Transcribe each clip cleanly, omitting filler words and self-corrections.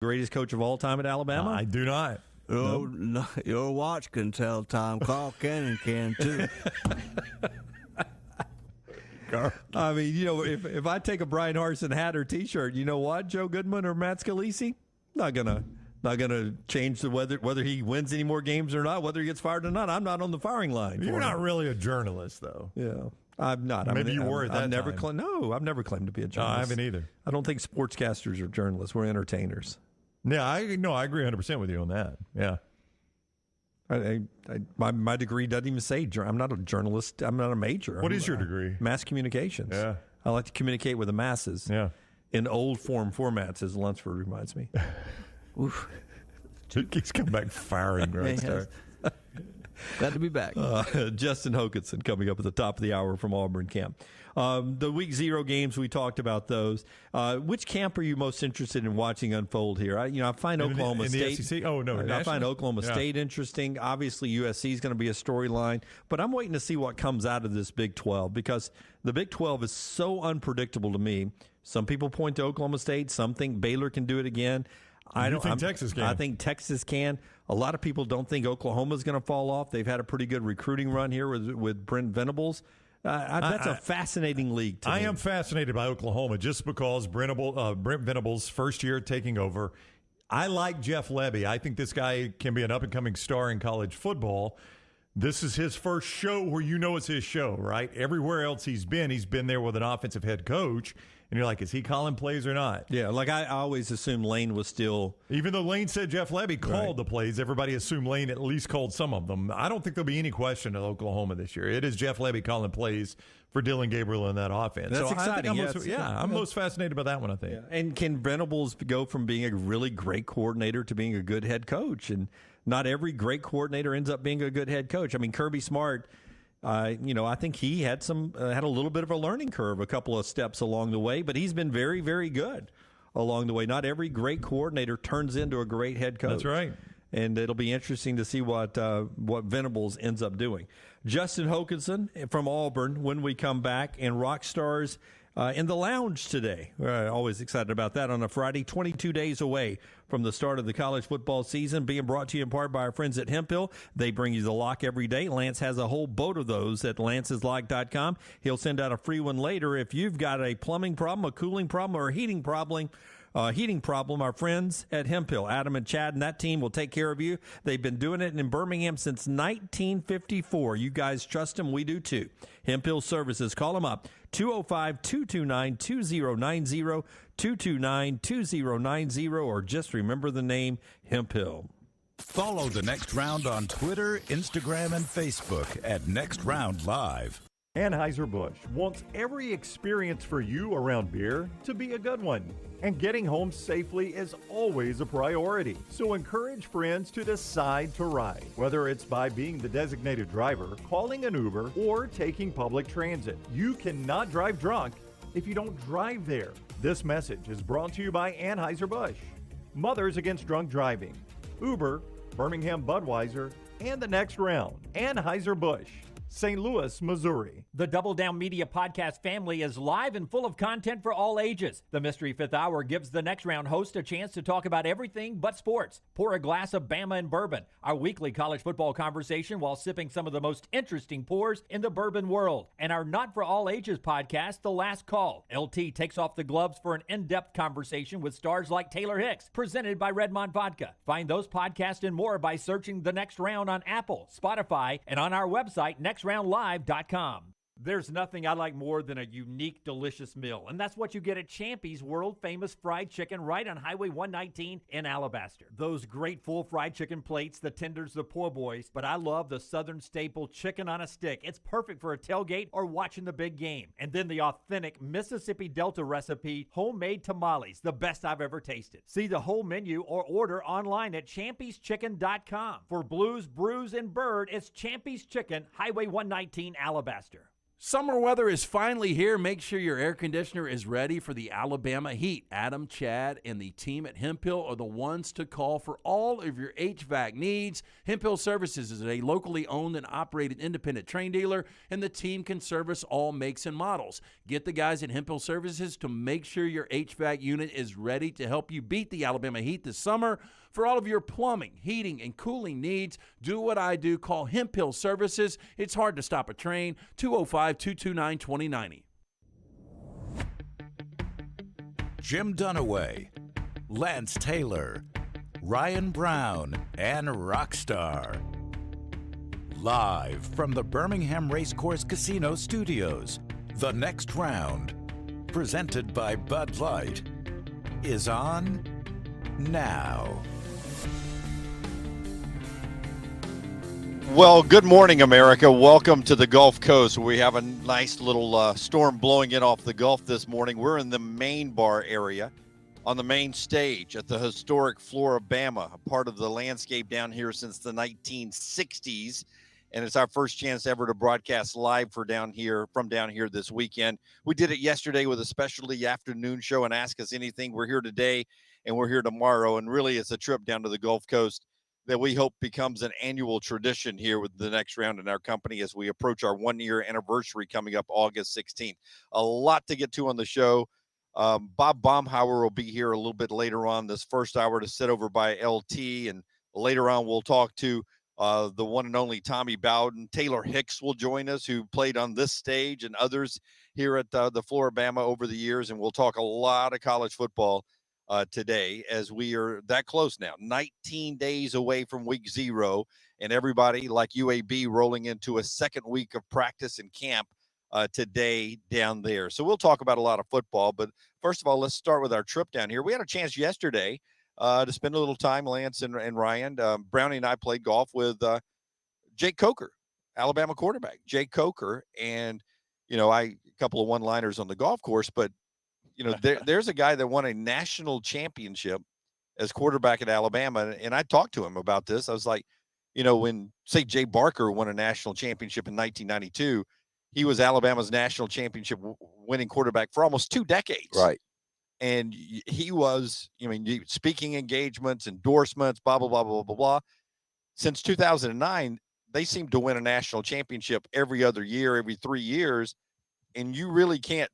Greatest coach of all time at Alabama? I do not. Oh, no, your watch can tell time. Carl Cannon can, too. I mean, if I take a Brian Harsin hat or T-shirt, you know what, Joe Goodman or Matt Scalisi? Not gonna change the whether he wins any more games or not, whether he gets fired or not. I'm not on the firing line. You're not really a journalist, though. Yeah, I'm not. Maybe you were at that time. I've never claimed to be a journalist. No, I haven't either. I don't think sportscasters are journalists. We're entertainers. Yeah, I agree 100% with you on that. Yeah. My degree doesn't even say I'm not a journalist. I'm not a major. What is your degree? Mass communications. Yeah. I like to communicate with the masses. Yeah. In old form formats, as Lunsford reminds me. Oof. He's come back firing, Rockstar. Glad to be back. Justin Hokanson coming up at the top of the hour from Auburn camp. The week 0 games, we talked about those. Which camp are you most interested in watching unfold here? I find Oklahoma State. The SEC? Oh, no. I find Oklahoma State interesting. Obviously, USC is going to be a storyline, but I'm waiting to see what comes out of this Big 12 because the Big 12 is so unpredictable to me. Some people point to Oklahoma State. Some think Baylor can do it again. I think Texas can. I think Texas can. A lot of people don't think Oklahoma is going to fall off. They've had a pretty good recruiting run here with Brent Venables. That's a fascinating league to me. I am fascinated by Oklahoma just because Brent Venables' first year taking over. I like Jeff Lebby. I think this guy can be an up-and-coming star in college football. This is his first show where it's his show, right? Everywhere else he's been there with an offensive head coach. And you're like, is he calling plays or not? Yeah, like I always assumed Lane was still. Even though Lane said Jeff Lebby called the plays, everybody assumed Lane at least called some of them. I don't think there'll be any question at Oklahoma this year. It is Jeff Lebby calling plays for Dylan Gabriel in that offense. That's exciting. I'm most fascinated by that one, I think. Yeah. And can Venables go from being a really great coordinator to being a good head coach? And not every great coordinator ends up being a good head coach. I mean, Kirby Smart. I think he had a little bit of a learning curve, a couple of steps along the way, but he's been very, very good along the way. Not every great coordinator turns into a great head coach. That's right. And it'll be interesting to see what Venables ends up doing. Justin Hokanson from Auburn when we come back, and Rockstars in the lounge today. Always excited about that on a Friday, 22 days away from the start of the college football season, being brought to you in part by our friends at Hemp Hill. They bring you the lock every day. Lance has a whole boat of those at lanceslock.com. He'll send out a free one later if you've got a plumbing problem, a cooling problem, or a heating problem. Our friends at Hemp Hill, Adam and Chad and that team will take care of you. They've been doing it in Birmingham since 1954. You guys trust them. We do too. Hemp Hill Services. Call them up. 205-229-2090, 229-2090, or just remember the name Hemp Hill. Follow The Next Round on Twitter, Instagram, and Facebook at Next Round Live. Anheuser-Busch wants every experience for you around beer to be a good one. And getting home safely is always a priority. So encourage friends to decide to ride, whether it's by being the designated driver, calling an Uber, or taking public transit. You cannot drive drunk if you don't drive there. This message is brought to you by Anheuser-Busch, Mothers Against Drunk Driving, Uber, Birmingham Budweiser, and The Next Round. Anheuser-Busch, St. Louis, Missouri. The Double Down Media podcast family is live and full of content for all ages. The Mystery Fifth Hour gives the Next Round host a chance to talk about everything but sports. Pour a glass of Bama and bourbon, our weekly college football conversation while sipping some of the most interesting pours in the bourbon world. And our Not For All Ages podcast, The Last Call. LT takes off the gloves for an in-depth conversation with stars like Taylor Hicks, presented by Redmond Vodka. Find those podcasts and more by searching The Next Round on Apple, Spotify, and on our website, nextroundlive.com. There's nothing I like more than a unique, delicious meal, and that's what you get at Champy's world-famous fried chicken right on Highway 119 in Alabaster. Those great full fried chicken plates, the tenders, the po' boys, but I love the southern staple chicken on a stick. It's perfect for a tailgate or watching the big game. And then the authentic Mississippi Delta recipe homemade tamales, the best I've ever tasted. See the whole menu or order online at champyschicken.com. For Blues, Brews, and Bird, it's Champy's Chicken, Highway 119, Alabaster. Summer weather is finally here. Make sure your air conditioner is ready for the Alabama heat. Adam, Chad, and the team at Hemphill are the ones to call for all of your HVAC needs. Hemphill Services is a locally owned and operated independent Trane dealer, and the team can service all makes and models. Get the guys at Hemphill Services to make sure your HVAC unit is ready to help you beat the Alabama heat this summer. For all of your plumbing, heating, and cooling needs, do what I do. Call Hemphill Services. It's hard to stop a train. 205-229-2090. Jim Dunaway, Lance Taylor, Ryan Brown, and Rockstar. Live from the Birmingham Racecourse Casino Studios, the next round, presented by Bud Light, is on now. Well, good morning, America. Welcome to the Gulf Coast. We have a nice little storm blowing in off the Gulf this morning. We're in the main bar area on the main stage at the historic Flora-Bama, a part of the landscape down here since the 1960s. And it's our first chance ever to broadcast live from down here this weekend. We did it yesterday with a specialty afternoon show and Ask Us Anything. We're here today and we're here tomorrow. And really, it's a trip down to the Gulf Coast that we hope becomes an annual tradition here with the next round in our company as we approach our 1-year anniversary coming up August 16th. A lot to get to on the show. Bob Baumhower will be here a little bit later on this first hour to sit over by LT. And later on, we'll talk to the one and only Tommy Bowden. Taylor Hicks will join us, who played on this stage and others here at the Flora-Bama over the years. And we'll talk a lot of college football today, as we are that close now, 19 days away from week 0, and everybody like UAB rolling into a second week of practice and camp today down there. So we'll talk about a lot of football, but first of all, let's start with our trip down here. We had a chance yesterday to spend a little time, Lance and Ryan. Brownie and I played golf with Jake Coker, Alabama quarterback, Jake Coker, and a couple of one-liners on the golf course, but there's a guy that won a national championship as quarterback at Alabama. And I talked to him about this. I was like, when, say, Jay Barker won a national championship in 1992, he was Alabama's national championship winning quarterback for almost 2 decades. Right. And he was, speaking engagements, endorsements, blah, blah, blah, blah, blah, blah. Since 2009, they seem to win a national championship every other year, every 3 years. And you really can't,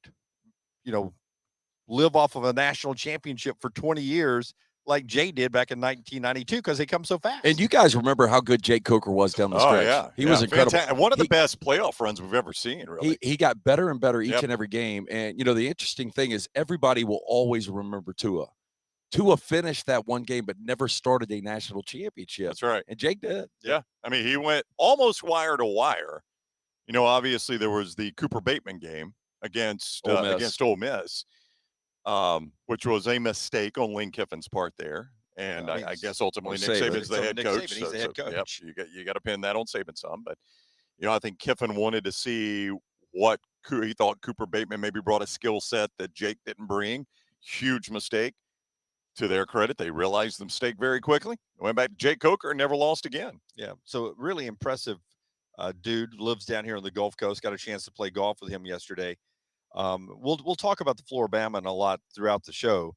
live off of a national championship for 20 years like Jay did back in 1992 because they come so fast. And you guys remember how good Jake Coker was down the stretch. Yeah. He was incredible. Fantastic. One of the best playoff runs we've ever seen, really. He got better and better each and every game. And, the interesting thing is everybody will always remember Tua. Tua finished that one game but never started a national championship. That's right. And Jake did. Yeah. I mean, he went almost wire to wire. Obviously there was the Cooper Bateman game against Ole Miss. Which was a mistake on Lane Kiffin's part there. And I guess ultimately Nick Saban's the head coach. He's the head coach. Yep, you got to pin that on Saban some. But, I think Kiffin wanted to see what he thought Cooper Bateman maybe brought a skill set that Jake didn't bring. Huge mistake. To their credit, they realized the mistake very quickly. Went back to Jake Coker and never lost again. Yeah, so really impressive dude. Lives down here on the Gulf Coast. Got a chance to play golf with him yesterday. We'll talk about the Flora-Bama a lot throughout the show,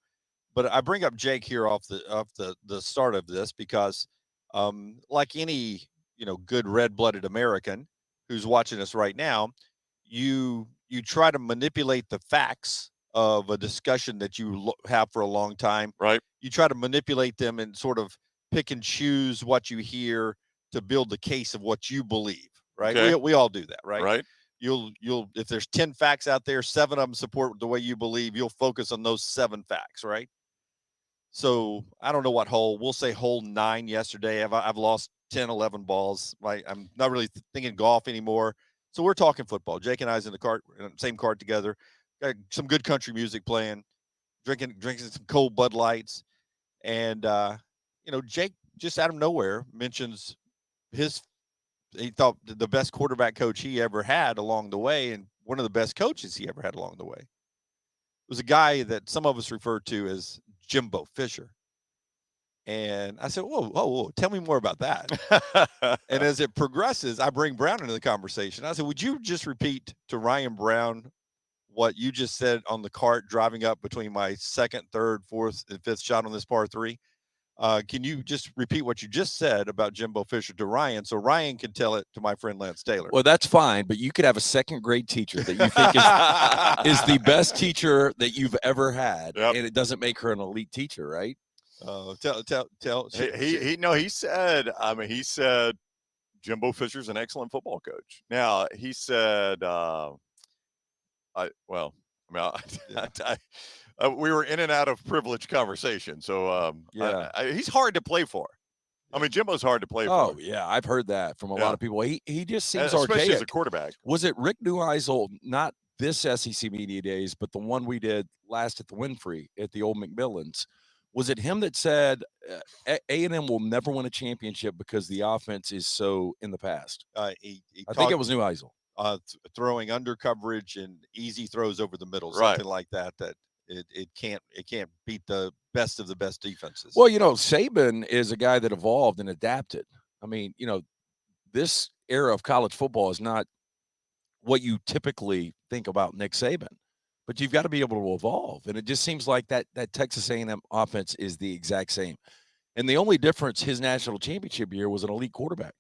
but I bring up Jake here off the start of this because, like any good red-blooded American who's watching us right now, you try to manipulate the facts of a discussion that you have for a long time. Right. You try to manipulate them and sort of pick and choose what you hear to build the case of what you believe. Right. Okay. We all do that. Right. Right. You'll if there's 10 facts out there, 7 of them support the way you believe, you'll focus on those 7 facts, right? So I don't know what hole. We'll say hole 9 yesterday. I've lost 10, 11 balls. I'm not really thinking golf anymore. So we're talking football. Jake and I's in the same cart together. Got some good country music playing, drinking some cold Bud Lights. And Jake just out of nowhere mentions he thought the best quarterback coach he ever had along the way, and one of the best coaches he ever had along the way. It was a guy that some of us refer to as Jimbo Fisher. And I said, whoa, tell me more about that. And as it progresses, I bring Brown into the conversation. I said, would you just repeat to Ryan Brown what you just said on the cart driving up between my second, third, fourth, and fifth shot on this par 3? Can you just repeat what you just said about Jimbo Fisher to Ryan so Ryan can tell it to my friend Lance Taylor? Well, that's fine, but you could have a second grade teacher that you think is the best teacher that you've ever had, and it doesn't make her an elite teacher, right? Tell. He said, he said Jimbo Fisher's an excellent football coach. Now, he said, we were in and out of privileged conversation. So, he's hard to play for. I mean, Jimbo's hard to play for. Oh, yeah. I've heard that from a lot of people. He just seems especially archaic. As a quarterback. Was it Rick Neuheisel, not this SEC Media Days, but the one we did last at the Winfrey at the old McMillan's? Was it him that said A&M will never win a championship because the offense is so in the past? I think it was Neuheisel. Throwing under coverage and easy throws over the middle, something like that. That it can't beat the best of the best defenses. Well, Saban is a guy that evolved and adapted. I mean, this era of college football is not what you typically think about Nick Saban. But you've got to be able to evolve, and it just seems like that Texas A&M offense is the exact same. And the only difference his national championship year was an elite quarterback.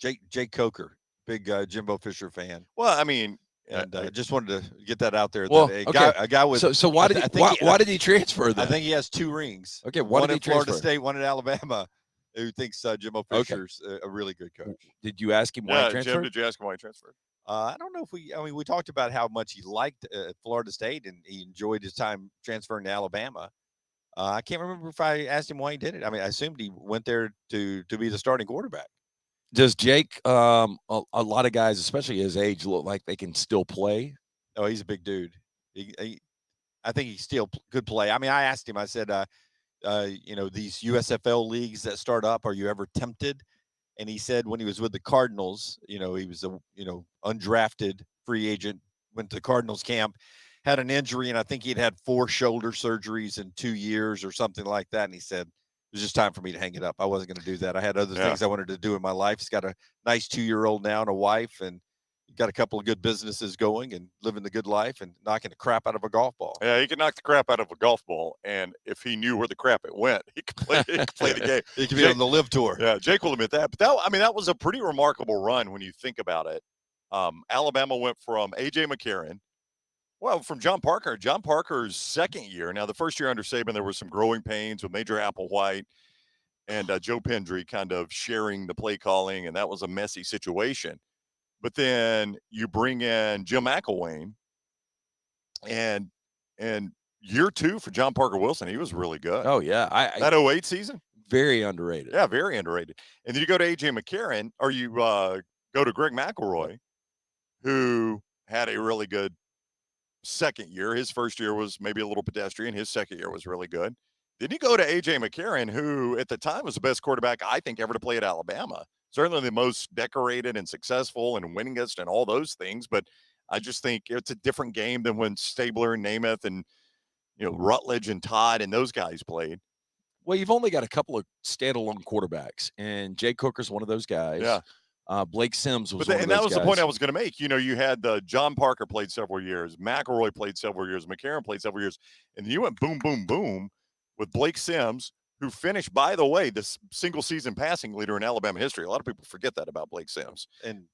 Jake Coker, big Jimbo Fisher fan. Well, I mean, and I just wanted to get that out there. Well, a guy with. So why did he transfer? Then? I think he has 2 rings. Okay, one at Florida State, one at Alabama. Who thinks Jimbo Fisher's a really good coach? Did you ask him why he transferred? Jim, did you ask him why he transferred? I don't know if we talked about how much he liked Florida State and he enjoyed his time transferring to Alabama. I can't remember if I asked him why he did it. I mean, I assumed he went there to be the starting quarterback. Does Jake, a lot of guys, especially his age, look like they can still play? Oh, he's a big dude. I think he still could play. I mean, I asked him, I said, these USFL leagues that start up, are you ever tempted? And he said when he was with the Cardinals, he was a undrafted free agent, went to the Cardinals camp, had an injury, and I think he'd had 4 shoulder surgeries in 2 years or something like that. And he said, it was just time for me to hang it up. I wasn't going to do that. I had other things I wanted to do in my life. He's got a nice 2-year-old now and a wife, and got a couple of good businesses going and living the good life and knocking the crap out of a golf ball. Yeah, he could knock the crap out of a golf ball, and if he knew where the crap it went, he could play the game. He could be on the live tour. Yeah, Jake will admit that. But that was a pretty remarkable run when you think about it. Alabama went from A.J. McCarron, from John Parker. John Parker's second year. Now, the first year under Saban, there were some growing pains with Major Applewhite and Joe Pendry kind of sharing the play calling, and that was a messy situation. But then you bring in Jim McElwain, and year 2 for John Parker Wilson, he was really good. Oh, yeah. That 08 season? Very underrated. Yeah, very underrated. And then you go to A.J. McCarron, or you go to Greg McElroy, who had a really good second year. His first year was maybe a little pedestrian. His second year was really good. Then you go to A.J. McCarron, who at the time was the best quarterback, I think, ever to play at Alabama. Certainly the most decorated and successful and winningest and all those things. But I just think it's a different game than when Stabler and Namath and, Rutledge and Todd and those guys played. Well, you've only got a couple of standalone quarterbacks, and Jay Cooker's one of those guys. Yeah. Blake Sims was one of those guys. And that was the point I was going to make. You had John Parker played several years. McElroy played several years. McCarron played several years. And you went boom, boom, boom with Blake Sims, who finished, by the way, the single season passing leader in Alabama history. A lot of people forget that about Blake Sims. And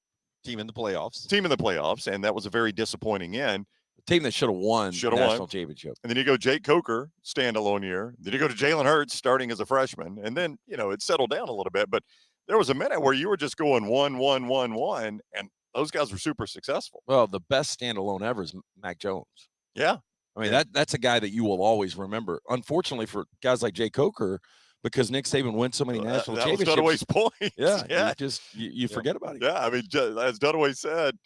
team in the playoffs. And that was a very disappointing end. The team that should have won the national championship. And then you go Jake Coker, standalone year. Then you go to Jalen Hurts, starting as a freshman. And then, it settled down a little bit. But there was a minute where you were just going 1-1-1-1, and those guys were super successful. Well, the best standalone ever is Mac Jones. Yeah. I mean, that's a guy that you will always remember. Unfortunately for guys like Jay Coker, because Nick Saban wins so many national championships. That was Dunaway's point. Yeah. You forget about it. Yeah. I mean, as Dunaway said,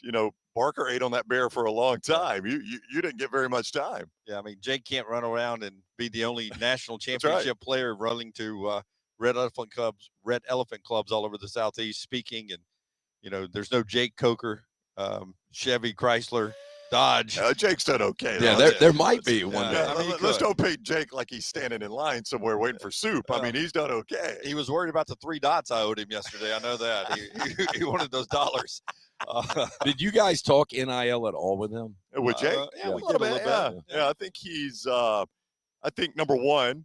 Parker ate on that bear for a long time. You didn't get very much time. Yeah. I mean, Jake can't run around and be the only national championship player running to red elephant clubs all over the Southeast speaking. And, there's no Jake Coker, Chevy, Chrysler, Dodge. Jake's done okay. Yeah, though. there might be one day. I mean, Let's don't paint Jake like he's standing in line somewhere waiting for soup. I mean, he's done okay. He was worried about the 3 dots I owed him yesterday. I know that. He wanted those dollars. Did you guys talk NIL at all with him? With Jake? Yeah, we a little did a bit. little bit. Yeah, I think he's. I think number one,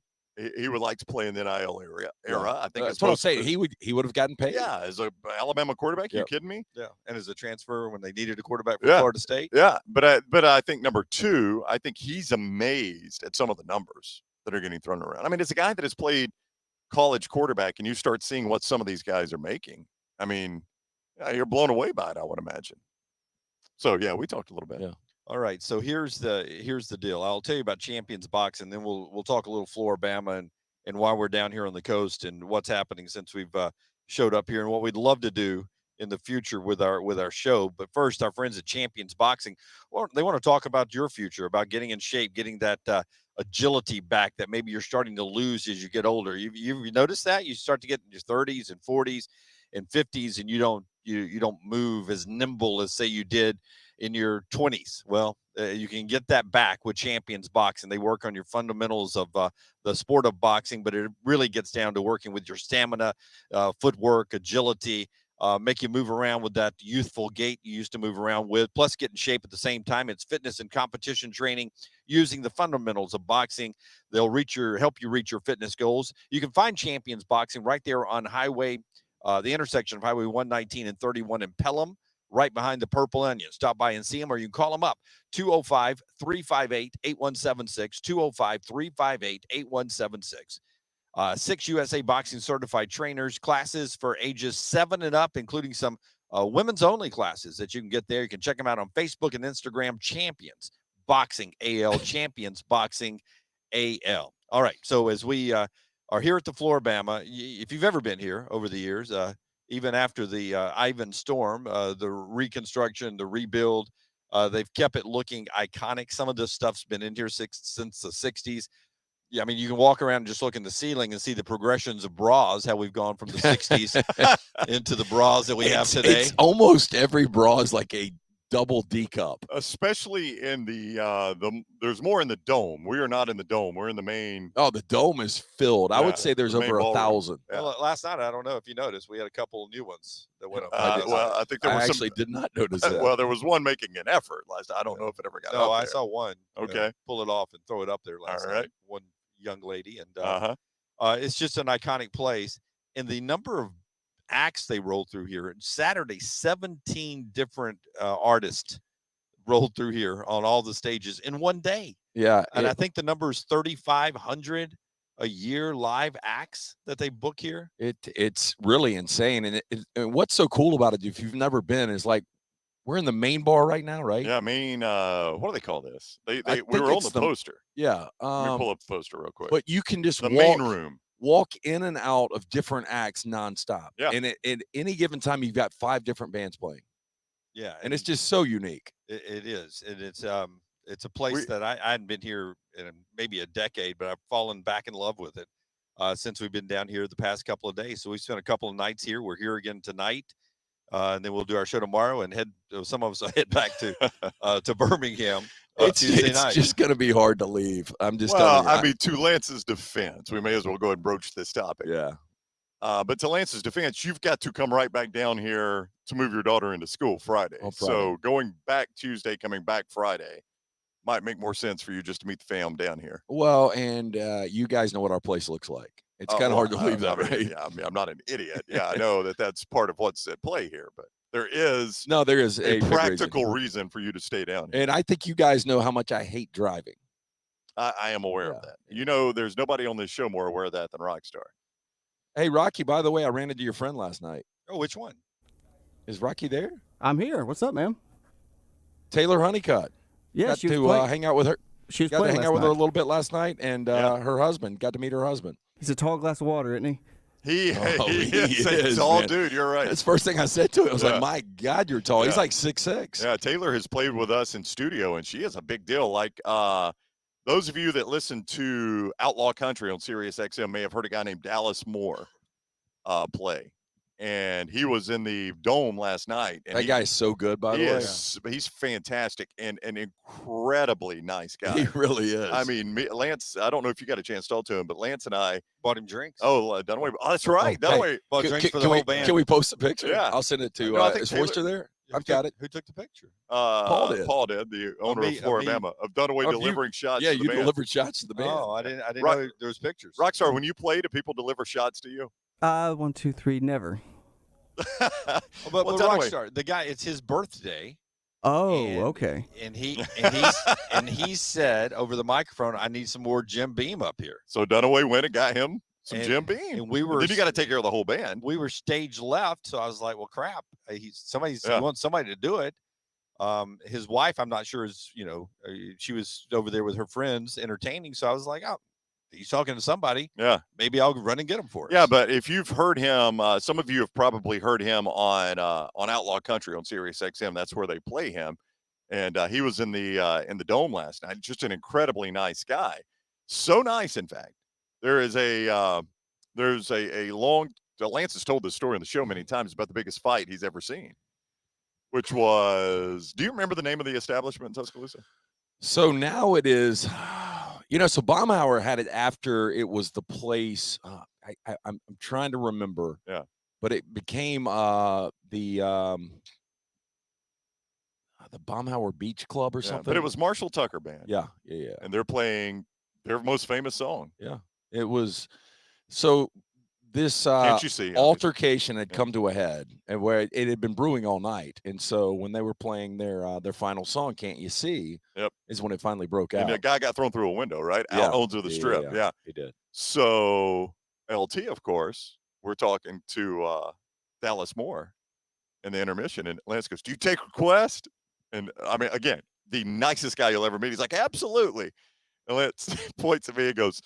he would like to play in the NIL era. I think That's what I'm saying. He would have gotten paid. Yeah, as a Alabama quarterback. Yep. You kidding me? Yeah, and as a transfer when they needed a quarterback for Yeah. Florida State. Yeah, but I think number two, I think he's amazed at some of the numbers that are getting thrown around. I mean, it's a guy that has played college quarterback, and you start seeing what some of these guys are making. I mean, you're blown away by it, I would imagine. So yeah, we talked a little bit. Yeah. All right, so here's the deal. I'll tell you about Champions Boxing, then we'll talk a little Flora-Bama and why we're down here on the coast and what's happening since we've showed up here and what we'd love to do in the future with our show. But first, our friends at Champions Boxing, well, they want to talk about your future, about getting in shape, getting that agility back that maybe you're starting to lose as you get older. You've noticed that you start to get in your 30s and 40s and 50s, and you don't move as nimble as say you did in your 20s. Well, you can get that back with Champions Boxing. They work on your fundamentals of the sport of boxing, but it really gets down to working with your stamina, footwork, agility, make you move around with that youthful gait you used to move around with, plus get in shape at the same time. It's fitness and competition training using the fundamentals of boxing. They'll help you reach your fitness goals. You can find Champions Boxing right there on the intersection of Highway 119 and 31 in Pelham, right behind the Purple Onion. Stop by and see them, or you can call them up, 205-358-8176, 205-358-8176. 6 USA Boxing certified trainers, classes for ages 7 and up, including some women's only classes that you can get there. You can check them out on Facebook and Instagram, Champions Boxing AL, Champions Boxing AL. All right, so as we are here at the Flora-Bama, if you've ever been here over the years, even after the Ivan storm, the reconstruction, the rebuild, they've kept it looking iconic. Some of this stuff's been in here since the 60s. Yeah, I mean, you can walk around and just look in the ceiling and see the progressions of bras, how we've gone from the 60s into the bras that we have today. It's almost every bra is like a double D cup. Especially in the there's more in the dome. We are not in the dome. We're in the main. Oh, the dome is filled. I would say there's the main over ballroom. 1,000. Yeah. Well, last night, I don't know if you noticed, we had a couple of new ones that went up. Well, I think there was actually did not notice that. Well, there was one making an effort last. I don't know if it ever got up No, I there. saw one. Okay. Pull it off and throw it up there last All right. night. One young lady, and Uh-huh. it's just an iconic place. And the number of acts they rolled through here Saturday, 17 different artists rolled through here on all the stages in one day. Yeah. And I think the number is 3,500 a year live acts that they book here. It's really insane. And what's so cool about it, if you've never been, is like we're in the main bar right now, right? Yeah, main. What do they call this? We think were on it's the poster. Yeah. Let me pull up the poster real quick. But you can just the walk, main room. walk in and out of different acts nonstop. Yeah. And at any given time, you've got 5 different bands playing. Yeah. And it's just so unique. It is. And it's a place that I hadn't been here in maybe a decade, but I've fallen back in love with it since we've been down here the past couple of days. So we spent a couple of nights here. We're here again tonight. And then we'll do our show tomorrow and some of us will head back to Birmingham Tuesday night. It's just going to be hard to leave. I'm just Well, telling you. I mean, to Lance's defense, we may as well go ahead and broach this topic. Yeah. But to Lance's defense, you've got to come right back down here to move your daughter into school Friday. On Friday. So going back Tuesday, coming back Friday might make more sense for you just to meet the fam down here. Well, and you guys know what our place looks like. It's kind of hard to leave that, right? Yeah, I mean, I'm not an idiot. Yeah, I know that's part of what's at play here, but there is a practical reason for you to stay down here. And I think you guys know how much I hate driving. I am aware of that. You know, there's nobody on this show more aware of that than Rockstar. Hey, Rocky, by the way, I ran into your friend last night. Oh, which one? Is Rocky there? I'm here. What's up, man? Taylor Honeycutt. Yeah, got she was to playing. hang out with her. She was got to playing hang last out with her a night. little bit last night, and her husband, got to meet her husband. He's a tall glass of water, isn't he? He is, a tall man. dude. You're right. That's the first thing I said to him. I was like, my God, you're tall. He's like 6'6". Yeah, Taylor has played with us in studio, and she is a big deal. Like those of you that listen to Outlaw Country on Sirius XM may have heard a guy named Dallas Moore play. and he was in the Dome last night. And That guy's so good, by the way. He's fantastic and an incredibly nice guy. He really is. I mean, Lance, I don't know if you got a chance to talk to him, but Lance and I bought him drinks. Oh, Dunaway. Oh, that's right. Dunaway bought drinks for the whole band. Can we post a picture? Yeah. I'll send it to. No, I think is Taylor- Forster there? I've got it. Who took the picture? Paul did, the owner of Flora-Bama, of Dunaway delivering shots. Yeah, to the you band. delivered shots to the band. Oh, I didn't know there was pictures. Rockstar, when you play, do people deliver shots to you? 1, 2, 3, never. But Dunaway- Rockstar, the guy, it's his birthday. Oh, And- okay. And he said over the microphone, "I need some more Jim Beam up here." So Dunaway went and got him some And- Jim Beam. and we were- Then you got to take care of the whole band. We were stage left, so I was like, "Well, crap." He Yeah. wants somebody to do it. His wife, I'm not sure, is she was over there with her friends entertaining. So I was like, "Oh, he's talking to somebody. Yeah. Maybe I'll run and get him for us." Yeah, but if you've heard him, some of you have probably heard him on Outlaw Country on Sirius XM. That's where they play him, and he was in the Dome last night. Just an incredibly nice guy, so nice. In fact, there's a long. Lance has told this story on the show many times about the biggest fight he's ever seen, which was. Do you remember the name of the establishment in Tuscaloosa? So now it is, so Baumhower had it after it was the place. I'm trying to remember. Yeah. But it became the Baumhower Beach Club or something. But it was Marshall Tucker Band. Yeah. And they're playing their most famous song. Yeah. It was so this Can't you see? altercation had come to a head, and where it had been brewing all night. And so when they were playing their final song, "Can't You See," is when it finally broke out. And the guy got thrown through a window, right? Yeah. Out onto the strip. Yeah. He did. So LT, of course, we're talking to Dallas Moore in the intermission, and Lance goes, "Do you take request?" And I mean, again, the nicest guy you'll ever meet. He's like, "Absolutely." And Lance points at me and goes,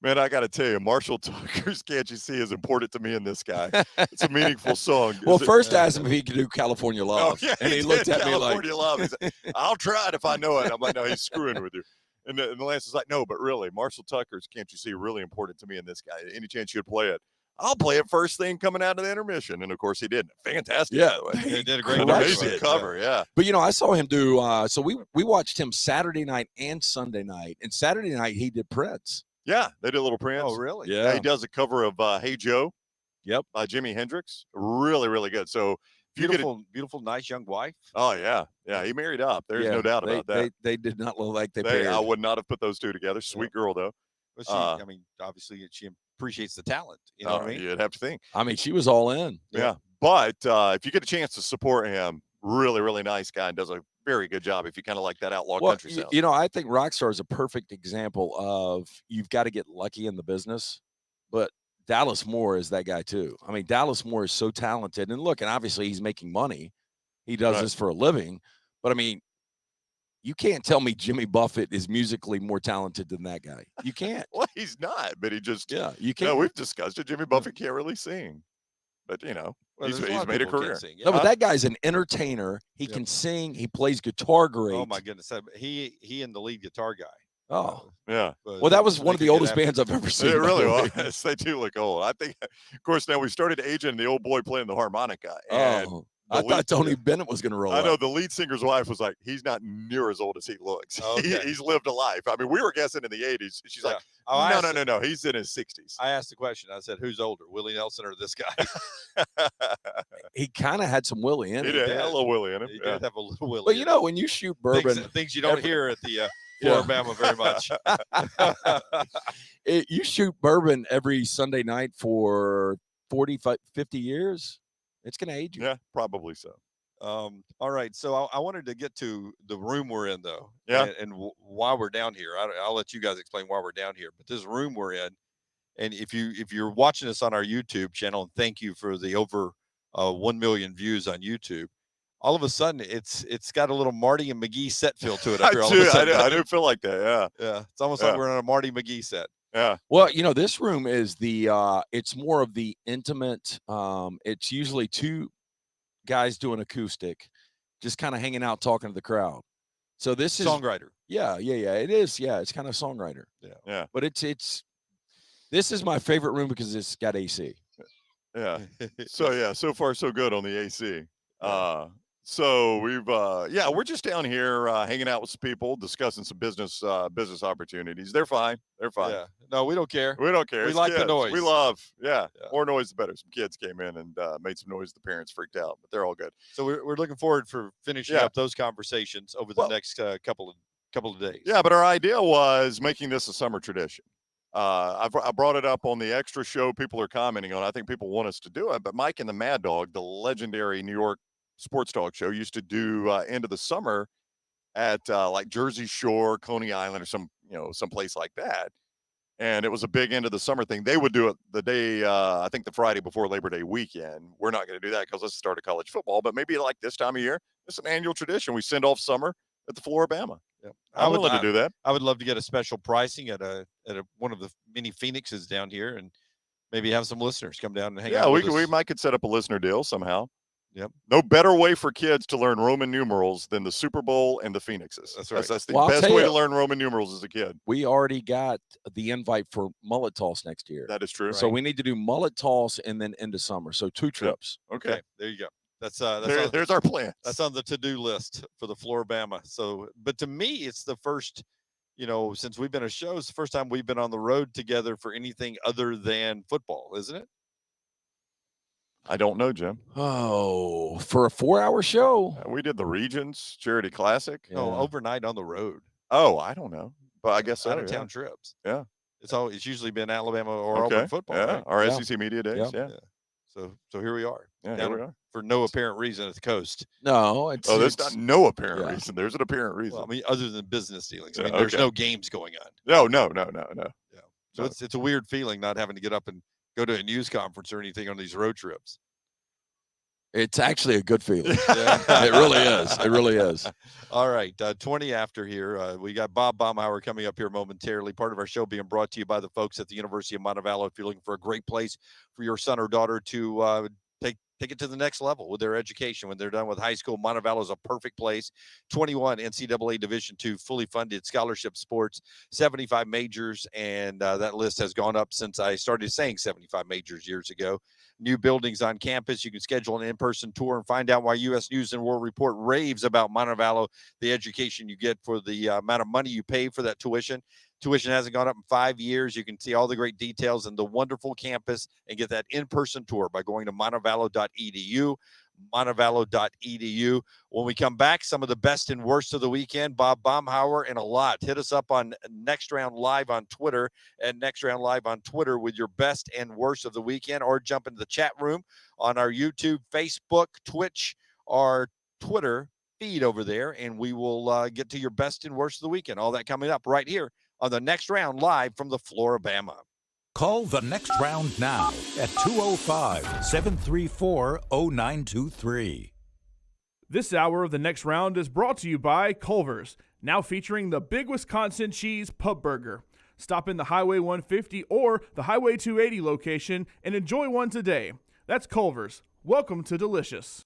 "Man, I got to tell you, Marshall Tucker's 'Can't You See' is important to me in this guy. It's a meaningful song." Well, first asked him if he could do California Love. Oh, yeah, and he looked did at me like, California Love. He's like, "I'll try it if I know it." I'm like, "No, he's screwing with you." And the Lance is like, "No, but really, Marshall Tucker's 'Can't You See' really important to me in this guy. Any chance you'd play it? I'll play it first thing coming out of the intermission." And of course he did. Fantastic. Yeah, by the way. He did a great Amazing cover. Yeah. But I saw him do. So we watched him Saturday night and Sunday night. And Saturday night he did Prince. Yeah, they did a little Prince. Oh, really? Yeah, he does a cover of "Hey Joe." Yep. By Jimi Hendrix. Really, really good. So if you get Beautiful, nice young wife. Oh yeah, he married up. There's no doubt about that. They did not look like they paired. I would not have put those two together. Sweet girl though. But she, I mean, obviously she appreciates the talent. You know what I mean? You'd have to think. I mean, she was all in. Yeah. But if you get a chance to support him, really, really nice guy and does a very good job if you kind of like that outlaw country sound. I think Rockstar is a perfect example of you've got to get lucky in the business, but Dallas Moore is that guy too. I mean, Dallas Moore is so talented, and look, and obviously he's making money. He does this for a living, but I mean, you can't tell me Jimmy Buffett is musically more talented than that guy. You can't. Well, he's not, but he just you can't. No, we've discussed it. Jimmy Buffett can't really sing, but Well, he's there's a lot of made a people career. can't sing. No, but that guy's an entertainer. He can sing. He plays guitar great. Oh my goodness, he and the lead guitar guy. Oh, yeah. Well, that was one of the oldest bands I've ever seen. It really was. They do look old. I think, of course, now we started aging the old boy playing the harmonica. And I thought Tony Bennett was going to roll. I know the lead singer's wife was like, "He's not near as old as he looks. Okay. He's lived a life." I mean, we were guessing in the 80s. She's like, "No. He's in his 60s." I asked the question. I said, "Who's older, Willie Nelson or this guy?" He kind of had some Willie in He it. did. Had a little Willie in him. He did have a little Willie. But you know, when you shoot bourbon, things you don't hear at the Flora-Bama very much. You shoot bourbon every Sunday night for 45, 50 years. It's going to age you. Yeah, probably so. All right, so I wanted to get to the room we're in, though. Yeah. And why we're down here. I'll let you guys explain why we're down here. But this room we're in, and if you're watching us on our YouTube channel, and thank you for the over 1 million views on YouTube. All of a sudden, it's got a little Marty and McGee set feel to it. Up here all of a sudden. I do feel like that. Yeah. Yeah, it's almost like we're on a Marty McGee set. Yeah. Well, this room is it's more of the intimate. It's usually two guys doing acoustic, just kind of hanging out, talking to the crowd. So this is songwriter. Yeah. It is. Yeah, it's kind of songwriter. Yeah. But this is my favorite room because it's got AC. Yeah. So far so good on the AC. So we've we're just down here hanging out with some people, discussing some business opportunities. They're fine. Yeah. No, we don't care. We don't care. We It's like the kids. noise. We love. Yeah. More noise the better. Some kids came in and made some noise. The parents freaked out, but they're all good. So we're looking forward for finishing up those conversations over the next couple of days. Yeah, but our idea was making this a summer tradition. I brought it up on the extra show. People are commenting on it. I think people want us to do it. But Mike and the Mad Dog, the legendary New York sports talk show, used to do end of the summer at like Jersey Shore, Coney Island, or some place like that. And it was a big end of the summer thing. They would do it the day, I think the Friday before Labor Day weekend. We're not going to do that because it's the start of college football. But maybe like this time of year, it's an annual tradition. We send off summer at the Flora-Bama. Yeah. I would love to do that. I would love to get a special pricing at one of the mini Phoenixes down here, and maybe have some listeners come down and hang out. Yeah, we might could set up a listener deal somehow. Yep. No better way for kids to learn Roman numerals than the Super Bowl and the Phoenixes. That's right. That's the best way to learn Roman numerals as a kid. We already got the invite for mullet toss next year. That is true. So we need to do mullet toss and then into summer. So 2 trips. Okay. There you go. That's there's our plan. That's on the to-do list for the Flora-Bama. So, but to me, it's the first, since we've been a show, it's the first time we've been on the road together for anything other than football, isn't it? I don't know, Jim. Oh, for a 4-hour show? We did the Regions Charity Classic. No, overnight on the road. Oh, I don't know. But I guess so. Out of town trips. Yeah. It's usually been Alabama or Auburn football. Yeah. Right? Our SEC Media Days. Yeah. So here we are. Yeah, down here we are. For no apparent reason at the coast. No, there's not no apparent reason. There's an apparent reason. Well, I mean, other than business dealings. I mean, Yeah, there's no games going on. No. Yeah. So it's a weird feeling not having to get up and go to a news conference or anything on these road trips. It's actually a good feeling. It really is. It really is. All right. 20 after here. We got Bob Baumhower coming up here momentarily. Part of our show being brought to you by the folks at the University of Montevallo. If you're looking for a great place for your son or daughter to take it to the next level with their education. When they're done with high school, Montevallo is a perfect place. 21 NCAA Division II fully funded scholarship sports, 75 majors, and that list has gone up since I started saying 75 majors years ago. New buildings on campus. You can schedule an in-person tour and find out why U.S. News and World Report raves about Montevallo, the education you get for the amount of money you pay for that tuition. Tuition hasn't gone up in 5 years. You can see all the great details in the wonderful campus and get that in-person tour by going to montevallo.edu, montevallo.edu. When we come back, some of the best and worst of the weekend, Bob Baumhower and a lot. Hit us up on Next Round Live on Twitter, at Next Round Live on Twitter with your best and worst of the weekend, or jump into the chat room on our YouTube, Facebook, Twitch, or Twitter feed over there, and we will get to your best and worst of the weekend. All that coming up right here on the Next Round Live from the Flora-Bama. Call the Next Round now at 205-734-0923. This hour of the Next Round is brought to you by Culver's, now featuring the Big Wisconsin Cheese Pub Burger. Stop in the Highway 150 or the Highway 280 location and enjoy one today. That's Culver's. Welcome to Delicious.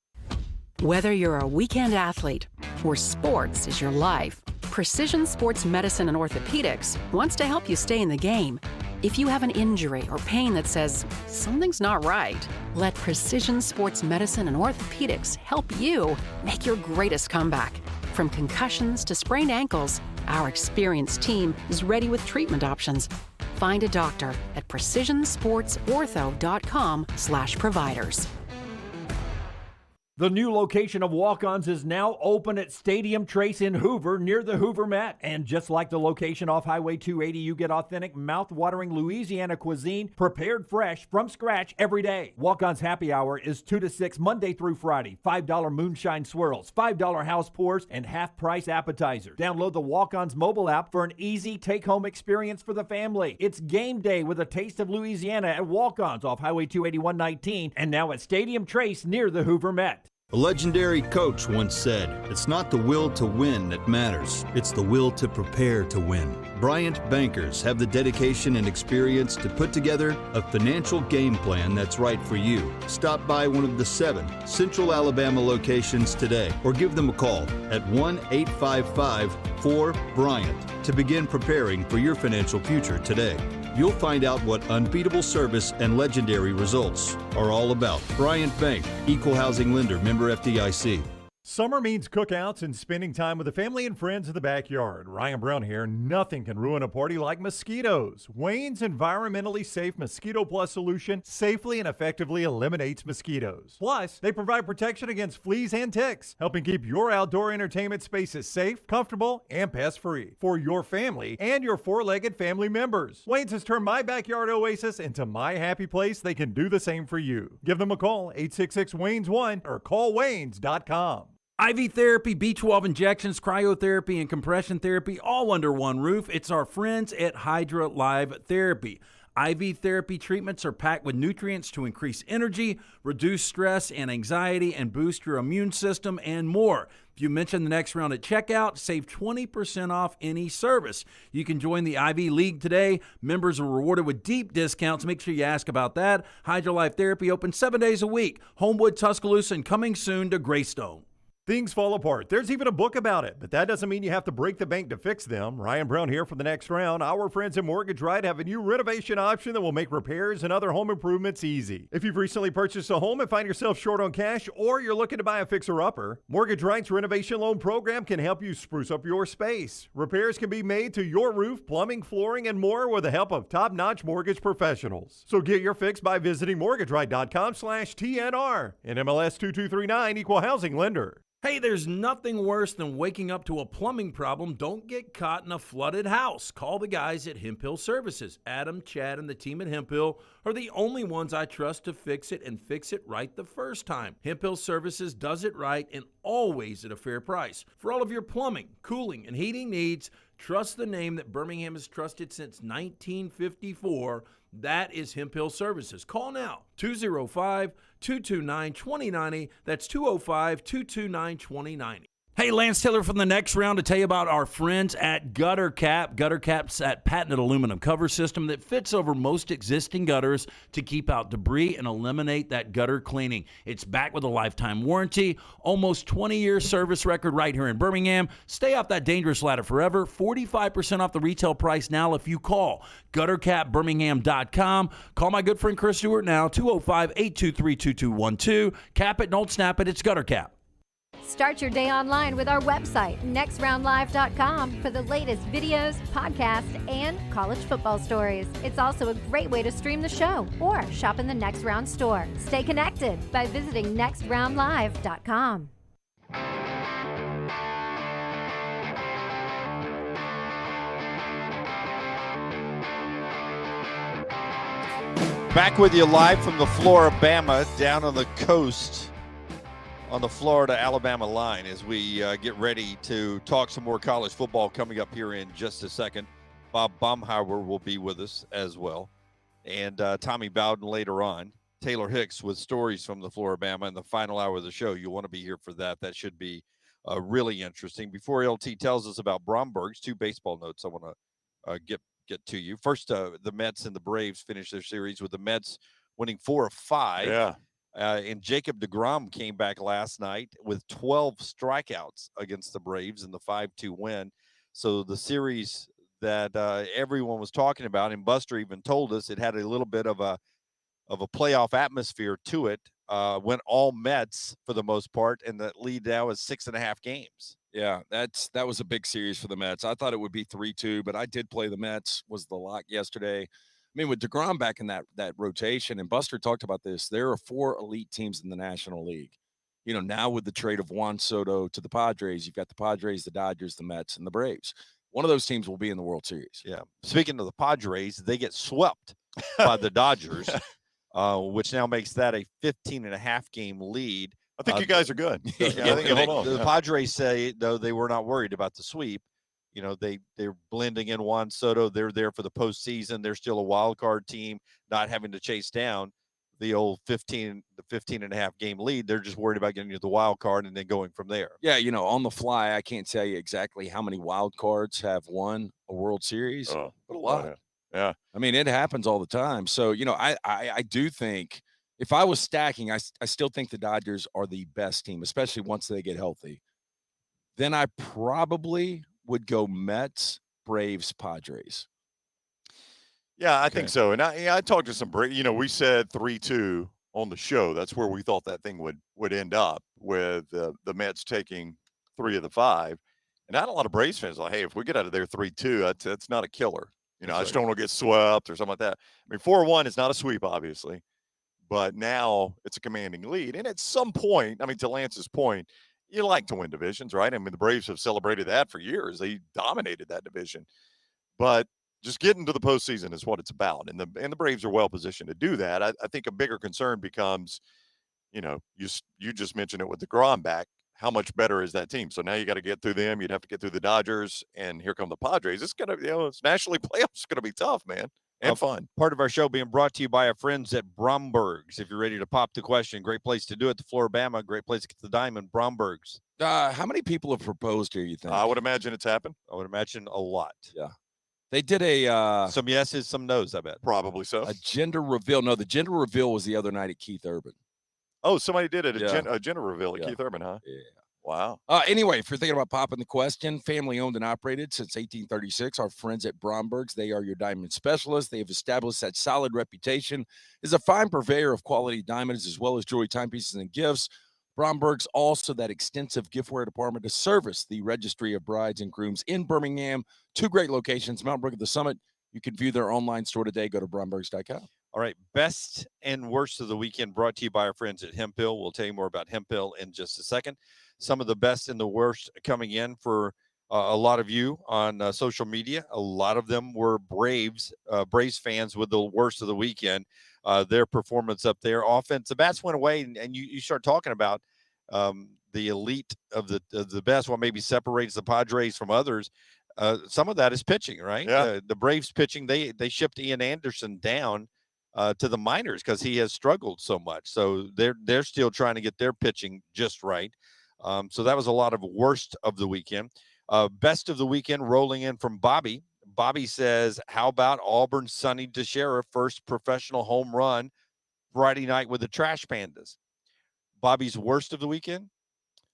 Whether you're a weekend athlete or sports is your life, Precision Sports Medicine and Orthopedics wants to help you stay in the game. If you have an injury or pain that says something's not right, let Precision Sports Medicine and Orthopedics help you make your greatest comeback. From concussions to sprained ankles, our experienced team is ready with treatment options. Find a doctor at precisionsportsortho.com/providers. The new location of Walk-Ons is now open at Stadium Trace in Hoover, near the Hoover Met. And just like the location off Highway 280, you get authentic, mouth-watering Louisiana cuisine prepared fresh from scratch every day. Walk-Ons happy hour is 2 to 6 Monday through Friday. $5 moonshine swirls, $5 house pours, and half-price appetizers. Download the Walk-Ons mobile app for an easy take-home experience for the family. It's game day with a taste of Louisiana at Walk-Ons off Highway 281-19 and now at Stadium Trace near the Hoover Met. A legendary coach once said, "It's not the will to win that matters, it's the will to prepare to win." Bryant bankers have the dedication and experience to put together a financial game plan that's right for you. Stop by one of the 7 Central Alabama locations today or give them a call at 1-855-4-BRYANT to begin preparing for your financial future today. you'll find out what unbeatable service and legendary results are all about. Bryant Bank, Equal Housing Lender, member FDIC. Summer means cookouts and spending time with the family and friends in the backyard. Ryan Brown here. Nothing can ruin a party like mosquitoes. Wayne's environmentally safe Mosquito Plus solution safely and effectively eliminates mosquitoes. Plus, they provide protection against fleas and ticks, helping keep your outdoor entertainment spaces safe, comfortable, and pest-free for your family and your four-legged family members. Wayne's has turned my backyard oasis into my happy place. They can do the same for you. Give them a call, 866-WAYNES-1, or call Waynes.com. IV therapy, B12 injections, cryotherapy, and compression therapy all under one roof. It's our friends at Hydra Live Therapy. IV therapy treatments are packed with nutrients to increase energy, reduce stress and anxiety, and boost your immune system, and more. If you mention the next round at checkout, save 20% off any service. You can join the IV League today. Members are rewarded with deep discounts. Make sure you ask about that. Hydra Life Therapy open 7 days a week. Homewood, Tuscaloosa, and coming soon to Greystone. Things fall apart. There's even a book about it, but that doesn't mean you have to break the bank to fix them. Ryan Brown here for the next round. Our friends at Mortgage Right have a new renovation option that will make repairs and other home improvements easy. If you've recently purchased a home and find yourself short on cash, or you're looking to buy a fixer-upper, Mortgage Right's renovation loan program can help you spruce up your space. Repairs can be made to your roof, plumbing, flooring, and more with the help of top-notch mortgage professionals. So get your fix by visiting mortgageright.com/TNR. And MLS 2239, Equal Housing Lender. Hey, there's nothing worse than waking up to a plumbing problem. Don't get caught in a flooded house. Call the guys at Hemp Hill Services. Adam, Chad, and the team at Hemp Hill are the only ones I trust to fix it and fix it right the first time. Hemp Hill Services does it right and always at a fair price. For all of your plumbing, cooling, and heating needs, trust the name that Birmingham has trusted since 1954. That is Hemp Hill Services. Call now, 205-229-2090. That's 205-229-2090. Hey, Lance Taylor from the next round to tell you about our friends at Gutter Cap. Gutter Cap's that patented aluminum cover system that fits over most existing gutters to keep out debris and eliminate that gutter cleaning. It's backed with a lifetime warranty, almost 20-year service record right here in Birmingham. Stay off that dangerous ladder forever. 45% off the retail price now if you call guttercapbirmingham.com. Call my good friend Chris Stewart now, 205-823-2212. Cap it, don't snap it. It's Gutter Cap. Start your day online with our website, nextroundlive.com, for the latest videos, podcasts, and college football stories. It's also a great way to stream the show or shop in the Next Round store. Stay connected by visiting nextroundlive.com. Back with you live from the Flora-Bama down on the coast on the Florida-Alabama line as we get ready to talk some more college football coming up here in just a second. Bob Baumhower will be with us as well. And Tommy Bowden later on. Taylor Hicks with stories from the Flora-Bama in the final hour of the show. You'll want to be here for that. That should be really interesting. Before LT tells us about Bromberg's, 2 baseball notes I want to get to you. First, the Mets and the Braves finished their series with the Mets winning 4 of 5. Yeah. And Jacob deGrom came back last night with 12 strikeouts against the Braves in the 5-2 win. So the series that everyone was talking about, and Buster even told us it had a little bit of a playoff atmosphere to it, went all Mets for the most part, and the lead now is 6.5 games. Yeah, that was a big series for the Mets. I thought it would be 3-2, but I did play the Mets, was the lock yesterday. I mean, with deGrom back in that rotation, and Buster talked about this, there are 4 elite teams in the National League. You know, now with the trade of Juan Soto to the Padres, you've got the Padres, the Dodgers, the Mets, and the Braves. One of those teams will be in the World Series. Yeah. Speaking of the Padres, they get swept by the Dodgers, which now makes that a 15.5 game lead. I think you guys are good. Yeah, I think hold on. The Padres say, though, they were not worried about the sweep. You know, they're blending in Juan Soto. They're there for the postseason. They're still a wild card team, not having to chase down the old 15.5 game lead. They're just worried about getting to the wild card and then going from there. Yeah, you know, on the fly, I can't tell you exactly how many wild cards have won a World Series, but a lot. Yeah. I mean, it happens all the time. So, you know, I do think if I was stacking, I still think the Dodgers are the best team, especially once they get healthy. Then I probably would go Mets, Braves, Padres. Yeah, I think so. And I talked to some, we said 3-2 on the show. That's where we thought that thing would end up with the Mets taking 3 of the 5. And I had a lot of Braves fans like, hey, if we get out of there 3-2, that's not a killer. I just don't want to get swept or something like that. I mean, 4-1 is not a sweep, obviously, but now it's a commanding lead. And at some point, I mean, to Lance's point, you like to win divisions, right? I mean, the Braves have celebrated that for years. They dominated that division. But just getting to the postseason is what it's about. And the Braves are well positioned to do that. I think a bigger concern becomes, you just mentioned it with the DeGrom back. How much better is that team? So now you got to get through them. You'd have to get through the Dodgers, and here come the Padres. It's going to, it's nationally playoffs going to be tough, man, and fun. Part of our show being brought to you by our friends at Bromberg's. If you're ready to pop the question, great place to do it. The Flora-Bama, great place to get the diamond. Bromberg's. How many people have proposed here, you think? I would imagine it's happened. I would imagine a lot. Yeah. They did some yeses, some nos, I bet. Probably so. A gender reveal. No, the gender reveal was the other night at Keith Urban. Oh, somebody did it. A gender reveal at Keith Urban, huh? Yeah. Wow. Anyway, if you're thinking about popping the question, family owned and operated since 1836. Our friends at Bromberg's, they are your diamond specialists. They have established that solid reputation as a fine purveyor of quality diamonds as well as jewelry, timepieces, and gifts. Bromberg's also that extensive giftware department to service the registry of brides and grooms in Birmingham. 2 great locations, Mountain Brook at the Summit. You can view their online store today. Go to brombergs.com. All right, best and worst of the weekend brought to you by our friends at Hemp Hill. We'll tell you more about Hemp Hill in just a second. Some of the best and the worst coming in for a lot of you on social media. A lot of them were Braves fans with the worst of the weekend. Their performance up there. Offense, the bats went away, and you start talking about the elite of the best, what maybe separates the Padres from others. Some of that is pitching, right? Yeah. The Braves pitching, they shipped Ian Anderson down to the minors because he has struggled so much. So they're still trying to get their pitching just right. So that was a lot of worst of the weekend. Best of the weekend rolling in from Bobby. Bobby says, how about Auburn Sonny DeShera first professional home run Friday night with the Trash Pandas? Bobby's worst of the weekend,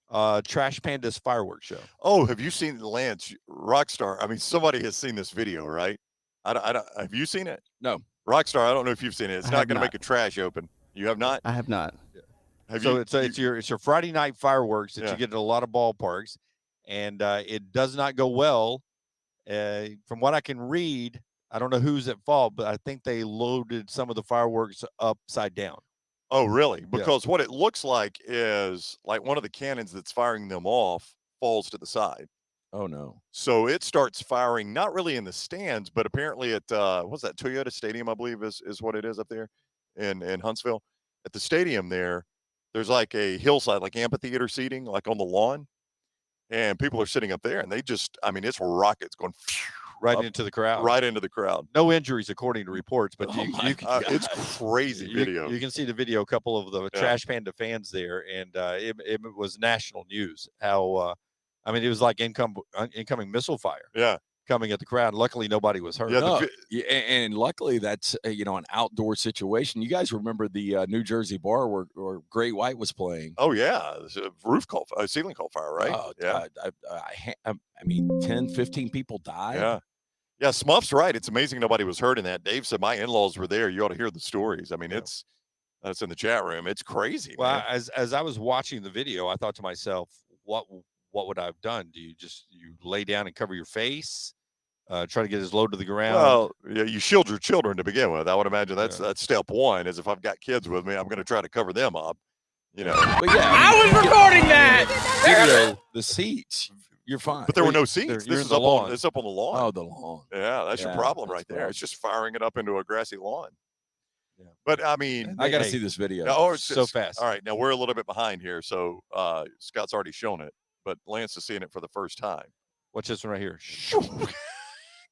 Trash Pandas fireworks show. Oh, have you seen Lance Rockstar? I mean, somebody has seen this video, right? I don't. Have you seen it? No. Rockstar, I don't know if you've seen it. It's not going to make a trash open. You have not? I have not. It's your Friday night fireworks that you get at a lot of ballparks, and it does not go well. From what I can read, I don't know who's at fault, but I think they loaded some of the fireworks upside down. Oh, really? Because what it looks like is like one of the cannons that's firing them off falls to the side. Oh, no. So it starts firing, not really in the stands, but apparently at, what's that, Toyota Stadium, I believe is what it is up there in Huntsville. At the stadium there's like a hillside, like amphitheater seating, like on the lawn. And people are sitting up there, and they just, I mean, it's rockets going right into the crowd. Right into the crowd. No injuries, according to reports, but it's crazy video. You can see the video, a couple of the Trash Panda fans there, and it was national news. How, I mean, it was like incoming missile fire. Yeah. Coming at the crowd. Luckily, nobody was hurt. And luckily, that's an outdoor situation. You guys remember the New Jersey bar where Great White was playing? Oh yeah, ceiling caught fire, right? Oh, yeah. I mean, 10, 15 people died. Yeah. Smuff's right. It's amazing nobody was hurt in that. Dave said my in-laws were there. You ought to hear the stories. I mean, it's in the chat room. It's crazy. Well, man. as I was watching the video, I thought to myself, what would I have done? Do you lay down and cover your face? Try to get as low to the ground. Well, yeah, you shield your children to begin with. I would imagine that's step one. Is if I've got kids with me, I'm going to try to cover them up. But I was recording that. Video, the seats, you're fine. But there were no seats. This is up on the lawn. Oh, the lawn. Yeah, that's your problem right there. It's just firing it up into a grassy lawn. Yeah. But I mean, I got to see this video. It's so fast. All right, now we're a little bit behind here, so Scott's already shown it, but Lance is seeing it for the first time. Watch this one right here.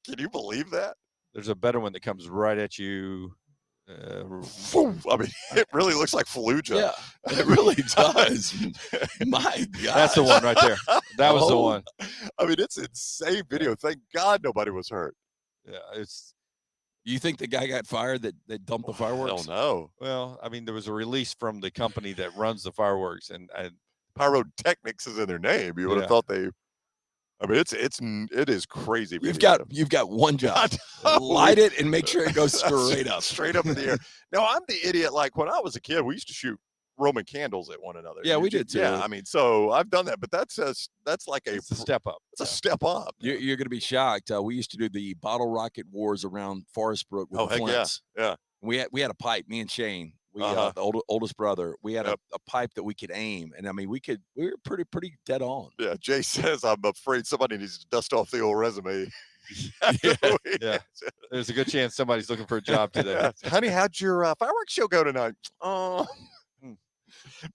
Can you believe that? There's a better one that comes right at you. I mean, it really looks like Fallujah. Yeah, it really does. My God. That's the one right there. That was the one. I mean, it's insane video. Thank God nobody was hurt. Yeah, You think the guy got fired that dumped the fireworks? I don't know. Well, I mean, there was a release from the company that runs the fireworks, and Pyrotechnics is in their name. You would have thought they I mean, it is crazy. You've got one job. Light it and make sure it goes straight up. Straight up in the air. No, I'm the idiot. Like when I was a kid, we used to shoot Roman candles at one another. Yeah, we did too. Yeah, I mean, so I've done that, but that's like a step up. It's a step up. You're going to be shocked. We used to do the bottle rocket wars around Forest Brook with the heck flints. yeah. We had a pipe. Me and Shane, the oldest brother. We had a pipe that we could aim, and I mean, we were pretty dead on. Yeah, Jay says I'm afraid somebody needs to dust off the old resume. Yeah. There's a good chance somebody's looking for a job today. Yeah. Honey, how'd your fireworks show go tonight?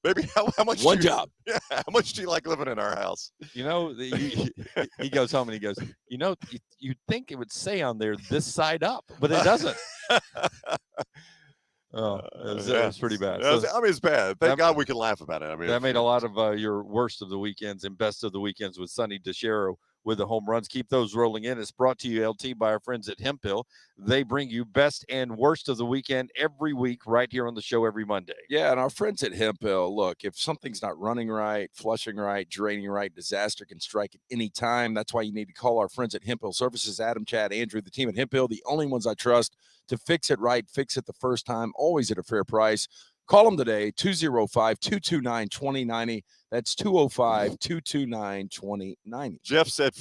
Baby, how much? One job. Yeah. How much do you like living in our house? You know, he goes home and he goes, you know, you'd think it would say on there this side up, but it doesn't. It was pretty bad. I mean, it's bad. Thank God we can laugh about it. I mean, that made a lot of your worst of the weekends and best of the weekends with Sonny DeShero with the home runs. Keep those rolling in. It's brought to you, LT, by our friends at Hemp Hill. They bring you best and worst of the weekend every week right here on the show every Monday. Yeah, and our friends at Hemp Hill, look, if something's not running right, flushing right, draining right, disaster can strike at any time. That's why you need to call our friends at Hemp Hill Services, Adam, Chad, Andrew, the team at Hemp Hill, the only ones I trust to fix it right, fix it the first time, always at a fair price. Call them today, 205-229-2090. That's 205-229-2090. Jeff said,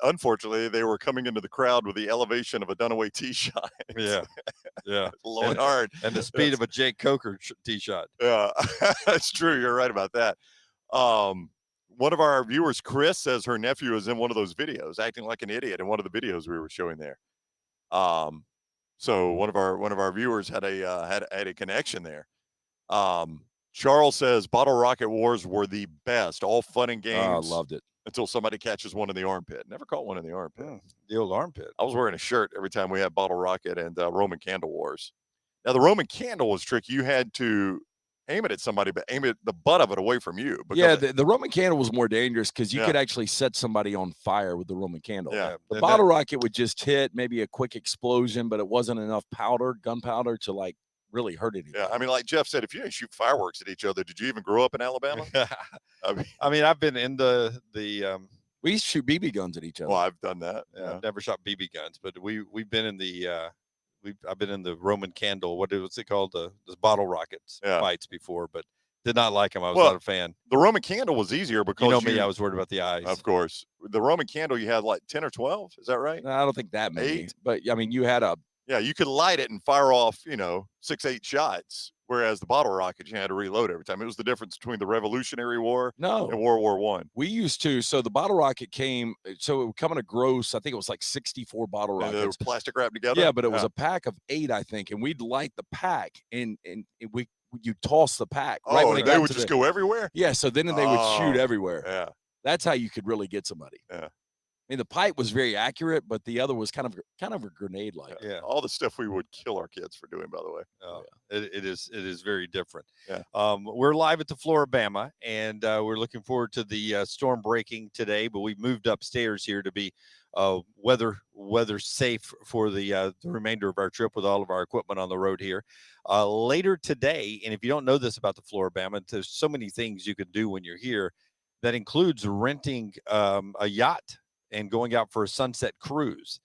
unfortunately, they were coming into the crowd with the elevation of a Dunaway tee shot. Yeah. Yeah. Low and hard. And the speed of a Jake Coker tee shot. Yeah, that's true. You're right about that. One of our viewers, Chris, says her nephew is in one of those videos, acting like an idiot in one of the videos we were showing there. So one of our viewers had a connection there. Charles says Bottle Rocket Wars were the best. All fun and games. I loved it. Until somebody catches one in the armpit. Never caught one in the armpit. The old armpit. I was wearing a shirt every time we had Bottle Rocket and Roman Candle Wars. Now, the Roman Candle was tricky. You had to aim it at somebody, but aim it the butt of it away from you. Yeah, the Roman candle was more dangerous because you could actually set somebody on fire with the Roman candle. Yeah. The bottle rocket would just hit, maybe a quick explosion, but it wasn't enough gunpowder to like really hurt anything. Yeah, I mean, like Jeff said, if you didn't shoot fireworks at each other, did you even grow up in Alabama? I mean, I've been in the we used to shoot BB guns at each other. Well, I've done that. Yeah. I've never shot BB guns, but we've been in the I've been in the Roman candle. What was it called? The bottle rockets fights before, but did not like them. I was not a fan. The Roman candle was easier because you know me. I was worried about the eyes. Of course, the Roman candle you had like 10 or 12. Is that right? No, I don't think that many. 8? But I mean, you had you could light it and fire off 6-8 shots. Whereas the bottle rocket, you had to reload every time. It was the difference between the Revolutionary War and World War I. We used to. So the bottle rocket came. So it would come in a gross. I think it was like 64 bottle rockets. And they were plastic wrapped together. Yeah, but it was a pack of 8, I think, and we'd light the pack, and you toss the pack. Oh, right when they would just go everywhere. Yeah, so then they would shoot everywhere. Yeah, that's how you could really get somebody. Yeah. I mean, the pipe was very accurate, but the other was kind of a grenade like. Yeah, all the stuff we would kill our kids for doing, by the way. It is very different. Yeah. We're live at the Flora-Bama, and we're looking forward to the storm breaking today. But we've moved upstairs here to be weather safe for the remainder of our trip with all of our equipment on the road here. Later today, and if you don't know this about the Flora-Bama, there's so many things you can do when you're here. That includes renting a yacht and going out for a sunset cruise.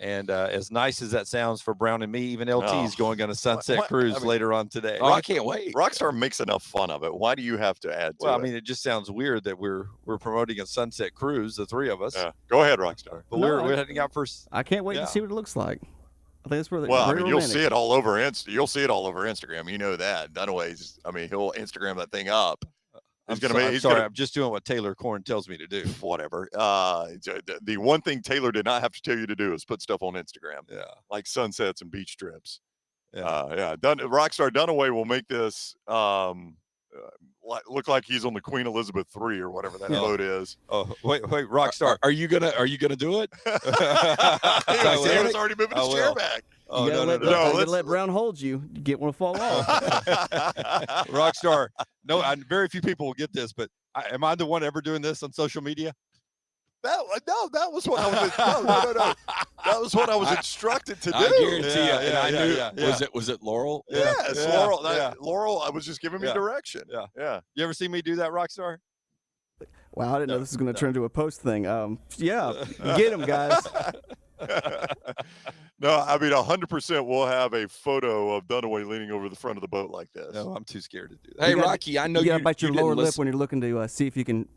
And as nice as that sounds for Brown and me, even LT is going on a sunset cruise later on today. Oh, I can't wait. Rockstar makes enough fun of it. Why do you have to add to it? Well, I mean, it just sounds weird that we're promoting a sunset cruise, the three of us. Yeah. Go ahead, Rockstar. But we're heading out for. I can't wait to see what it looks like. I think it's really well. I mean, you'll see it all over Instagram. You know that. Dunaway's. I mean, he'll Instagram that thing up. I'm just doing what Taylor Corn tells me to do. Whatever. The one thing Taylor did not have to tell you to do is put stuff on Instagram. Yeah. Like sunsets and beach trips. Yeah. Rockstar Dunaway will make this look like he's on the Queen Elizabeth III or whatever that boat is. Oh, wait, Rockstar. Are you gonna do it? Taylor's already moving his chair back. Oh, no. Let's let Brown hold you. Get one to fall off. Rockstar. No, very few people will get this, but am I the one ever doing this on social media? That was what I was. No. That was what I was instructed to do. I guarantee you. And I knew. Was it Laurel? Yes, Laurel. Laurel. I was just giving me direction. Yeah. You ever see me do that, Rockstar? Wow, I didn't know this was going to turn into a post thing. Yeah, get him, guys. No, I mean 100% we'll have a photo of Dunaway leaning over the front of the boat like this. No, I'm too scared to do that. Hey, You gotta- Rocky, I know you got to bite your didn't lower lip listen- when you're looking to see if you can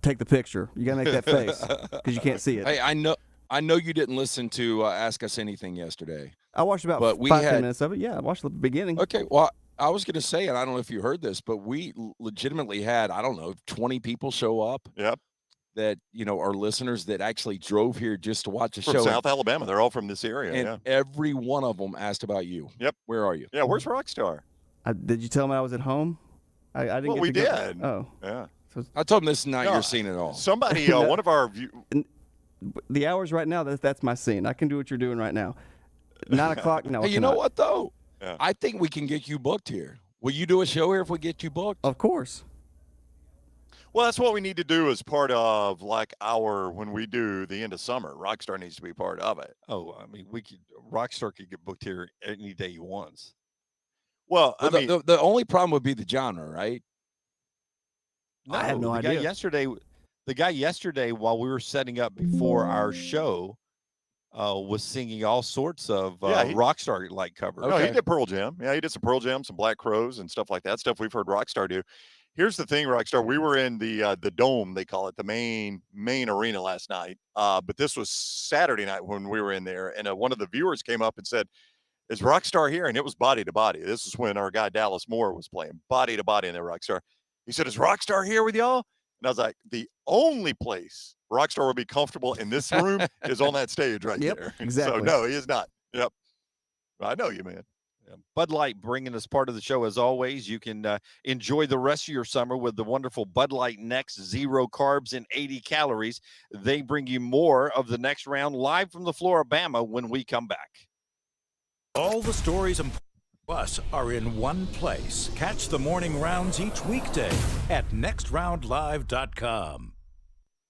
take the picture. You got to make that face because you can't see it. Hey, I know you didn't listen to Ask Us Anything yesterday. I watched about but we 5-10 had- minutes of it. Yeah, I watched the beginning. Okay, well, I was going to say, and I don't know if you heard this, but we legitimately had, 20 people show up. Yep. That, are listeners that actually drove here just to watch the From show. South Alabama. They're all from this area. And Yeah. every one of them asked about you. Yep. Where are you? Yeah, where's Rockstar? Did you tell me I was at home? I didn't Well, get we to go. did. Oh. Yeah. I told them this is not No, your scene at all. Somebody, one of our The hours right now, that's my scene. I can do what you're doing right now. 9 o'clock, no, Hey, I you know cannot. what, though? Yeah. I think we can get you booked here. Will you do a show here if we get you booked? Of course. Well, that's what we need to do as part of when we do the end of summer. Rockstar needs to be part of it. Oh, I mean, Rockstar could get booked here any day he wants. Well, Well, the only problem would be the genre, right? I have no the idea. The guy yesterday, while we were setting up before our show, was singing all sorts of Rockstar-like covers. No, he did Pearl Jam. Yeah, he did some Pearl Jam, some Black Crowes, and stuff like that. Stuff we've heard Rockstar do. Here's the thing, Rockstar. We were in the Dome, they call it, the main arena last night. But this was Saturday night when we were in there, and one of the viewers came up and said, "Is Rockstar here?" And it was body to body. This is when our guy Dallas Moore was playing body to body in there. Rockstar. He said, "Is Rockstar here with y'all?" And I was like, "The only place Rockstar would be comfortable in this room is on that stage right there." Exactly. So no, he is not. Yep. I know you, man. Bud Light bringing us part of the show as always. You can enjoy the rest of your summer with the wonderful Bud Light Next, 0 carbs and 80 calories. They bring you more of the next round live from the Flora-Bama when we come back. All the stories and plus are in one place. Catch the morning rounds each weekday at nextroundlive.com.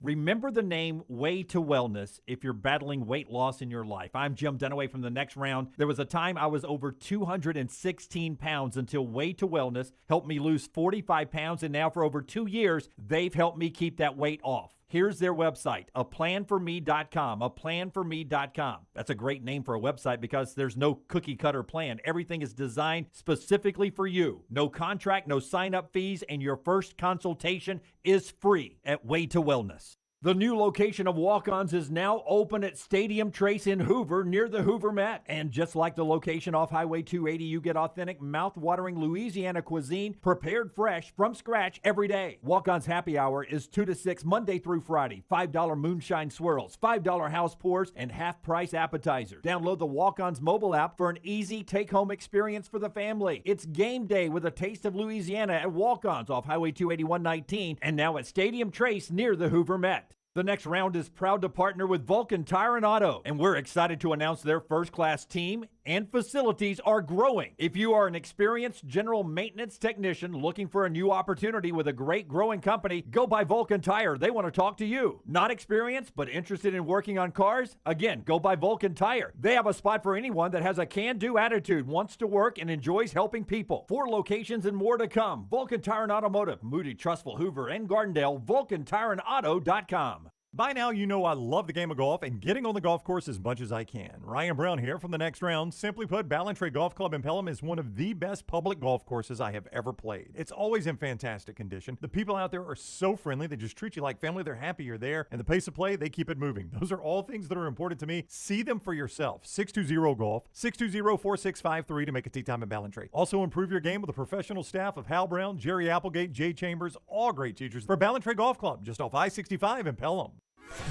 Remember the name Way to Wellness if you're battling weight loss in your life. I'm Jim Dunaway from The Next Round. There was a time I was over 216 pounds until Way to Wellness helped me lose 45 pounds, and now for over 2 years, they've helped me keep that weight off. Here's their website, aplanforme.com, aplanforme.com. That's a great name for a website because there's no cookie-cutter plan. Everything is designed specifically for you. No contract, no sign-up fees, and your first consultation is free at Way to Wellness. The new location of Walk-Ons is now open at Stadium Trace in Hoover near the Hoover Met. And just like the location off Highway 280, you get authentic, mouth-watering Louisiana cuisine prepared fresh from scratch every day. Walk-Ons happy hour is 2 to 6 Monday through Friday. $5 moonshine swirls, $5 house pours, and half-price appetizers. Download the Walk-Ons mobile app for an easy take-home experience for the family. It's game day with a taste of Louisiana at Walk-Ons off Highway 281-19 and now at Stadium Trace near the Hoover Met. The Next Round is proud to partner with Vulcan Tire and Auto, and we're excited to announce their first-class team and facilities are growing. If you are an experienced general maintenance technician looking for a new opportunity with a great growing company, go by Vulcan Tire. They want to talk to you. Not experienced, but interested in working on cars? Again, go by Vulcan Tire. They have a spot for anyone that has a can-do attitude, wants to work, and enjoys helping people. 4 locations and more to come. Vulcan Tire and Automotive, Moody, Trustful, Hoover, and Gardendale, VulcanTireandAuto.com. By now, you know I love the game of golf and getting on the golf course as much as I can. Ryan Brown here from The Next Round. Simply put, Ballantrae Golf Club in Pelham is one of the best public golf courses I have ever played. It's always in fantastic condition. The people out there are so friendly. They just treat you like family. They're happy you're there. And the pace of play, they keep it moving. Those are all things that are important to me. See them for yourself. 620-GOLF, 620-4653 to make a tee time in Ballantrae. Also improve your game with a professional staff of Hal Brown, Jerry Applegate, Jay Chambers, all great teachers for Ballantrae Golf Club, just off I-65 in Pelham.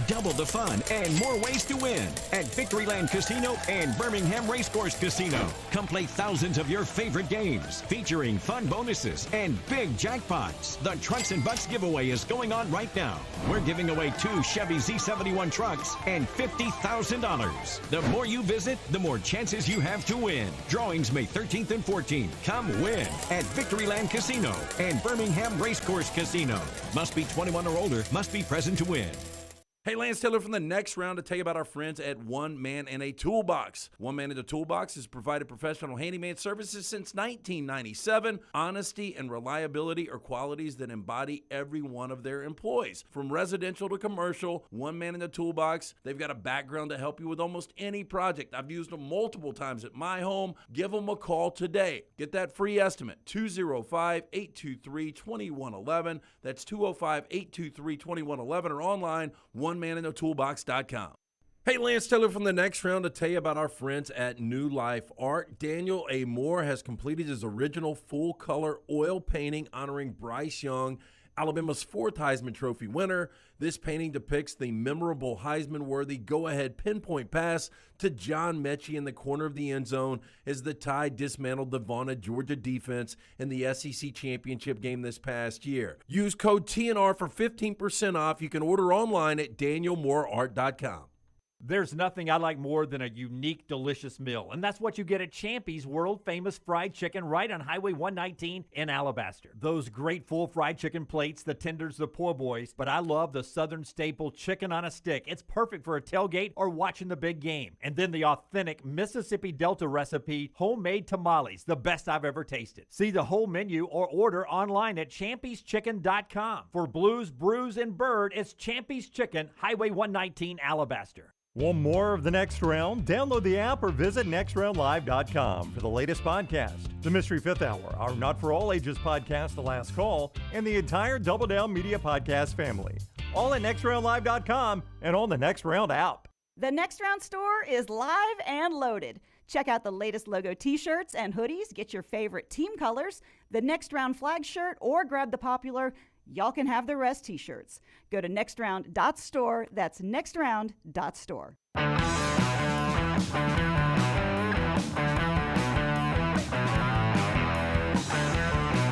Double the fun and more ways to win at Victoryland Casino and Birmingham Racecourse Casino. Come play thousands of your favorite games featuring fun bonuses and big jackpots. The Trucks and Bucks giveaway is going on right now. We're giving away 2 Chevy Z71 trucks and $50,000. The more you visit, the more chances you have to win. Drawings May 13th and 14th. Come win at Victoryland Casino and Birmingham Racecourse Casino. Must be 21 or older. Must be present to win. Hey, Lance Taylor from the Next Round to tell you about our friends at One Man and a Toolbox. One Man and a Toolbox has provided professional handyman services since 1997. Honesty and reliability are qualities that embody every one of their employees. From residential to commercial, One Man and a Toolbox, they've got a background to help you with almost any project. I've used them multiple times at my home. Give them a call today. Get that free estimate, 205-823-2111. That's 205-823-2111 or online, OneManInAToolbox.com. Hey, Lance Taylor from the Next Round to tell you about our friends at New Life Art. Daniel A. Moore has completed his original full-color oil painting honoring Bryce Young, Alabama's 4th Heisman Trophy winner. This painting depicts the memorable Heisman-worthy go-ahead pinpoint pass to John Mechie in the corner of the end zone as the Tide dismantled the vaunted Georgia defense in the SEC championship game this past year. Use code TNR for 15% off. You can order online at danielmooreart.com. There's nothing I like more than a unique, delicious meal, and that's what you get at Champy's world-famous fried chicken right on Highway 119 in Alabaster. Those great full fried chicken plates, the tenders, the po' boys, but I love the Southern staple chicken on a stick. It's perfect for a tailgate or watching the big game. And then the authentic Mississippi Delta recipe, homemade tamales, the best I've ever tasted. See the whole menu or order online at champyschicken.com. For Blues, Brews, and Bird, it's Champy's Chicken, Highway 119, Alabaster. Want more of The Next Round? Download the app or visit nextroundlive.com for the latest podcast, The Mystery Fifth Hour, our Not For All Ages podcast, The Last Call, and the entire Double Down Media podcast family. All at nextroundlive.com and on the Next Round app. The Next Round store is live and loaded. Check out the latest logo t-shirts and hoodies, get your favorite team colors, the Next Round flag shirt, or grab the popular Y'all Can Have the Rest t-shirts. Go to nextround.store. That's nextround.store.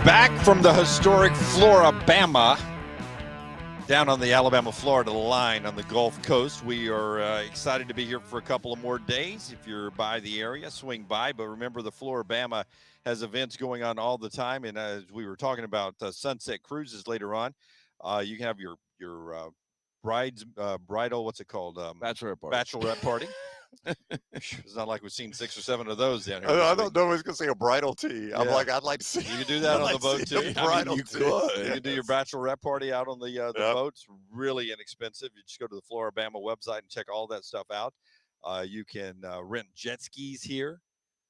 Back from the historic Flora-Bama, down on the Alabama-Florida line on the Gulf Coast. We are excited to be here for a couple of more days. If you're by the area, swing by. But remember, the Flora-Bama has events going on all the time. And as we were talking about sunset cruises later on, you can have your bridal, what's it called? Bachelorette party. It's not like we've seen 6 or 7 of those down here. I don't know. I was going to say a bridal tea. I'm like, I'd like to see. You can do that on the boat too. Bridal You tea. could. You can do your bachelorette party out on the boats. Really inexpensive. You just go to the Flora-Bama website and check all that stuff out. You can rent jet skis here.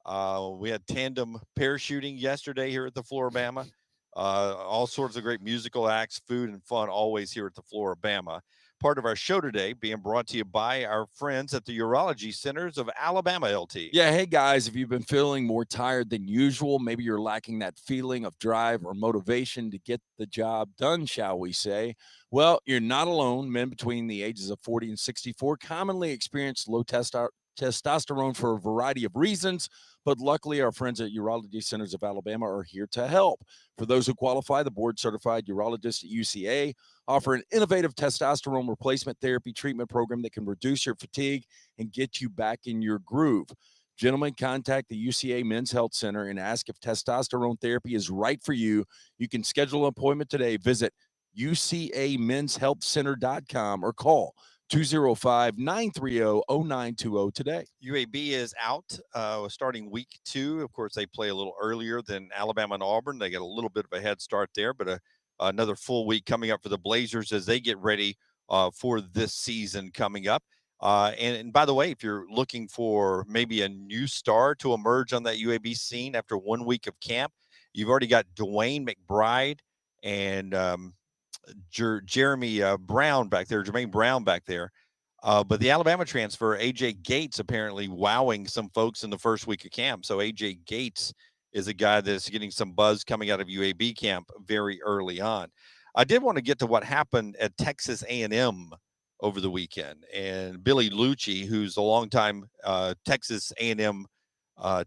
We had tandem parachuting yesterday here at the Flora-Bama. All sorts of great musical acts, food, and fun always here at the Flora-Bama. Part of our show today being brought to you by our friends at the Urology Centers of Alabama, LT. Yeah, hey guys, if you've been feeling more tired than usual, maybe you're lacking that feeling of drive or motivation to get the job done, shall we say, well, you're not alone. Men between the ages of 40 and 64 commonly experience low testosterone for a variety of reasons, but luckily our friends at Urology Centers of Alabama are here to help. For those who qualify, the board-certified urologists at UCA offer an innovative testosterone replacement therapy treatment program that can reduce your fatigue and get you back in your groove. Gentlemen, contact the UCA Men's Health Center and ask if testosterone therapy is right for you. You can schedule an appointment today. Visit UCAMen'sHealthCenter.com or call 205-930-0920 today. UAB is out starting week 2. Of course, they play a little earlier than Alabama and Auburn. They get a little bit of a head start there, but another full week coming up for the Blazers as they get ready for this season coming up. And by the way, if you're looking for maybe a new star to emerge on that UAB scene after 1 week of camp, you've already got Dwayne McBride and Jermaine Brown back there. But the Alabama transfer, A.J. Gates, apparently wowing some folks in the first week of camp. So A.J. Gates is a guy that's getting some buzz coming out of UAB camp very early on. I did want to get to what happened at Texas A&M over the weekend. And Billy Lucci, who's a longtime Texas A&M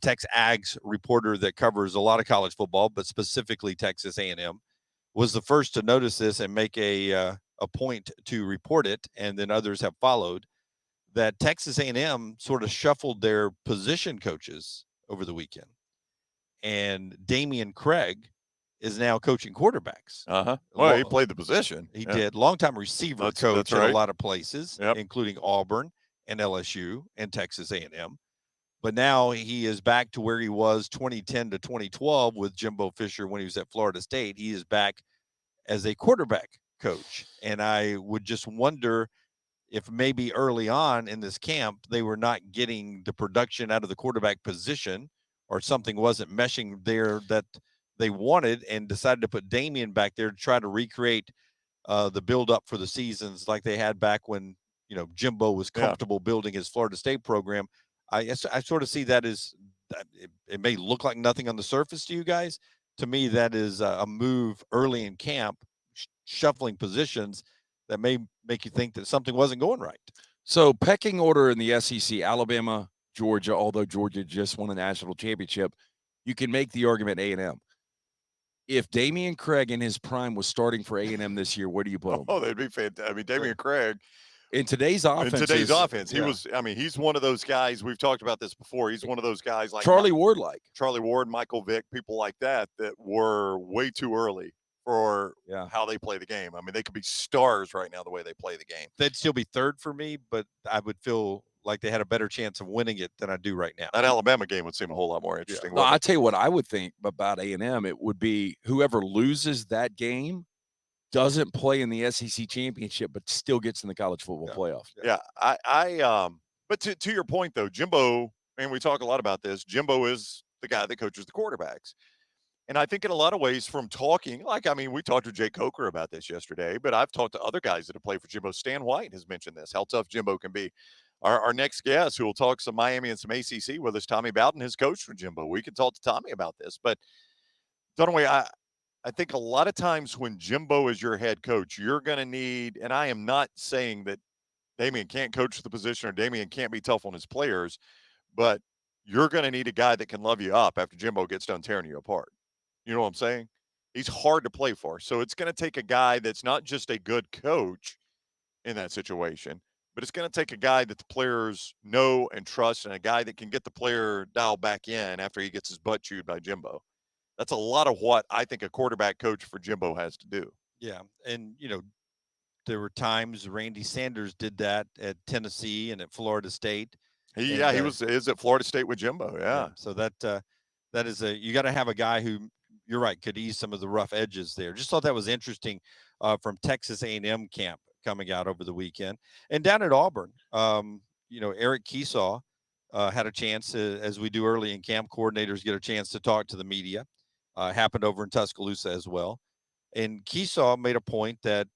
Tex Ags reporter that covers a lot of college football, but specifically Texas A&M, was the first to notice this and make a point to report it, and then others have followed, that Texas A&M sort of shuffled their position coaches over the weekend. And Damian Craig is now coaching quarterbacks. Well, he played the position. He did. Longtime receiver coach that's at right. a lot of places, including Auburn and LSU and Texas A&M. But now he is back to where he was 2010 to 2012 with Jimbo Fisher when he was at Florida State. He is back as a quarterback coach. And I would just wonder if maybe early on in this camp, they were not getting the production out of the quarterback position, or something wasn't meshing there that they wanted, and decided to put Damian back there to try to recreate the build up for the seasons like they had back when, Jimbo was comfortable building his Florida State program. I sort of see that as it may look like nothing on the surface to you guys. To me, that is a move early in camp, shuffling positions that may make you think that something wasn't going right. So pecking order in the SEC, Alabama, Georgia, although Georgia just won a national championship, you can make the argument A&M. If Damian Craig in his prime was starting for A&M this year, where do you put him? Oh, they'd be fantastic. I mean, Damian Craig. In today's offense, he's one of those guys. We've talked about this before. He's one of those guys like Charlie Ward, Michael Vick, people like that were way too early for how they play the game. I mean, they could be stars right now the way they play the game. They'd still be third for me, but I would feel like they had a better chance of winning it than I do right now. That Alabama game would seem a whole lot more interesting. No, I tell you what I would think about A&M. It would be whoever loses that game doesn't play in the SEC championship, but still gets in the college football playoff. Yeah, but to your point though, Jimbo, and we talk a lot about this. Jimbo is the guy that coaches the quarterbacks. And I think in a lot of ways from talking, we talked to Jake Coker about this yesterday, but I've talked to other guys that have played for Jimbo. Stan White has mentioned this, how tough Jimbo can be. Our next guest, who will talk some Miami and some ACC with us, Tommy Bowden, his coach for Jimbo. We can talk to Tommy about this. But, Dunaway, I think a lot of times when Jimbo is your head coach, you're going to need, and I am not saying that Damian can't coach the position or Damian can't be tough on his players, but you're going to need a guy that can love you up after Jimbo gets done tearing you apart. You know what I'm saying? He's hard to play for. So it's going to take a guy that's not just a good coach in that situation, but it's going to take a guy that the players know and trust, and a guy that can get the player dialed back in after he gets his butt chewed by Jimbo. That's a lot of what I think a quarterback coach for Jimbo has to do. Yeah. And, there were times Randy Sanders did that at Tennessee and at Florida State. He was at Florida State with Jimbo. Yeah. So that is you got to have a guy who, you're right, could ease some of the rough edges there. Just thought that was interesting from Texas A&M camp coming out over the weekend. And down at Auburn, Eric Keesaw had a chance, as we do early in camp, coordinators get a chance to talk to the media. Happened over in Tuscaloosa as well. And Keesaw made a point that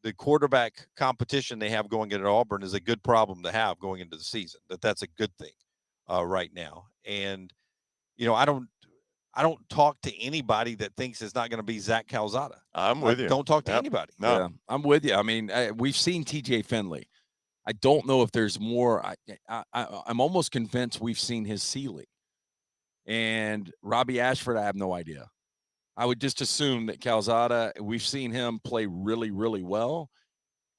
the quarterback competition they have going at Auburn is a good problem to have going into the season, that's a good thing right now. And, I don't talk to anybody that thinks it's not going to be Zach Calzada. I'm with you. Don't talk to anybody. No, yeah, I'm with you. I mean, we've seen TJ Finley. I don't know if there's more. I'm almost convinced we've seen his ceiling. And Robbie Ashford, I have no idea. I would just assume that Calzada, we've seen him play really, really well.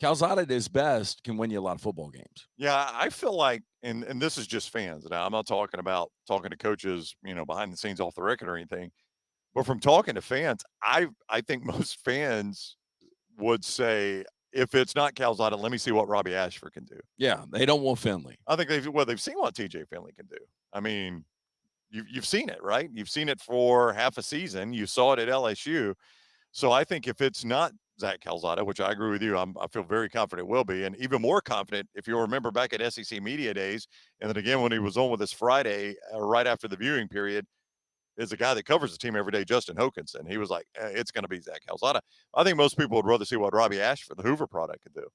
Calzada at his best can win you a lot of football games. Yeah, I feel like, and this is just fans. Now, I'm not talking to coaches, behind the scenes off the record or anything. But from talking to fans, I think most fans would say, if it's not Calzada, let me see what Robbie Ashford can do. Yeah, they don't want Finley. I think they've seen what TJ Finley can do. I mean, you've seen it, right? You've seen it for half a season. You saw it at LSU. So I think if it's not Zach Calzada, which I agree with you, I feel very confident it will be, and even more confident if you remember back at SEC Media Days, and then again when he was on with us Friday, right after the viewing period, is a guy that covers the team every day, Justin Hokanson. He was like, it's going to be Zach Calzada. I think most people would rather see what Robbie Ashford, the Hoover product, could do.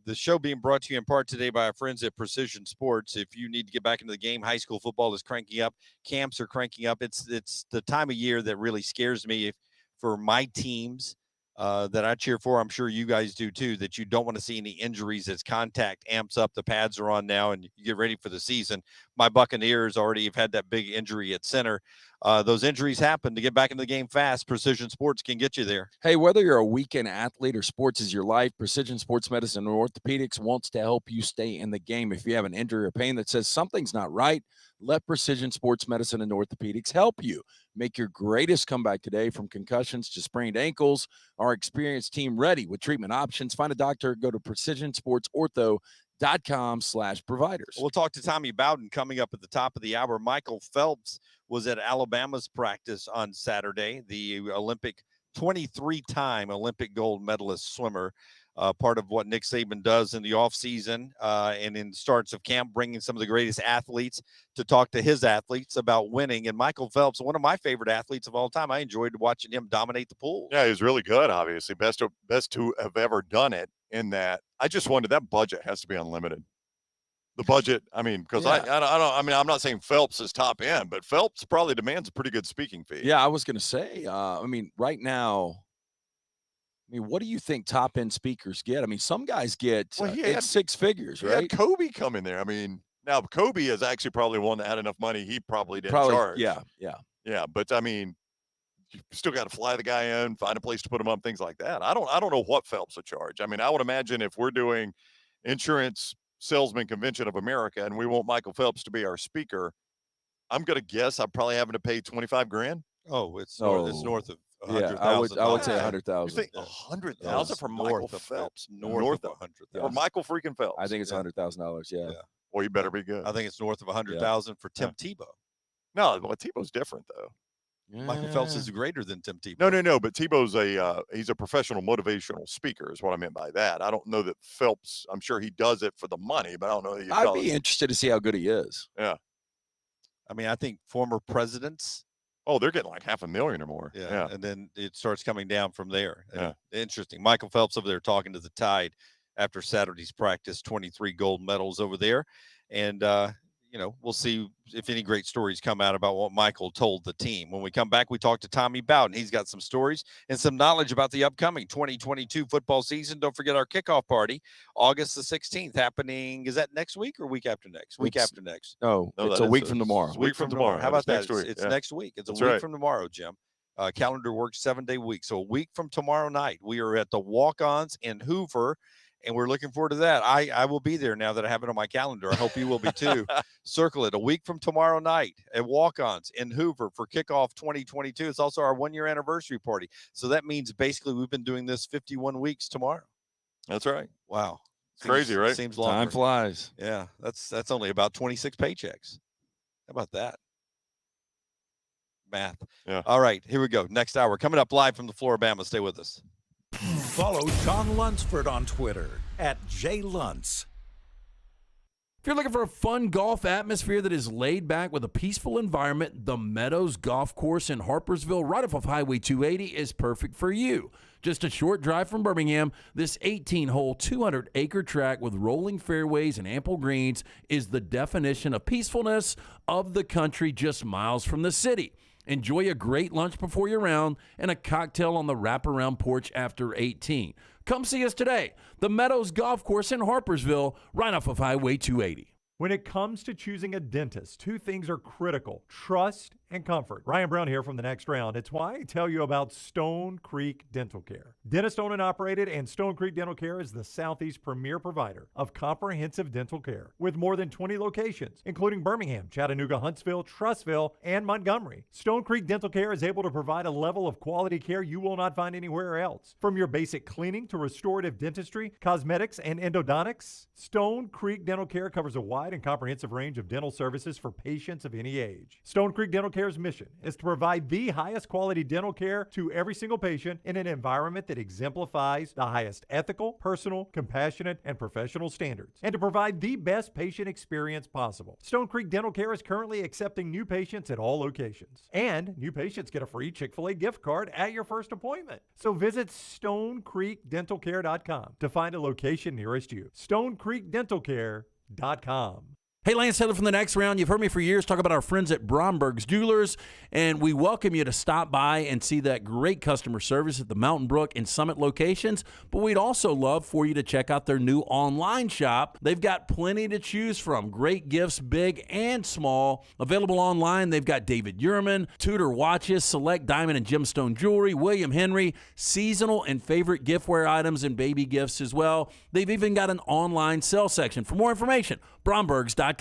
The show being brought to you in part today by our friends at Precision Sports. If you need to get back into the game, high school football is cranking up. Camps are cranking up. It's the time of year that really scares me for my teams that I cheer for. I'm sure you guys do too, that you don't want to see any injuries as contact amps up. The pads are on now and you get ready for the season. My Buccaneers already have had that big injury at center. those injuries happen. To get back into the game fast, Precision Sports can get you there. Hey, whether you're a weekend athlete or sports is your life, Precision Sports Medicine and Orthopedics wants to help you stay in the game. If you have an injury or pain that says something's not right, let Precision Sports Medicine and Orthopedics help you. Make your greatest comeback today, from concussions to sprained ankles. Our experienced team ready with treatment options. Find a doctor. Go to precisionsportsortho.com/providers. We'll talk to Tommy Bowden coming up at the top of the hour. Michael Phelps was at Alabama's practice on Saturday, the 23-time Olympic gold medalist swimmer, part of what Nick Saban does in the offseason and in starts of camp, bringing some of the greatest athletes to talk to his athletes about winning. And Michael Phelps, one of my favorite athletes of all time. I enjoyed watching him dominate the pool. Yeah, he was really good, obviously. Best to have ever done it. In that, I just wondered, that budget has to be unlimited. The budget, I mean, because I don't, I mean, I'm not saying Phelps is top end, but Phelps probably demands a pretty good speaking fee. Yeah, I was going to say, I mean, right now, I mean, what do you think top end speakers get? I mean, some guys get it's six figures, right? He had Kobe come in there. I mean, now Kobe is actually probably one that had enough money. He probably didn't charge. Yeah. But I mean, you still got to fly the guy in, find a place to put him up, things like that. I don't know what Phelps would charge. I mean, I would imagine if we're doing Insurance Salesman Convention of America and we want Michael Phelps to be our speaker, I'm going to guess I'm probably having to pay $25,000. Oh, it's north of 100,000. I would say 100,000. You think 100,000 for Michael Phelps? North of 100,000 for Michael freaking Phelps. I think it's $100,000. Yeah. Well, you better be good. I think it's north of 100,000 for Tim Tebow. No, well, Tebow's different though. Michael Phelps is greater than Tim Tebow. No. But Tebow's he's a professional motivational speaker, is what I meant by that. I don't know that Phelps. I'm sure he does it for the money, but I don't know that he I'd be interested to see how good he is. Yeah. I mean, I think former presidents. Oh, they're getting like $500,000 or more. Yeah. And then it starts coming down from there. Yeah. Interesting. Michael Phelps over there talking to the Tide after Saturday's practice, 23 gold medals over there. And, we'll see if any great stories come out about what Michael told the team. When we come back, we talk to Tommy Bowden. He's got some stories and some knowledge about the upcoming 2022 football season. Don't forget our kickoff party, August the 16th, happening. Is that next week or week after next? Week after next. No, it's a week from tomorrow. It's a week from tomorrow. How about that? Next week. It's next week. It's a week from tomorrow, Jim. Calendar works 7-day week. So a week from tomorrow night, we are at the Walk-Ons in Hoover. And we're looking forward to that. I will be there now that I have it on my calendar. I hope you will be too. Circle it a week from tomorrow night at Walk-Ons in Hoover for kickoff 2022. It's also our 1-year anniversary party. So that means basically we've been doing this 51 weeks tomorrow. That's right. Wow. Crazy, right? Seems longer. Time flies. Yeah. That's only about 26 paychecks. How about that? Math. Yeah. All right. Here we go. Next hour. Coming up live from the Flora-Bama. Stay with us. Follow Sean Lunsford on Twitter @JLuntz. If you're looking for a fun golf atmosphere that is laid back with a peaceful environment, the Meadows Golf Course in Harpersville, right off of Highway 280, is perfect for you. Just a short drive from Birmingham, this 18-hole, 200-acre track with rolling fairways and ample greens is the definition of peacefulness of the country, just miles from the city. Enjoy a great lunch before your round and a cocktail on the wraparound porch after 18. Come see us today. The Meadows Golf Course in Harpersville, right off of Highway 280. When it comes to choosing a dentist, two things are critical: trust and comfort. Ryan Brown here from The Next Round. It's why I tell you about Stone Creek Dental Care. Dentist owned and operated, and Stone Creek Dental Care is the Southeast premier provider of comprehensive dental care with more than 20 locations, including Birmingham, Chattanooga, Huntsville, Trussville, and Montgomery. Stone Creek Dental Care is able to provide a level of quality care you will not find anywhere else. From your basic cleaning to restorative dentistry, cosmetics, and endodontics, Stone Creek Dental Care covers a wide and comprehensive range of dental services for patients of any age. Stone Creek Dental Care's mission is to provide the highest quality dental care to every single patient in an environment that exemplifies the highest ethical, personal, compassionate, and professional standards, and to provide the best patient experience possible. Stone Creek Dental Care is currently accepting new patients at all locations, and new patients get a free Chick-fil-A gift card at your first appointment. So visit StoneCreekDentalCare.com to find a location nearest you. StoneCreekDentalCare.com. Hey, Lance Taylor from the Next Round. You've heard me for years talk about our friends at Bromberg's Jewelers, and we welcome you to stop by and see that great customer service at the Mountain Brook and Summit locations. But we'd also love for you to check out their new online shop. They've got plenty to choose from. Great gifts, big and small. Available online, they've got David Yurman, Tudor watches, select diamond and gemstone jewelry, William Henry, seasonal and favorite giftware items, and baby gifts as well. They've even got an online sale section. For more information, Brombergs.com.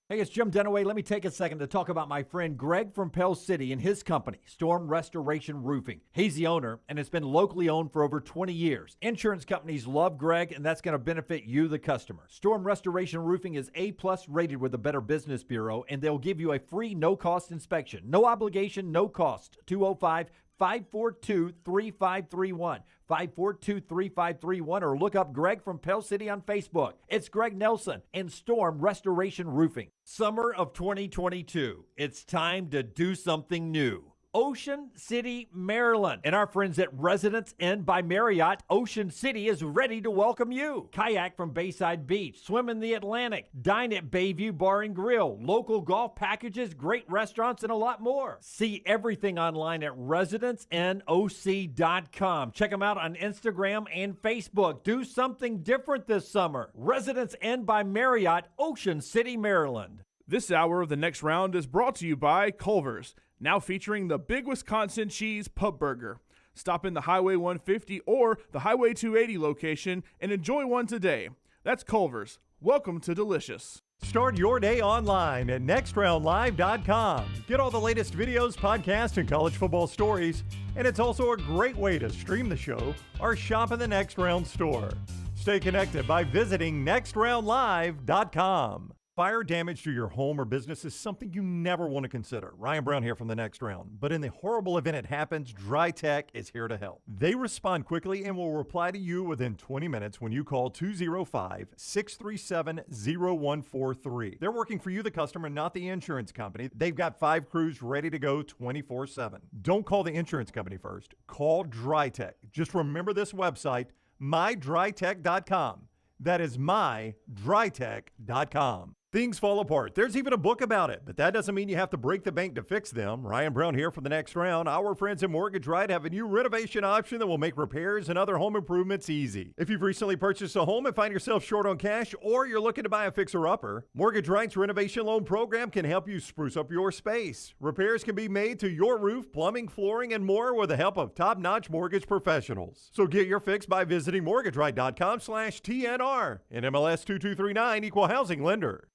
Hey, it's Jim Dunaway. Let me take a second to talk about my friend Greg from Pell City and his company, Storm Restoration Roofing. He's the owner, and it's been locally owned for over 20 years. Insurance companies love Greg, and that's going to benefit you, the customer. Storm Restoration Roofing is A-plus rated with the Better Business Bureau, and they'll give you a free no-cost inspection. No obligation, no cost. 205-542-3531. 542-3531, or look up Greg from Pell City on Facebook. It's Greg Nelson and Storm Restoration Roofing. Summer of 2022. It's time to do something new. Ocean City, Maryland. And our friends at Residence Inn by Marriott, Ocean City is ready to welcome you. Kayak from Bayside Beach, swim in the Atlantic, dine at Bayview Bar and Grill, local golf packages, great restaurants, and a lot more. See everything online at residenceinnoc.com. Check them out on Instagram and Facebook. Do something different this summer. Residence Inn by Marriott, Ocean City, Maryland. This hour of the Next Round is brought to you by Culver's, now featuring the Big Wisconsin Cheese Pub Burger. Stop in the Highway 150 or the Highway 280 location and enjoy one today. That's Culver's. Welcome to Delicious. Start your day online at nextroundlive.com. Get all the latest videos, podcasts, and college football stories. And it's also a great way to stream the show or shop in the Next Round store. Stay connected by visiting nextroundlive.com. Fire damage to your home or business is something you never want to consider. Ryan Brown here from the Next Round. But in the horrible event it happens, Dry Tech is here to help. They respond quickly and will reply to you within 20 minutes when you call 205-637-0143. They're working for you, the customer, not the insurance company. They've got 5 crews ready to go 24/7. Don't call the insurance company first. Call Dry Tech. Just remember this website, mydrytech.com. That is mydrytech.com. Things fall apart. There's even a book about it, but that doesn't mean you have to break the bank to fix them. Ryan Brown here for the Next Round. Our friends at Mortgage Right have a new renovation option that will make repairs and other home improvements easy. If you've recently purchased a home and find yourself short on cash, or you're looking to buy a fixer-upper, Mortgage Right's renovation loan program can help you spruce up your space. Repairs can be made to your roof, plumbing, flooring, and more with the help of top-notch mortgage professionals. So get your fix by visiting mortgageright.com/TNR. And MLS 2239, Equal Housing Lender.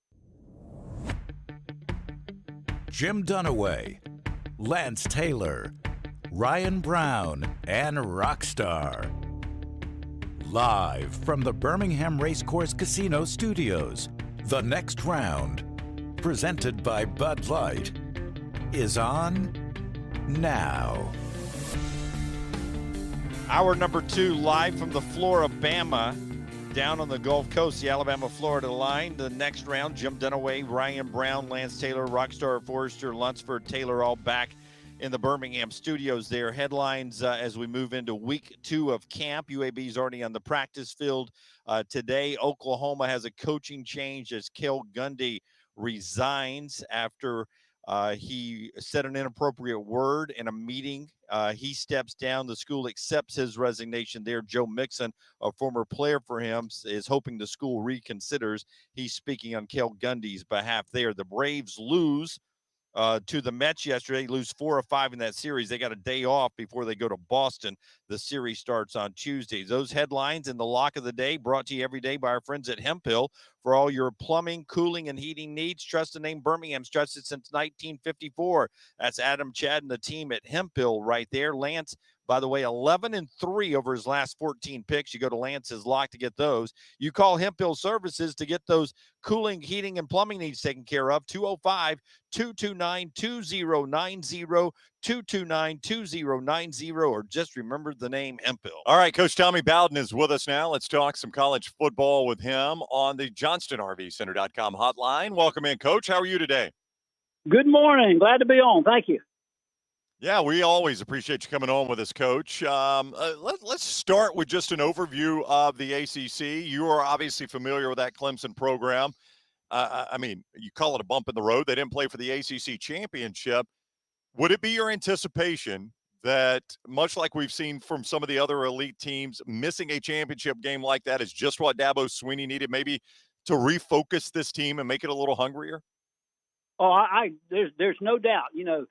Jim Dunaway, Lance Taylor, Ryan Brown, and Rockstar. Live from the Birmingham Racecourse Casino Studios, the Next Round, presented by Bud Light, is on now. Hour number 2, live from the Flora-Bama, down on the Gulf Coast, the Alabama-Florida line. The Next Round, Jim Dunaway, Ryan Brown, Lance Taylor, Rockstar, Forrester, Lunsford, Taylor, all back in the Birmingham studios there. Headlines as we move into week 2 of camp. UAB's already on the practice field today. Oklahoma has a coaching change as Cale Gundy resigns after he said an inappropriate word in a meeting. He steps down. The school accepts his resignation there. Joe Mixon, a former player for him, is hoping the school reconsiders. He's speaking on Cale Gundy's behalf there. The Braves lose to the Mets yesterday, lose 4 of 5 in that series. They got a day off before they go to Boston. The series starts on Tuesday. Those headlines in the lock of the day brought to you every day by our friends at Hemphill. For all your plumbing, cooling, and heating needs, trust the name Birmingham's trusted since 1954. That's Adam, Chad, and the team at Hemphill right there. Lance, by the way, 11-3 over his last 14 picks. You go to Lance's Lock to get those. You call Hemphill Services to get those cooling, heating, and plumbing needs taken care of. 205-229-2090, 229-2090, or just remember the name Hemphill. All right, Coach Tommy Bowden is with us now. Let's talk some college football with him on the JohnstonRVCenter.com hotline. Welcome in, Coach. How are you today? Good morning. Glad to be on. Thank you. Yeah, we always appreciate you coming on with us, Coach. Let's start with just an overview of the ACC. You are obviously familiar with that Clemson program. I mean, you call it a bump in the road. They didn't play for the ACC championship. Would it be your anticipation that, much like we've seen from some of the other elite teams, missing a championship game like that is just what Dabo Swinney needed, maybe to refocus this team and make it a little hungrier? Oh, there's no doubt. You know,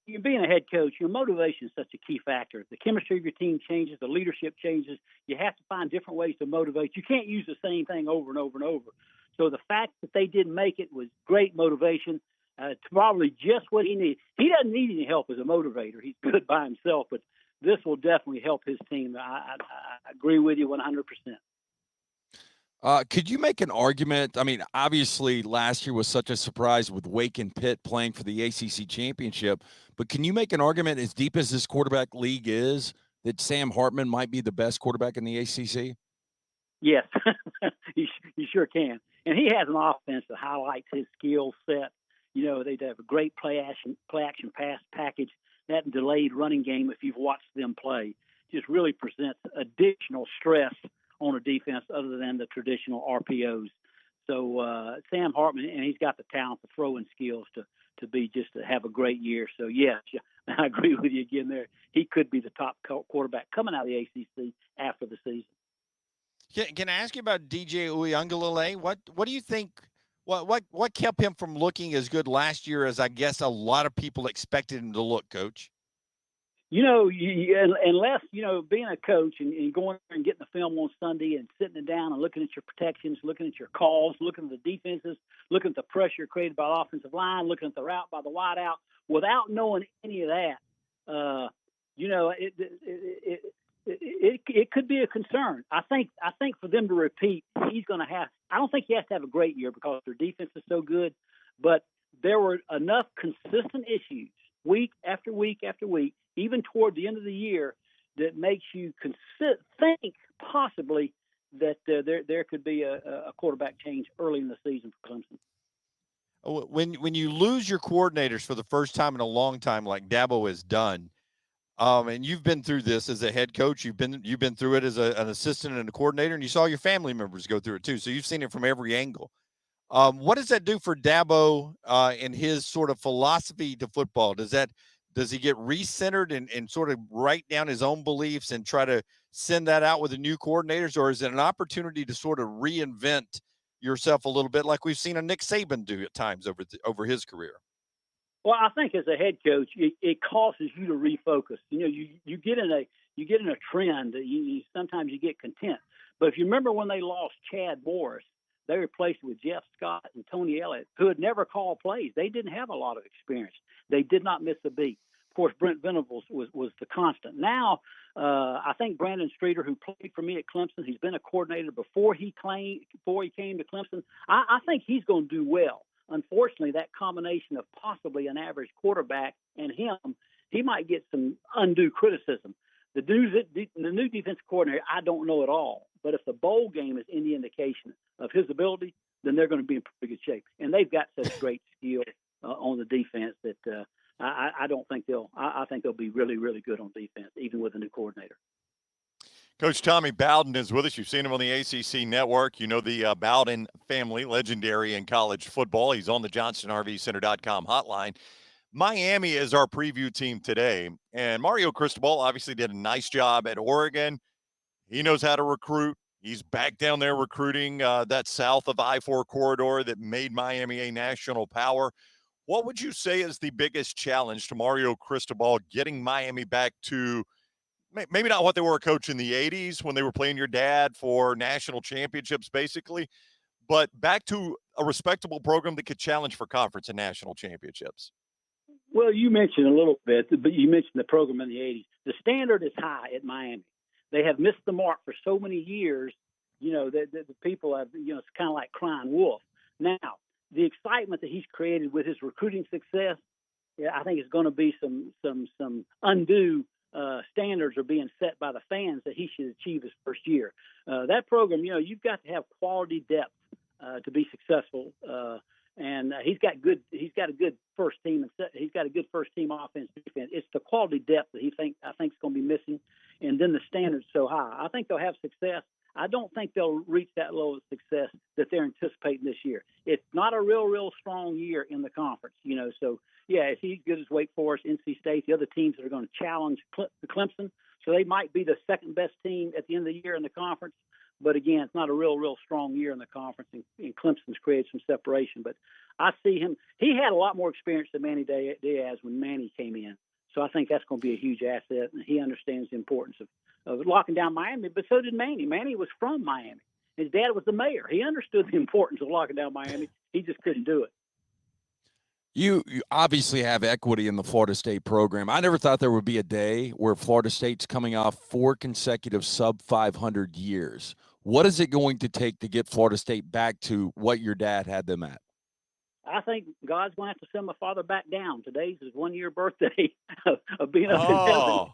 you being a head coach, your motivation is such a key factor. The chemistry of your team changes, the leadership changes. You have to find different ways to motivate. You can't use the same thing over and over and over. So the fact that they didn't make it was great motivation. It's probably just what he needs. He doesn't need any help as a motivator. He's good by himself, but this will definitely help his team. I agree with you 100%. Could you make an argument? I mean, obviously last year was such a surprise with Wake and Pitt playing for the ACC championship, but can you make an argument, as deep as this quarterback league is, that Sam Hartman might be the best quarterback in the ACC? Yes, you sure can. And he has an offense that highlights his skill set. You know, they have a great play action pass package. That delayed running game, if you've watched them play, just really presents additional stress on a defense other than the traditional RPOs. So Sam Hartman, and he's got the talent, the throwing skills to have a great year. So, yes, I agree with you again there. He could be the top quarterback coming out of the ACC after the season. Can I ask you about DJ Uiagalelei? What do you think? What kept him from looking as good last year as I guess a lot of people expected him to look, Coach? You know, unless, you know, being a coach and going there and getting the film on Sunday and sitting it down and looking at your protections, looking at your calls, looking at the defenses, looking at the pressure created by the offensive line, looking at the route by the wideout, without knowing any of that, you know, it could be a concern. I think for them to repeat, he's going to have. I don't think he has to have a great year because their defense is so good, but there were enough consistent issues week after week after week, even toward the end of the year, that makes you think possibly that there could be a quarterback change early in the season for Clemson. When you lose your coordinators for the first time in a long time, like Dabo has done, and you've been through this as a head coach, you've been through it as an assistant and a coordinator, and you saw your family members go through it too. So you've seen it from every angle. What does that do for Dabo and his sort of philosophy to football? Does he get recentered and sort of write down his own beliefs and try to send that out with the new coordinators, or is it an opportunity to sort of reinvent yourself a little bit, like we've seen a Nick Saban do at times over his career? Well, I think as a head coach, it causes you to refocus. You know, you get in a trend. Sometimes you get content. But if you remember when they lost Chad Morris, they replaced it with Jeff Scott and Tony Elliott, who had never called plays. They didn't have a lot of experience. They did not miss a beat. Of course, Brent Venables was the constant. Now, I think Brandon Streeter, who played for me at Clemson, he's been a coordinator before he came to Clemson. I think he's going to do well. Unfortunately, that combination of possibly an average quarterback and him, he might get some undue criticism. The new defensive coordinator, I don't know at all. But if the bowl game is any indication of his ability, then they're going to be in pretty good shape. And they've got such great skill on the defense that I don't think I think they'll be really, really good on defense, even with a new coordinator. Coach Tommy Bowden is with us. You've seen him on the ACC Network. You know the Bowden family, legendary in college football. He's on the JohnstonRVCenter.com hotline. Miami is our preview team today. And Mario Cristobal obviously did a nice job at Oregon. He knows how to recruit. He's back down there recruiting that south of I-4 corridor that made Miami a national power. What would you say is the biggest challenge to Mario Cristobal getting Miami back to maybe not what they were a coach in the 80s when they were playing your dad for national championships, basically, but back to a respectable program that could challenge for conference and national championships? Well, you mentioned a little bit, but you mentioned the program in the 80s. The standard is high at Miami. They have missed the mark for so many years, you know, that the people have, you know, it's kind of like crying wolf. Now, the excitement that he's created with his recruiting success, I think is going to be some undue standards are being set by the fans that he should achieve his first year. That program, you know, you've got to have quality depth to be successful. And he's got a good first team, and he's got a good first team offense defense. It's the quality depth that I think is going to be missing, and then the standards so high. I think they'll have success. I don't think they'll reach that level of success that they're anticipating this year. It's not a real strong year in the conference, So, yeah, if he's good as Wake Forest, NC State, the other teams that are going to challenge Clemson, so they might be the second best team at the end of the year in the conference. But again, it's not a real strong year in the conference, and Clemson's created some separation. But I see him. He had a lot more experience than Manny Diaz when Manny came in. So I think that's going to be a huge asset, and he understands the importance of locking down Miami. But so did Manny. Manny was from Miami. His dad was the mayor. He understood the importance of locking down Miami. He just couldn't do it. You obviously have equity in the Florida State program. I never thought there would be a day where Florida State's coming off 4 consecutive sub-500 years. What is it going to take to get Florida State back to what your dad had them at? I think God's going to have to send my father back down. Today's his 1-year birthday of being up in heaven.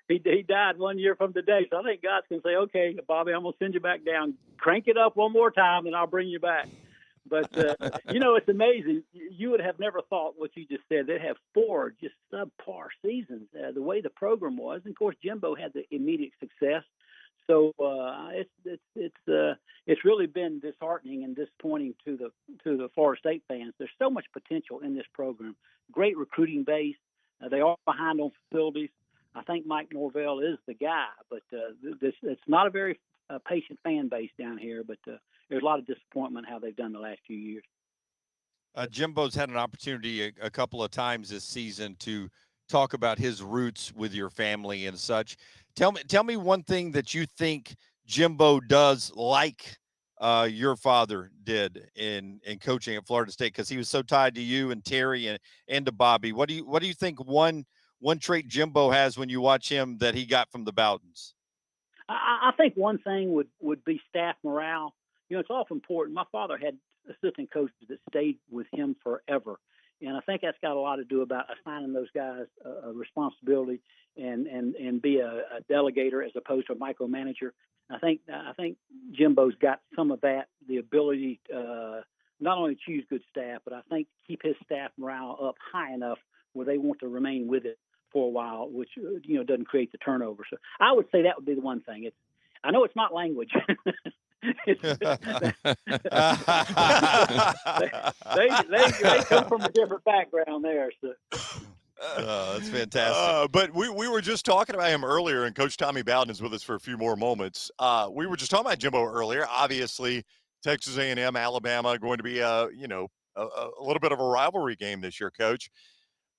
He died 1 year from today. So I think God's going to say, okay, Bobby, I'm going to send you back down. Crank it up one more time, and I'll bring you back. But, it's amazing. You would have never thought what you just said. They'd have 4 just subpar seasons, the way the program was. And, of course, Jimbo had the immediate success. So it's really been disheartening and disappointing to the Florida State fans. There's so much potential in this program. Great recruiting base. They are behind on facilities. I think Mike Norvell is the guy, but it's not a very patient fan base down here. But there's a lot of disappointment how they've done the last few years. Jimbo's had an opportunity a couple of times this season to talk about his roots with your family and such. Tell me one thing that you think Jimbo does like your father did in coaching at Florida State, because he was so tied to you and Terry and to Bobby. What do you think one trait Jimbo has when you watch him that he got from the Bowdens? I think one thing would be staff morale. It's awful important. My father had assistant coaches that stayed with him forever. And I think that's got a lot to do about assigning those guys a responsibility and be a delegator as opposed to a micromanager. I think Jimbo's got some of that, the ability not only to choose good staff, but I think keep his staff morale up high enough where they want to remain with it for a while, which doesn't create the turnover. So I would say that would be the one thing. I know it's not language. they come from a different background there. So. That's fantastic. But we were just talking about him earlier, and Coach Tommy Bowden is with us for a few more moments. We were just talking about Jimbo earlier. Obviously, Texas A&M, Alabama going to be a little bit of a rivalry game this year, Coach.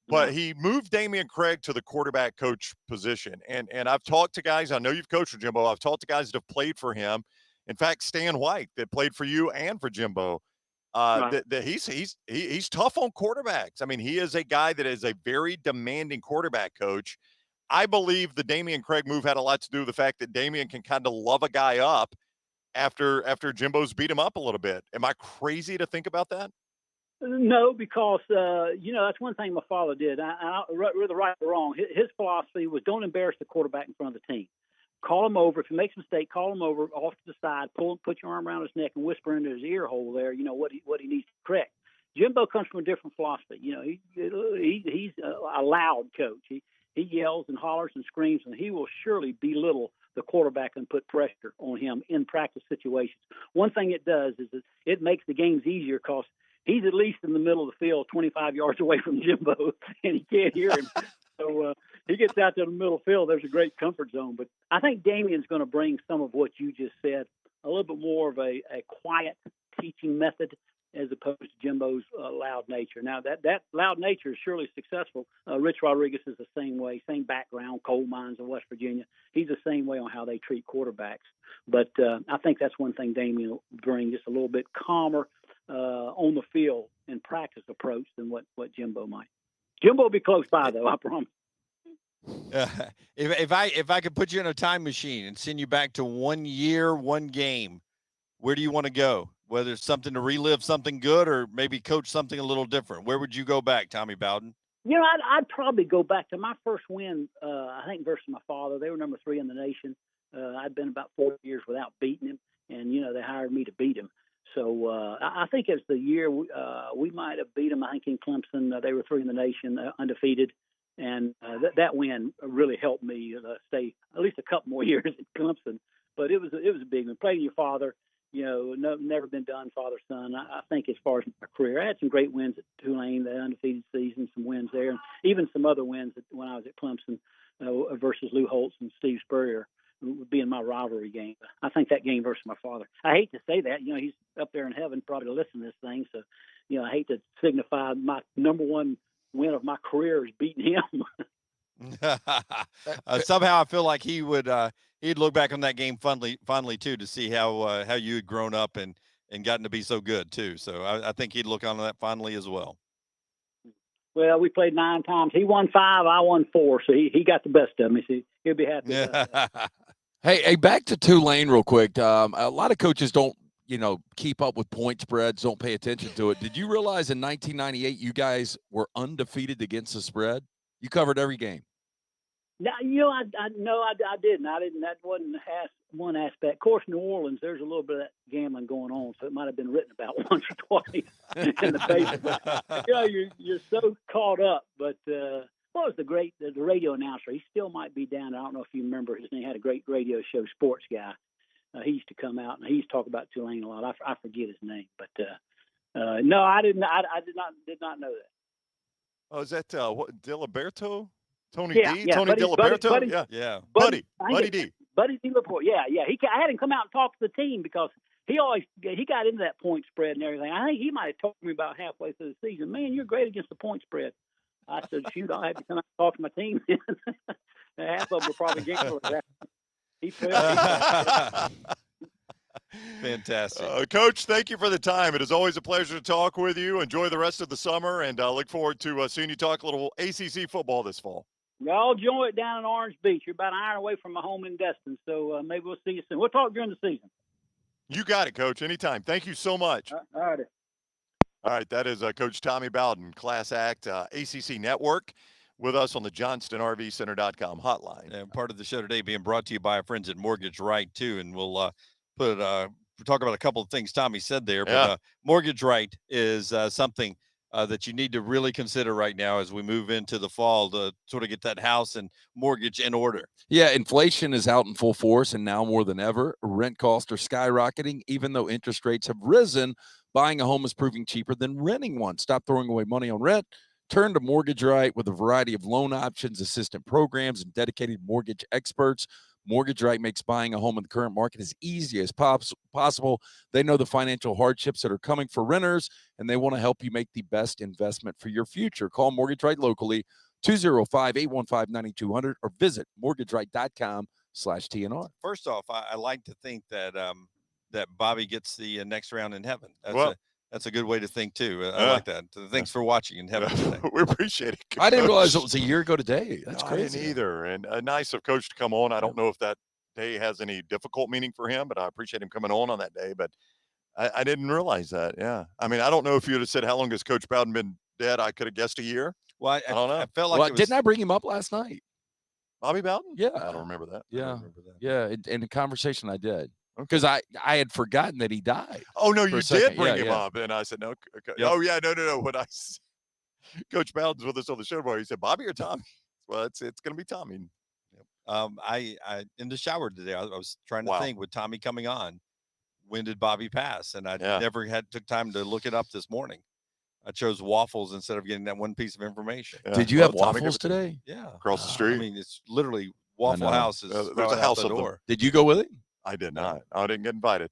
But he moved Damian Craig to the quarterback coach position. And I've talked to guys, I know you've coached with Jimbo. I've talked to guys that have played for him. In fact, Stan White, that played for you and for Jimbo, that he's tough on quarterbacks. I mean, he is a guy that is a very demanding quarterback coach. I believe the Damian Craig move had a lot to do with the fact that Damian can kind of love a guy up after Jimbo's beat him up a little bit. Am I crazy to think about that? No, because, that's one thing my father did. Whether right or wrong, his philosophy was don't embarrass the quarterback in front of the team. Call him over. If he makes a mistake, call him over off to the side, put your arm around his neck and whisper into his ear hole there, what he needs to correct. Jimbo comes from a different philosophy. He's a loud coach. He yells and hollers and screams, and he will surely belittle the quarterback and put pressure on him in practice situations. One thing it does is it makes the games easier because he's at least in the middle of the field, 25 yards away from Jimbo, and he can't hear him. So he gets out to the middle field. There's a great comfort zone. But I think Damian's going to bring some of what you just said, a little bit more of a quiet teaching method as opposed to Jimbo's loud nature. Now, that loud nature is surely successful. Rich Rodriguez is the same way, same background, coal mines in West Virginia. He's the same way on how they treat quarterbacks. But I think that's one thing Damian will bring, just a little bit calmer on the field and practice approach than what Jimbo might. Jimbo will be close by, though, I promise. If I could put you in a time machine and send you back to 1 year, one game, where do you want to go? Whether it's something to relive something good or maybe coach something a little different. Where would you go back, Tommy Bowden? I'd probably go back to my first win, I think, versus my father. They were number 3 in the nation. I'd been about 4 years without beating him, and, they hired me to beat him. So I think it was the year we might have beat them. I think in Clemson, they were 3 in the nation, undefeated. And that win really helped me stay at least a couple more years at Clemson. But it was a big one. Playing your father, never been done father-son. I think as far as my career, I had some great wins at Tulane, the undefeated season, some wins there, and even some other wins when I was at Clemson versus Lou Holtz and Steve Spurrier, being my rivalry game. I think that game versus my father. I hate to say that. He's up there in heaven probably to listen to this thing. So, I hate to signify my number one win of my career is beating him. Somehow I feel like he would he'd look back on that game fondly too, to see how you had grown up and gotten to be so good too. So I think he'd look on that fondly as well. Well, we played 9 times. He won 5, I won 4, so he got the best of me. So he'll be happy. Hey, back to Tulane real quick. A lot of coaches don't, keep up with point spreads, don't pay attention to it. Did you realize in 1998 you guys were undefeated against the spread? You covered every game. No, I didn't. That wasn't one aspect. Of course, New Orleans, there's a little bit of that gambling going on, so it might have been written about once or twice in the paper. But, you're so caught up. But what was the radio announcer? He still might be down. I don't know if you remember his name. He had a great radio show, Sports Guy. He used to come out and he used to talk about Tulane a lot. I forget his name, but no, I didn't. I did not know that. Oh, is that what, Diliberto? Tony yeah, D? Yeah, Tony Diliberto? Buddy D. Buddy D. Laporte. Yeah. I had him come out and talk to the team because he got into that point spread and everything. I think he might have told me about halfway through the season, man, you're great against the point spread. I said, shoot, I'll have to come out and talk to my team. Half of them were probably gamblers. Fantastic. Coach, thank you for the time. It is always a pleasure to talk with you. Enjoy the rest of the summer, and look forward to seeing you talk a little ACC football this fall. Y'all join it down in Orange Beach. You're about an hour away from my home in Destin, so maybe we'll see you soon. We'll talk during the season. You got it, Coach. Anytime. Thank you so much. All right. All right, that is Coach Tommy Bowden, Class Act, ACC Network, with us on the JohnstonRVCenter.com hotline. And part of the show today being brought to you by our friends at Mortgage Right, too. And we'll talk about a couple of things Tommy said there. But Mortgage Right is something that you need to really consider right now as we move into the fall to sort of get that house and mortgage in order. Yeah, inflation is out in full force, and now more than ever, rent costs are skyrocketing. Even though interest rates have risen, buying a home is proving cheaper than renting one. Stop throwing away money on rent. Turn to Mortgage Right with a variety of loan options, assistant programs, and dedicated mortgage experts. Mortgage Right makes buying a home in the current market as easy as possible. They know the financial hardships that are coming for renters, and they want to help you make the best investment for your future. Call Mortgage Right locally, 205-815-9200, or visit mortgageright.com/TNR. First off, I like to think that that Bobby gets the next round in heaven. That's a good way to think, too. I like that. Thanks for watching in heaven today. We appreciate it. I didn't realize it was a year ago today. That's crazy. I didn't either. And nice of Coach to come on. I don't know if that day has any difficult meaning for him, but I appreciate him coming on that day. But I didn't realize that. Yeah. I mean, I don't know if you would have said how long has Coach Bowden been dead. I could have guessed a year. Well, I don't know. I felt like didn't I bring him up last night? Bobby Bowden? Yeah. I don't remember that. Yeah. In the conversation I did. Because I had forgotten that he died. Oh, no, you did bring him up. And I said, no. Okay. Yep. Oh, yeah, no. When Coach Bowden's with us on the show tomorrow, he said, Bobby or Tommy? Well, it's going to be Tommy. I in the shower today, I was trying to think with Tommy coming on, when did Bobby pass? And I never took time to look it up this morning. I chose waffles instead of getting that one piece of information. Yeah. Did you have waffles today? Yeah. Across the street. I mean, it's literally Waffle House. There's a house the up door. Did you go with it? I did not. I didn't get invited.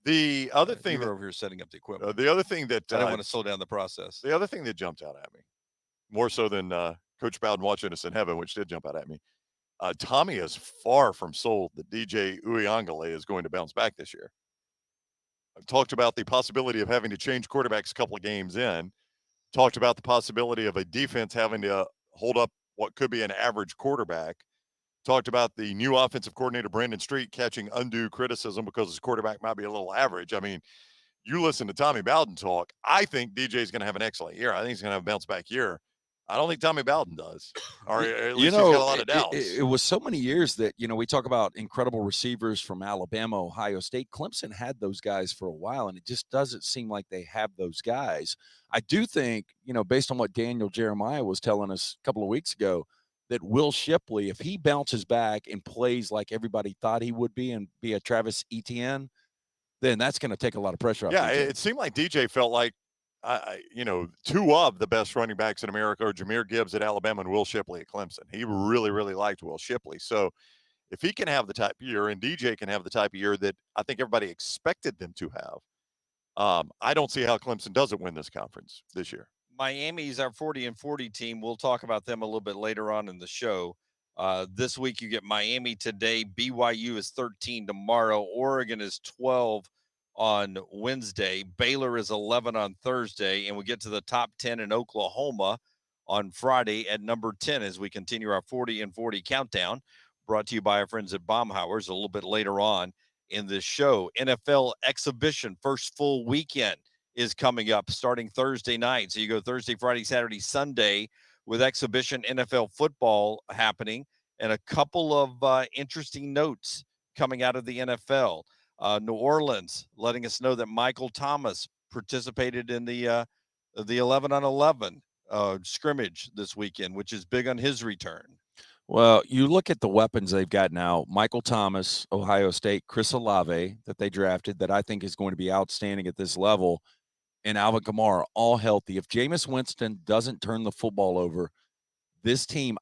The other thing you were over here setting up the equipment. The other thing that I don't want to slow down the process. The other thing that jumped out at me, more so than Coach Bowden watching us in heaven, which did jump out at me. Tommy is far from sold that DJ Uyangale is going to bounce back this year. I've talked about the possibility of having to change quarterbacks a couple of games in. Talked about the possibility of a defense having to hold up what could be an average quarterback. Talked about the new offensive coordinator, Brandon Street, catching undue criticism because his quarterback might be a little average. I mean, you listen to Tommy Bowden talk. I think DJ is going to have an excellent year. I think he's going to have a bounce back year. I don't think Tommy Bowden does, or at least You he's know, got a lot of doubts. it was so many years that, we talk about incredible receivers from Alabama, Ohio State. Clemson had those guys for a while, and it just doesn't seem like they have those guys. I do think, based on what Daniel Jeremiah was telling us a couple of weeks ago, that Will Shipley, if he bounces back and plays like everybody thought he would be and be a Travis Etienne, then that's going to take a lot of pressure off. Yeah, DJ. it seemed like DJ felt like, two of the best running backs in America are Jahmyr Gibbs at Alabama and Will Shipley at Clemson. He really, really liked Will Shipley. So if he can have the type of year and DJ can have the type of year that I think everybody expected them to have, I don't see how Clemson doesn't win this conference this year. Miami's our 40-40 team. We'll talk about them a little bit later on in the show. This week you get Miami today. BYU is 13 tomorrow. Oregon is 12 on Wednesday. Baylor is 11 on Thursday. And we get to the top 10 in Oklahoma on Friday at number 10 as we continue our 40-40 countdown, brought to you by our friends at Baumhower's a little bit later on in this show. NFL exhibition, first full weekend is coming up starting Thursday night. So you go Thursday, Friday, Saturday, Sunday with exhibition NFL football happening, and a couple of interesting notes coming out of the NFL. New Orleans letting us know that Michael Thomas participated in the 11-on-11 scrimmage this weekend, which is big on his return. Well, you look at the weapons they've got now. Michael Thomas, Ohio State, Chris Olave that they drafted that I think is going to be outstanding at this level, and Alvin Kamara, all healthy. If Jameis Winston doesn't turn the football over, this team,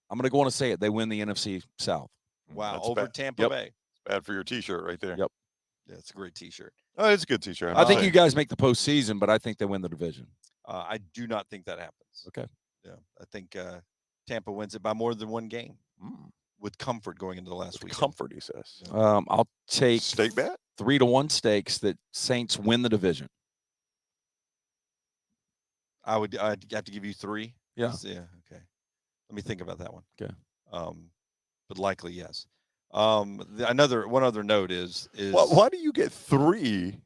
I'm going to go on and say it, they win the NFC South. Wow, That's over bad. Tampa Yep. Bay. It's bad for your T-shirt right there. Yep. Yeah, it's a great T-shirt. Oh, it's a good T-shirt. I think you guys make the postseason, but I think they win the division. I do not think that happens. Okay. Yeah, I think Tampa wins it by more than one game with comfort going into the last week. Comfort, he says. I'll take Stake bet? 3-1 stakes that Saints win the division. I'd have to give you 3. Yeah. Yeah. Okay. Let me think about that one. Okay. But likely yes. One other note is why do you get 3?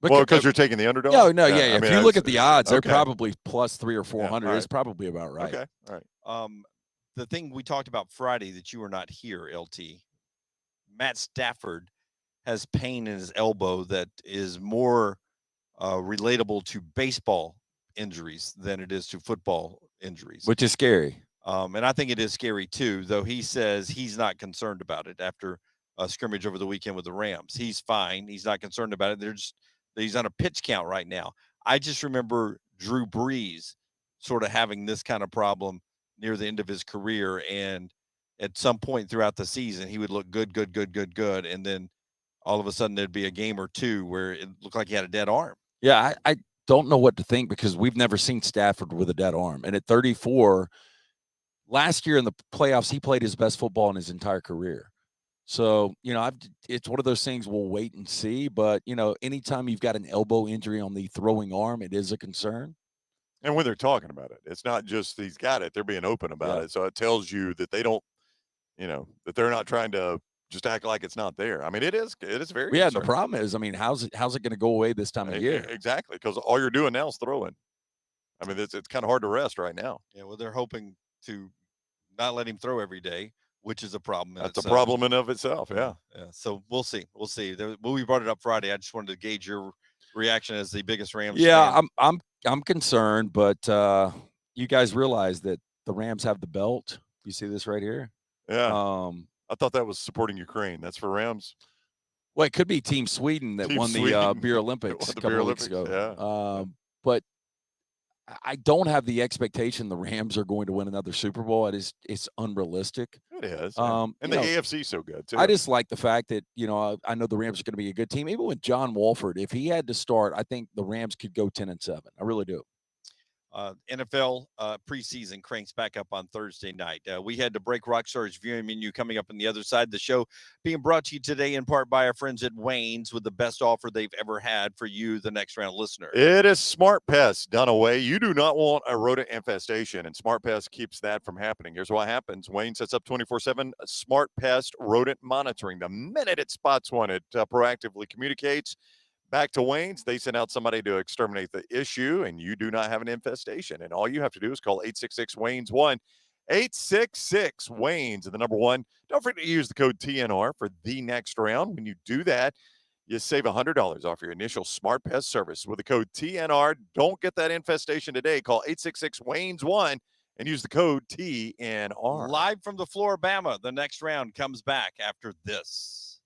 Look Well, at because the- you're taking the underdog. No, I if mean, you look at the odds, okay. they're probably plus 300 or 400. all It's right. probably about right. Okay, all right. The thing we talked about Friday that you were not here, LT. Matt Stafford has pain in his elbow that is more relatable to baseball injuries than it is to football injuries, Which is scary. and I think it is scary too. Though he says he's not concerned about it after a scrimmage over the weekend with the Rams. He's fine. He's not concerned about it. He's on a pitch count right now. I just remember Drew Brees sort of having this kind of problem near the end of his career, and at some point throughout the season, he would look good, and then all of a sudden there'd be a game or two where it looked like he had a dead arm. Yeah, I don't know what to think because we've never seen Stafford with a dead arm. And at 34, last year in the playoffs, he played his best football in his entire career. So, it's one of those things we'll wait and see. But, anytime you've got an elbow injury on the throwing arm, it is a concern. And when they're talking about it, it's not just he's got it; they're being open about it. So it tells you that they don't, that they're not trying to just act like it's not there. I mean, it is very. Yeah, the concerning. problem is, how's it going to go away this time of year? Exactly, because all you're doing now is throwing. I mean, it's kind of hard to rest right now. Yeah, well, they're hoping to not let him throw every day, which is a problem. That's a problem in of itself. Yeah. Yeah. So we'll see. We brought it up Friday. I just wanted to gauge your reaction as the biggest Rams fan. I'm concerned, but you guys realize that the Rams have the belt. You see this right here? Yeah. I thought that was supporting Ukraine. That's for Rams. Well, it could be Team Sweden that won the Beer Olympics a couple of weeks ago. Yeah. But I don't have the expectation the Rams are going to win another Super Bowl. It's unrealistic. It is. And the AFC is so good too. I just like the fact that, I know the Rams are going to be a good team. Even with John Wolford, if he had to start, I think the Rams could go 10-7. I really do. NFL preseason cranks back up on Thursday night. We had to break Rockstar's viewing menu coming up on the other side of the show, being brought to you today in part by our friends at Wayne's with the best offer they've ever had for you, the next round listener. It is Smart Pest done away. You do not want a rodent infestation, and Smart Pest keeps that from happening. Here's what happens. Wayne sets up 24/7 Smart Pest rodent monitoring. The minute it spots one, it proactively communicates. back to Wayne's, they send out somebody to exterminate the issue, and you do not have an infestation. And all you have to do is call 866-WAYNES-1. 866-WAYNES and the number 1. Don't forget to use the code TNR for the next round. When you do that, you save $100 off your initial Smart Pest service with the code TNR. Don't get that infestation today. Call 866-WAYNES-1 and use the code TNR. Live from the Flora-Bama, the next round comes back after this.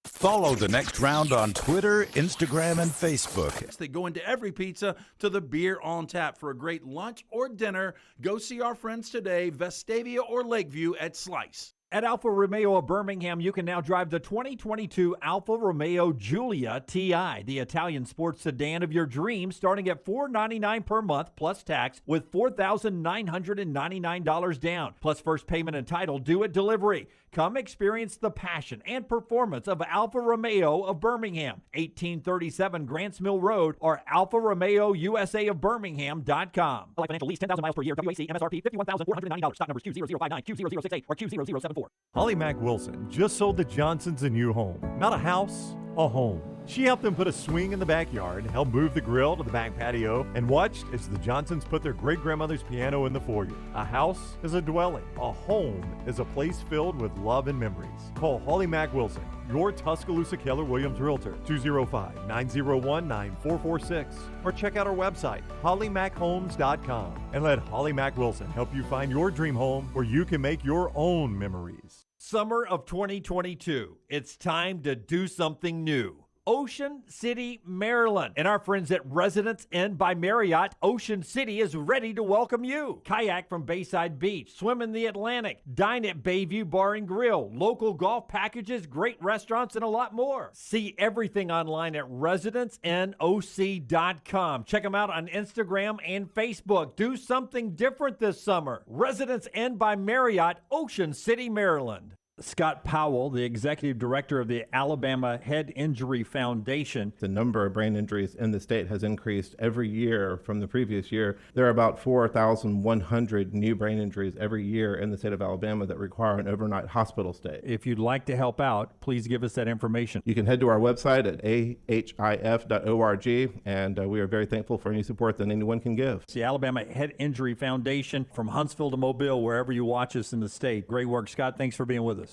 Follow the next round on Twitter, Instagram, and Facebook. They go into every pizza to the beer on tap. For a great lunch or dinner, go see our friends today, Vestavia or Lakeview at Slice. At Alfa Romeo of Birmingham, you can now drive the 2022 Alfa Romeo Giulia TI, the Italian sports sedan of your dreams, starting at $499 per month plus tax with $4,999 down, plus first payment and title due at delivery. Come experience the passion and performance of Alfa Romeo of Birmingham, 1837 Grants Mill Road, or Alfa Romeo USA of Birmingham.com. Life financial lease, 10,000 miles per year, WAC, MSRP, $51,490. Stock numbers Q0059, Q0068, or Q0074. Holly Mack Wilson just sold the Johnsons a new home. Not a house, a home. She helped them put a swing in the backyard, helped move the grill to the back patio, and watched as the Johnsons put their great-grandmother's piano in the foyer. A house is a dwelling. A home is a place filled with love and memories. Call Holly Mack Wilson, your Tuscaloosa Keller Williams Realtor, 205-901-9446, or check out our website, hollymackhomes.com, and let Holly Mack Wilson help you find your dream home where you can make your own memories. Summer of 2022. It's time to do something new. Ocean City, Maryland. And our friends at Residence Inn by Marriott, Ocean City is ready to welcome you. Kayak from Bayside Beach, swim in the Atlantic, dine at Bayview Bar and Grill, local golf packages, great restaurants, and a lot more. See everything online at residenceinnoc.com. Check them out on Instagram and Facebook. Do something different this summer. Residence Inn by Marriott, Ocean City, Maryland. Scott Powell, the executive director of the Alabama Head Injury Foundation. The number of brain injuries in the state has increased every year from the previous year. There are about 4,100 new brain injuries every year in the state of Alabama that require an overnight hospital stay. If you'd like to help out, please give us that information. You can head to our website at ahif.org, and we are very thankful for any support that anyone can give. It's the Alabama Head Injury Foundation from Huntsville to Mobile, wherever you watch us in the state. Great work, Scott. Thanks for being with us.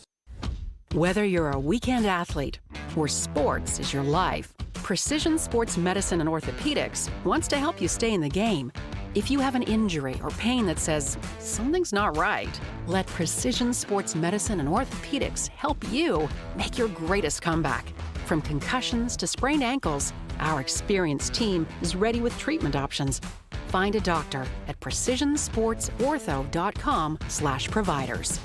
Whether you're a weekend athlete or sports is your life, Precision Sports Medicine and Orthopedics wants to help you stay in the game. If you have an injury or pain that says something's not right, let Precision Sports Medicine and Orthopedics help you make your greatest comeback. From concussions to sprained ankles, our experienced team is ready with treatment options. Find a doctor at precisionsportsortho.com/providers.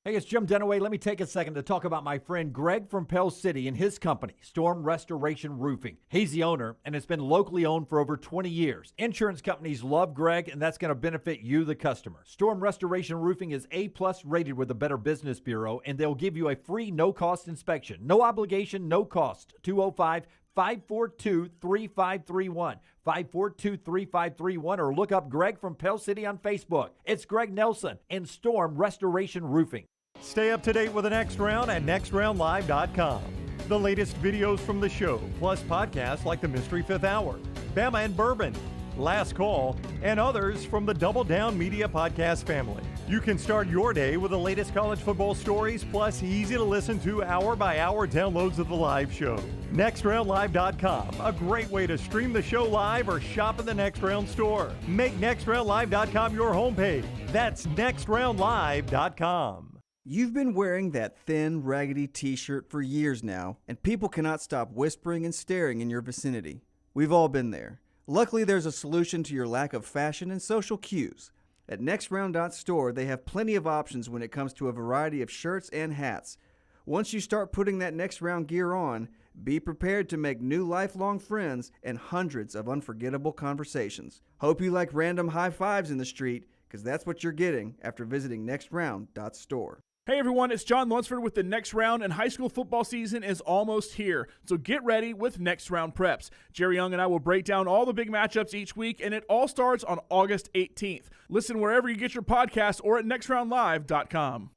Hey, it's Jim Dunaway. Let me take a second to talk about my friend Greg from Pell City and his company, Storm Restoration Roofing. He's the owner, and it's been locally owned for over 20 years. Insurance companies love Greg, and that's going to benefit you, the customer. Storm Restoration Roofing is A+ rated with the Better Business Bureau, and they'll give you a free no-cost inspection. No obligation, no cost. 205-542-3531. 542-3531, or look up Greg from Pell City on Facebook. It's Greg Nelson and Storm Restoration Roofing. Stay up to date with the next round at nextroundlive.com. The latest videos from the show, plus podcasts like the Mystery Fifth Hour, Bama and Bourbon, Last Call, and others from the Double Down Media podcast family. You can start your day with the latest college football stories, plus easy-to-listen to hour-by-hour downloads of the live show. NextRoundLive.com, a great way to stream the show live or shop in the Next Round store. Make NextRoundLive.com your homepage. That's NextRoundLive.com. You've been wearing that thin, raggedy t-shirt for years now, and people cannot stop whispering and staring in your vicinity. We've all been there. Luckily, there's a solution to your lack of fashion and social cues. At NextRound.store, they have plenty of options when it comes to a variety of shirts and hats. Once you start putting that Next Round gear on, be prepared to make new lifelong friends and hundreds of unforgettable conversations. Hope you like random high fives in the street, because that's what you're getting after visiting NextRound.store. Hey everyone, it's John Lunsford with the Next Round, and high school football season is almost here. So get ready with Next Round Preps. Jerry Young and I will break down all the big matchups each week, and it all starts on August 18th. Listen wherever you get your podcast or at nextroundlive.com.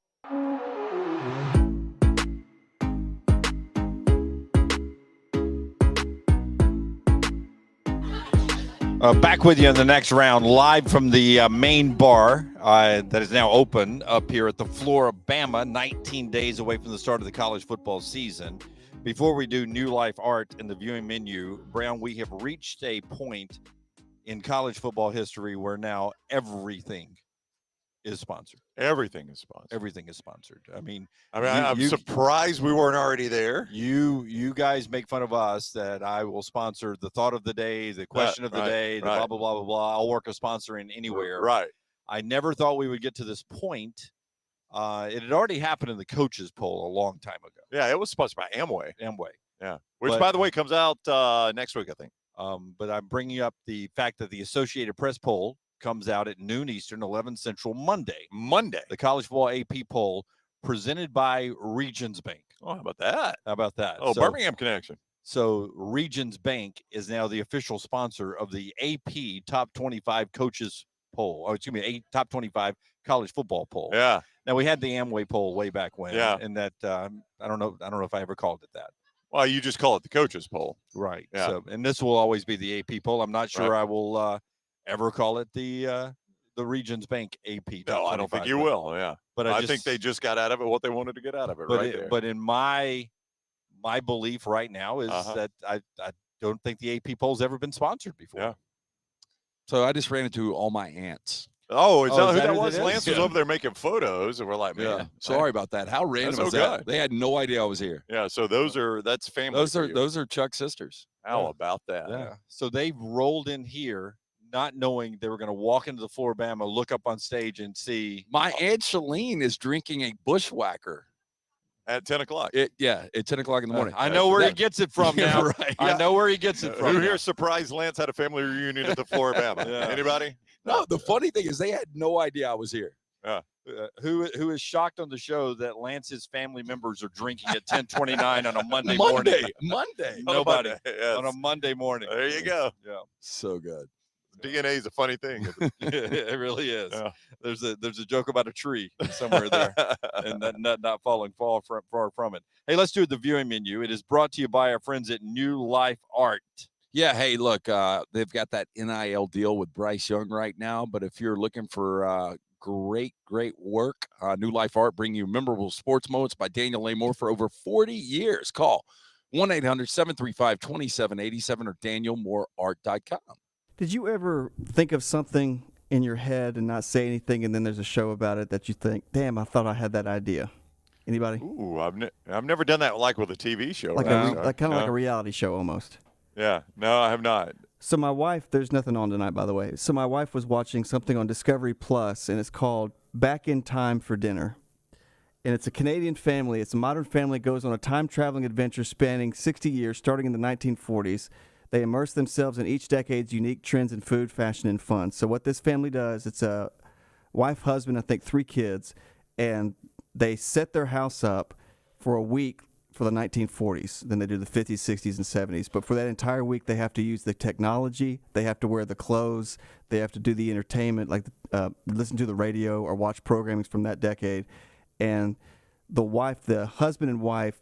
Back with you in the next round, live from the main bar that is now open up here at the Flora-Bama, 19 days away from the start of the college football season. Before we do New Life Art in the viewing menu, Brown, we have reached a point in college football history where now everything is sponsored. Everything is sponsored. Everything is sponsored. I mean, I'm surprised we weren't already there. You guys make fun of us that I will sponsor the thought of the day, the question of the day, the blah, blah, blah, blah, blah. I'll work a sponsoring anywhere. Right. I never thought we would get to this point. It had already happened in the coaches poll a long time ago. Yeah, it was sponsored by Amway. Yeah, which, But- by the way, comes out next week, I think. But I'm bringing up the fact that the Associated Press poll comes out at noon Eastern, 11 Central, Monday. The college football AP poll presented by Regions Bank. Oh, how about that? How about that? Oh, Birmingham connection. So Regions Bank is now the official sponsor of the AP Top 25 Coaches poll. Oh, excuse me, Top 25 College Football poll. Yeah. Now we had the Amway poll way back when. Yeah. And that I don't know if I ever called it that. Well, you just call it the coaches poll. Right. Yeah. So, and this will always be the AP poll. I'm not sure Right. I will ever call it the Regions Bank AP. No, I don't think 25, you but- will. Yeah. But I I think they just got out of it what they wanted to get out of it right there. But in my belief right now is that I don't think the AP poll's ever been sponsored before. Yeah. So I just ran into all my aunts. Oh, is that who that who was? that is? Lance was over there making photos, and we're like, man, Yeah. Sorry about that. How random That's is that? okay. They had no idea I was here. Yeah, so that's family. Those are Chuck's sisters. How about that? Yeah. So they rolled in here not knowing they were going to walk into the Flora-Bama, look up on stage and see. My Aunt Shalene is drinking a bushwhacker. At 10 o'clock. At 10 o'clock in the morning. I know where he gets it from now. Right. I know where he gets it from. Who now. here surprised Lance had a family reunion at the Flora-Bama? Yeah. Anybody? No, the funny thing is they had no idea I was here. Yeah. Who is shocked on the show that Lance's family members are drinking at 10:29 on a Monday morning? Monday. Nobody Yes. on a Monday morning. There you go. Yeah. So good. DNA is a funny thing. Isn't it? It really is. Yeah. There's a joke about a tree somewhere there, and that nut not falling far from it. Hey, let's do the viewing menu. It is brought to you by our friends at New Life Art. Yeah, hey, look, they've got that NIL deal with Bryce Young right now, but if you're looking for great work, New Life Art bring you memorable sports moments by Daniel A. Moore for over 40 years. Call 1-800-735-2787 or danielmooreart.com. Did you ever think of something in your head and not say anything, and then there's a show about it that you think, damn, I thought I had that idea? Anybody? Ooh, I've never done that like with a TV show. Like right? kind of like a reality show almost. Yeah. No, I have not. So my wife, there's nothing on tonight, by the way. So my wife was watching something on Discovery Plus, and it's called Back in Time for Dinner. And it's a Canadian family. It's a modern family goes on a time-traveling adventure spanning 60 years, starting in the 1940s. They immerse themselves in each decade's unique trends in food, fashion, and fun. So what this family does, it's a wife, husband, I think 3 kids, and they set their house up for a week for the 1940s. Then they do the 50s, 60s, and 70s. But for that entire week, they have to use the technology. They have to wear the clothes. They have to do the entertainment, like listen to the radio or watch programming from that decade. And the husband and wife,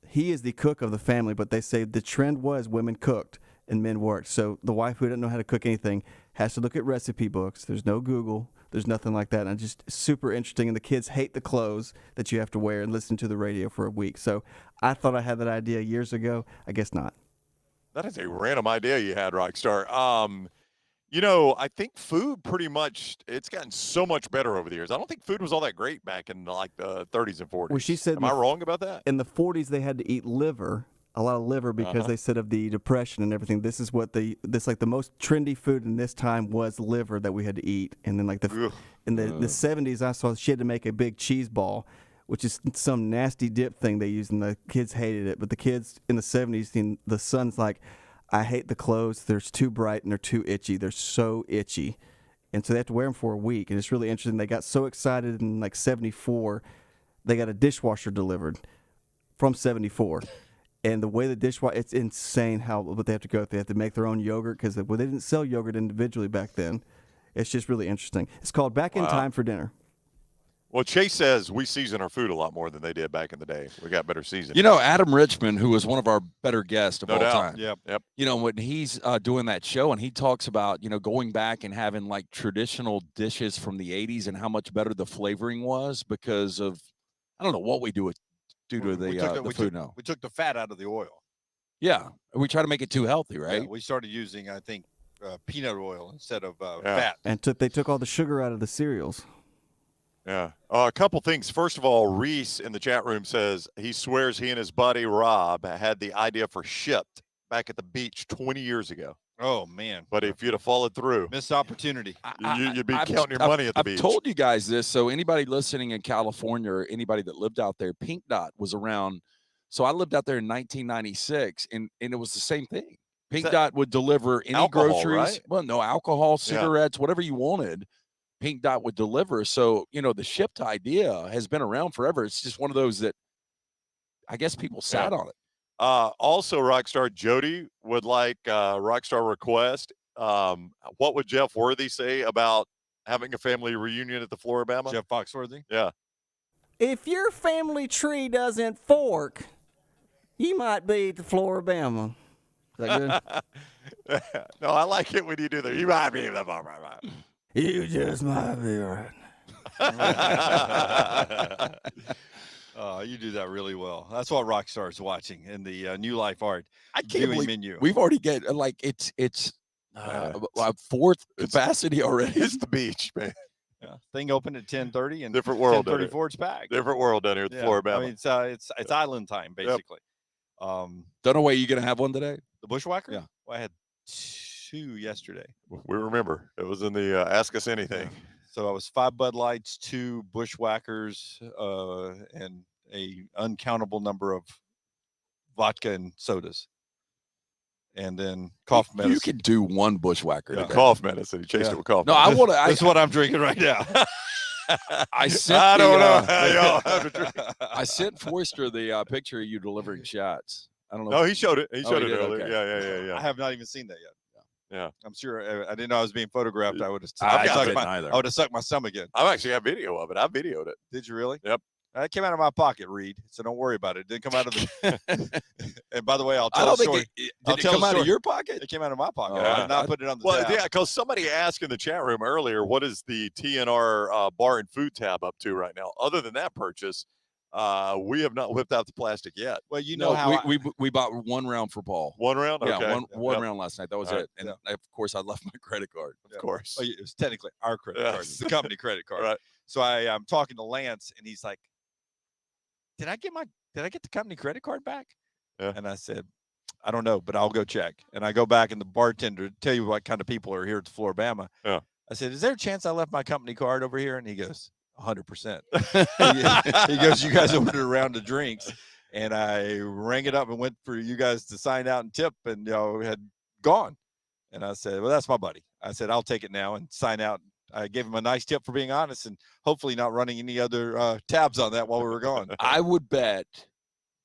he is the cook of the family, but they say the trend was women cooked and men worked. So the wife who doesn't know how to cook anything has to look at recipe books. There's no Google. There's nothing like that. And just super interesting. And the kids hate the clothes that you have to wear and listen to the radio for a week. So I thought I had that idea years ago. I guess not. That is a random idea you had, Rockstar. I think food pretty much, it's gotten so much better over the years. I don't think food was all that great back in like the 30s and 40s. Well, she said Am I wrong about that? In the 40s, they had to eat liver, a lot of liver, because they said of the depression and everything. This is what the most trendy food in this time was liver that we had to eat. And then in the 70s, I saw she had to make a big cheese ball, which is some nasty dip thing they used, and the kids hated it. But the kids in the 70s, the son's like, I hate the clothes. They're too bright and they're too itchy. They're so itchy. And so they have to wear them for a week. And it's really interesting. They got so excited in like 74, they got a dishwasher delivered from 74. And the way the dishwasher, it's insane what they have to go through. They have to make their own yogurt because they didn't sell yogurt individually back then. It's just really interesting. It's called Back in Time for Dinner. Well, Chase says we season our food a lot more than they did back in the day. We got better seasoning. You know, Adam Richmond, who was one of our better guests of No all doubt. time. Yep. You know, when he's doing that show and he talks about, going back and having like traditional dishes from the 80s and how much better the flavoring was because of, I don't know what we do to the food now. We took the fat out of the oil. Yeah. We try to make it too healthy, right? Yeah, we started using, I think, peanut oil instead of fat. And they took all the sugar out of the cereals. Yeah. A couple things. First of all, Reese in the chat room says he swears he and his buddy Rob had the idea for Shipped back at the beach 20 years ago. Oh, man. But if you'd have followed through, missed opportunity. You'd be counting your money at the beach. I've told you guys this. So anybody listening in California or anybody that lived out there, Pink Dot was around. So I lived out there in 1996, and it was the same thing. Pink Dot would deliver any alcohol, groceries. right? Well, no alcohol, cigarettes, whatever you wanted. Pink Dot would deliver. So, the Shipped idea has been around forever. It's just one of those that I guess people sat on it. Also, Rockstar Jody would like Rockstar request. What would Jeff Worthy say about having a family reunion at the Flora-Bama? Jeff Foxworthy? Yeah. If your family tree doesn't fork, you might be at the Flora-Bama. Is that good? No, I like it when you do that. You might be the Flora-Bama. You just might be right. You do that really well. That's what Rockstar's watching in the New Life Art Viewing menu. We've already get it's fourth capacity already. It's the beach, man. Yeah. Thing opened at 10:30 and different world. 10:34 it's packed. Different world down here at the Flora-Bama. I mean, it's island time basically. Don't know why you're gonna have one today. The Bushwhacker? Yeah. Well, I had 2 yesterday. We remember it was in the Ask Us Anything. Yeah. So I was 5 Bud Lights, 2 Bushwhackers, and a uncountable number of vodka and sodas. And then cough medicine. You could do one Bushwhacker. Yeah. Cough medicine. He chased it with cough. No, medicine. I want to. That's what I'm drinking right now. I sent. I don't know how y'all have to drink. I sent Forrester the picture of you delivering shots. I don't know. No, he showed it. He showed it did? earlier. Okay. Yeah. I have not even seen that yet. Yeah. I'm sure. I didn't know I was being photographed. I would have. I would have sucked my stomach in. I've actually got video of it. I videoed it. Did you really? Yep. It came out of my pocket, Reed. So don't worry about it. It didn't come out of the. And by the way, I'll tell I a don't story. think did it come out of your pocket? It came out of my pocket. Oh, I did not put it on the tab. Yeah, because somebody asked in the chat room earlier, what is the TNR bar and food tab up to right now? Other than that purchase, we have not whipped out the plastic yet. Well, you know how we bought one round for Paul. One round? Okay. Yeah, one round last night. That was All it. And of course, I left my credit card. Of course. Well, it was technically our credit card. It's the company credit card. Right. So I'm talking to Lance, and he's like, Did I get the company credit card back? Yeah. And I said, I don't know, but I'll go check. And I go back, and the bartender tell you what kind of people are here at the Flora-Bama. Yeah. I said, is there a chance I left my company card over here? And he goes, 100%. He goes, you guys ordered a round of drinks. And I rang it up and went for you guys to sign out and tip, and had gone. And I said, well, that's my buddy. I said, I'll take it now and sign out. I gave him a nice tip for being honest and hopefully not running any other tabs on that while we were gone. I would bet,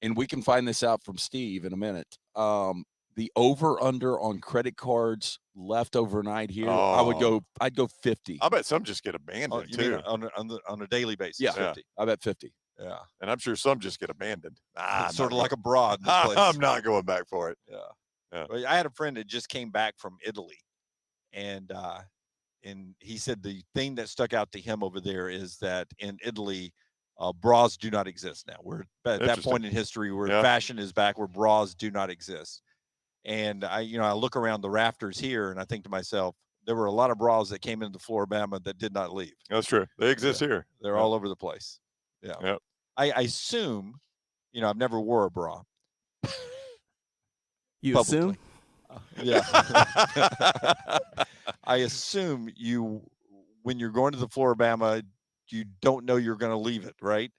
and we can find this out from Steve in a minute, the over-under on credit cards left overnight here, I'd go 50. I bet some just get abandoned, you too. mean on a daily basis? Yeah, 50. I bet 50. Yeah. And I'm sure some just get abandoned. It's sort of like a broad in this place. I'm not going back for it. Yeah. Well, I had a friend that just came back from Italy, and he said the thing that stuck out to him over there is that in Italy, bras do not exist now. We're at that point in history where fashion is back, where bras do not exist. And I look around the rafters here, and I think to myself, there were a lot of bras that came into Flora-Bama that did not leave. That's true. They exist here. They're all over the place. Yeah. Yep. I assume, I've never wore a bra. You publicly. assume? Yeah. I assume when you're going to the Flora-Bama, you don't know you're going to leave it, right?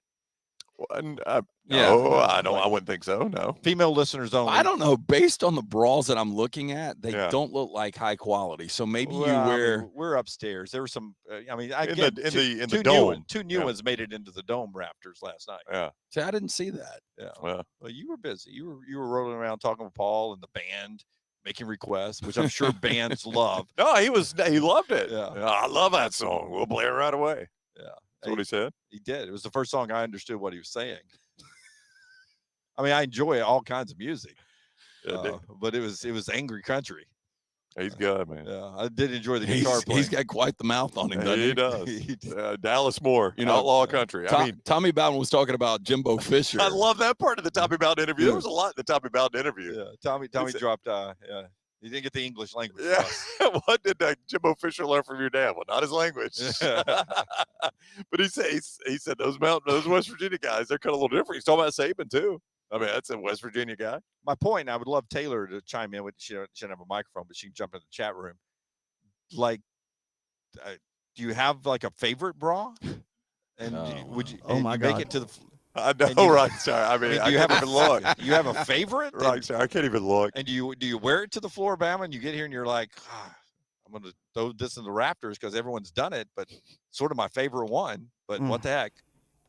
No, I wouldn't think so. No. Female listeners only. I don't know. Based on the bras that I'm looking at, they don't look like high quality. So maybe we're upstairs. There were some. I In get the two dome. Two new ones made it into the dome rafters last night. Yeah. See, I didn't see that. Yeah. Well, you were busy. You were rolling around talking with Paul and the band, making requests, which I'm sure bands love. No, he loved it. Yeah. I love that song. We'll play it right away. Yeah. That's what he said? He did. It was the first song I understood what he was saying. I mean, I enjoy all kinds of music, but it was angry country. He's good, man. Yeah, I did enjoy the guitar playing. He's got quite the mouth on him, doesn't he? He does. Dallas Moore, outlaw country. I mean, Tommy Bowden was talking about Jimbo Fisher. I love that part of the Tommy Bowden interview. There was a lot in the Tommy Bowden interview. Yeah, Tommy dropped. He didn't get the English language. Yeah. What did Jimbo Fisher learn from your dad? Well, not his language. But he said those West Virginia guys, they're kind of a little different. He's talking about Saban too. I mean, that's a West Virginia guy. My point, I would love Taylor to chime in. She doesn't have a microphone, but she can jump in the chat room. Like, do you have like a favorite bra? And would you? Oh my God! Make it to the. I know, right? Sorry, I mean, do you have even look? You have a favorite? Right, sorry, I can't even look. And do you wear it to the Flora-Bama and you get here and you're like, I'm going to throw this in the rafters because everyone's done it, but sort of my favorite one. But what the heck?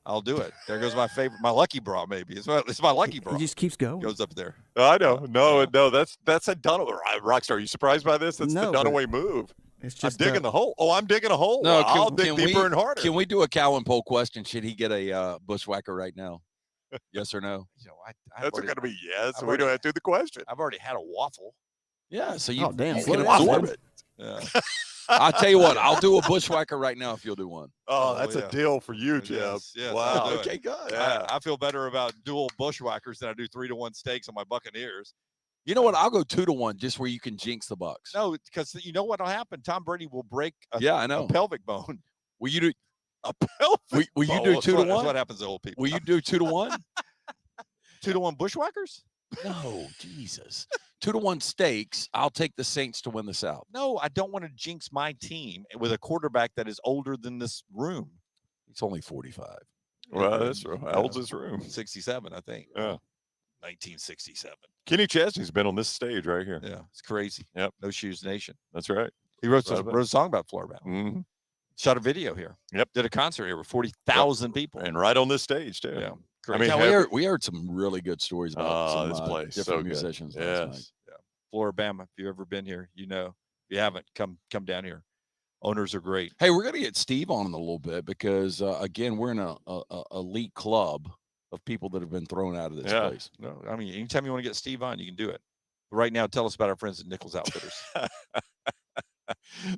I'll do it. There goes my favorite, my lucky bra. Maybe it's my lucky bra. He just keeps going. Goes up there. I know. No. That's a Dunaway. Rockstar, are you surprised by this? That's the Dunaway move. It's just I'm digging the hole. Oh, I'm digging a hole. No, I'll dig deeper and harder. Can we do a Cowan poll question? Should he get a bushwhacker right now? Yes or no? That's going to be yes. We don't have to do the question. I've already had a waffle. Yeah. So you can absorb it. Yeah. I'll tell you what. I'll do a bushwhacker right now if you'll do one. Oh, that's a deal for you, Jeff. Yes, wow. Okay, good. Yeah. I feel better about dual bushwhackers than I do 3-1 steaks on my Buccaneers. You know what? I'll go 2-1 just where you can jinx the Bucs. No, because you know what will happen? Tom Brady will break I know. a pelvic bone. Will you do a pelvic Will you do 2-1? That's what happens to old people. Will you do 2-1? 2-1 bushwhackers? No, Jesus. 2-1 stakes. I'll take the Saints to win the South. No, I don't want to jinx my team with a quarterback that is older than this room. It's only 45. Well, that's true. How old's this room? 67, I think. Yeah. 1967. Kenny Chesney's been on this stage right here. Yeah, it's crazy. Yep. No Shoes Nation. That's right. He wrote a song about Flora-Bama. Mm-hmm. Shot a video here. Yep. Did a concert here with 40,000 people. And right on this stage, too. Yeah. I mean, we heard some really good stories about some this place. different So musicians good. last night. Yeah. Flora-Bama, if you've ever been here, you know. If you haven't, come down here. Owners are great. Hey, we're going to get Steve on in a little bit because, again, we're in a elite club of people that have been thrown out of this place. No, I mean, anytime you want to get Steve on, you can do it. But right now, tell us about our friends at Nichols Outfitters.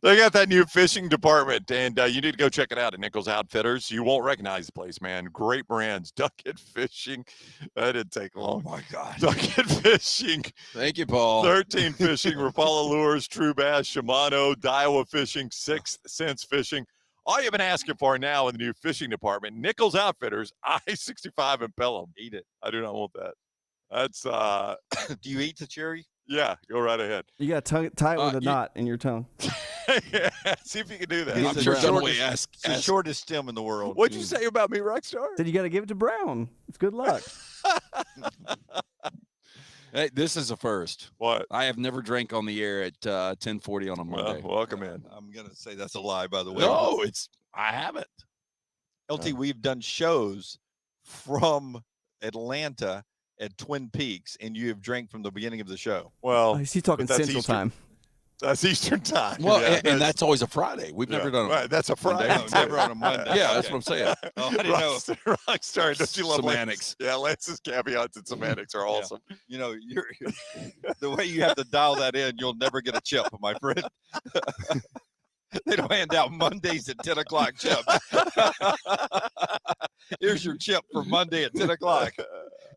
They got that new fishing department, and you need to go check it out at Nichols Outfitters. You won't recognize the place, man. Great brands. Duckhead Fishing. That didn't take long. Oh, my God. Duckhead Fishing. Thank you, Paul. 13 Fishing, Rapala Lures, True Bass, Shimano, Daiwa Fishing, 6th Sense Fishing. All you've been asking for now in the new fishing department, Nichols Outfitters, I-65 in Pelham. Eat it. I do not want that. That's Do you eat the cherry? Yeah, go right ahead. You got to tie it with a knot in your tongue. Yeah, see if you can do that. It's I'm sure it's the shortest stem in the world. What'd you say about me, Rockstar? Then you got to give it to Brown. It's good luck. Hey, this is a first. What? I have never drank on the air at 10:40 on a Monday. Well, welcome in. I'm going to say that's a lie, by the way. No, I haven't. LT, we've done shows from Atlanta at Twin Peaks, and you have drank from the beginning of the show. Well, He's talking Central Time. That's Eastern time. Well, and that's always a Friday. We've never done it. Right, that's a Friday. No, never on a Monday. Yeah, that's what I'm saying. Oh, I didn't know. Rockstar, don't you love Semantics? Lance? Yeah, Lance's caveats and semantics are awesome. You know, the way you have to dial that in, you'll never get a chip, my friend. They don't hand out Mondays at 10 o'clock chip. Here's your chip for Monday at 10 o'clock.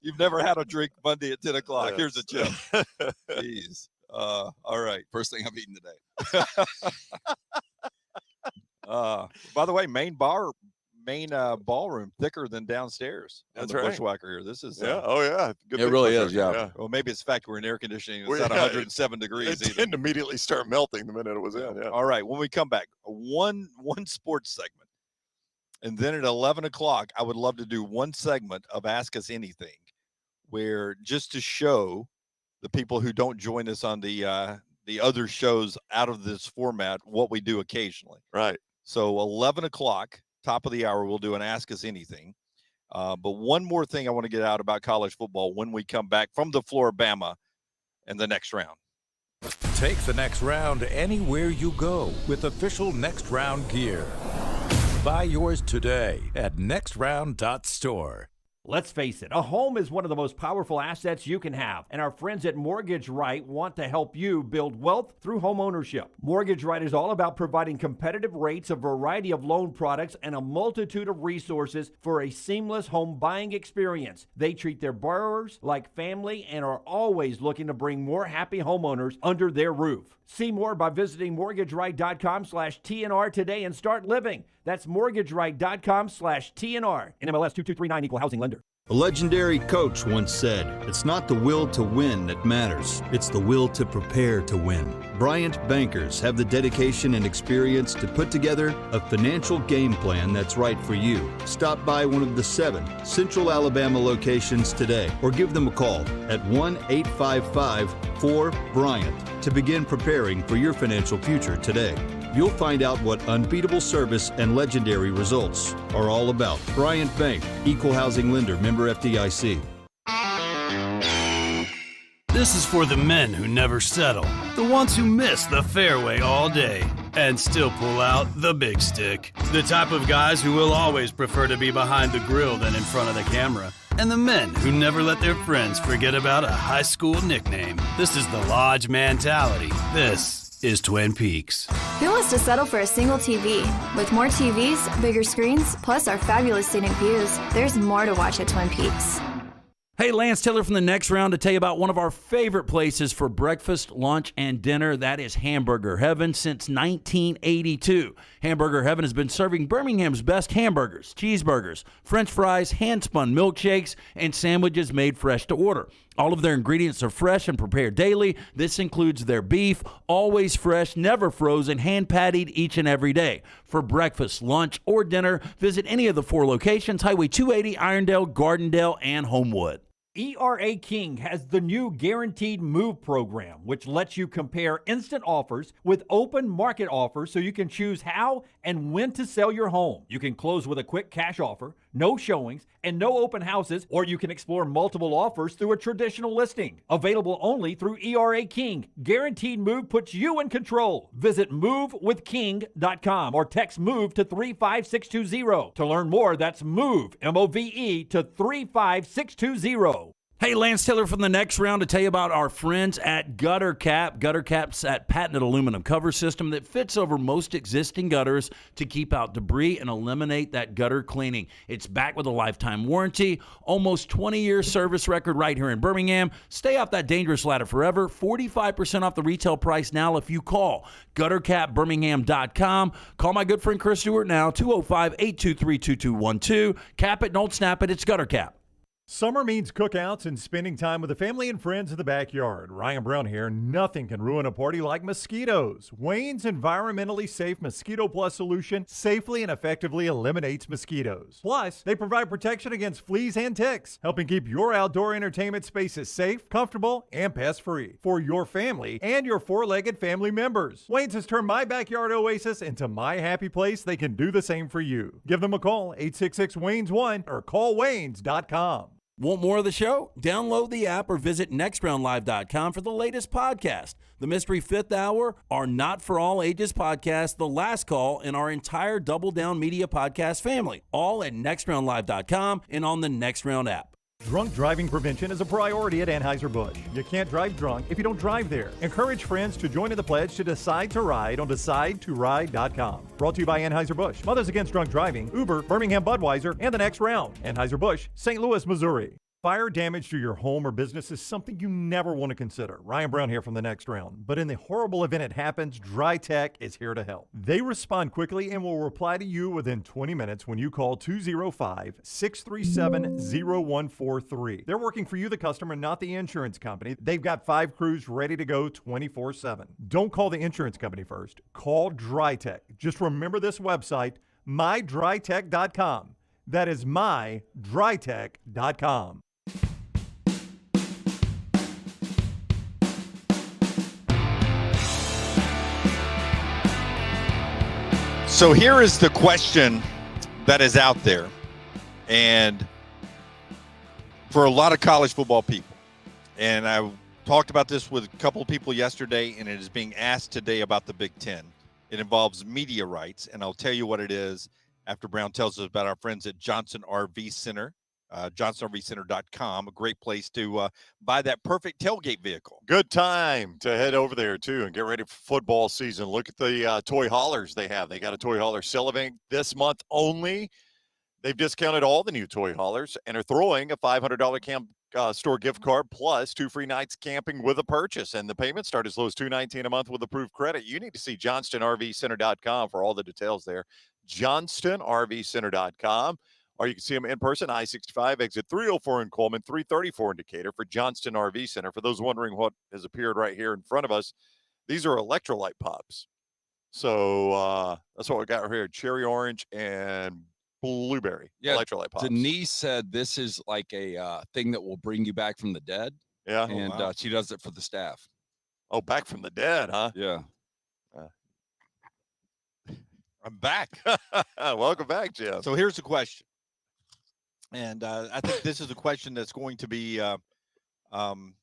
You've never had a drink Monday at 10 o'clock. Here's a chip. Jeez. All right. First thing I've eaten today. By the way, main ballroom thicker than downstairs. That's on the right. Bushwhacker here. This is Yeah. Good It thing really for is, sure. yeah. Well, maybe it's the fact we're in air conditioning. It's Well, at yeah, 107 degrees. It even. didn't immediately start melting the minute it was in. Yeah. All right. When we come back, one sports segment. And then at 11 o'clock, I would love to do one segment of Ask Us Anything, where just to show the people who don't join us on the other shows out of this format what we do occasionally. Right. So 11 o'clock, top of the hour, we'll do an Ask Us Anything. But one more thing I want to get out about college football when we come back from the Flora-Bama in the next round. Take the next round anywhere you go with official Next Round gear. Buy yours today at nextround.store. Let's face it, a home is one of the most powerful assets you can have, and our friends at Mortgage Right want to help you build wealth through home ownership. Mortgage Right is all about providing competitive rates, a variety of loan products, and a multitude of resources for a seamless home buying experience. They treat their borrowers like family and are always looking to bring more happy homeowners under their roof. See more by visiting mortgageright.com/TNR today and start living. That's mortgageright.com/TNR. NMLS 2239, Equal Housing Lender. A legendary coach once said, "It's not the will to win that matters, it's the will to prepare to win." Bryant bankers have the dedication and experience to put together a financial game plan that's right for you. Stop by one of the 7 Central Alabama locations today or give them a call at 1-855-4-BRYANT to begin preparing for your financial future today. You'll find out what unbeatable service and legendary results are all about. Bryant Bank, Equal Housing Lender, member FDIC. This is for the men who never settle, the ones who miss the fairway all day and still pull out the big stick, the type of guys who will always prefer to be behind the grill than in front of the camera, and the men who never let their friends forget about a high school nickname. This is the Lodge mentality. This is Twin Peaks. Who wants to settle for a single TV? With more TVs, bigger screens, plus our fabulous scenic views, there's more to watch at Twin Peaks. Hey, Lance Taylor from the Next Round to tell you about one of our favorite places for breakfast, lunch, and dinner. That is Hamburger Heaven since 1982. Hamburger Heaven has been serving Birmingham's best hamburgers, cheeseburgers, French fries, hand-spun milkshakes, and sandwiches made fresh to order. All of their ingredients are fresh and prepared daily. This includes their beef, always fresh, never frozen, hand-pattied each and every day. For breakfast, lunch, or dinner, visit any of the 4 locations, Highway 280, Irondale, Gardendale, and Homewood. ERA King has the new Guaranteed Move program, which lets you compare instant offers with open market offers so you can choose how and when to sell your home. You can close with a quick cash offer, no showings, and no open houses, or you can explore multiple offers through a traditional listing. Available only through ERA King. Guaranteed Move puts you in control. Visit movewithking.com or text MOVE to 35620. To learn more, that's MOVE, M-O-V-E, to 35620. Hey, Lance Taylor from the Next Round to tell you about our friends at Gutter Cap. Gutter Cap's that patented aluminum cover system that fits over most existing gutters to keep out debris and eliminate that gutter cleaning. It's backed with a lifetime warranty, almost 20-year service record right here in Birmingham. Stay off that dangerous ladder forever. 45% off the retail price now if you call guttercapbirmingham.com. Call my good friend Chris Stewart now, 205-823-2212. Cap it, don't snap it. It's Gutter Cap. Summer means cookouts and spending time with the family and friends in the backyard. Ryan Brown here. Nothing can ruin a party like mosquitoes. Wayne's environmentally safe Mosquito Plus solution safely and effectively eliminates mosquitoes. Plus, they provide protection against fleas and ticks, helping keep your outdoor entertainment spaces safe, comfortable, and pest-free for your family and your 4-legged family members. Wayne's has turned my backyard oasis into my happy place. They can do the same for you. Give them a call, 866-WAYNES1, or callwaynes.com. Want more of the show? Download the app or visit nextroundlive.com for the latest podcast. The Mystery Fifth Hour, our Not For All Ages podcast, The Last Call, and our entire Double Down Media podcast family. All at nextroundlive.com and on the Next Round app. Drunk driving prevention is a priority at Anheuser-Busch. You can't drive drunk if you don't drive there. Encourage friends to join in the pledge to Decide to Ride on DecideToRide.com. Brought to you by Anheuser-Busch, Mothers Against Drunk Driving, Uber, Birmingham Budweiser, and the Next Round. Anheuser-Busch, St. Louis, Missouri. Fire damage to your home or business is something you never want to consider. Ryan Brown here from the Next Round. But in the horrible event it happens, Dry Tech is here to help. They respond quickly and will reply to you within 20 minutes when you call 205-637-0143. They're working for you, the customer, not the insurance company. They've got 5 crews ready to go 24/7. Don't call the insurance company first. Call Dry Tech. Just remember this website, mydrytech.com. That is mydrytech.com. So here is the question that is out there, and for a lot of college football people, and I talked about this with a couple of people yesterday, and it is being asked today about the Big Ten. It involves media rights, and I'll tell you what it is after Brown tells us about our friends at Johnson RV Center. JohnsonRVCenter.com, a great place to buy that perfect tailgate vehicle. Good time to head over there, too, and get ready for football season. Look at the toy haulers they have. They got a toy hauler sale event this month only. They've discounted all the new toy haulers and are throwing a $500 camp store gift card plus 2 free nights camping with a purchase. And the payments start as low as $219 a month with approved credit. You need to see JohnstonRVCenter.com for all the details there. JohnstonRVCenter.com. Or you can see them in person, I-65, exit 304 in Coleman, 334 in Decatur for Johnston RV Center. For those wondering what has appeared right here in front of us, these are electrolyte pops. So that's what we got right here, cherry orange and blueberry electrolyte pops. Denise said this is like a thing that will bring you back from the dead. Yeah. And she does it for the staff. Oh, back from the dead, huh? Yeah. I'm back. Welcome back, Jim. So here's the question. And I think this is a question that's going to be it's going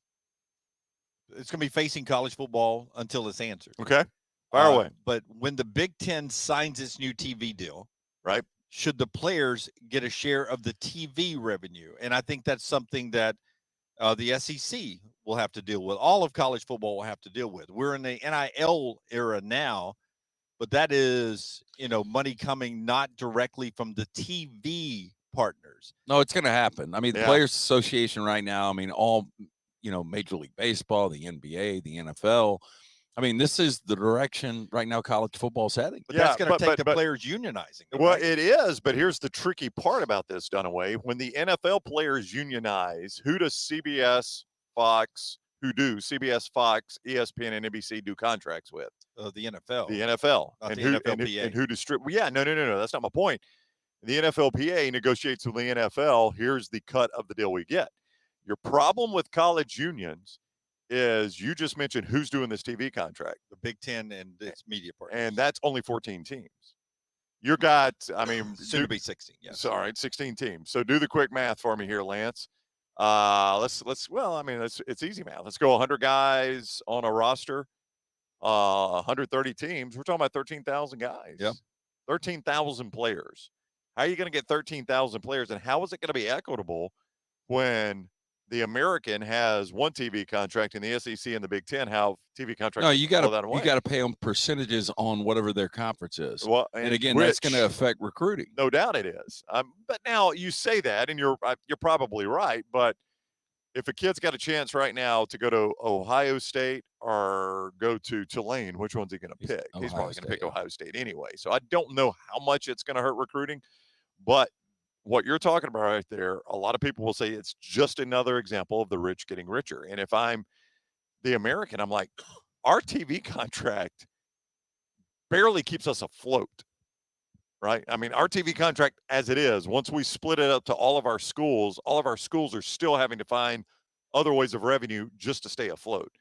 to be facing college football until it's answered. Okay. Fire away. But when the Big Ten signs its new TV deal, right, should the players get a share of the TV revenue? And I think that's something that the SEC will have to deal with. All of college football will have to deal with. We're in the NIL era now, but that is, money coming not directly from the TV partners. No, it's going to happen. I mean, the Players Association right now, I mean, all, Major League Baseball, the NBA, the NFL. I mean, this is the direction right now college football is heading. But that's going to take the players unionizing. Well, right? It is, but here's the tricky part about this, Dunaway. When the NFL players unionize, who does CBS, Fox, CBS, Fox, ESPN, and NBC do contracts with? The NFL. The NFL. Not and the who, NFLPA. And who distribute? Yeah, no. That's not my point. The NFLPA negotiates with the NFL. Here's the cut of the deal we get. Your problem with college unions is you just mentioned who's doing this TV contract. The Big Ten and its media partners. And that's only 14 teams. You got, soon to be 16. Yes. All right, 16 teams. So do the quick math for me here, Lance. It's easy math. Let's go 100 guys on a roster, 130 teams. We're talking about 13,000 guys. Yeah. 13,000 players. How are you going to get 13,000 players, and how is it going to be equitable when the American has one TV contract and the SEC and the Big Ten have TV contracts? No, you got to pay them percentages on whatever their conference is. Well, and again, that's going to affect recruiting. No doubt it is. But now you say that, and you're probably right. But if a kid's got a chance right now to go to Ohio State or go to Tulane, which one's he going to pick? He's probably going to pick Ohio State anyway. So I don't know how much it's going to hurt recruiting, but what you're talking about right there, a lot of people will say it's just another example of the rich getting richer. And if I'm the American, I'm like, our TV contract barely keeps us afloat, right? I mean, our TV contract as it is, once we split it up to all of our schools are still having to find other ways of revenue just to stay afloat.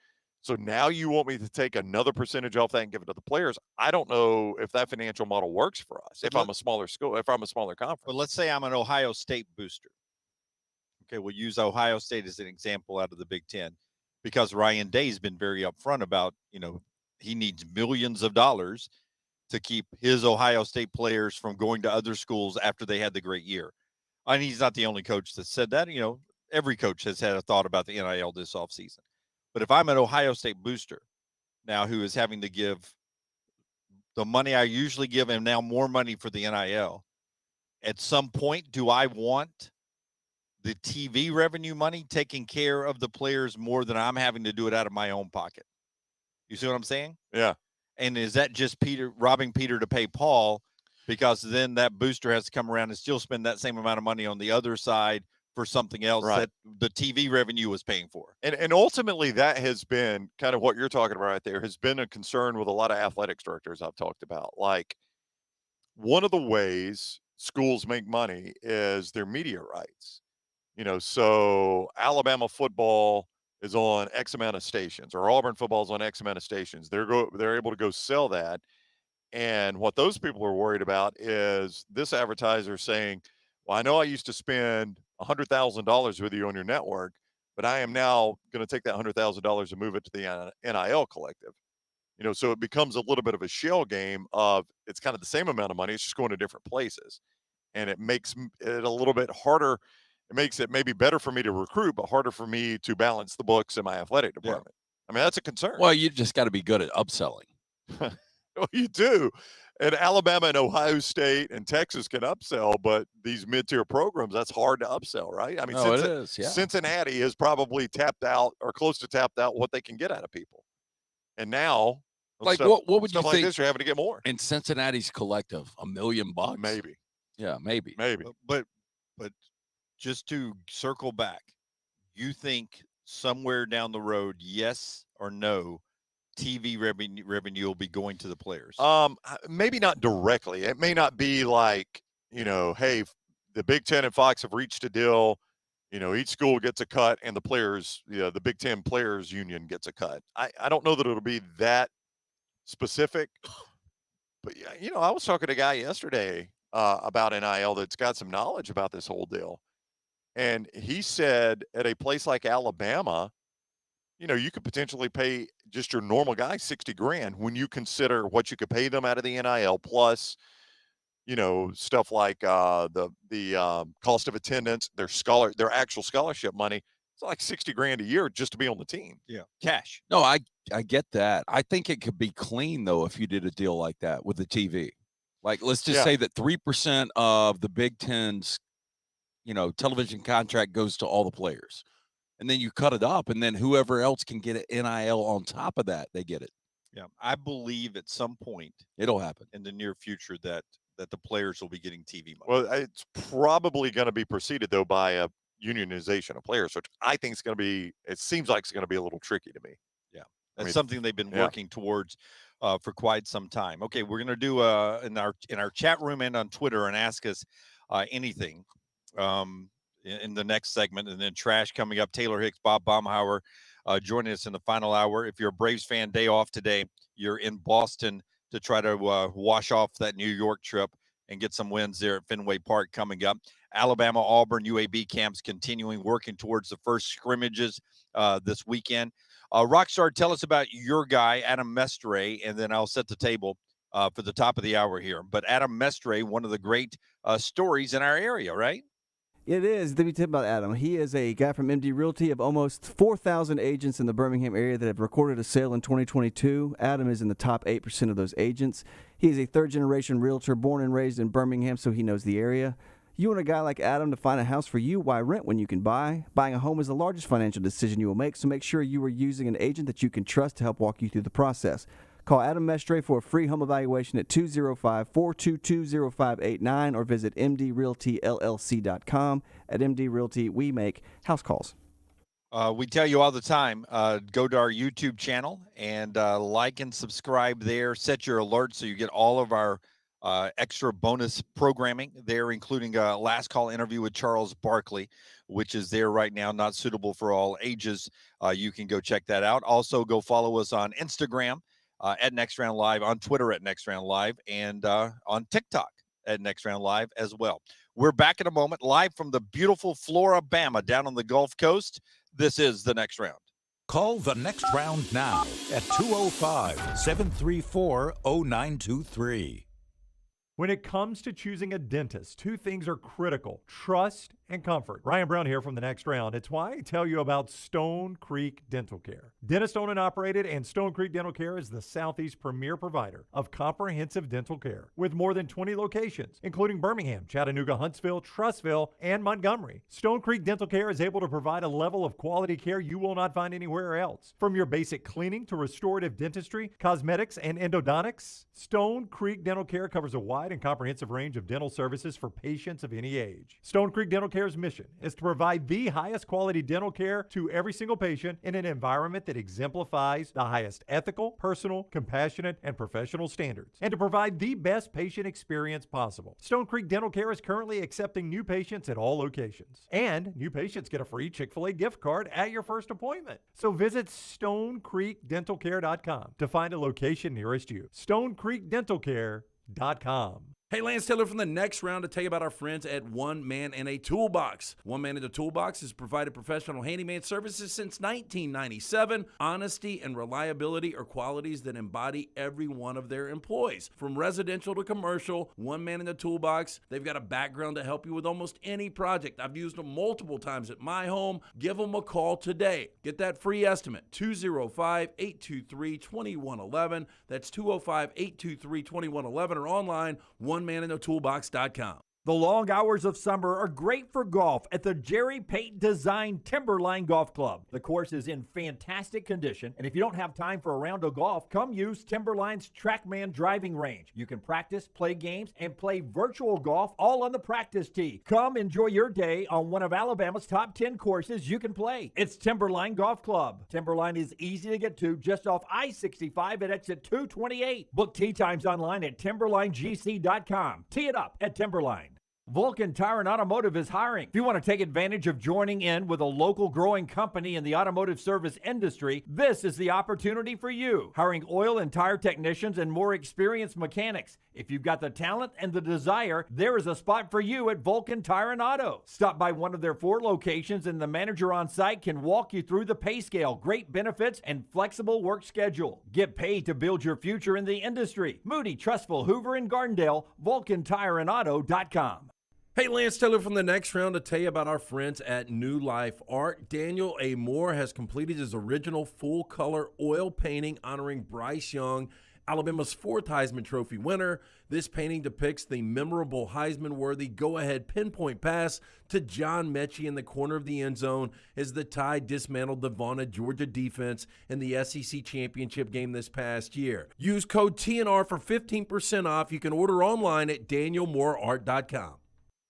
So now you want me to take another percentage off that and give it to the players? I don't know if that financial model works for us. If I'm a smaller school, if I'm a smaller conference. But let's say I'm an Ohio State booster. Okay, we'll use Ohio State as an example out of the Big Ten because Ryan Day's been very upfront about, he needs millions of dollars to keep his Ohio State players from going to other schools after they had the great year. And he's not the only coach that said that. Every coach has had a thought about the NIL this offseason. But if I'm an Ohio State booster now who is having to give the money I usually give him now more money for the NIL, at some point, do I want the TV revenue money taking care of the players more than I'm having to do it out of my own pocket? You see what I'm saying? Yeah. And is that just robbing Peter to pay Paul? Because then that booster has to come around and still spend that same amount of money on the other side for something else that the TV revenue was paying for. And ultimately that has been kind of what you're talking about right there, has been a concern with a lot of athletics directors I've talked about. Like, one of the ways schools make money is their media rights. So Alabama football is on X amount of stations, or Auburn football is on X amount of stations. They're able to go sell that. And what those people are worried about is this advertiser saying, well, I know I used to spend $100,000 with you on your network, but I am now going to take that $100,000 and move it to the NIL collective. So it becomes a little bit of a shell game of it's kind of the same amount of money. It's just going to different places. And it makes it a little bit harder. It makes it maybe better for me to recruit, but harder for me to balance the books in my athletic department. I mean, that's a concern. Well, you just got to be good at upselling. Well, you do. And Alabama and Ohio State and Texas can upsell, but these mid-tier programs, that's hard to upsell, right? I mean, it is, yeah. Cincinnati has probably tapped out or close to tapped out what they can get out of people. And now, what would you stuff think? Like this, you're having to get more. In Cincinnati's collective, $1 million? Maybe. Yeah, maybe. But just to circle back, you think somewhere down the road, yes or no, TV revenue will be going to the players? Maybe not directly. It may not be like, hey, the Big Ten and Fox have reached a deal. Each school gets a cut, and the players, the Big Ten Players Union gets a cut. I don't know that it'll be that specific. But I was talking to a guy yesterday about NIL that's got some knowledge about this whole deal, and he said at a place like Alabama, you could potentially pay just your normal guy $60,000 when you consider what you could pay them out of the NIL plus, stuff like the cost of attendance, their actual scholarship money. It's like $60,000 a year just to be on the team. Yeah, cash. No, I get that. I think it could be clean though if you did a deal like that with the TV. Like, let's just say that 3% of the Big Ten's, television contract goes to all the players. And then you cut it up, and then whoever else can get an NIL on top of that, they get it. Yeah, I believe at some point it'll happen in the near future that the players will be getting TV money. Well, it's probably going to be preceded though by a unionization of players, which I think is going to be. It seems like it's going to be a little tricky to me. Yeah, that's something they've been working towards for quite some time. Okay, we're going to do in our chat room and on Twitter and ask us anything. In the next segment, and then trash coming up. Taylor Hicks, Bob Baumhower joining us in the final hour. If you're a Braves fan, day off today, you're in Boston to try to wash off that New York trip and get some wins there at Fenway Park coming up. Alabama, Auburn, UAB camps continuing, working towards the first scrimmages this weekend. Rockstar, tell us about your guy, Adam Mestre, and then I'll set the table for the top of the hour here. But Adam Mestre, one of the great stories in our area, right? It is. Let me tell you about Adam. He is a guy from MD Realty of almost 4,000 agents in the Birmingham area that have recorded a sale in 2022. Adam is in the top 8% of those agents. He is a third-generation realtor born and raised in Birmingham, so he knows the area. You want a guy like Adam to find a house for you? Why rent when you can buy? Buying a home is the largest financial decision you will make, so make sure you are using an agent that you can trust to help walk you through the process. Call Adam Mestre for a free home evaluation at 205-422-0589 or visit mdrealtyllc.com. At MD Realty, we make house calls. We tell you all the time, go to our YouTube channel and like and subscribe there. Set your alerts so you get all of our extra bonus programming there, including a last call interview with Charles Barkley, which is there right now, not suitable for all ages. You can go check that out. Also, go follow us on Instagram. At Next Round Live, on Twitter at Next Round Live, and on TikTok at Next Round Live as well. We're back in a moment, live from the beautiful Flora-Bama down on the Gulf Coast. This is The Next Round. Call The Next Round now at 205-734-0923. When it comes to choosing a dentist, two things are critical: trust and comfort. Ryan Brown here from The Next Round. It's why I tell you about Stone Creek Dental Care. Dentist owned and operated, and Stone Creek Dental Care is the Southeast premier provider of comprehensive dental care with more than 20 locations, including Birmingham, Chattanooga, Huntsville, Trussville, and Montgomery. Stone Creek Dental Care is able to provide a level of quality care you will not find anywhere else. From your basic cleaning to restorative dentistry, cosmetics, and endodontics, Stone Creek Dental Care covers a wide and comprehensive range of dental services for patients of any age. Stone Creek Dental Care's mission is to provide the highest quality dental care to every single patient in an environment that exemplifies the highest ethical, personal, compassionate, and professional standards, and to provide the best patient experience possible. Stone Creek Dental Care is currently accepting new patients at all locations, and new patients get a free Chick-fil-A gift card at your first appointment. So visit StoneCreekDentalCare.com to find a location nearest you. StoneCreekDentalCare.com. Hey, Lance Taylor from the Next Round to tell you about our friends at One Man and a Toolbox. One Man and a Toolbox has provided professional handyman services since 1997. Honesty and reliability are qualities that embody every one of their employees. From residential to commercial, One Man and a Toolbox, they've got a background to help you with almost any project. I've used them multiple times at my home. Give them a call today. Get that free estimate, 205-823-2111. That's 205-823-2111 or online, OneManInAToolbox.com. The long hours of summer are great for golf at the Jerry Pate Design Timberline Golf Club. The course is in fantastic condition, and if you don't have time for a round of golf, come use Timberline's TrackMan driving range. You can practice, play games, and play virtual golf all on the practice tee. Come enjoy your day on one of Alabama's top 10 courses you can play. It's Timberline Golf Club. Timberline is easy to get to just off I-65 at exit 228. Book tee times online at timberlinegc.com. Tee it up at Timberline. Vulcan Tire and Automotive is hiring. If you want to take advantage of joining in with a local growing company in the automotive service industry, this is the opportunity for you. Hiring oil and tire technicians and more experienced mechanics. If you've got the talent and the desire, there is a spot for you at Vulcan Tire and Auto. Stop by one of their 4 locations and the manager on site can walk you through the pay scale, great benefits, and flexible work schedule. Get paid to build your future in the industry. Moody, Trustful, Hoover, and Gardendale, VulcanTireandAuto.com. Hey, Lance Taylor from the Next Round to tell you about our friends at New Life Art. Daniel A. Moore has completed his original full-color oil painting honoring Bryce Young, Alabama's 4th Heisman Trophy winner. This painting depicts the memorable Heisman-worthy go-ahead pinpoint pass to John Mechie in the corner of the end zone as the Tide dismantled the vaunted Georgia defense in the SEC championship game this past year. Use code TNR for 15% off. You can order online at danielmooreart.com.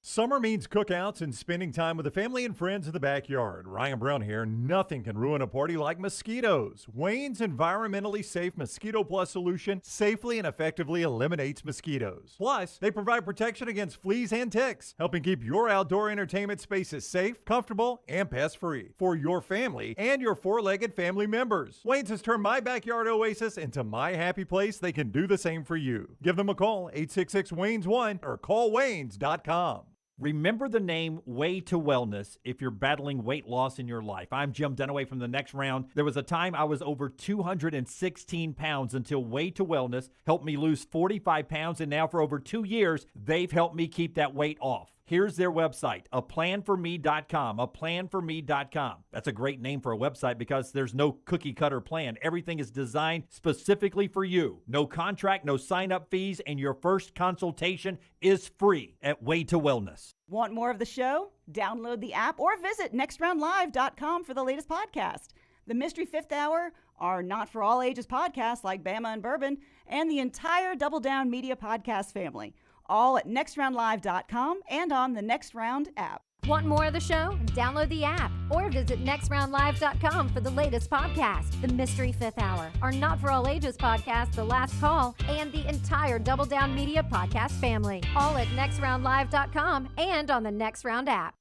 Summer means cookouts and spending time with the family and friends in the backyard. Ryan Brown here. Nothing can ruin a party like mosquitoes. Wayne's environmentally safe Mosquito Plus solution safely and effectively eliminates mosquitoes. Plus, they provide protection against fleas and ticks, helping keep your outdoor entertainment spaces safe, comfortable, and pest-free for your family and your 4-legged family members. Wayne's has turned my backyard oasis into my happy place. They can do the same for you. Give them a call, 866-WAYNES1 or callwaynes.com. Remember the name Way to Wellness if you're battling weight loss in your life. I'm Jim Dunaway from the Next Round. There was a time I was over 216 pounds until Way to Wellness helped me lose 45 pounds, and now for over 2 years, they've helped me keep that weight off. Here's their website, aplanforme.com, aplanforme.com. That's a great name for a website because there's no cookie-cutter plan. Everything is designed specifically for you. No contract, no sign-up fees, and your first consultation is free at Way to Wellness. Want more of the show? Download the app or visit nextroundlive.com for the latest podcast. The Mystery Fifth Hour, our not-for-all-ages podcast like Bama and Bourbon, and the entire Double Down Media podcast family. All at nextroundlive.com and on the Next Round app. Want more of the show? Download the app or visit nextroundlive.com for the latest podcast, The Mystery Fifth Hour, our Not For All Ages podcast, The Last Call, and the entire Double Down Media podcast family. All at nextroundlive.com and on the Next Round app.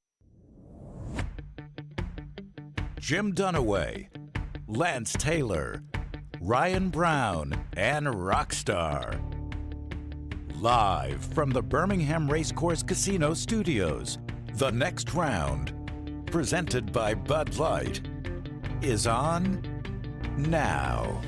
Jim Dunaway, Lance Taylor, Ryan Brown, and Rockstar. Live from the Birmingham Racecourse Casino Studios, The Next Round, presented by Bud Light, is on now.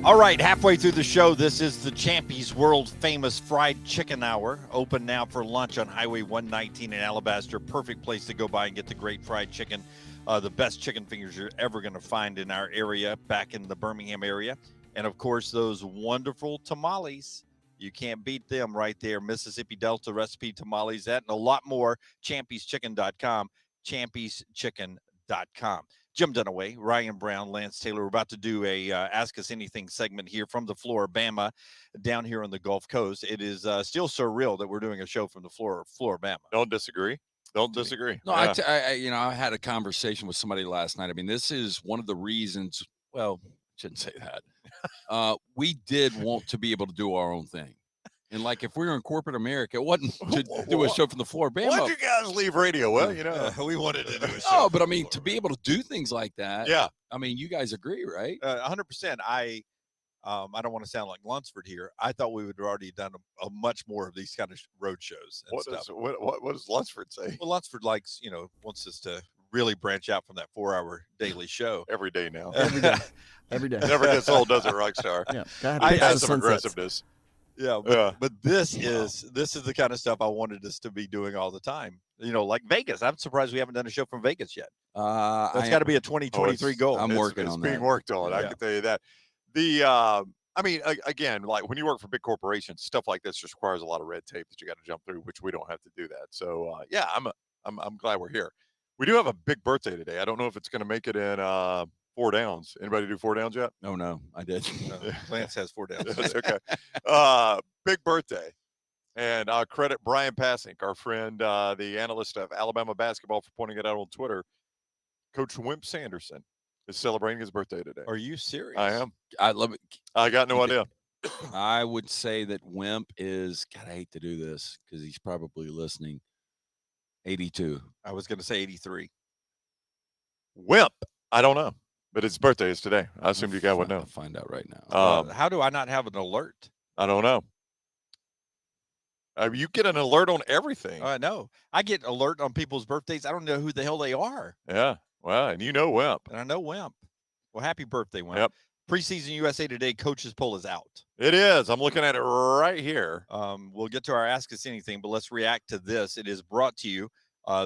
All right, halfway through the show, this is the Champy's World Famous Fried Chicken Hour. Open now for lunch on Highway 119 in Alabaster. Perfect place to go by and get the great fried chicken. The best chicken fingers you're ever going to find in our area, back in the Birmingham area. And, of course, those wonderful tamales. You can't beat them right there. Mississippi Delta recipe tamales, that and a lot more. ChampysChicken.com, ChampysChicken.com. Jim Dunaway, Ryan Brown, Lance Taylor. We're about to do a Ask Us Anything segment here from the Flora-Bama down here on the Gulf Coast. It is still surreal that we're doing a show from the Flora-Bama. Don't disagree. Don't disagree. No, I had a conversation with somebody last night. I mean, this is one of the reasons, well, shouldn't say that. We did want to be able to do our own thing. And like, if we were in corporate America, it wasn't to do a show from the Flora-Bama. Why'd you guys leave radio? Well, you know, we wanted to do a show. Oh, but I mean, to be able to do things like that. Yeah. I mean, you guys agree, right? 100%. I don't want to sound like Lunsford here. I thought we would have already done a much more of these kind of road shows and stuff. What does Lunsford say? Well, Lunsford likes, wants us to really branch out from that 4-hour daily show. Every day now. Every day. Every day. Never gets old, does it, Rockstar? Yeah. I had some aggressiveness. Yeah, but this is the kind of stuff I wanted us to be doing all the time. Like Vegas. I'm surprised we haven't done a show from Vegas yet. That's got to be a 2023 goal. It's being worked on. Yeah. I can tell you that. Again, like when you work for big corporations, stuff like this just requires a lot of red tape that you got to jump through, which we don't have to do that. So I'm glad we're here. We do have a big birthday today. I don't know if it's going to make it in 4 Downs. Anybody do 4 Downs yet? Oh no, I did. Lance has 4 Downs. That's okay. Big birthday. And I credit Brian Passink, our friend, the analyst of Alabama basketball, for pointing it out on Twitter. Coach Wimp Sanderson is celebrating his birthday today. Are you serious? I am. I love it. I got no idea. I would say that Wimp is, God, I hate to do this because he's probably listening, 82. I was going to say 83. Wimp. I don't know. But his birthday is today. I assumed you guys would know. I'll find out right now. How do I not have an alert? I don't know. You get an alert on everything. No. I get alert on people's birthdays. I don't know who the hell they are. Yeah. Well, and you know Wimp. And I know Wimp. Well, happy birthday, Wimp. Yep. Preseason USA Today coaches poll is out. It is. I'm looking at it right here. We'll get to our Ask Us Anything, but let's react to this. It is brought to you,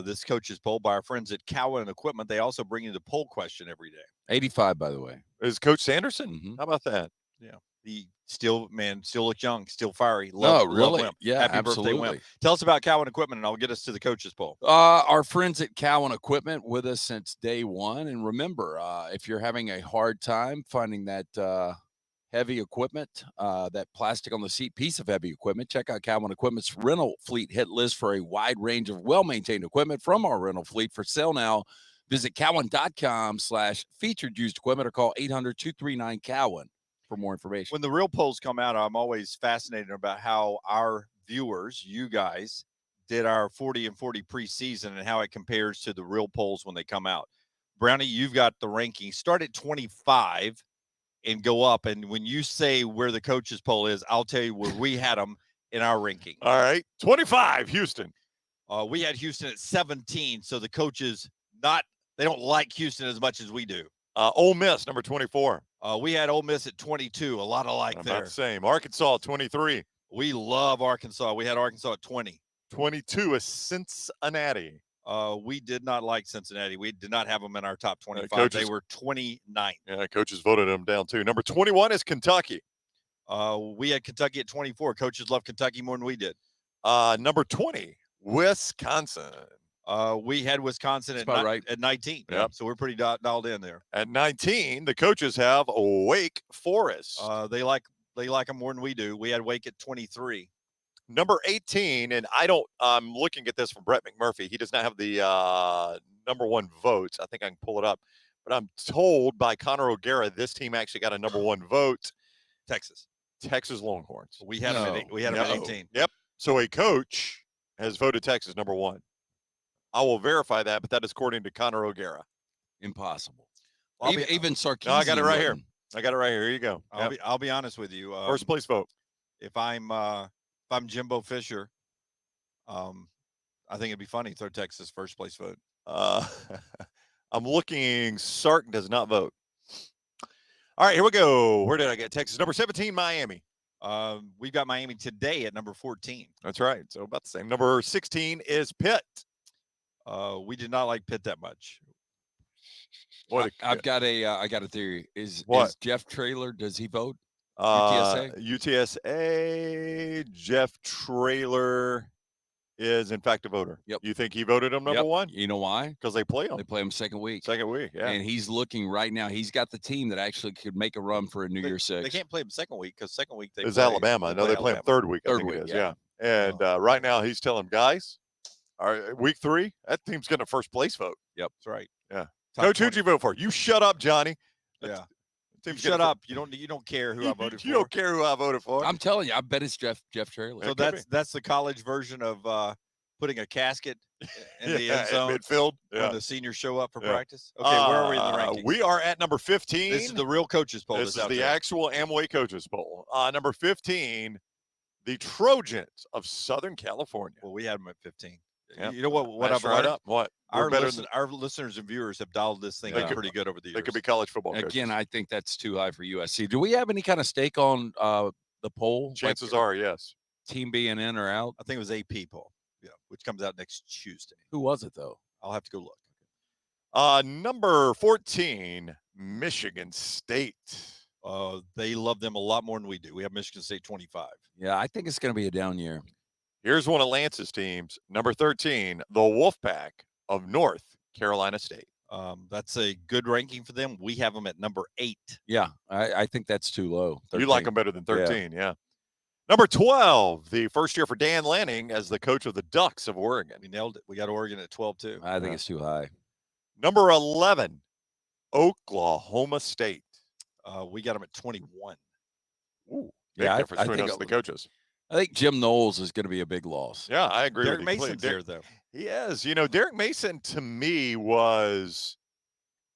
this coaches poll, by our friends at Cowan Equipment. They also bring you the poll question every day. 85, by the way. Is Coach Sanderson? Mm-hmm. How about that? Yeah. He still looks young, still fiery. Love really? Wimp. Yeah, happy absolutely. birthday, Wimp. Tell us about Cowan Equipment, and I'll get us to the coaches poll. Our friends at Cowan Equipment with us since day one. And remember, if you're having a hard time finding that heavy equipment, that plastic on the seat piece of heavy equipment, check out Cowan Equipment's rental fleet hit list for a wide range of well-maintained equipment from our rental fleet. For sale now, visit cowan.com/featured used equipment or call 800-239-COWAN for more information. When the real polls come out, I'm always fascinated about how our viewers, you guys, did our 40 and 40 preseason and how it compares to the real polls when they come out. Brownie, you've got the rankings. Start at 25 and go up. And when you say where the coaches poll is, I'll tell you where we had them in our ranking. All right. 25, Houston. We had Houston at 17. So the coaches they don't like Houston as much as we do. Ole Miss, number 24. We had Ole Miss at 22. A lot of like there. About the same. Arkansas, 23. We love Arkansas. We had Arkansas at 20. 22 is Cincinnati. We did not like Cincinnati. We did not have them in our top 25. They were 29. Yeah, coaches voted them down too. Number 21 is Kentucky. We had Kentucky at 24. Coaches love Kentucky more than we did. Number 20, Wisconsin. We had Wisconsin at 19. Yep. So we're pretty dialed in there. At 19, the coaches have Wake Forest. They like them more than we do. We had Wake at 23. Number 18, and I'm looking at this from Brett McMurphy. He does not have the number one votes. I think I can pull it up. But I'm told by Connor O'Gara, this team actually got a number one vote. Texas Longhorns. We had them at 18. Yep. So a coach has voted Texas number one. I will verify that, but that is according to Connor O'Gara. Impossible. Even Sarkisian. No, I got it right here. Here you go. I'll be honest with you. First place vote. If I'm Jimbo Fisher, I think it'd be funny to throw Texas first place vote. I'm looking. Sark does not vote. All right, here we go. Where did I get Texas? Number 17, Miami. We've got Miami today at number 14. That's right. So about the same. Number 16 is Pitt. We did not like Pitt that much. I got a theory. Is Jeff Traylor, does he vote? UTSA, Jeff Traylor is in fact a voter. Yep. You think he voted him number one? You know why? Because they play him. They play him second week. Yeah. And he's looking right now. He's got the team that actually could make a run for a New Year's Six. They can't play him second week because second week it's Alabama. No, they play him third week. I think it is. Yeah. And right now he's telling guys, all right, week 3, that team's getting a first place vote. Yep. That's right. Yeah. Coach, who'd you vote for? You shut up, Johnny. Yeah. Shut up. You don't care who I voted for. You don't care who I voted for. I'm telling you, I bet it's Jeff Traylor. So that's the college version of putting a casket in the end zone at midfield when the seniors show up for Yeah. practice? Okay, where are we in the rankings? We are at number 15. This is the real coaches poll. This is out the there. actual Amway coaches poll. Number 15, the Trojans of Southern California. Well, we had them at 15. Yep. You know what That's I've right learned? up. What? Our listeners and viewers have dialed this thing up pretty good over the years. They could be college football coaches. Again, I think that's too high for USC. Do we have any kind of stake on the poll? Chances are, yes. Team being in or out? I think it was AP poll, which comes out next Tuesday. Who was it, though? I'll have to go look. Number 14, Michigan State. They love them a lot more than we do. We have Michigan State 25. Yeah, I think it's going to be a down year. Here's one of Lance's teams, number 13, the Wolfpack of North Carolina State. That's a good ranking for them. We have them at number 8. Yeah, I think that's too low. 13. You like them better than 13, yeah. Number 12, the first year for Dan Lanning as the coach of the Ducks of Oregon. We nailed it. We got Oregon at 12, too. I think it's too high. Number 11, Oklahoma State. We got them at 21. Ooh, big difference between us and the coaches. I think Jim Knowles is going to be a big loss. Yeah, I agree Derek with you. Mason's there, though. He is. You know, Derek Mason, to me, was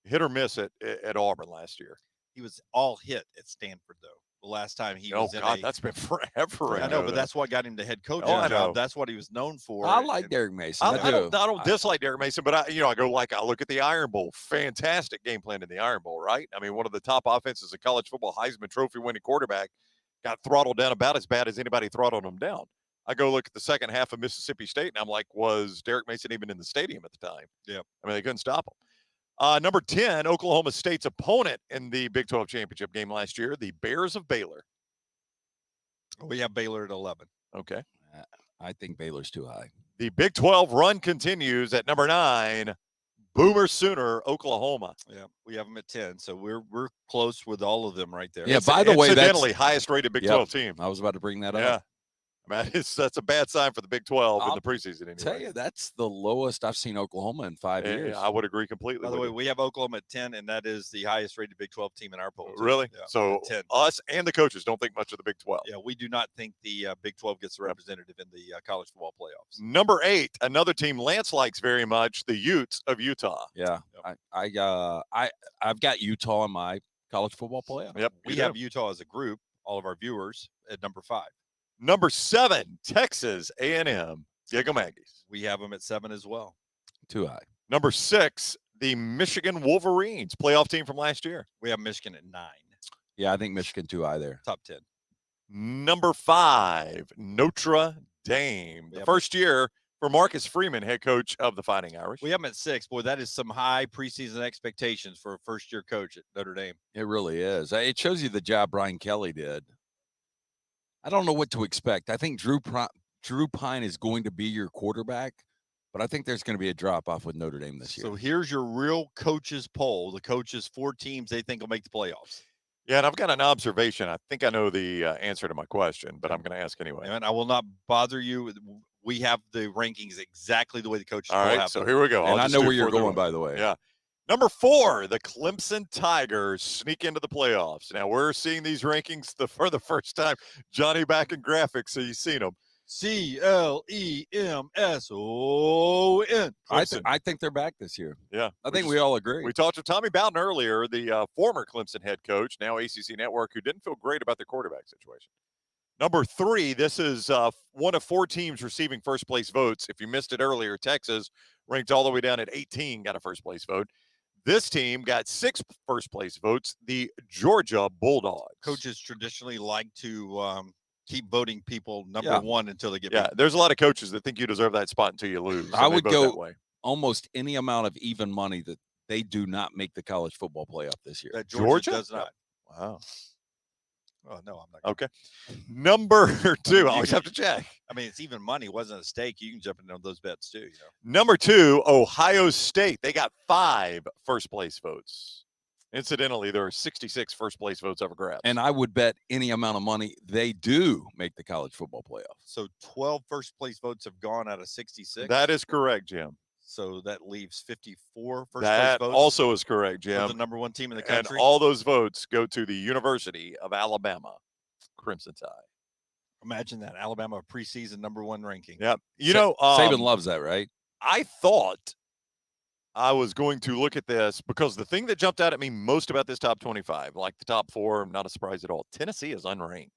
hit or miss at Auburn last year. He was all hit at Stanford, though. The last time he was in that's been forever. I know, but that's what got him the head coach I know. job. That's what he was known for. I like Derek Mason. I don't dislike Derek Mason, but I look at the Iron Bowl. Fantastic game plan in the Iron Bowl, right? I mean, one of the top offenses in college football, Heisman Trophy winning quarterback, got throttled down about as bad as anybody throttled him down. I go look at the second half of Mississippi State, and I'm like, was Derek Mason even in the stadium at the time? Yeah. I mean, they couldn't stop him. Number 10, Oklahoma State's opponent in the Big 12 championship game last year, the Bears of Baylor. We have Baylor at 11. Okay. I think Baylor's too high. The Big 12 run continues at number 9, Boomer Sooner, Oklahoma. Yeah, we have them at 10, so we're close with all of them right there. Yeah, by the way, incidentally, highest rated Big 12 team. I was about to bring that up. Yeah. I mean, that's a bad sign for the Big 12 in the preseason anyway. Tell you, that's the lowest I've seen Oklahoma in 5 years. I would agree completely. By the way, we have Oklahoma at 10, and that is the highest rated Big 12 team in our poll. Really? Yeah, so 10. Us and the coaches don't think much of the Big 12. Yeah, we do not think the Big 12 gets a representative in the college football playoffs. Number 8, another team Lance likes very much, the Utes of Utah. Yeah, I've got Utah in my college football playoff. Yep, we have Utah as a group. All of our viewers at number 5. Number 7, Texas A&M Giggle Aggies. We have them at 7 as well. Too high. Number 6, the Michigan Wolverines, playoff team from last year. We have Michigan at 9. Yeah, I think Michigan too high there. Top 10. Number 5, Notre Dame. The first year for Marcus Freeman, head coach of the Fighting Irish. We have them at 6. Boy, that is some high preseason expectations for a first-year coach at Notre Dame. It really is. It shows you the job Brian Kelly did. I don't know what to expect. I think Drew Pine is going to be your quarterback, but I think there's going to be a drop-off with Notre Dame this year. So here's your real coaches poll. The coaches, 4 teams they think will make the playoffs. Yeah, and I've got an observation. I think I know the answer to my question, but I'm going to ask anyway. And I will not bother you. We have the rankings exactly the way the coaches All right, so here we go. And I know where you're going, by the way. Yeah. Number 4, the Clemson Tigers sneak into the playoffs. Now, we're seeing these rankings for the first time. Johnny back in graphics, so you've seen them. Clemson. I think they're back this year. Yeah. I think we all agree. We talked to Tommy Bowden earlier, the former Clemson head coach, now ACC Network, who didn't feel great about their quarterback situation. Number 3, this is one of 4 teams receiving first-place votes. If you missed it earlier, Texas, ranked all the way down at 18, got a first-place vote. This team got 6 first-place votes, the Georgia Bulldogs. Coaches traditionally like to keep voting people number 1 until they get back. There's a lot of coaches that think you deserve that spot until you lose. I would go almost any amount of even money that they do not make the college football playoff this year. That Georgia does not. Wow. Oh, no, I'm not. Okay. Number 2, I always have to check. I mean, it's even money. It wasn't a stake. You can jump into those bets too. Number 2, Ohio State. They got 5 first-place votes. Incidentally, there are 66 first-place votes ever grabbed. And I would bet any amount of money they do make the college football playoff. So 12 first-place votes have gone out of 66? That is correct, Jim. So that leaves 54 first-place That votes? also is correct, Jim. The number 1 team in the country? And all those votes go to the University of Alabama, Crimson Tide. Imagine that. Alabama preseason #1 ranking. Yeah. Saban loves that, right? I thought I was going to look at this because the thing that jumped out at me most about this top 25, like the top 4, I'm not a surprise at all. Tennessee is unranked.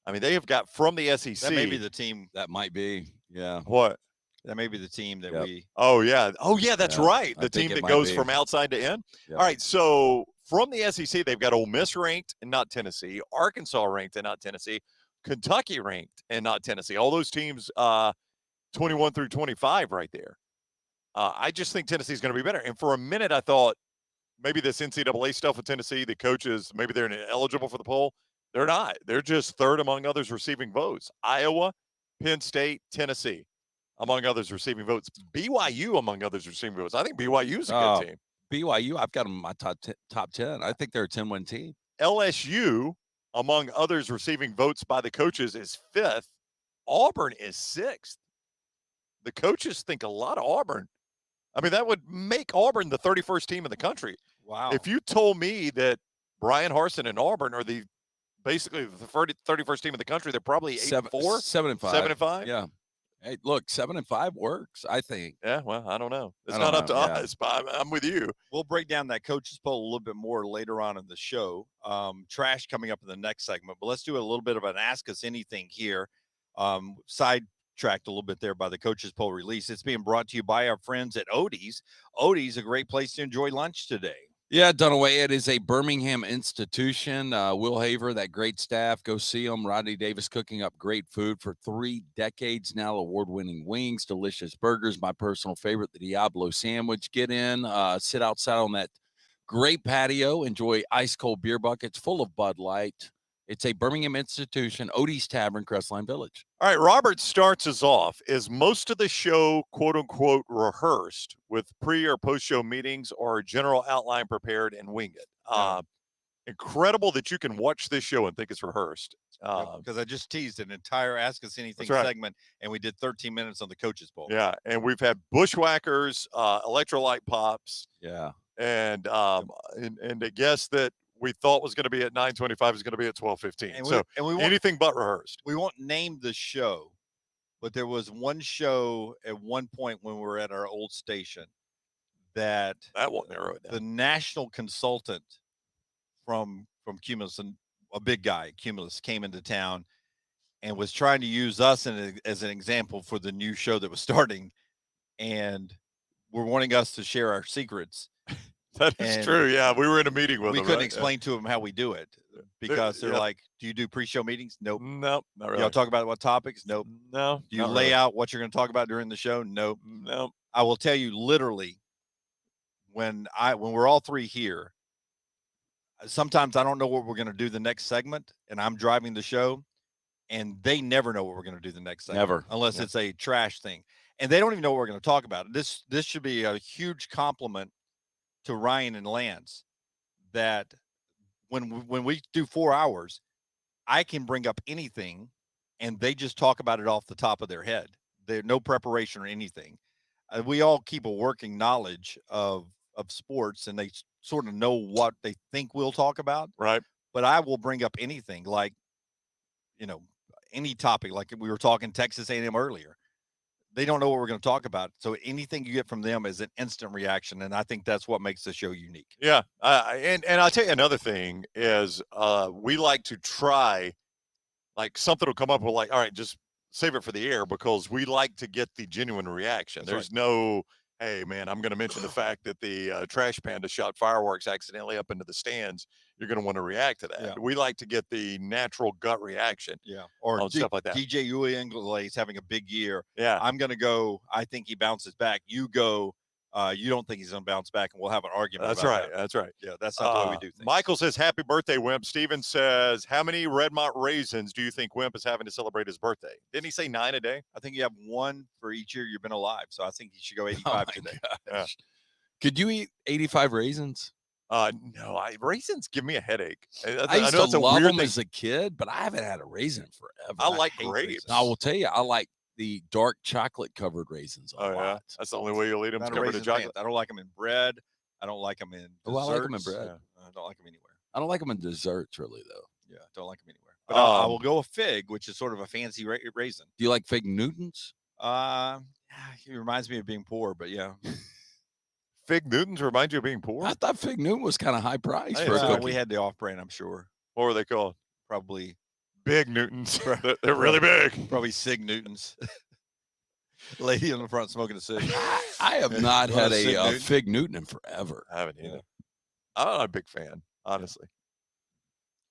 I mean, they have got from the SEC. That may be the team. That might be. Yeah. What? That may be the team that we. Oh, yeah. Oh, yeah, that's right. The I think team it that might goes be. from outside to in. Yep. All right. So from the SEC, they've got Ole Miss ranked and not Tennessee, Arkansas ranked and not Tennessee, Kentucky ranked and not Tennessee. All those teams 21 through 25 right there. I just think Tennessee's going to be better. And for a minute, I thought maybe this NCAA stuff with Tennessee, the coaches, maybe they're ineligible for the poll. They're not. They're just third among others receiving votes. Iowa, Penn State, Tennessee, among others receiving votes. BYU, among others receiving votes. I think BYU's a good team. BYU, I've got them in my top 10. I think they're a 10-win team. LSU, among others receiving votes by the coaches, is 5th. Auburn is 6th. The coaches think a lot of Auburn. I mean, that would make Auburn the 31st team in the country. Wow. If you told me that Brian Harsin and Auburn are basically the 31st team in the country, they're probably 8-4? 7-5. 7-5? Yeah. Hey, look, 7-5 works, I think. Yeah, well, I don't know. It's I not don't up to know, yeah. us, but I'm with you. We'll break down that coaches poll a little bit more later on in the show. Trash coming up in the next segment, but let's do a little bit of an Ask Us Anything here. Sidetracked a little bit there by the coaches poll release. It's being brought to you by our friends at Odie's. Odie's, a great place to enjoy lunch today. Yeah, Dunaway, it is a Birmingham institution. Will Haver, that great staff, go see them. Rodney Davis cooking up great food for 3 decades now. Award-winning wings, delicious burgers. My personal favorite, the Diablo sandwich. Get in, sit outside on that great patio, enjoy ice-cold beer buckets full of Bud Light. It's a Birmingham institution, Odie's Tavern, Crestline Village. All right, Robert starts us off. Is most of the show, quote unquote, rehearsed with pre or post show meetings or a general outline prepared and wing it? Incredible that you can watch this show and think it's rehearsed. Because I just teased an entire Ask Us Anything That's right. segment, and we did 13 minutes on the coaches poll. Yeah, and we've had bushwhackers, electrolyte pops. Yeah. And a guest that we thought was going to be at 9:25 is going to be at 12:15. So anything but rehearsed. We won't name the show, but there was one show at one point when we were at our old station that won't narrow it down. The national consultant from Cumulus, and a big guy at Cumulus, came into town and was trying to use us as an example for the new show that was starting, and were wanting us to share our secrets. That is true. Yeah, we were in a meeting with them. We couldn't right? explain to them how we do it because they're like, "Do you do pre-show meetings?" Nope. Nope. Not really. Y'all talk about what topics? Nope. No. Do you lay out what you're going to talk about during the show? Nope. Nope. I will tell you, literally, when we're all three here, sometimes I don't know what we're going to do the next segment, and I'm driving the show, and they never know what we're going to do the next segment. Never. Unless it's a trash thing. And they don't even know what we're going to talk about. This should be a huge compliment to Ryan and Lance, that when we do 4 hours, I can bring up anything and they just talk about it off the top of their head. There's no preparation or anything. We all keep a working knowledge of sports, and they sort of know what they think we'll talk about. Right. But I will bring up anything, like, any topic, like we were talking Texas A&M earlier. They don't know what we're going to talk about. So anything you get from them is an instant reaction. And I think that's what makes the show unique. Yeah. And I'll tell you another thing is we like to try, like something will come up, we're like, all right, just save it for the air, because we like to get the genuine reaction. That's There's no, hey, man, I'm going to mention the fact that the trash panda shot fireworks accidentally up into the stands. You're going to want to react to that. Yeah. We like to get the natural gut reaction. Yeah. Or stuff like that. DJ Uiagalelei is having a big year. Yeah. I'm going to go, I think he bounces back. You go, you don't think he's going to bounce back, and we'll have an argument. That's about right. that. That's right. Yeah, that's not the way we do things. Michael says, happy birthday, Wimp. Steven says, how many Redmont raisins do you think Wimp is having to celebrate his birthday? Didn't he say 9 a day? I think you have one for each year you've been alive. So I think you should go 85 today. Yeah. Could you eat 85 raisins? No, raisins give me a headache. I used to love them as a kid, but I haven't had a raisin forever. I like hate grapes. raisins. I will tell you, I like the dark chocolate covered raisins a lot. Yeah, that's the only way you'll eat them. Not a Covered in raisin chocolate. fan. I don't like them in bread. I don't like them in desserts. Oh, I like them in bread. I don't like them anywhere. I don't like them in desserts, really, though. Yeah, don't like them anywhere. But I will go with fig, which is sort of a fancy raisin. Do you like Fig Newtons? It reminds me of being poor, but yeah. Fig Newtons remind you of being poor? I thought Fig Newton was kind of high price for a cookie. We had the off-brand, I'm sure. What were they called? Probably Big Newtons. They're really big. Probably Sig Newtons. Lady in the front smoking a cig. I have not had a Fig Newton in forever. I haven't either. I'm not a big fan, honestly.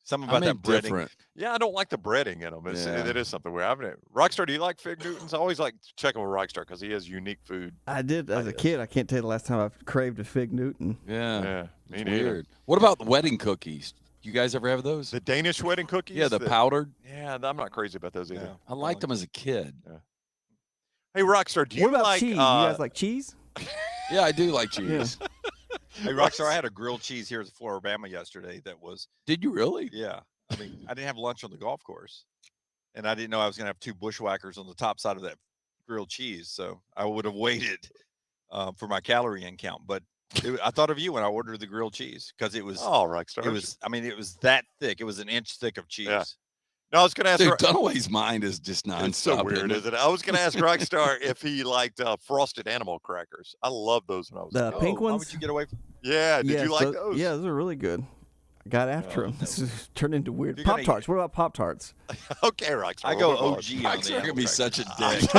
Something about that breading. Different. Yeah, I don't like the breading in them. It is something weird. Rockstar, do you like Fig Newtons? I always like checking with Rockstar because he has unique food. I did as a kid. I can't tell you the last time I've craved a Fig Newton. Yeah, me weird. What about the wedding cookies? You guys ever have those? The Danish wedding cookies? Yeah, the powdered. Yeah, I'm not crazy about those either. Yeah. I liked them as a kid. Yeah. Hey, Rockstar, do you what about like cheese? You guys like cheese? Yeah, I do like cheese. Hey, Rockstar, I had a grilled cheese here at the Flora-Bama yesterday that was... Did you really? Yeah. I mean, I didn't have lunch on the golf course, and I didn't know I was going to have 2 bushwhackers on the top side of that grilled cheese, so I would have waited for my calorie in count. But I thought of you when I ordered the grilled cheese because it was... Oh, Rockstar. It was, I mean, it was that thick. It was an inch thick of cheese. Yeah. No, I was going to ask... Dude, Dunaway's mind is just nonstop. It's so weird, isn't it? I was going to ask Rockstar if he liked frosted animal crackers. I love those when I was the pink ones. How would you get away from... Yeah, did you like those? Yeah, those are really good. I got after them. This is turned into weird. Pop-Tarts. What about Pop-Tarts? Okay, Rockstar. I go OG on Rockstar the can be such a dick.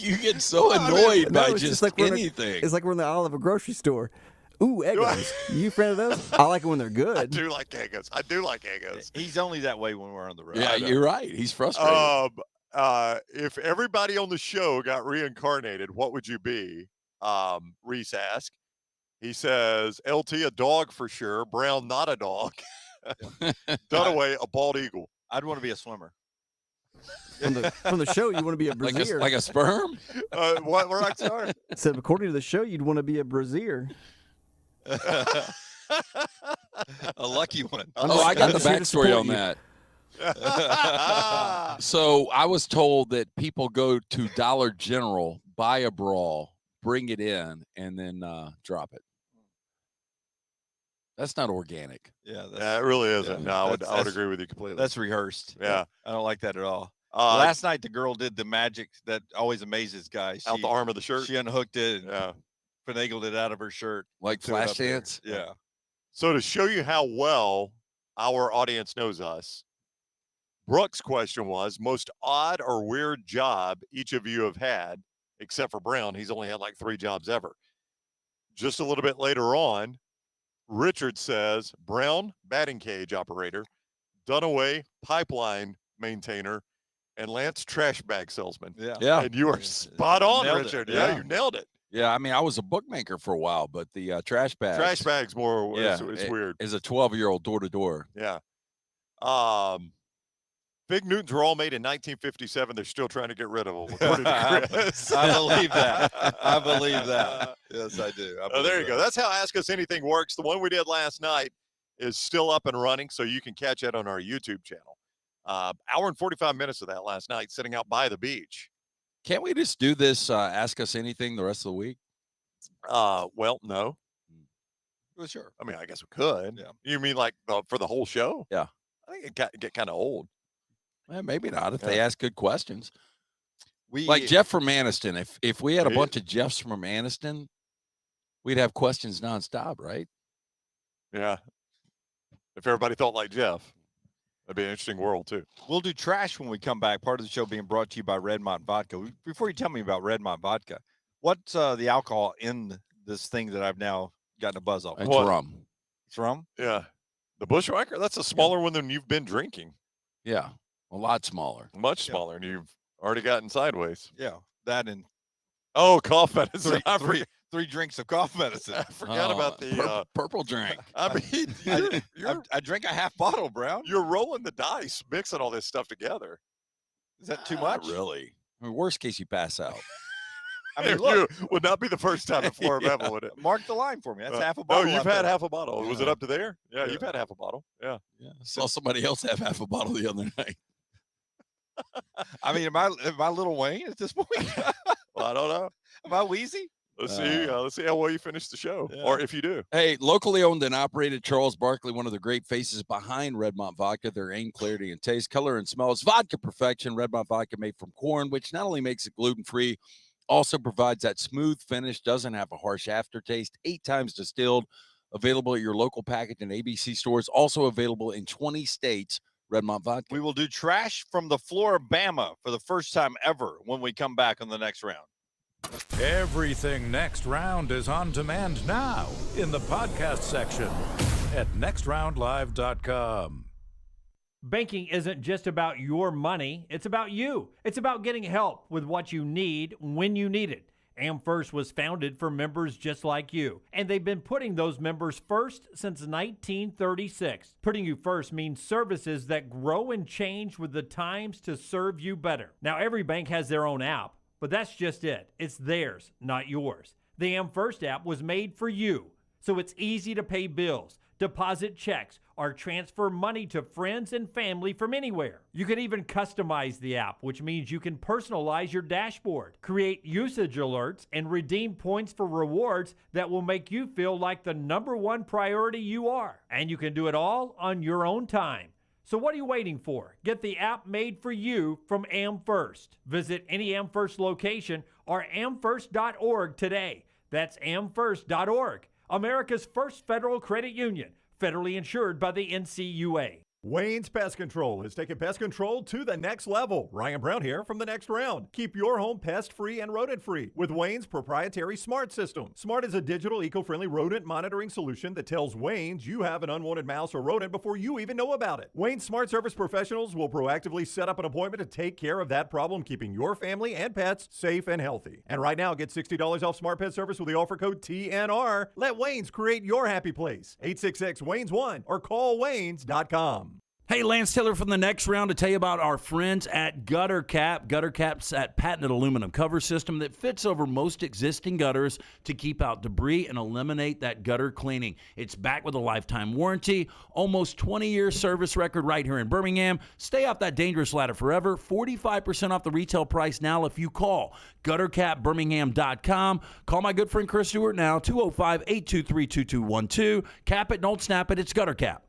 You get so annoyed by just like anything. It's like we're in the aisle of a grocery store. Ooh, Eggos. You a fan of those? I like it when they're good. I do like Eggos. He's only that way when we're on the road. Yeah, you're right. He's frustrated. If everybody on the show got reincarnated, what would you be? Reese asked. He says, LT, a dog for sure. Brown, not a dog. Dunaway, a bald eagle. I'd want to be a swimmer. From the show, you want to be a brazier. Like a sperm? What, Rockstar? Said, according to the show, you'd want to be a brazier. A lucky one. Oh, I got the backstory on that. So I was told that people go to Dollar General, buy a bra, bring it in, and then drop it. That's not organic. Yeah, it really isn't. Yeah, no, I would agree with you completely. That's rehearsed. Yeah. I don't like that at all. Last night, the girl did the magic that always amazes guys. Out the arm of the shirt? She unhooked it and finagled it out of her shirt. Like flash dance? Yeah. So to show you how well our audience knows us, Brooke's question was, most odd or weird job each of you have had, except for Brown. He's only had like 3 jobs ever. Just a little bit later on, Richard says, Brown, batting cage operator, Dunaway, pipeline maintainer, and Lance, trash bag salesman. Yeah. And you are spot on, Richard. Yeah, you nailed it. Yeah, I mean, I was a bookmaker for a while, but the trash bags. Trash bags more, it's weird. As a 12-year-old door-to-door. Yeah. Fig Newtons were all made in 1957. They're still trying to get rid of them. According to Chris. I believe that. I believe that. Yes, I do. There you go. That's how Ask Us Anything works. The one we did last night is still up and running, so you can catch it on our YouTube channel. Hour and 45 minutes of that last night, sitting out by the beach. Can't we just do this Ask Us Anything the rest of the week? Well, no. Well, sure. I mean, I guess we could. Yeah. You mean like for the whole show? Yeah. I think it get kind of old. Well, maybe not if they ask good questions. We like Jeff from Anniston. If we had a bunch of Jeffs from Anniston, we'd have questions nonstop, right? Yeah. If everybody thought like Jeff, that'd be an interesting world too. We'll do trash when we come back. Part of the show being brought to you by Redmont Vodka. Before you tell me about Redmont Vodka, what's the alcohol in this thing that I've now gotten a buzz off? It's rum. It's rum? Yeah. The Bushwhacker, that's a smaller one than you've been drinking. Yeah. A lot smaller. Much smaller, and you've already gotten sideways. Yeah. That and cough medicine. Three drinks of cough medicine. I forgot about the purple drink. I mean, I drink a half bottle, Brown. You're rolling the dice, mixing all this stuff together. Is that too much? Really? I mean, worst case, you pass out. I mean, look, would not be the first time at Flora-Bama, would it? Mark the line for me. That's half a bottle. No, you've had half a bottle. Yeah. Was it up to there? Yeah, you've had half a bottle. Yeah. I saw somebody else have half a bottle the other night. I mean, am I Little Wayne at this point? Well, I don't know. Am I Wheezy? Let's see how well you finish the show, or if you do. Hey, locally owned and operated, Charles Barkley, one of the great faces behind Redmont Vodka. Their aim, clarity, and taste, color, and smell is vodka perfection. Redmont Vodka made from corn, which not only makes it gluten-free, also provides that smooth finish, doesn't have a harsh aftertaste, 8 times distilled, available at your local package and ABC stores, also available in 20 states. Redmont Vodka. We will do trash from the Flora-Bama for the first time ever when we come back on the next round. Everything Next Round is on demand now in the podcast section at nextroundlive.com. Banking isn't just about your money, it's about you. It's about getting help with what you need when you need it. AmFirst was founded for members just like you, and they've been putting those members first since 1936. Putting you first means services that grow and change with the times to serve you better. Now, every bank has their own app, but that's just it. It's theirs, not yours. The AmFirst app was made for you, so it's easy to pay bills, deposit checks, or transfer money to friends and family from anywhere. You can even customize the app, which means you can personalize your dashboard, create usage alerts, and redeem points for rewards that will make you feel like the #1 priority you are. And you can do it all on your own time. So what are you waiting for? Get the app made for you from AmFirst. Visit any AmFirst location or amfirst.org today. That's amfirst.org, America's first federal credit union, federally insured by the NCUA. Wayne's Pest Control is taking pest control to the next level. Ryan Brown here from the Next Round. Keep your home pest-free and rodent-free with Wayne's proprietary Smart System. Smart is a digital, eco-friendly rodent monitoring solution that tells Wayne's you have an unwanted mouse or rodent before you even know about it. Wayne's Smart Service professionals will proactively set up an appointment to take care of that problem, keeping your family and pets safe and healthy. And right now, get $60 off Smart Pet Service with the offer code TNR. Let Wayne's create your happy place. 866-WAYNES1 or call Waynes.com. Hey, Lance Taylor from the Next Round to tell you about our friends at Gutter Cap. Gutter Cap's that patented aluminum cover system that fits over most existing gutters to keep out debris and eliminate that gutter cleaning. It's backed with a lifetime warranty, almost 20-year service record right here in Birmingham. Stay off that dangerous ladder forever. 45% off the retail price now if you call guttercapbirmingham.com. Call my good friend Chris Stewart now, 205-823-2212. Cap it, don't snap it. It's Gutter Cap.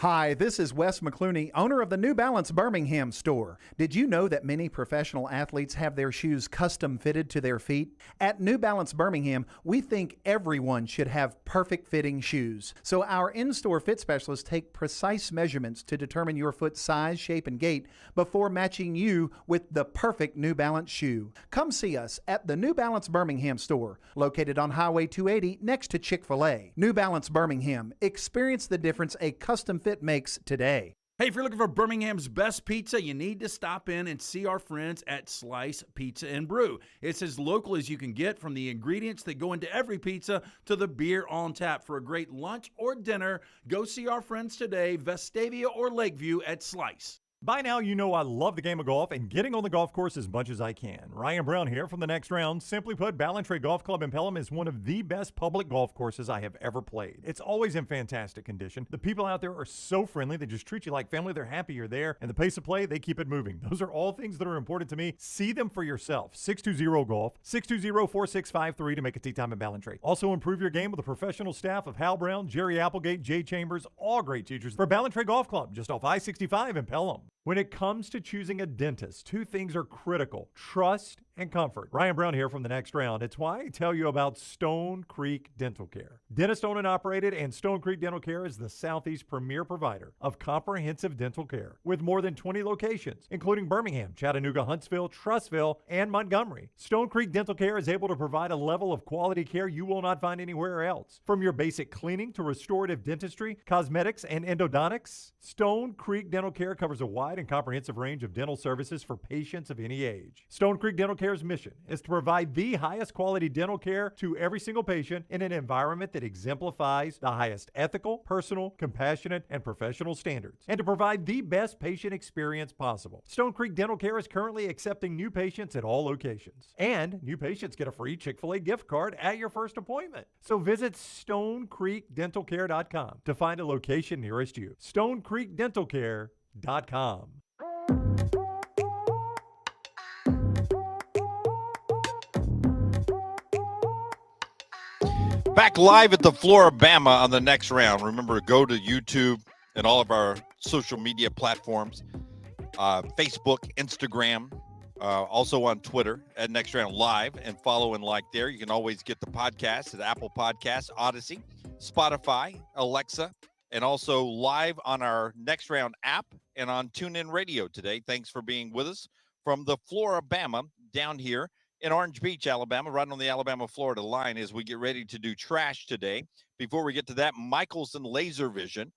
Hi, this is Wes McClooney, owner of the New Balance Birmingham store. Did you know that many professional athletes have their shoes custom fitted to their feet? At New Balance Birmingham, we think everyone should have perfect fitting shoes. So our in-store fit specialists take precise measurements to determine your foot size, shape, and gait before matching you with the perfect New Balance shoe. Come see us at the New Balance Birmingham store, located on Highway 280 next to Chick-fil-A. New Balance Birmingham. Experience the difference a custom fit makes today. Hey, if you're looking for Birmingham's best pizza, you need to stop in and see our friends at Slice Pizza and Brew. It's as local as you can get, from the ingredients that go into every pizza to the beer on tap. For a great lunch or dinner, go see our friends today, Vestavia or Lakeview at Slice. By now, you know I love the game of golf and getting on the golf course as much as I can. Ryan Brown here from the Next Round. Simply put, Ballantrae Golf Club in Pelham is one of the best public golf courses I have ever played. It's always in fantastic condition. The people out there are so friendly. They just treat you like family. They're happy you're there. And the pace of play, they keep it moving. Those are all things that are important to me. See them for yourself. 620-GOLF, 620-4653 to make a tee time in Ballantrae. Also improve your game with a professional staff of Hal Brown, Jerry Applegate, Jay Chambers, all great teachers for Ballantrae Golf Club, just off I-65 in Pelham. When it comes to choosing a dentist, two things are critical: trust and comfort. Ryan Brown here from the Next Round. It's why I tell you about Stone Creek Dental Care. Dentist owned and operated, and Stone Creek Dental Care is the Southeast premier provider of comprehensive dental care with more than 20 locations, including Birmingham, Chattanooga, Huntsville, Trussville, and Montgomery. Stone Creek Dental Care is able to provide a level of quality care you will not find anywhere else. From your basic cleaning to restorative dentistry, cosmetics, and endodontics, Stone Creek Dental Care covers a wide and comprehensive range of dental services for patients of any age. Stone Creek Dental Care's mission is to provide the highest quality dental care to every single patient in an environment that exemplifies the highest ethical, personal, compassionate, and professional standards, and to provide the best patient experience possible. Stone Creek Dental Care is currently accepting new patients at all locations, and new patients get a free Chick-fil-A gift card at your first appointment. So visit StoneCreekDentalCare.com to find a location nearest you. StoneCreekDentalCare.com. Back live at the Flora-Bama on the next round. Remember, go to YouTube and all of our social media platforms, Facebook, Instagram, also on Twitter at Next Round Live, and follow and like there. You can always get the podcast at Apple Podcasts, Odyssey, Spotify, Alexa, and also live on our Next Round app and on TuneIn Radio today. Thanks for being with us from the Flora-Bama down here in Orange Beach, Alabama, right on the Alabama-Florida line as we get ready to do trash today. Before we get to that, Michelson Laser Vision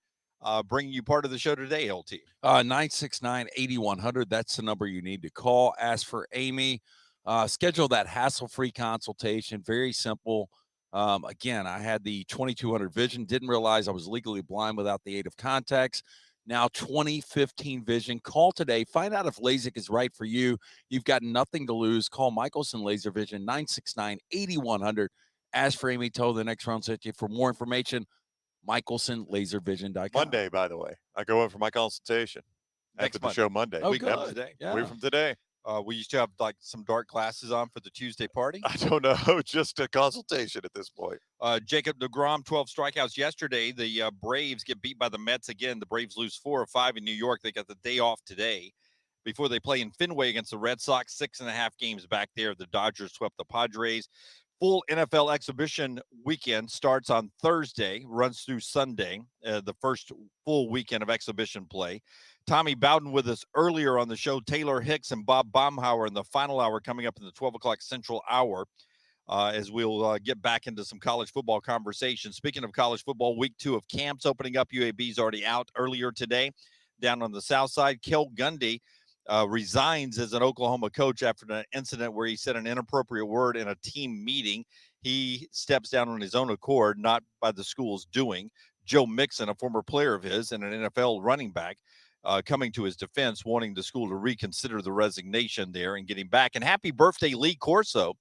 bringing you part of the show today, LT. 969-8100. That's the number you need to call. Ask for Amy. Schedule that hassle-free consultation. Very simple. Again, I had the 2200 vision. Didn't realize I was legally blind without the aid of contacts. Now 2015 vision. Call today. Find out if LASIK is right for you. You've got nothing to lose. Call Michelson Laser Vision, 969-8100. Ask for Amy. Tell the next round set you for more information. MichelsonLaserVision.com. Monday, by the way, I go in for my consultation after the show Monday. Week from today. Yeah. Week from today. We used to have like some dark glasses on for the Tuesday party. I don't know, just a consultation at this point. Jacob deGrom, 12 strikeouts yesterday. The Braves get beat by the Mets again. The Braves lose 4 of 5 in New York. They got the day off today before they play in Fenway against the Red Sox. 6.5 games back there. The Dodgers swept the Padres. Full NFL exhibition weekend starts on Thursday, runs through Sunday, the first full weekend of exhibition play. Tommy Bowden with us earlier on the show. Taylor Hicks and Bob Baumhower in the final hour coming up in the 12 o'clock Central hour as we'll get back into some college football conversation. Speaking of college football, week 2 of camps opening up. UAB's already out earlier today down on the south side. Kel Gundy resigns as an Oklahoma coach after an incident where he said an inappropriate word in a team meeting. He steps down on his own accord, not by the school's doing. Joe Mixon, a former player of his and an NFL running back, coming to his defense, wanting the school to reconsider the resignation there and get him back. And happy birthday, Lee Corso.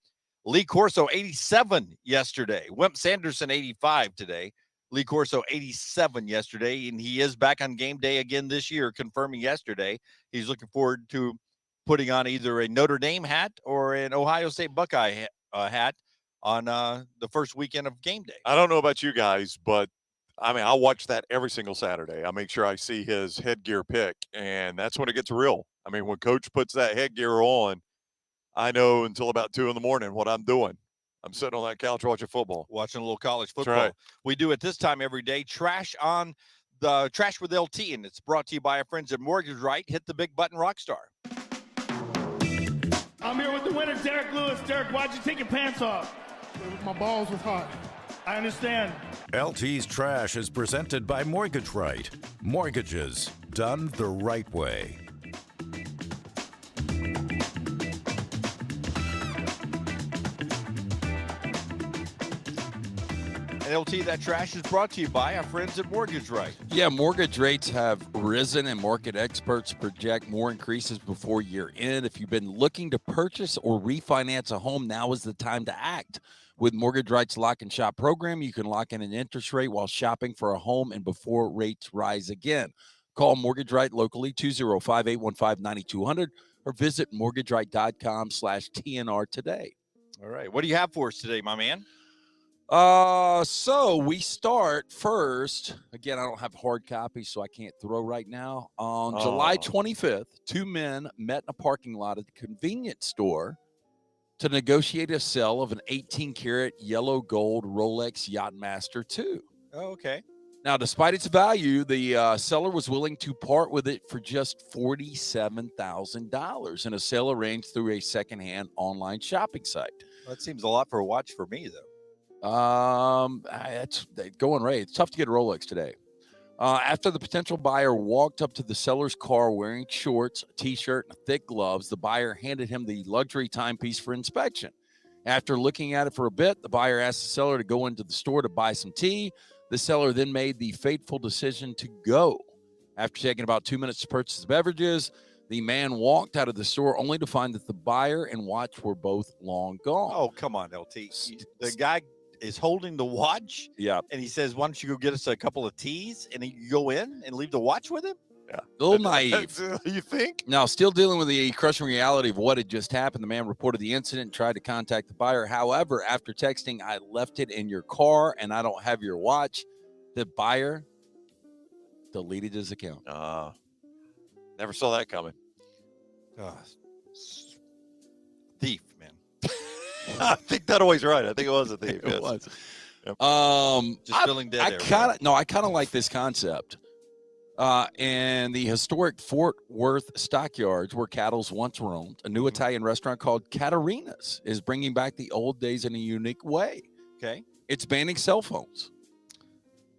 Lee Corso, 87 yesterday. Wimp Sanderson, 85 today. Lee Corso, 87 yesterday, and he is back on game day again this year, confirming yesterday. He's looking forward to putting on either a Notre Dame hat or an Ohio State Buckeye hat on the first weekend of game day. I don't know about you guys, but I mean, I'll watch that every single Saturday. I make sure I see his headgear pick, and that's when it gets real. I mean, when Coach puts that headgear on, I know until about 2 in the morning what I'm doing. I'm sitting on that couch watching football. Watching a little college football. Right. We do it this time every day. Trash on the Trash with LT, and it's brought to you by our friends at Mortgage Right. Hit the big button, Rockstar. I'm here with the winner, Derek Lewis. Derek, why'd you take your pants off? My balls was hot. I understand. LT's Trash is presented by Mortgage Right. Mortgages done the right way. LT, that trash is brought to you by our friends at Mortgage Right. Yeah, mortgage rates have risen, and market experts project more increases before year end. If you've been looking to purchase or refinance a home, now is the time to act. With Mortgage Right's Lock and Shop program, you can lock in an interest rate while shopping for a home and before rates rise again. Call Mortgage Right locally, 205-815-9200, or visit mortgageright.com/TNR today. All right. What do you have for us today, my man? So we start first. Again, I don't have hard copies, so I can't throw right now. On July 25th, 2 men met in a parking lot at the convenience store to negotiate a sale of an 18-karat yellow gold Rolex Yachtmaster 2. Oh, okay. Now, despite its value, the seller was willing to part with it for just $47,000 in a sale arranged through a secondhand online shopping site. That seems a lot for a watch for me, though. It's going right. It's tough to get a Rolex today. After the potential buyer walked up to the seller's car wearing shorts, a t-shirt, and thick gloves, the buyer handed him the luxury timepiece for inspection. After looking at it for a bit, the buyer asked the seller to go into the store to buy some tea. The seller then made the fateful decision to go. After taking about 2 minutes to purchase the beverages, the man walked out of the store only to find that the buyer and watch were both long gone. Oh, come on, LT. The guy is holding the watch. Yeah. And he says, why don't you go get us a couple of teas? And you go in and leave the watch with him? A little naive. You think? Now, still dealing with the crushing reality of what had just happened, the man reported the incident and tried to contact the buyer. However, after texting, "I left it in your car and I don't have your watch," the buyer deleted his account. Never saw that coming. Thief, man. I think that always right. I think it was a thief. It yes. was. Yep. Just feeling dead. I kind of like this concept. In the historic Fort Worth stockyards where cattle's once roamed, a new Italian restaurant called Caterina's is bringing back the old days in a unique way. Okay. It's banning cell phones.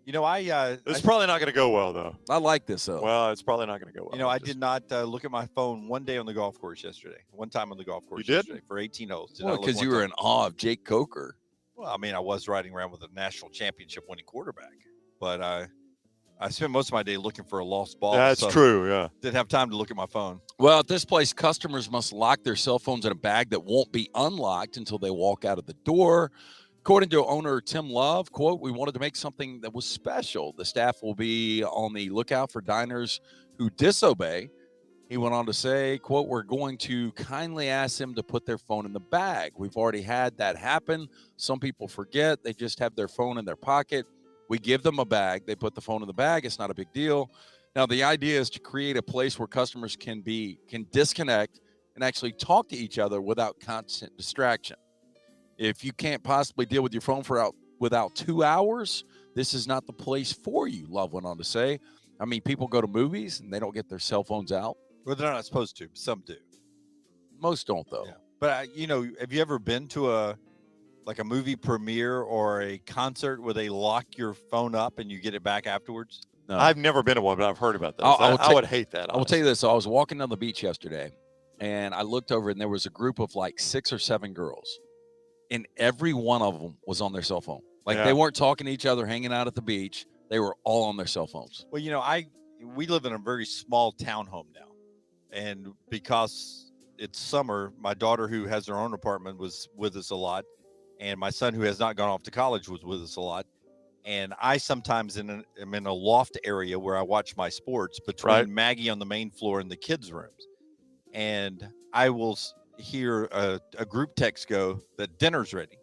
You know, It's probably not going to go well, though. I like this, though. Well, it's probably not going to go well. You know, I did not look at my phone one day on the golf course yesterday. One time on the golf course You did? yesterday for 18 holes. Well, because you were in awe of Jake Coker. Well, I mean, I was riding around with a national championship winning quarterback, but I spent most of my day looking for a lost ball. That's true, yeah. Didn't have time to look at my phone. Well, at this place, customers must lock their cell phones in a bag that won't be unlocked until they walk out of the door. According to owner Tim Love, quote, "We wanted to make something that was special. The staff will be on the lookout for diners who disobey." He went on to say, quote, "We're going to kindly ask them to put their phone in the bag. We've already had that happen. Some people forget. They just have their phone in their pocket. We give them a bag. They put the phone in the bag. It's not a big deal." Now, the idea is to create a place where customers can disconnect and actually talk to each other without constant distraction. If you can't possibly deal with your phone without 2 hours, this is not the place for you, Love went on to say. I mean, people go to movies and they don't get their cell phones out. Well, they're not supposed to. Some do. Most don't, though. Yeah. But, you know, have you ever been to a movie premiere or a concert where they lock your phone up and you get it back afterwards? No. I've never been to one, but I've heard about those. I would hate that. I will tell you this. I was walking down the beach yesterday, and I looked over, and there was a group of like 6 or 7 girls, and every one of them was on their cell phone. Like they weren't talking to each other, hanging out at the beach. They were all on their cell phones. Well, you know, we live in a very small townhome now, and because it's summer, my daughter, who has her own apartment, was with us a lot, and my son, who has not gone off to college, was with us a lot. And I sometimes am in a loft area where I watch my sports between Maggie on the main floor and the kids' rooms, and I will hear a group text go that dinner's ready,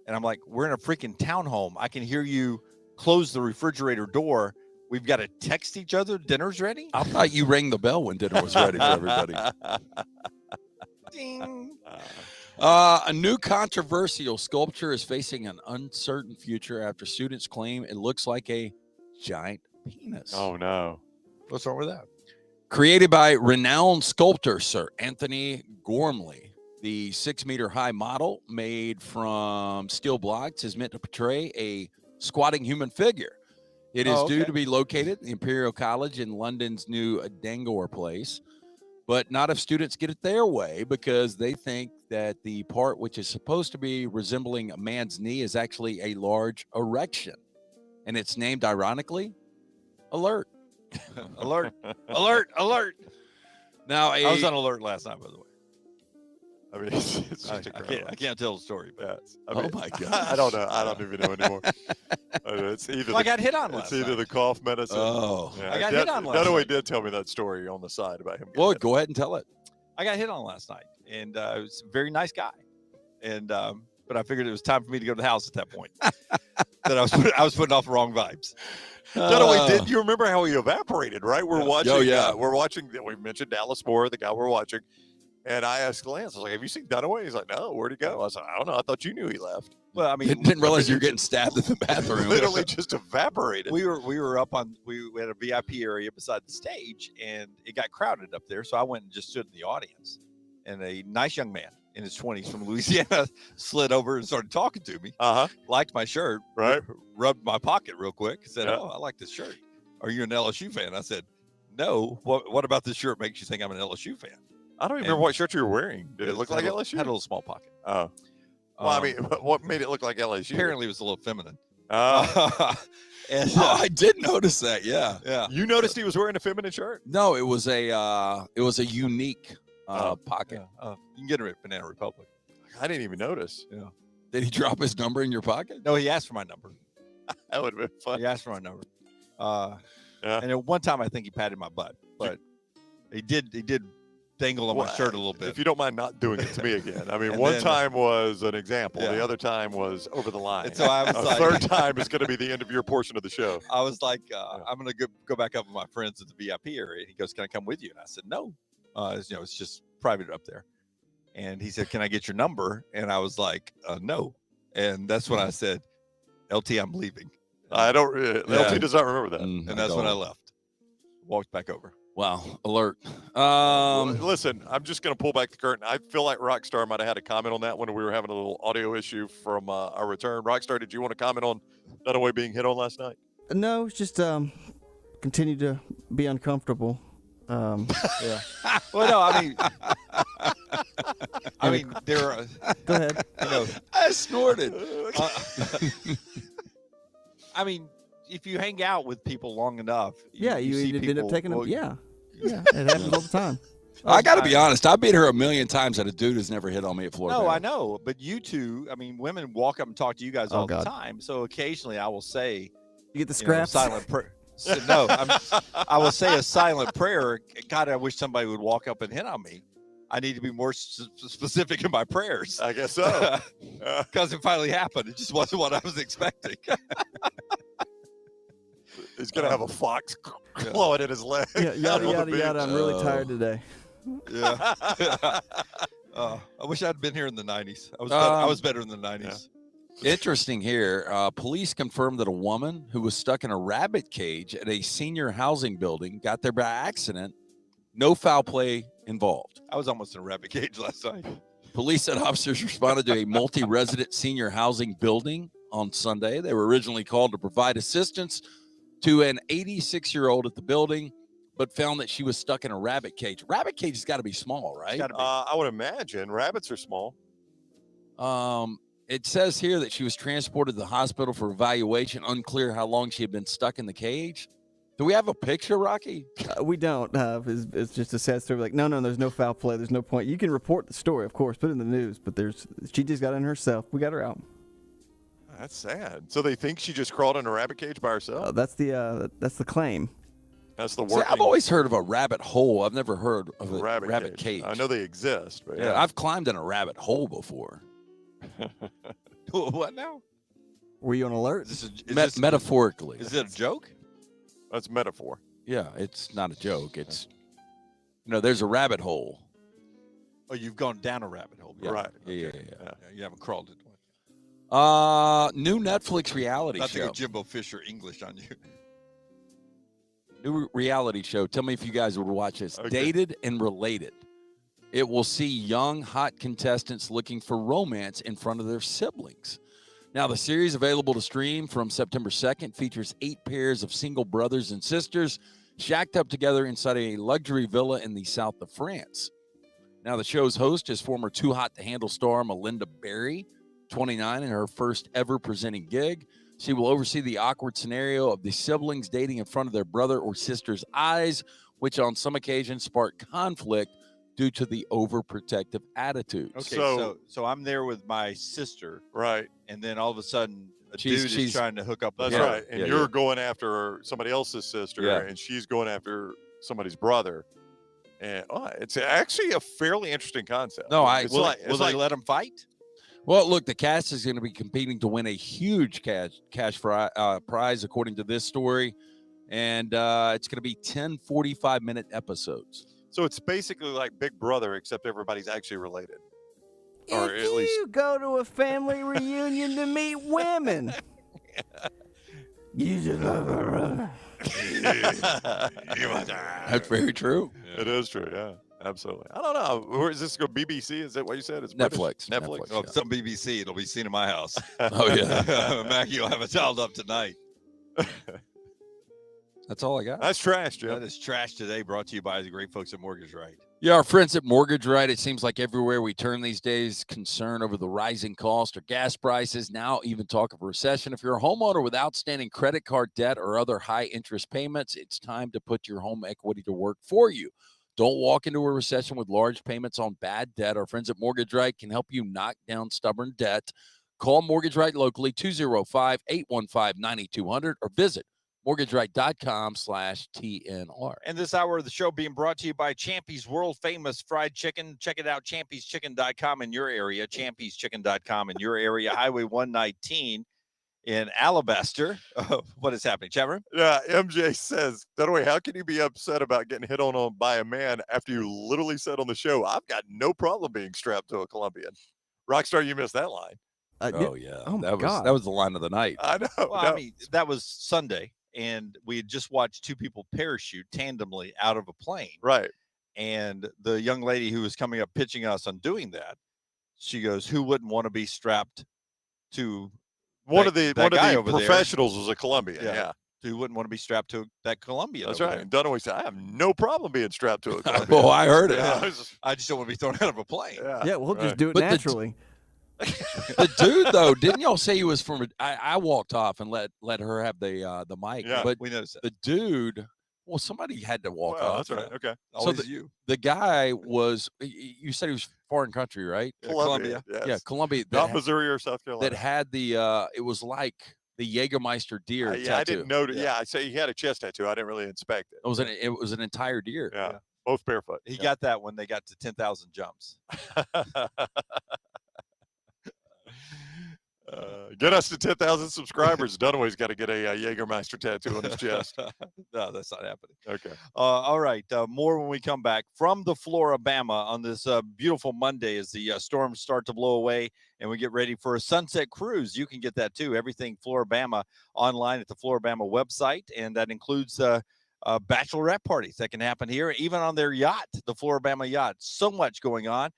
and I'm like, we're in a freaking townhome. I can hear you close the refrigerator door. We've got to text each other, dinner's ready? I thought you rang the bell when dinner was ready for everybody. Ding. A new controversial sculpture is facing an uncertain future after students claim it looks like a giant penis. Oh, no. What's wrong with that? Created by renowned sculptor Sir Anthony Gormley, the 6-meter-high model made from steel blocks is meant to portray a squatting human figure. It is due to be located at the Imperial College in London's new Dangor Place, but not if students get it their way, because they think that the part which is supposed to be resembling a man's knee is actually a large erection. And it's named, ironically, Alert. Alert. Alert. Alert. Now, I was on alert last night, by the way. I mean, it's just incredible. I can't tell the story, but I mean, oh my God. I don't know. I don't even know anymore. It's either I got hit on last It's either night. the cough medicine. Oh. I got hit on last Dunaway night. did tell me that story on the side about him. Well, go ahead and tell it. I got hit on last night, and it was a very nice guy, and but I figured it was time for me to go to the house at that point. That I was putting off the wrong vibes. Dunaway did. You remember how he evaporated, right? We're watching. Oh, yeah. We're watching. We mentioned Dallas Moore, the guy we're watching. And I asked Lance, I was like, have you seen Dunaway? He's like, no, where'd he go? I was like, I don't know. I thought you knew he left. Well, I mean, Didn't realize you were getting stabbed in the bathroom. Literally just evaporated. We were up on, we had a VIP area beside the stage, and it got crowded up there. So I went and just stood in the audience, and a nice young man in his 20s from Louisiana slid over and started talking to me. Liked my shirt, right? Rubbed my pocket real quick. Said, Yeah. "Oh, I like this shirt. Are you an LSU fan?" I said, "No. What about this shirt makes you think I'm an LSU fan?" I don't even remember what shirt you were wearing. Did it look like LSU? Had a little small pocket. Oh. Well, I mean, what made it look like LSU? Apparently, it was a little feminine. And, I did notice that. Yeah. Yeah. You noticed he was wearing a feminine shirt? No, it was a unique pocket. You can get it at Banana Republic. I didn't even notice. Yeah. Did he drop his number in your pocket? No, he asked for my number. That would have been fun. He asked for my number. And at one time, I think he patted my butt, but he did dangle on my shirt a little bit. If you don't mind not doing it to me again. I mean, And one then- time was an example. Yeah. The other time was over the line. And so I was a like- third time is going to be the end of your portion of the show. I was like, I'm going to go back up with my friends at the VIP area. He goes, can I come with you? And I said, no. It's just private up there. And he said, can I get your number? And I was like, no. And that's when I said, LT, I'm leaving. I don't. LT does not remember that. And that's when I left. Walked back over. Wow. Alert. Listen, I'm just going to pull back the curtain. I feel like Rockstar might have had a comment on that when we were having a little audio issue from our return. Rockstar, did you want to comment on Dunaway being hit on last night? No, it's just continue to be uncomfortable. Yeah. Well, no, I mean, there are. Go ahead. I snorted. I mean, if you hang out with people long enough, Yeah, you see end up people- taking them. well, Yeah, it happens all the time. I got to be honest. I beat her a million times that a dude has never hit on me at Florida. No, I know, but you two, I mean, women walk up and talk to you guys all the God. time. So occasionally, I will say, You get the scraps. silent prayer. No, I will say a silent prayer. God, I wish somebody would walk up and hit on me. I need to be more specific in my prayers. I guess so. Because it finally happened. It just wasn't what I was expecting. He's going to have a fox clawing at his leg. Yeah, yada on the yada beach. yada. I'm really tired today. Yeah. I wish I'd been here in the 90s. I was better in the 90s. Interesting here. Police confirmed that a woman who was stuck in a rabbit cage at a senior housing building got there by accident. No foul play involved. I was almost in a rabbit cage last night. Police said officers responded to a multi-resident senior housing building on Sunday. They were originally called to provide assistance to an 86-year-old at the building, but found that she was stuck in a rabbit cage. Rabbit cage has got to be small, right? I would imagine. Rabbits are small. It says here that she was transported to the hospital for evaluation. Unclear how long she had been stuck in the cage. Do we have a picture, Rocky? We don't. It's just a sad story. Like, no, there's no foul play. There's no point. You can report the story, of course, put it in the news, but she just got in herself. We got her out. That's sad. So they think she just crawled in a rabbit cage by herself? That's the claim. That's the See, working. I've always heard of a rabbit hole. I've never heard of a rabbit cage. I know they exist, but Yeah, I've climbed in a rabbit hole before. What now? Were you on alert? Metaphorically. Is it a joke? That's metaphor. Yeah, it's not a joke. It's, there's a rabbit hole. Oh, you've gone down a rabbit hole. Yeah. Right. Yeah. You haven't crawled into one. New Netflix reality Not to show. go Jimbo Fisher English on you. New reality show. Tell me if you guys would watch this. Okay. Dated and Related. It will see young, hot contestants looking for romance in front of their siblings. Now, the series, available to stream from September 2nd, features 8 pairs of single brothers and sisters shacked up together inside a luxury villa in the south of France. Now, the show's host is former Too Hot to Handle star Melinda Barry, 29, in her first ever presenting gig. She will oversee the awkward scenario of the siblings dating in front of their brother or sister's eyes, which on some occasions spark conflict due to the overprotective attitudes. Okay, so I'm there with my sister, right? And then all of a sudden, a She's- dude is trying to hook up with That's her. right. And you're going after somebody else's sister, Yeah. and she's going after somebody's brother. And it's actually a fairly interesting concept. No, It's will like- they it's like- let him fight? Well, look, the cast is going to be competing to win a huge cash prize, according to this story. And it's going to be 10 45-minute episodes. So it's basically like Big Brother, except everybody's actually related. Or If at least you go to a family reunion to meet women, you just love her. That's very true. It is true, yeah. Absolutely. I don't know. Where is this go? BBC? Is that what you said? It's Netflix. British? Netflix. Oh, if it's on BBC, it'll be seen in my house. Oh, yeah. Mackie will have a child up tonight. That's all I got. That's trash, Jim. That is trash today, brought to you by the great folks at Mortgage Right. Yeah, our friends at Mortgage Right. It seems like everywhere we turn these days, concern over the rising cost or gas prices, now even talk of a recession. If you're a homeowner with outstanding credit card debt or other high interest payments, it's time to put your home equity to work for you. Don't walk into a recession with large payments on bad debt. Our friends at Mortgage Right can help you knock down stubborn debt. Call Mortgage Right locally, 205-815-9200, or visit mortgageright.com/TNR. And this hour of the show being brought to you by Champy's World Famous Fried Chicken. Check it out, champyschicken.com in your area, champyschicken.com in your area, Highway 119 in Alabaster. What is happening, Chavron? Yeah, MJ says, Dunaway, how can you be upset about getting hit on by a man after you literally said on the show, I've got no problem being strapped to a Colombian? Rockstar, you missed that line. Oh, yeah. Oh, my that God. was the line of the night. I know. Well, I mean, that was Sunday, and we had just watched two people parachute tandemly out of a plane. Right. And the young lady who was coming up pitching us on doing that, she goes, who wouldn't want to be strapped to One of the professionals there? was a Colombian. Yeah. Who wouldn't want to be strapped to that Colombian? That's over right. there. And Dunaway said, I have no problem being strapped to a Colombian. Oh, I heard it. Yeah. I just don't want to be thrown out of a plane. Yeah, we'll just do it But naturally. The dude, though, didn't y'all say he was from? I walked off and let her have the mic. Yeah, but we noticed that. the dude. Well, somebody had to walk Well, off. that's right. Okay. Always you. The guy was. You said he was foreign country, right? Columbia. Yes. Yeah, Columbia. Not Missouri or South Carolina. That had the. It was like the Jägermeister deer tattoo. I didn't know. Yeah, I say he had a chest tattoo. I didn't really inspect it. It was an entire deer. Yeah. Both barefoot. He got that when they got to 10,000 jumps. Get us to 10,000 subscribers. Dunaway's got to get a Jägermeister tattoo on his chest. No, that's not happening. Okay. All right. More when we come back from the Flora-Bama on this beautiful Monday as the storms start to blow away and we get ready for a sunset cruise. You can get that too. Everything Flora-Bama online at the Flora-Bama website. And that includes bachelorette parties that can happen here, even on their yacht, the Flora-Bama yacht. So much going on.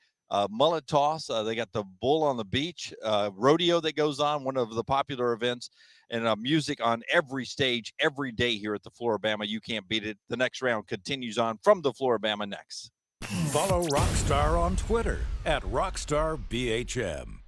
Mullet toss. They got the bull on the beach, rodeo that goes on, one of the popular events, and music on every stage every day here at the Flora-Bama. You can't beat it. The next round continues on from the Flora-Bama next. Follow Rockstar on Twitter at RockstarBHM.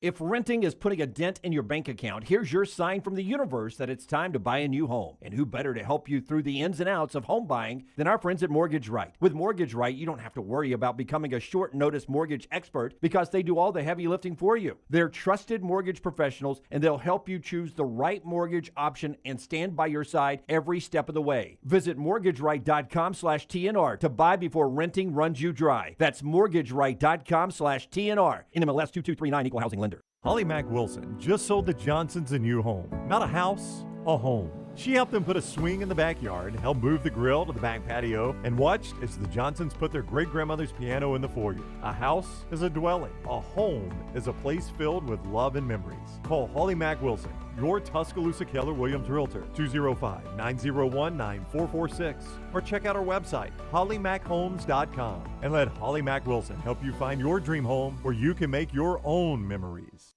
If renting is putting a dent in your bank account, here's your sign from the universe that it's time to buy a new home. And who better to help you through the ins and outs of home buying than our friends at Mortgage Right. With Mortgage Right, you don't have to worry about becoming a short notice mortgage expert because they do all the heavy lifting for you. They're trusted mortgage professionals and they'll help you choose the right mortgage option and stand by your side every step of the way. Visit mortgageright.com/TNR to buy before renting runs you dry. That's mortgageright.com/TNR. NMLS 2239, Equal Housing Lender. Holly Mack Wilson just sold the Johnsons a new home. Not a house, a home. She helped them put a swing in the backyard, helped move the grill to the back patio, and watched as the Johnsons put their great-grandmother's piano in the foyer. A house is a dwelling. A home is a place filled with love and memories. Call Holly Mack Wilson, your Tuscaloosa Keller Williams Realtor, 205-901-9446, or check out our website, hollymackhomes.com, and let Holly Mack Wilson help you find your dream home where you can make your own memories.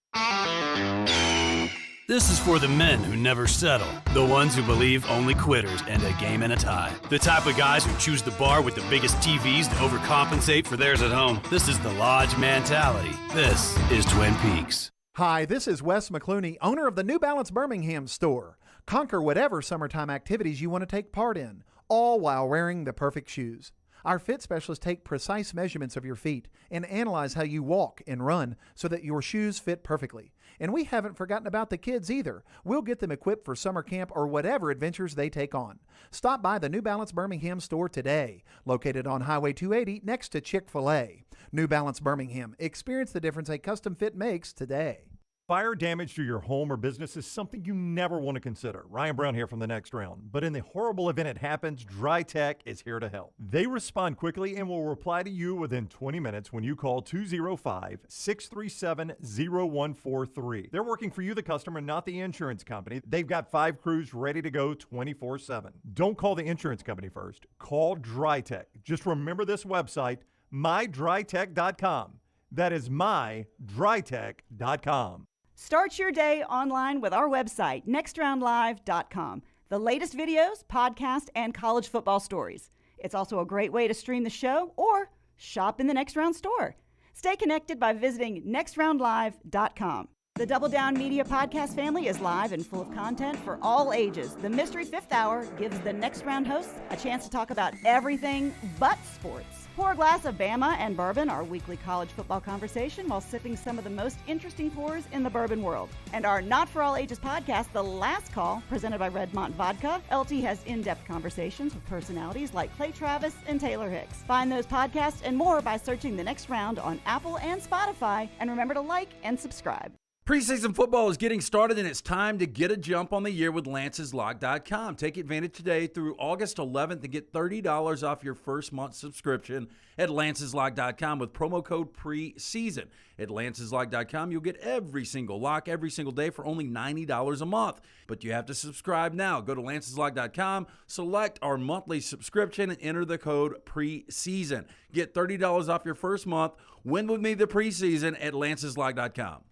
This is for the men who never settle, the ones who believe only quitters end a game in a tie, the type of guys who choose the bar with the biggest TVs to overcompensate for theirs at home. This is the Lodge mentality. This is Twin Peaks. Hi, this is Wes McClooney, owner of the New Balance Birmingham store. Conquer whatever summertime activities you want to take part in, all while wearing the perfect shoes. Our fit specialists take precise measurements of your feet and analyze how you walk and run so that your shoes fit perfectly. And we haven't forgotten about the kids either. We'll get them equipped for summer camp or whatever adventures they take on. Stop by the New Balance Birmingham store today, located on Highway 280 next to Chick-fil-A. New Balance Birmingham. Experience the difference a custom fit makes today. Fire damage to your home or business is something you never want to consider. Ryan Brown here from the next round. But in the horrible event it happens, Dry Tech is here to help. They respond quickly and will reply to you within 20 minutes when you call 205-637-0143. They're working for you, the customer, not the insurance company. They've got 5 crews ready to go 24/7. Don't call the insurance company first. Call Dry Tech. Just remember this website, mydrytech.com. That is mydrytech.com. Start your day online with our website, nextroundlive.com. The latest videos, podcasts, and college football stories. It's also a great way to stream the show or shop in the Next Round store. Stay connected by visiting nextroundlive.com. The Double Down Media podcast family is live and full of content for all ages. The Mystery Fifth Hour gives the Next Round hosts a chance to talk about everything but sports. Pour a glass of Bama and bourbon, our weekly college football conversation, while sipping some of the most interesting pours in the bourbon world. And our Not For All Ages podcast, The Last Call, presented by Redmont Vodka. LT has in-depth conversations with personalities like Clay Travis and Taylor Hicks. Find those podcasts and more by searching The Next Round on Apple and Spotify. And remember to like and subscribe. Preseason football is getting started, and it's time to get a jump on the year with LancesLock.com. Take advantage today through August 11th and get $30 off your first month subscription at LancesLock.com with promo code PRESEASON. At LancesLock.com, you'll get every single lock every single day for only $90 a month. But you have to subscribe now. Go to LancesLock.com, select our monthly subscription, and enter the code PRESEASON. Get $30 off your first month. Win with me the preseason at LancesLock.com.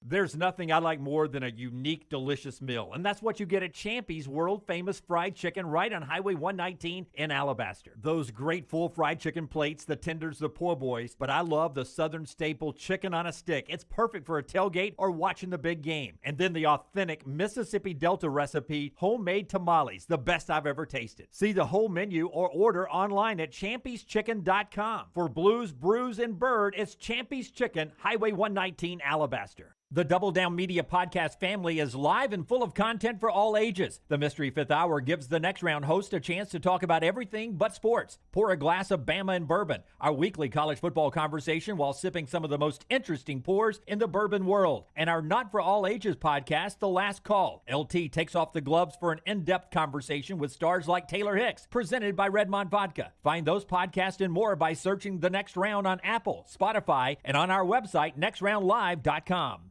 There's nothing I like more than a unique, delicious meal, and that's what you get at Champy's world-famous fried chicken right on Highway 119 in Alabaster. Those great full fried chicken plates, the tenders, the po' boys, but I love the Southern staple chicken on a stick. It's perfect for a tailgate or watching the big game. And then the authentic Mississippi Delta recipe, homemade tamales, the best I've ever tasted. See the whole menu or order online at champyschicken.com. For Blues, Brews, and Bird, it's Champy's Chicken, Highway 119, Alabaster. The Double Down Media podcast family is live and full of content for all ages. The Mystery Fifth Hour gives the Next Round host a chance to talk about everything but sports. Pour a glass of Bama and bourbon, our weekly college football conversation while sipping some of the most interesting pours in the bourbon world. And our Not For All Ages podcast, The Last Call. LT takes off the gloves for an in-depth conversation with stars like Taylor Hicks, presented by Redmont Vodka. Find those podcasts and more by searching The Next Round on Apple, Spotify, and on our website, nextroundlive.com.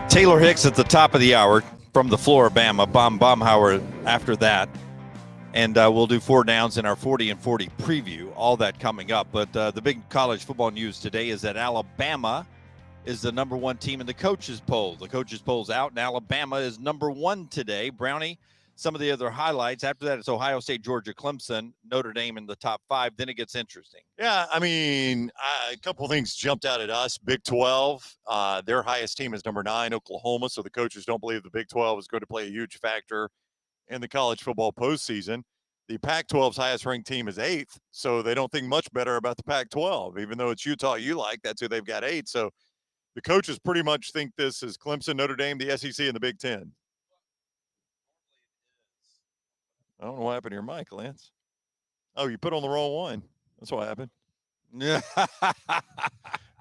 Taylor Hicks at the top of the hour from the Flora-Bama. Baumhower after that. And we'll do 4 downs in our 40 and 40 preview. All that coming up. But the big college football news today is that Alabama is the number 1 team in the coaches poll. The coaches poll's out, and Alabama is number 1 today. Brownie, some of the other highlights. After that, it's Ohio State, Georgia, Clemson, Notre Dame in the top 5. Then it gets interesting. Yeah, I mean, a couple of things jumped out at us. Big 12, their highest team is number 9, Oklahoma. So the coaches don't believe the Big 12 is going to play a huge factor in the college football postseason. The Pac-12's highest-ranked team is 8th, so they don't think much better about the Pac-12. Even though it's Utah you like, that's who they've got 8. So the coaches pretty much think this is Clemson, Notre Dame, the SEC, and the Big 10. I don't know what happened to your mic, Lance. Oh, you put on the wrong one. That's what happened. Yeah.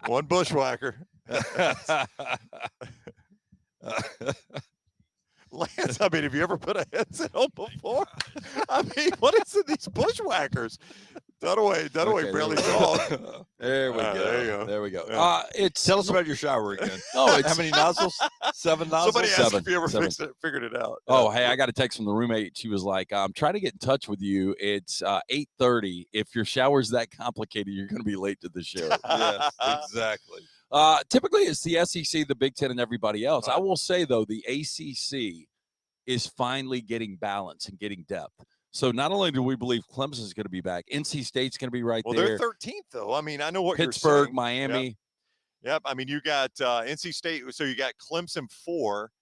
One bushwhacker. Lance, I mean, have you ever put a headset on before? I mean, what is it, these bushwhackers? Dunaway barely talked. There we go. There you go. There we go. Yeah. Tell us about your shower again. Oh, it's how many nozzles? 7 nozzles? Somebody asked 7. if you ever 7. figured it out. Oh, hey, I got a text from the roommate. She was like, I'm trying to get in touch with you. It's 8:30. If your shower's that complicated, you're going to be late to the show. Yes, exactly. Typically, it's the SEC, the Big Ten, and everybody else. I will say, though, the ACC is finally getting balance and getting depth. So not only do we believe Clemson is going to be back, NC State's going to be right there. Well, they're 13th, though. I mean, I know what Pittsburgh, you're saying. Miami. Yep. I mean, you got NC State. So you got Clemson 4,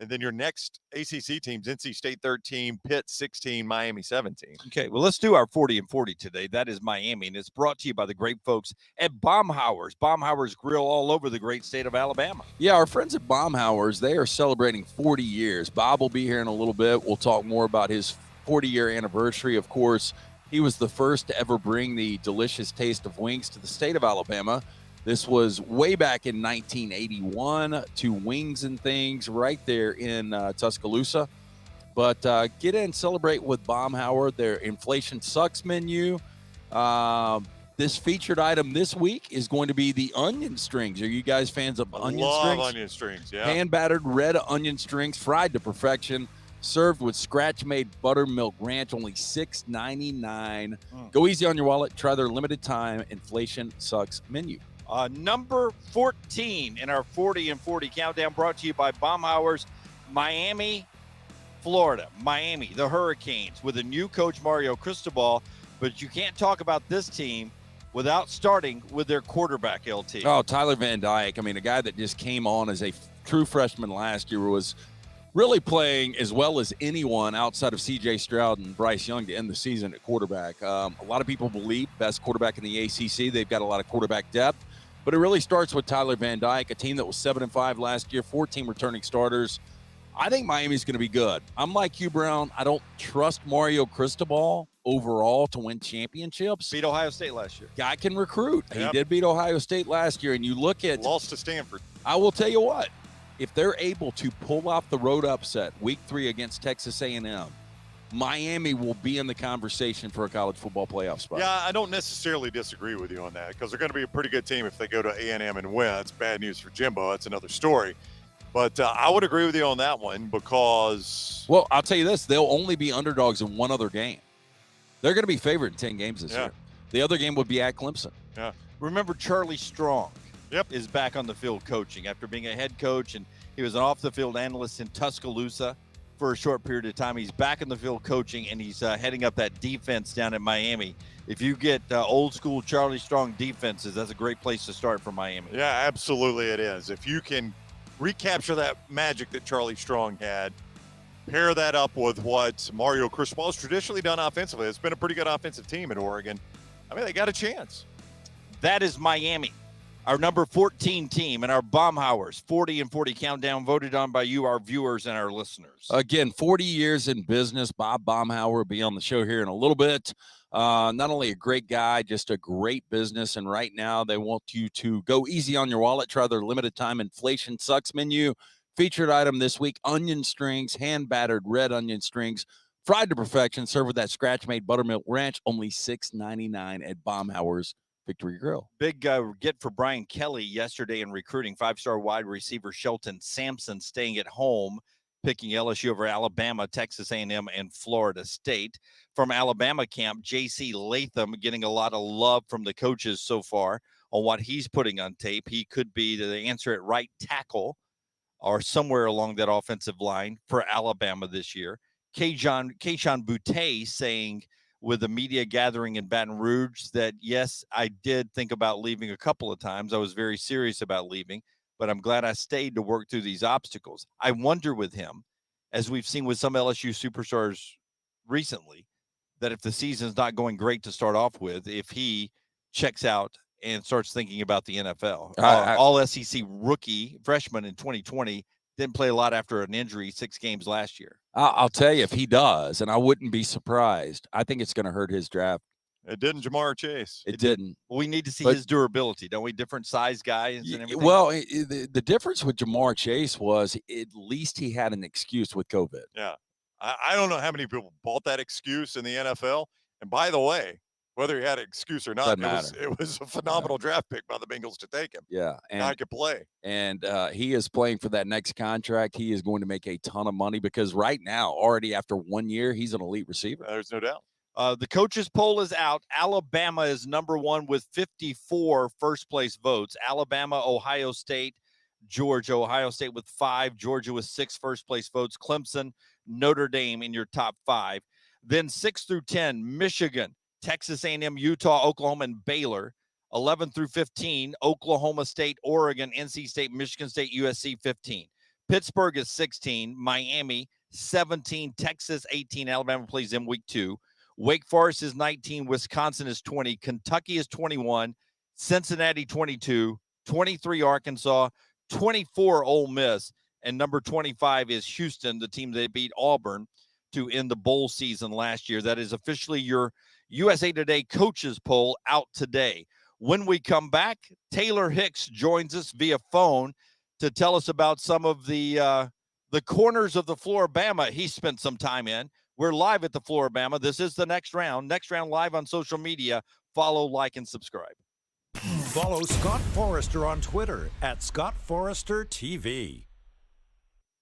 and then your next ACC teams, NC State 13, Pitt 16, Miami 17. Okay, well, let's do our 40 and 40 today. That is Miami, and it's brought to you by the great folks at Baumhower's. Baumhower's Grill all over the great state of Alabama. Yeah, our friends at Baumhower's, they are celebrating 40 years. Bob will be here in a little bit. We'll talk more about his 40-year anniversary. Of course, he was the first to ever bring the delicious taste of wings to the state of Alabama. This was way back in 1981 to Wings and Things right there in Tuscaloosa. But get in, celebrate with Baumhower, their Inflation Sucks menu. This featured item this week is going to be the onion strings. Are you guys fans of onion strings? Love onion strings, yeah. Hand-battered red onion strings, fried to perfection. Served with scratch-made buttermilk ranch, only $6.99. Go easy on your wallet. Try their limited-time Inflation Sucks menu. Number 14 in our 40 and 40 countdown, brought to you by Baumhower's Miami, Florida. Miami, the Hurricanes, with a new coach, Mario Cristobal. But you can't talk about this team without starting with their quarterback, LT. Oh, Tyler Van Dyke. I mean, a guy that just came on as a true freshman last year, was really playing as well as anyone outside of C.J. Stroud and Bryce Young to end the season at quarterback. A lot of people believe best quarterback in the ACC. They've got a lot of quarterback depth. But it really starts with Tyler Van Dyke, a team that was 7-5 last year, 14 returning starters. I think Miami's going to be good. I'm like you, Brown. I don't trust Mario Cristobal overall to win championships. Beat Ohio State last year. Guy can recruit. Yep. He did beat Ohio State last year. And you look at... Lost to Stanford. I will tell you what. If they're able to pull off the road upset week 3 against Texas A&M, Miami will be in the conversation for a college football playoff spot. Yeah, I don't necessarily disagree with you on that because they're going to be a pretty good team if they go to A&M and win. It's bad news for Jimbo. That's another story. But I would agree with you on that one because... Well, I'll tell you this. They'll only be underdogs in one other game. They're going to be favored in 10 games this year. The other game would be at Clemson. Yeah. Remember Charlie Strong is back on the field coaching after being a head coach, and he was an off-the-field analyst in Tuscaloosa for a short period of time. He's back in the field coaching, and he's heading up that defense down in Miami. If you get old-school Charlie Strong defenses, that's a great place to start for Miami. Yeah, absolutely it is. If you can recapture that magic that Charlie Strong had, pair that up with what Mario Cristobal has traditionally done offensively. It's been a pretty good offensive team in Oregon. I mean, they got a chance. That is Miami, our number 14 team, and our Baumhowers 40 and 40 countdown voted on by you, our viewers and our listeners. Again, 40 years in business. Bob Baumhower will be on the show here in a little bit. Not only a great guy, just a great business. And right now they want you to go easy on your wallet. Try their limited time inflation sucks menu. Featured item this week, onion strings, hand battered red onion strings, fried to perfection, served with that scratch-made buttermilk ranch, only $6.99 at Baumhower's Victory Grill. Big get for Brian Kelly yesterday in recruiting. 5-star wide receiver Shelton Sampson staying at home, picking LSU over Alabama, Texas A&M, and Florida State. From Alabama camp, J.C. Latham getting a lot of love from the coaches so far on what he's putting on tape. He could be the answer at right tackle or somewhere along that offensive line for Alabama this year. Kayshon Boutte saying with the media gathering in Baton Rouge that, yes, I did think about leaving a couple of times. I was very serious about leaving, but I'm glad I stayed to work through these obstacles. I wonder with him, as we've seen with some LSU superstars recently, that if the season's not going great to start off with, if he checks out and starts thinking about the NFL. All SEC rookie, freshman in 2020, didn't play a lot after an injury, 6 games last year. I'll tell you, if he does, and I wouldn't be surprised, I think it's going to hurt his draft. It didn't Jamar Chase. It didn't. Well, we need to see his durability, don't we? Different size guys and everything. Well, the difference with Jamar Chase was at least he had an excuse with COVID. Yeah. I don't know how many people bought that excuse in the NFL. And by the way, whether he had an excuse or not, it was a phenomenal draft pick by the Bengals to take him. Yeah. And I could play. And he is playing for that next contract. He is going to make a ton of money because right now, already after 1 year, he's an elite receiver. There's no doubt. The coaches poll is out. Alabama is number 1 with 54 first-place votes. Alabama, Ohio State, Georgia. Ohio State with 5. Georgia with 6 first-place votes. Clemson, Notre Dame in your top 5. Then 6 through 10, Michigan, Texas A&M, Utah, Oklahoma, and Baylor. 11 through 15, Oklahoma State, Oregon, NC State, Michigan State, USC, 15. Pittsburgh is 16. Miami, 17. Texas, 18. Alabama plays in week 2. Wake Forest is 19. Wisconsin is 20. Kentucky is 21. Cincinnati, 22. 23, Arkansas. 24, Ole Miss. And number 25 is Houston, the team that beat Auburn to end the bowl season last year. That is officially your USA Today coaches poll out today. When we come back, Taylor Hicks joins us via phone to tell us about some of the corners of the Flora-Bama he spent some time in. We're live at the Flora-Bama. This is the Next Round. Next Round live on social media. Follow, like, and subscribe. Follow Scott Forrester on Twitter at ScottForresterTV.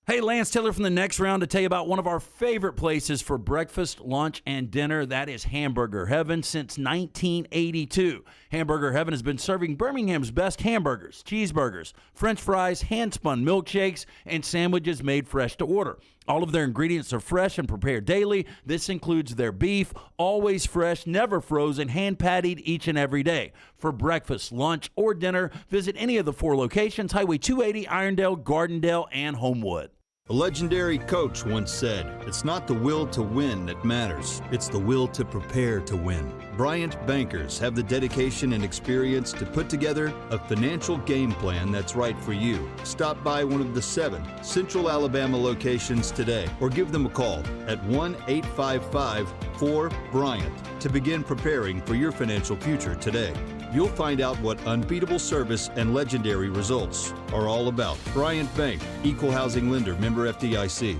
Hey, Lance Taylor from the Next Round to tell you about one of our favorite places for breakfast, lunch, and dinner. That is Hamburger Heaven since 1982. Hamburger Heaven has been serving Birmingham's best hamburgers, cheeseburgers, French fries, hand-spun milkshakes, and sandwiches made fresh to order. All of their ingredients are fresh and prepared daily. This includes their beef, always fresh, never frozen, hand-patted each and every day. For breakfast, lunch, or dinner, visit any of the 4 locations, Highway 280, Irondale, Gardendale, and Homewood. A legendary coach once said, "It's not the will to win that matters, it's the will to prepare to win." Bryant bankers have the dedication and experience to put together a financial game plan that's right for you. Stop by one of the 7 Central Alabama locations today or give them a call at 1-855-4-BRYANT to begin preparing for your financial future today. You'll find out what unbeatable service and legendary results are all about. Bryant Bank, Equal Housing Lender, member FDIC.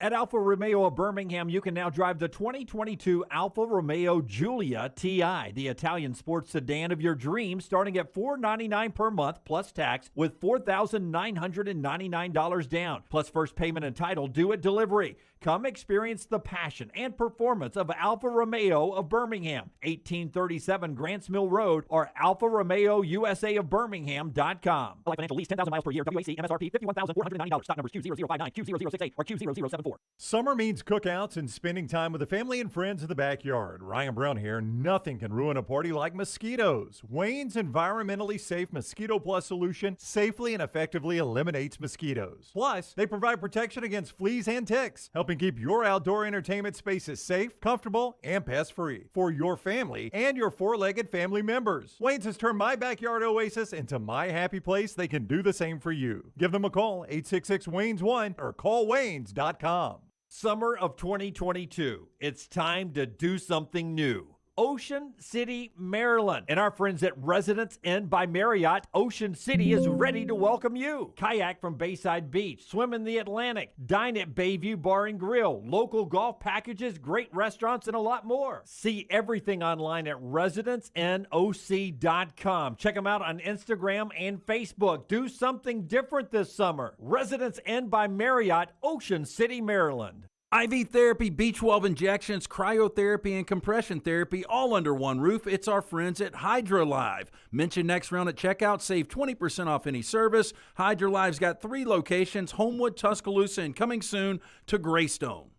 At Alfa Romeo of Birmingham, you can now drive the 2022 Alfa Romeo Giulia TI, the Italian sports sedan of your dreams, starting at $499 per month plus tax with $4,999 down, plus first payment and title due at delivery. Come experience the passion and performance of Alfa Romeo of Birmingham, 1837 Grants Mill Road, or alfaromeousa of Birmingham.com. Like financial lease, 10,000 miles per year, WAC, MSRP, $51,490. Stock numbers Q0059, Q0068, or Q0074. Summer means cookouts and spending time with the family and friends in the backyard. Ryan Brown here. Nothing can ruin a party like mosquitoes. Wayne's environmentally safe Mosquito Plus solution safely and effectively eliminates mosquitoes. Plus, they provide protection against fleas and ticks, helping keep your outdoor entertainment spaces safe, comfortable, and pest-free for your family and your 4-legged family members. Wayne's has turned my backyard oasis into my happy place. They can do the same for you. Give them a call, 866-WAYNES1, or callwaynes.com. Summer of 2022. It's time to do something new. Ocean City, Maryland. And our friends at Residence Inn by Marriott, Ocean City is ready to welcome you. Kayak from Bayside Beach, swim in the Atlantic, dine at Bayview Bar and Grill, local golf packages, great restaurants, and a lot more. See everything online at residencenoc.com. Check them out on Instagram and Facebook. Do something different this summer. Residence Inn by Marriott, Ocean City, Maryland. IV therapy, B12 injections, cryotherapy, and compression therapy all under one roof. It's our friends at HydroLive. Mention Next Round at checkout. Save 20% off any service. HydroLive's got 3 locations, Homewood, Tuscaloosa, and coming soon to Greystone.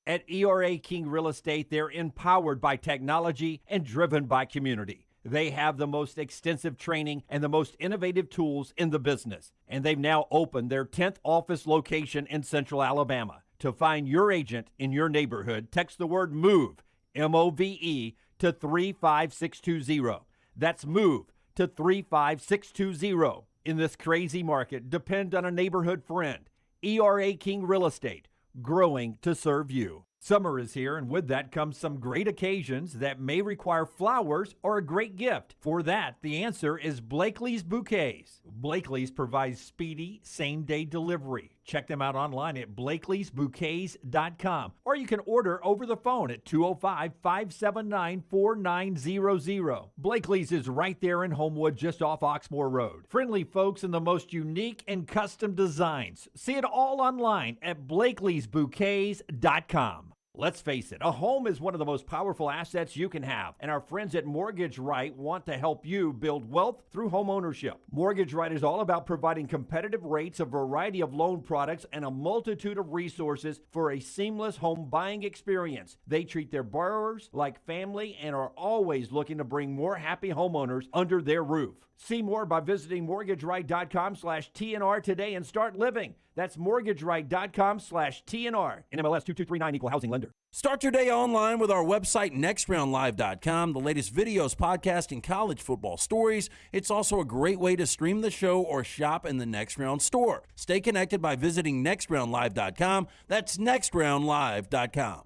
At ERA King Real Estate, they're empowered by technology and driven by community. They have the most extensive training and the most innovative tools in the business. And they've now opened their 10th office location in Central Alabama. To find your agent in your neighborhood, text the word MOVE, M-O-V-E, to 35620. That's MOVE to 35620. In this crazy market, depend on a neighborhood friend. ERA King Real Estate, growing to serve you. Summer is here, and with that comes some great occasions that may require flowers or a great gift. For that, the answer is Blakely's Bouquets. Blakely's provides speedy, same-day delivery. Check them out online at blakeleysbouquets.com, or you can order over the phone at 205-579-4900. Blakely's is right there in Homewood, just off Oxmoor Road. Friendly folks and the most unique and custom designs. See it all online at blakeleysbouquets.com. Let's face it, a home is one of the most powerful assets you can have, and our friends at Mortgage Right want to help you build wealth through home ownership. Mortgage Right is all about providing competitive rates, a variety of loan products, and a multitude of resources for a seamless home buying experience. They treat their borrowers like family and are always looking to bring more happy homeowners under their roof. See more by visiting mortgageright.com/TNR today and start living. That's mortgageright.com/TNR. NMLS 2239, Equal Housing Lender. Start your day online with our website, nextroundlive.com. The latest videos, podcasts, and college football stories. It's also a great way to stream the show or shop in the Next Round store. Stay connected by visiting nextroundlive.com. That's nextroundlive.com.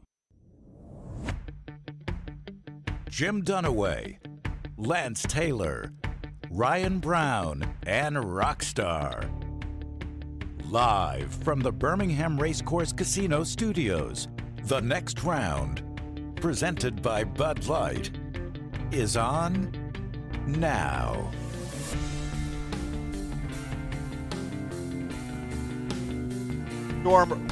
Jim Dunaway, Lance Taylor, Ryan Brown, and Rockstar. Live from the Birmingham Racecourse Casino Studios, the Next Round, presented by Bud Light, is on now. Storm.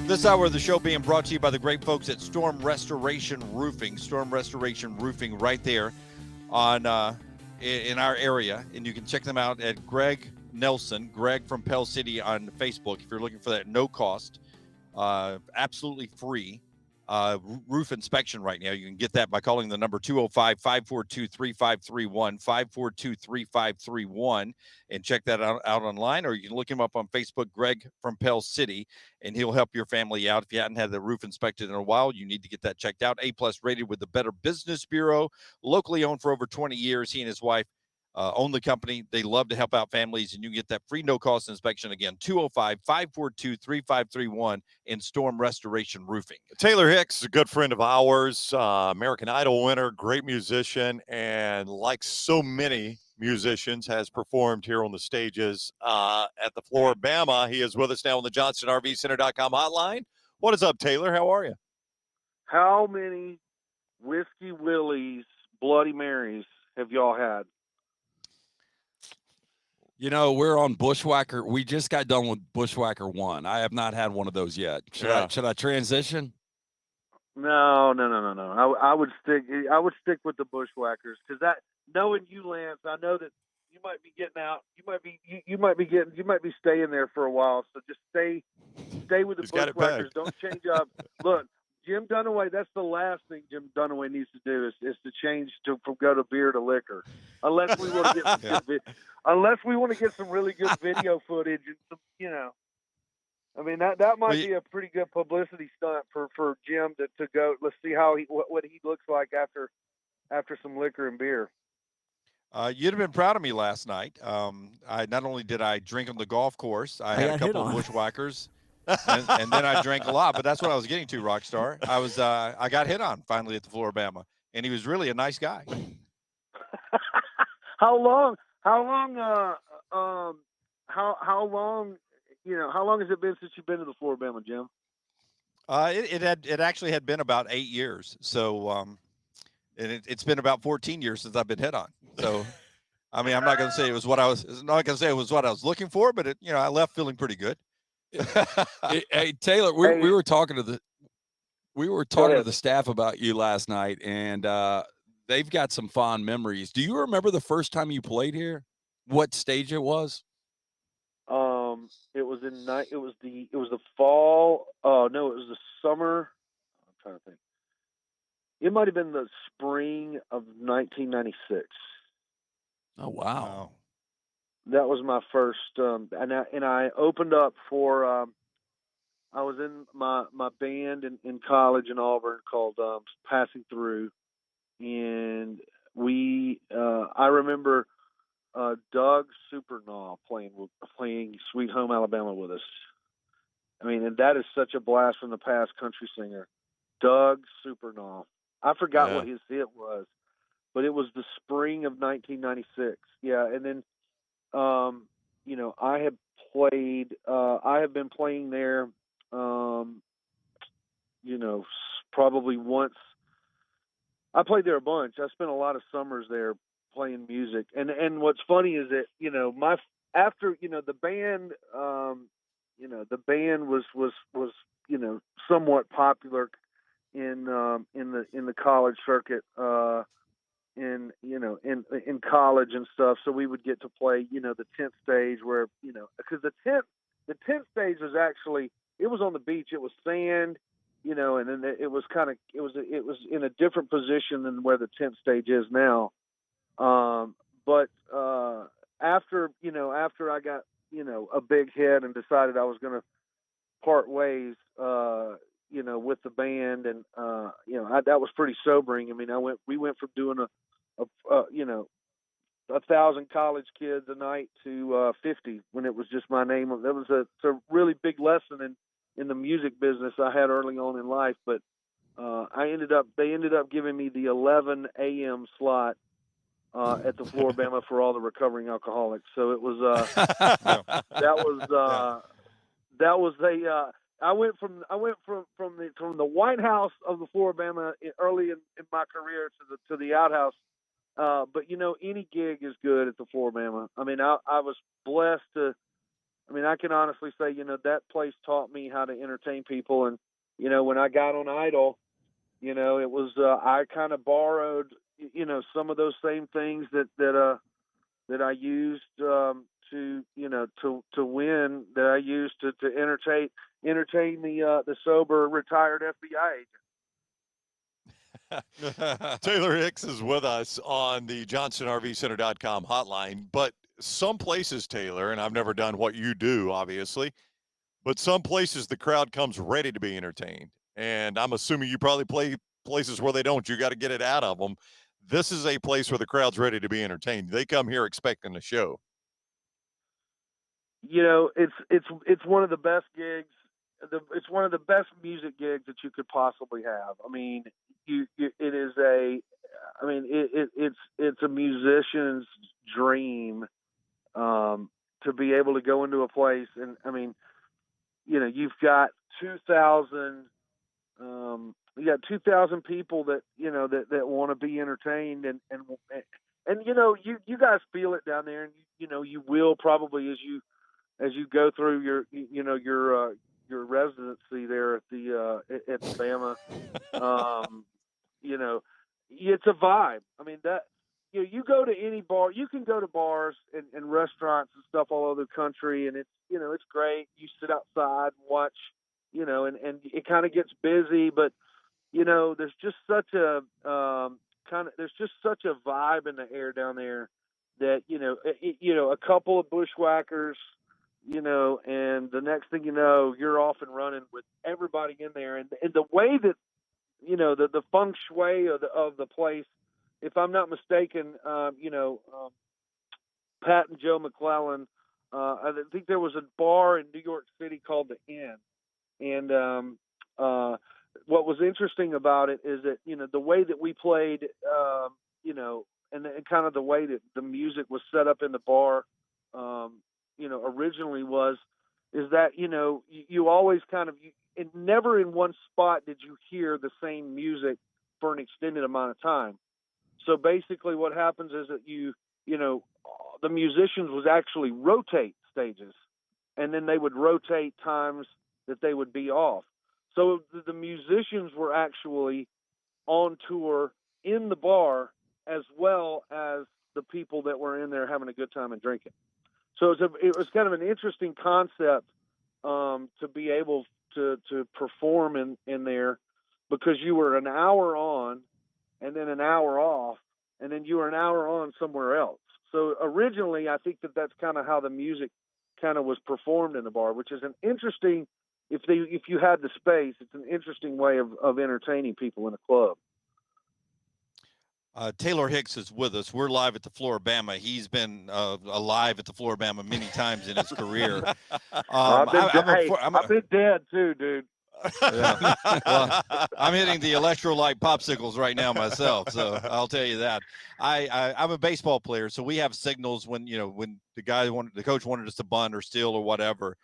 This hour of the show being brought to you by the great folks at Storm Restoration Roofing. Storm Restoration Roofing right there on in our area, and you can check them out at Greg Nelson, Greg from Pell City on Facebook. If you're looking for that, no cost, absolutely free roof inspection right now. You can get that by calling the number 205-542-3531, 542-3531, and check that out online, or you can look him up on Facebook, Greg from Pell City, and he'll help your family out. If you hadn't had the roof inspected in a while, you need to get that checked out. A+ rated with the Better Business Bureau, locally owned for over 20 years. He and his wife own the company. They love to help out families, and you can get that free no-cost inspection. Again, 205-542-3531 in Storm Restoration Roofing. Taylor Hicks is a good friend of ours, American Idol winner, great musician, and like so many musicians, has performed here on the stages at the Flora-Bama. He is with us now on the JohnstonRVCenter.com hotline. What is up, Taylor? How are you? How many Whiskey Willie's Bloody Marys have y'all had? You know, we're on Bushwhacker. We just got done with Bushwhacker 1. I have not had one of those yet. Should I transition? No. I would stick with the Bushwhackers, because that, knowing you, Lance, I know that you might be getting out. You might be staying there for a while. So just stay with the Bushwhackers. Don't change up. Look, Jim Dunaway, that's the last thing Jim Dunaway needs to do is to change from go to beer to liquor, unless we want to get unless we want to get some really good video footage and some, I mean that might be a pretty good publicity stunt for Jim to go. Let's see what he looks like after some liquor and beer. You'd have been proud of me last night. I not only did I drink on the golf course, I had a couple of Bushwhackers. and then I drank a lot, but that's what I was getting to, Rockstar. I got hit on finally at the Flora-Bama, and he was really a nice guy. How long has it been since you've been to the Flora-Bama, Jim? It actually had been about 8 years. So, and it's been about 14 years since I've been hit on. So, I mean, I'm not going to say it was what I was looking for, but I left feeling pretty good. Hey, Taylor, we were talking to the staff about you last night, and they've got some fond memories. Do you remember the first time you played here? What stage it was? It was the fall. Oh no, it was the summer. I'm trying to think. It might have been the spring of 1996. Oh wow. That was my first, and I opened up for. I was in my band in college in Auburn called Passing Through, and I remember Doug Supernaw playing Sweet Home Alabama with us. I mean, and that is such a blast from the past country singer, Doug Supernaw. I forgot what his hit was, but it was the spring of 1996. Yeah, and then. I have been playing there, probably once. I played there a bunch. I spent a lot of summers there playing music. And what's funny is that, the band was somewhat popular in the college circuit, in college and stuff. So we would get to play, the 10th stage where, because the 10th stage was actually, it was on the beach. It was sand, and then it was in a different position than where the 10th stage is now. But after I got, a big head and decided I was going to part ways, with the band, and that was pretty sobering. I mean, we went from doing 1,000 college kids a night to 50 when it was just my name. That was a really big lesson in the music business I had early on in life. But they ended up giving me the 11 a.m. slot at the Flora-Bama for all the recovering alcoholics. So it was I went from the White House of the Flora-Bama early in my career to the outhouse. But any gig is good at the Flora-Bama. I mean, I was blessed to. I mean, I can honestly say, that place taught me how to entertain people. And when I got on Idol, it was I kind of borrowed some of those same things that I used to to win that I use to entertain the sober retired FBI agent. Taylor Hicks is with us on the JohnsonRVCenter.com hotline. But some places, Taylor, and I've never done what you do, obviously, but some places the crowd comes ready to be entertained. And I'm assuming you probably play places where they don't. You got to get it out of them. This is a place where the crowd's ready to be entertained. They come here expecting a show. It's one of the best gigs. It's one of the best music gigs that you could possibly have. I mean, it's a musician's dream to be able to go into a place, and I mean, you've got 2,000 people that want to be entertained, and you guys feel it down there, and you will probably as you go through your residency there at the Bama. It's a vibe. I mean, that you go to any bar, you can go to bars and restaurants and stuff all over the country, and it's great. You sit outside and watch, and it kind of gets busy, but there's just such a vibe in the air down there that a couple of bushwhackers, and the next thing you know, you're off and running with everybody in there, and the way that the feng shui of the place, if I'm not mistaken, Pat and Joe McClellan, I think there was a bar in New York City called the Inn, and what was interesting about it is that the way that we played, and kind of the way that the music was set up in the bar, originally is that you always kind of and never in one spot did you hear the same music for an extended amount of time. So basically, what happens is that the musicians would actually rotate stages, and then they would rotate times that they would be off. So the musicians were actually on tour in the bar as well as the people that were in there having a good time and drinking. So it was kind of an interesting concept to be able to perform in there, because you were an hour on and then an hour off, and then you were an hour on somewhere else. So originally, I think that's kind of how the music kind of was performed in the bar, which is an interesting, if you had the space, it's an interesting way of entertaining people in a club. Taylor Hicks is with us. We're live at the Flora-Bama. He's been alive at the Flora-Bama many times in his career. I've been dead too, dude. Yeah. Well, I'm hitting the electrolyte popsicles right now myself, so I'll tell you that. I'm a baseball player, so we have signals when the coach wanted us to bunt or steal or whatever.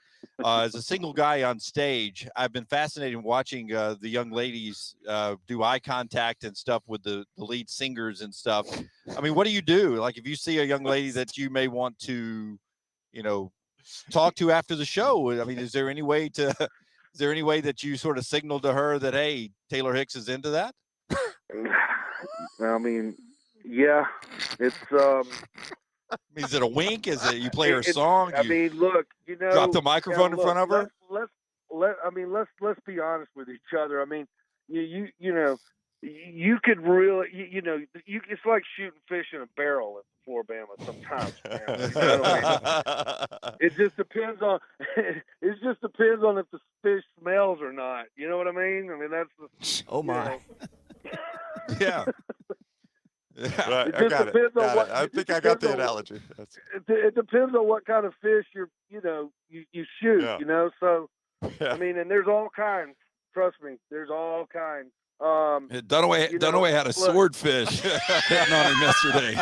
As a single guy on stage, I've been fascinated watching the young ladies do eye contact and stuff with the lead singers and stuff. I mean, what do you do? Like, if you see a young lady that you may want to, talk to after the show, I mean, is there any way that you sort of signal to her that, hey, Taylor Hicks is into that? I mean, yeah, it's. Is it a wink? Is it you play her song? I mean, look, drop the microphone in front of her. Let's be honest with each other. I mean, you could really, it's like shooting fish in a barrel at the Flora-Bama sometimes, man. It just depends on if the fish smells or not. You know what I mean? I mean, that's oh my. Yeah. Yeah, right. I got it. I think I got the analogy. It depends on what kind of fish you shoot. Yeah. So I mean, and there's all kinds. Trust me, there's all kinds. Dunaway had a swordfish hitting on him yesterday.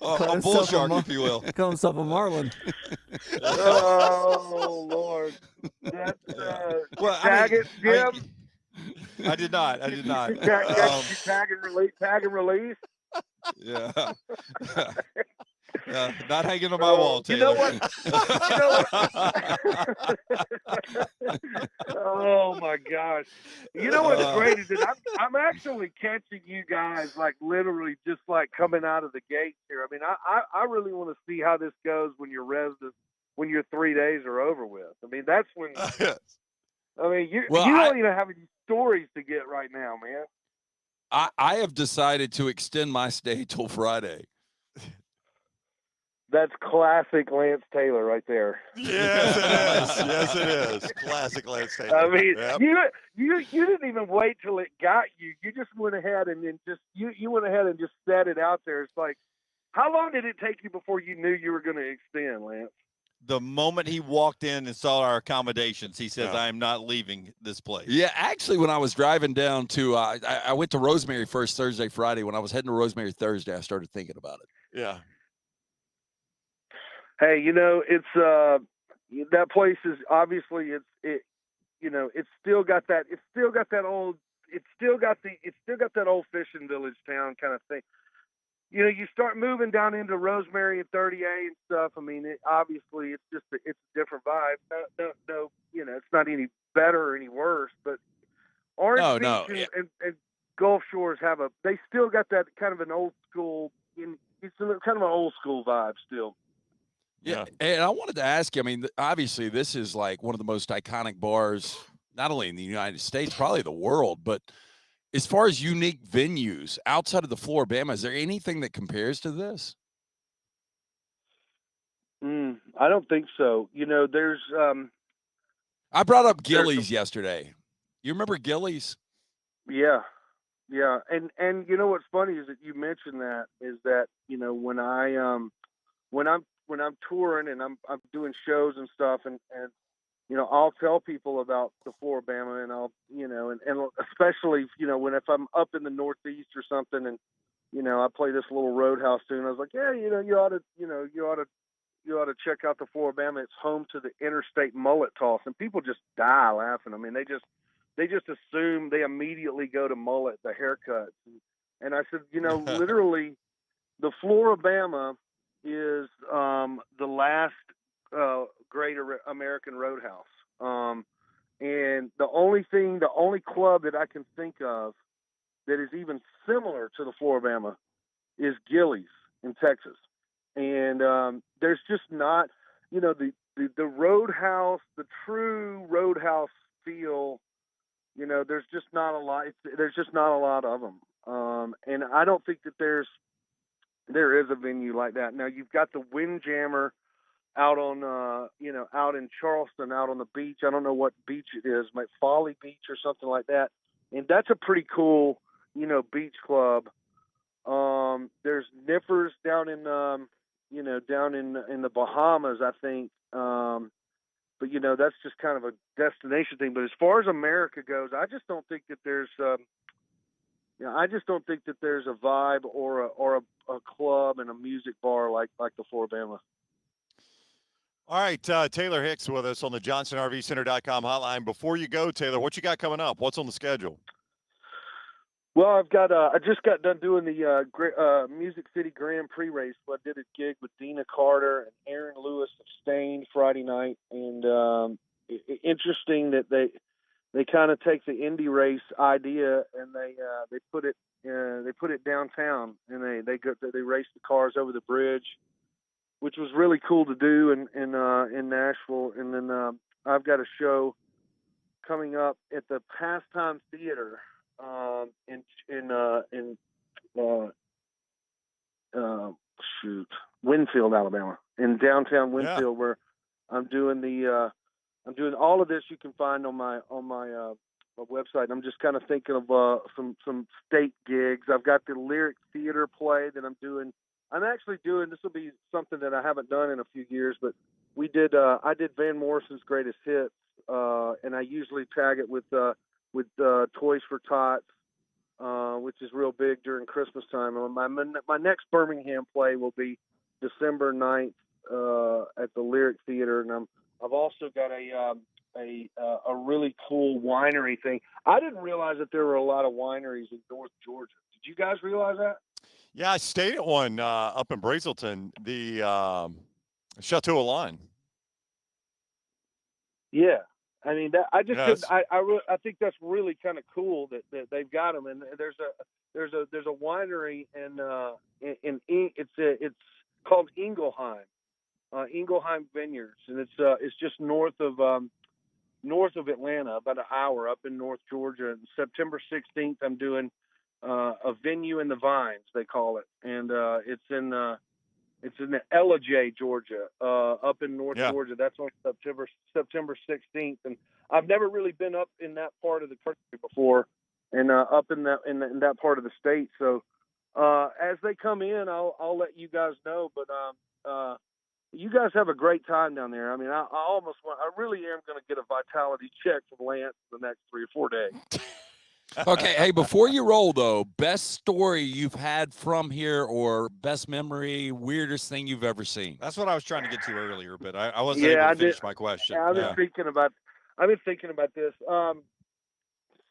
A bull shark, if you will. Call himself a marlin. Oh Lord! That's tag it, Jim. I did not. You tag and release. Yeah. Not hanging on my wall, Taylor. You know what? Oh my gosh! You know what's great is that I'm actually catching you guys like literally just like coming out of the gates here. I mean, I really want to see how this goes when your 3 days are over with. I mean, that's when. I mean, you don't even have any stories to get right now, man. I have decided to extend my stay till Friday. That's classic Lance Taylor right there. Yes, it is. Yes, it is. Classic Lance Taylor. I mean, Yep. you didn't even wait till it got you. You just went ahead and then you went ahead and just set it out there. It's like, how long did it take you before you knew you were going to extend, Lance? The moment he walked in and saw our accommodations, he says, Yeah. I am not leaving this place. Yeah, actually, when I was driving down to, I went to Rosemary first Thursday, Friday. When I was heading to Rosemary Thursday, I started thinking about it. Yeah. Hey, it's that place is obviously it's still got that old fishing village town kind of thing. You start moving down into Rosemary and 30A and stuff. I mean, obviously it's a different vibe. No, it's not any better or any worse, but Orange Beach and Gulf Shores they still got that kind of an old school. It's kind of an old school vibe still. Yeah, and I wanted to ask you, I mean, obviously this is like one of the most iconic bars, not only in the United States, probably the world, but as far as unique venues outside of the Flora-Bama, is there anything that compares to this? I don't think so. There's I brought up Gillies yesterday. You remember Gillies? Yeah. And you know what's funny is that you mentioned that is that, when I'm touring and I'm doing shows and stuff and I'll tell people about the Flora-Bama and I'll, and especially, if I'm up in the Northeast or something and, I play this little Roadhouse tune. I was like, yeah, you ought to check out the Flora-Bama. It's home to the interstate mullet toss. And people just die laughing. I mean, they just assume, they immediately go to mullet, the haircuts. And I said, literally the Flora-Bama is the last great American Roadhouse. And the only club that I can think of that is even similar to the Flora-Bama is Gillies in Texas. And there's just not, the Roadhouse, the true Roadhouse feel, there's just not a lot. There's just not a lot of them. And I don't think that there is a venue like that. Now you've got the Windjammer out on, out in Charleston, out on the beach. I don't know what beach it is, like Folly Beach or something like that. And that's a pretty cool, beach club. There's Nippers down in, down in the Bahamas, I think. But that's just kind of a destination thing. But as far as America goes, I just don't think that there's, I just don't think that there's a vibe or a club and a music bar like the Flora-Bama. All right, Taylor Hicks with us on the JohnsonRVCenter.com hotline. Before you go, Taylor, what you got coming up? What's on the schedule? Well, I've got. I just got done doing the Music City Grand Prix race. So I did a gig with Dina Carter and Aaron Lewis of Stain Friday night, and interesting that they kind of take the Indy race idea and they put it downtown, and they race the cars over the bridge, which was really cool to do in Nashville. And then I've got a show coming up at the Pastime Theater in Winfield, Alabama, in downtown Winfield, where I'm doing all of this. You can find on my website. I'm just kind of thinking of some state gigs. I've got the Lyric Theater play that I'm doing. I'm actually doing, this will be something that I haven't done in a few years, but I did Van Morrison's Greatest Hits, and I usually tag it with Toys for Tots, which is real big during Christmas time. My next Birmingham play will be December 9th at the Lyric Theater, and I've also got a really cool winery thing. I didn't realize that there were a lot of wineries in North Georgia. Did you guys realize that? Yeah, I stayed at one up in Brazelton, the Chateau Alon. Yeah, I mean, I just couldn't. Yes. I think that's really kind of cool that they've got them. And there's a winery in it's called Ingelheim, Ingelheim Vineyards, and it's just north of Atlanta, about an hour up in North Georgia. And September 16th, I'm doing a venue in the Vines, they call it, and it's in Ellijay, Georgia, up in North Georgia. That's on September 16th, and I've never really been up in that part of the country before, and up in that part of the state. So as they come in, I'll let you guys know. But you guys have a great time down there. I mean, I really am going to get a vitality check from Lance for the next 3 or 4 days. Okay, hey, before you roll, though, best story you've had from here or best memory, weirdest thing you've ever seen? That's what I was trying to get to earlier, but I wasn't able to finish my question. I've been thinking about this.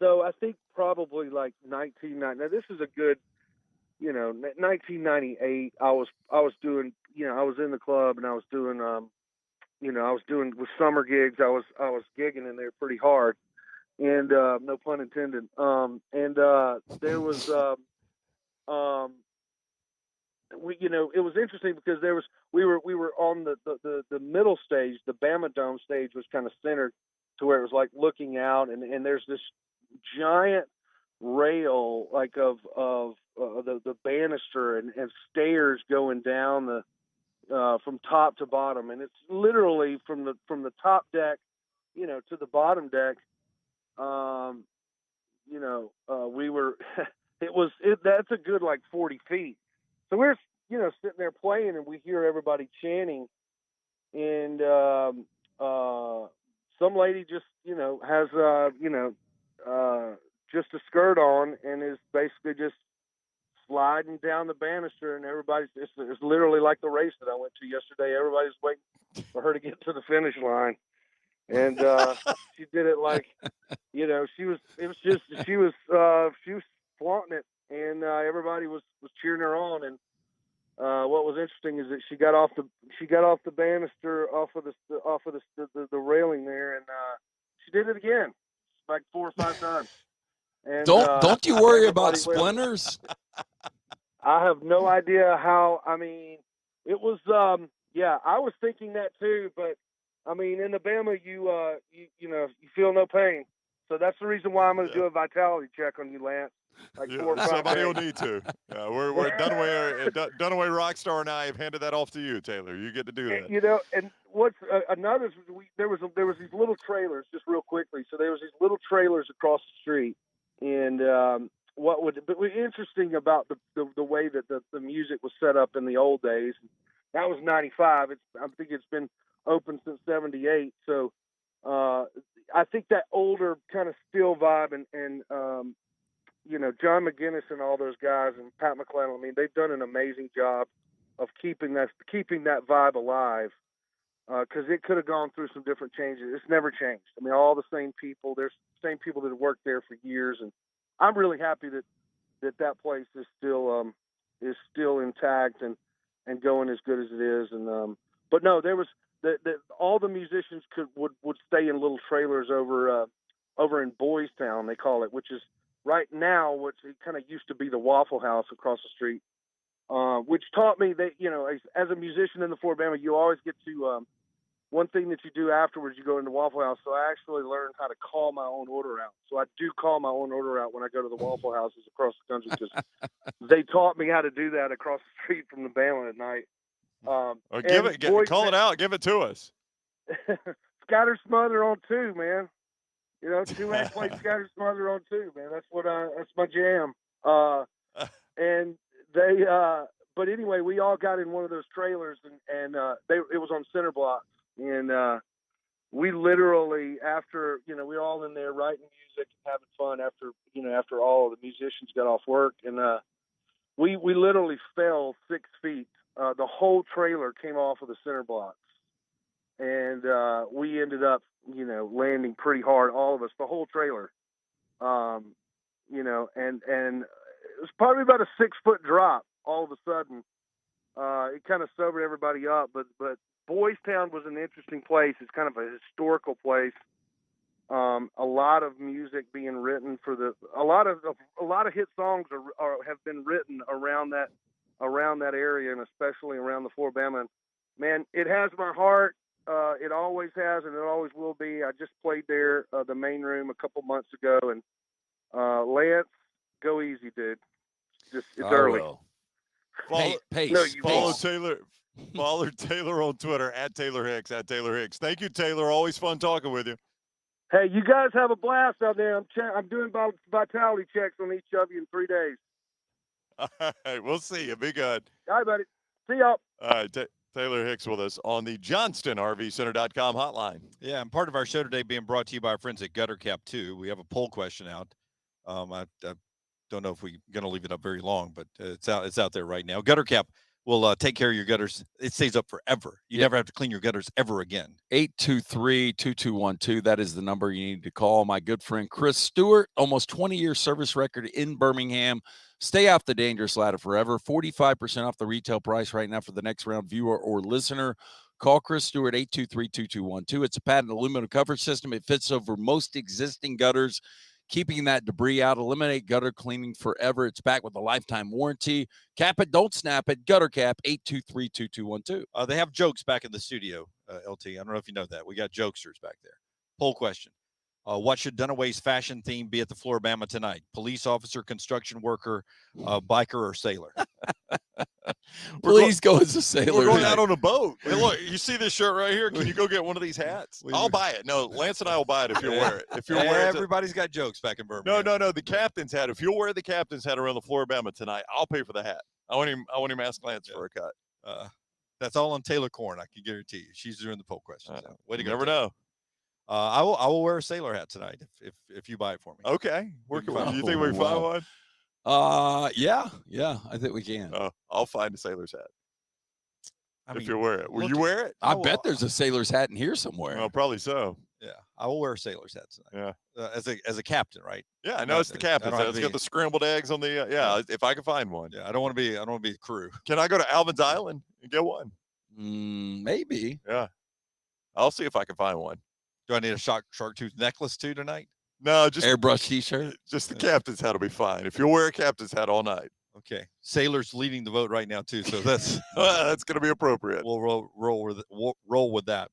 So I think probably like 1990. Now this is a good, 1998. I was doing, I was in the club and I was doing, with summer gigs. I was gigging in there pretty hard. And no pun intended. There was it was interesting because we were on the middle stage. The Bama Dome stage was kind of centered to where it was like looking out, and there's this giant rail like of the banister and stairs going down from top to bottom, and it's literally from the top deck, to the bottom deck. We were, that's a good like 40 feet. So we're, sitting there playing and we hear everybody chanting, and some lady just, has, just a skirt on and is basically just sliding down the banister, and it's literally like the race that I went to yesterday. Everybody's waiting for her to get to the finish line. And she did it like, she was flaunting it, and everybody was cheering her on. And what was interesting is that she got off the banister off of the railing there, and she did it again, like 4 or 5 times. And don't you worry about splinters? I have no idea how. I mean, it was I was thinking that too, but I mean, in the Bama, you feel no pain. So that's the reason why I'm going to do a vitality check on you, Lance. Like 4 or 5 somebody days. will need to. Yeah, we're Dunaway Rockstar and I have handed that off to you, Taylor. You get to do that. And what's another? There was these little trailers, just real quickly. So there was these little trailers across the street, and what was interesting about the way that the music was set up in the old days. That was 95. I think it's been open since 78. So I think that older kind of steel vibe and John McGinnis and all those guys and Pat McClellan, I mean, they've done an amazing job of keeping that vibe alive, because it could have gone through some different changes. It's never changed. I mean, all the same people. There's the same people that have worked there for years, and I'm really happy that place is still intact and going as good as it is. And but no, there was all the musicians would stay in little trailers over in Boys Town, they call it, which is right now what it kind of used to be the Waffle House across the street, which taught me that as a musician in the Flora-Bama, you always get to one thing that you do afterwards, you go into Waffle House. So I actually learned how to call my own order out. So I do call my own order out when I go to the Waffle Houses across the country, because they taught me how to do that across the street from the Bama at night. Call it out. Give it to us. Scatter Smother on 2, man. 2-man play Scatter Smother on 2, man. That's my jam. And they, but anyway, we all got in one of those trailers, and it was on center blocks, and we literally, after we were all in there writing music and having fun after all of the musicians got off work, and we literally fell 6 feet. The whole trailer came off of the center blocks, and we ended up, landing pretty hard, all of us, the whole trailer, and it was probably about a 6-foot drop all of a sudden, it kind of sobered everybody up. But Boys Town was an interesting place. It's kind of a historical place. A lot of music being written for a lot of hit songs have been written around that area, and especially around the Flora-Bama. And man, it has my heart. It always has, and it always will be. I just played there, the main room, a couple months ago, and Lance, go easy, dude. It's early. Follow Taylor. Follow Taylor on Twitter @TaylorHicks @TaylorHicks. Thank you, Taylor. Always fun talking with you. Hey, you guys have a blast out there. I'm doing vitality checks on each of you in 3 days. All right, we'll see you. Be good. All right, buddy. See y'all. All right, Taylor Hicks with us on the JohnstonRVCenter.com hotline. Yeah, and part of our show today being brought to you by our friends at Gutter Cap 2. We have a poll question out. I don't know if we're going to leave it up very long, but it's out there right now. Gutter Cap will take care of your gutters. It stays up forever. You never have to clean your gutters ever again. 823-2212. That is the number you need to call. My good friend Chris Stewart, almost 20-year service record in Birmingham. Stay off the dangerous ladder forever. 45% off the retail price right now for the next round viewer or listener. Call Chris Stewart, 823-2212. It's a patented aluminum coverage system. It fits over most existing gutters, keeping that debris out. Eliminate gutter cleaning forever. It's back with a lifetime warranty. Cap it, don't snap it. Gutter Cap, 823-2212. They have jokes back in the studio, LT. I don't know if you know that. We got jokesters back there. Poll question. What should Dunaway's fashion theme be at the Flora-Bama tonight? Police officer, construction worker, biker, or sailor? Please go as a sailor. We're going out on a boat. Hey, look, you see this shirt right here? Can you go get one of these hats? I'll buy it. No, Lance and I will buy it if you wear it. If you wear it, everybody's got jokes back in Birmingham. No. The captain's hat. If you'll wear the captain's hat around the Flora-Bama tonight, I'll pay for the hat. I want him to ask Lance for a cut. That's all on Taylor Corn. I can guarantee you. She's doing the poll questions. Way to go. Never know. I will wear a sailor hat tonight if you buy it for me. Okay. Do you think we can find one? Yeah, I think we can. I'll find a sailor's hat. If you wear it. Will you wear it? I bet there's a sailor's hat in here somewhere. Well, probably so. Yeah, I will wear a sailor's hat tonight. Yeah. As a captain, right? Yeah, I know it's the captain. It's got the scrambled eggs on the if I can find one. Yeah, I don't want to be the crew. Can I go to Alvin's Island and get one? Maybe. Yeah. I'll see if I can find one. Do I need a shark tooth necklace too tonight? No, just airbrush t-shirt. Just the captain's hat will be fine. If you'll wear a captain's hat all night. Okay. Sailor's leading the vote right now too, so that's that's going to be appropriate. We'll roll with that.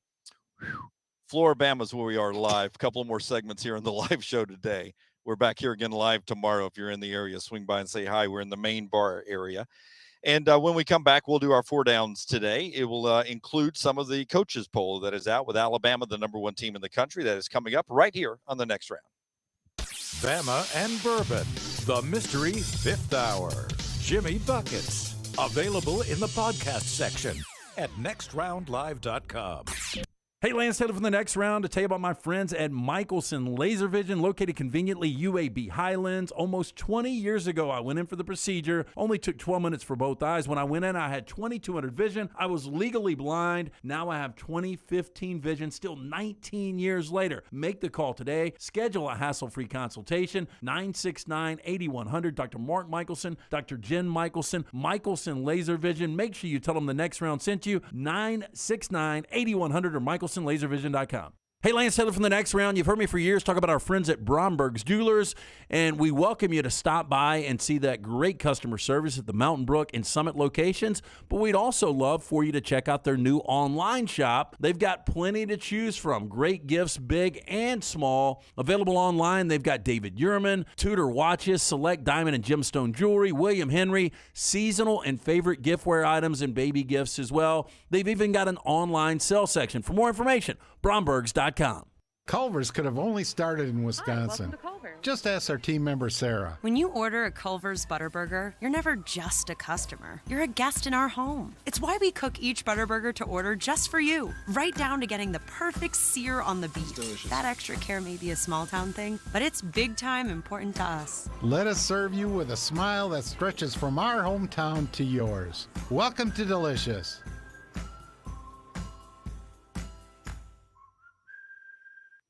Flora-Bama is where we are live. A couple of more segments here on the live show today. We're back here again live tomorrow. If you're in the area, swing by and say hi. We're in the main bar area. And when we come back, we'll do our 4 downs today. It will include some of the coaches poll that is out with Alabama, the #1 team in the country. That is coming up right here on the next round. Bama and Bourbon, the mystery 5th hour. Jimmy Buckets, available in the podcast section at nextroundlive.com. Hey, Lance Taylor from the next round to tell you about my friends at Michelson Laser Vision, located conveniently UAB Highlands. Almost 20 years ago, I went in for the procedure. Only took 12 minutes for both eyes. When I went in, I had 2200 vision. I was legally blind. Now I have 20/15 vision, still 19 years later. Make the call today. Schedule a hassle-free consultation. 969-8100. Dr. Mark Michelson, Dr. Jen Michelson, Michelson Laser Vision. Make sure you tell them the next round sent you. 969-8100 or MichelSonLaserVision.com. Hey, Lance Taylor from the next round. You've heard me for years talk about our friends at Bromberg's Jewelers, and we welcome you to stop by and see that great customer service at the Mountain Brook and Summit locations. But we'd also love for you to check out their new online shop. They've got plenty to choose from. Great gifts, big and small. Available online, they've got David Yurman, Tudor watches, select diamond and gemstone jewelry, William Henry, seasonal and favorite giftware items and baby gifts as well. They've even got an online sale section. For more information, Brombergs.com. Culver's could have only started in Wisconsin. Hi, welcome to Culver's. Just ask our team member, Sarah. When you order a Culver's Butterburger, you're never just a customer. You're a guest in our home. It's why we cook each Butterburger to order just for you, right down to getting the perfect sear on the beef. That extra care may be a small town thing, but it's big time important to us. Let us serve you with a smile that stretches from our hometown to yours. Welcome to Delicious.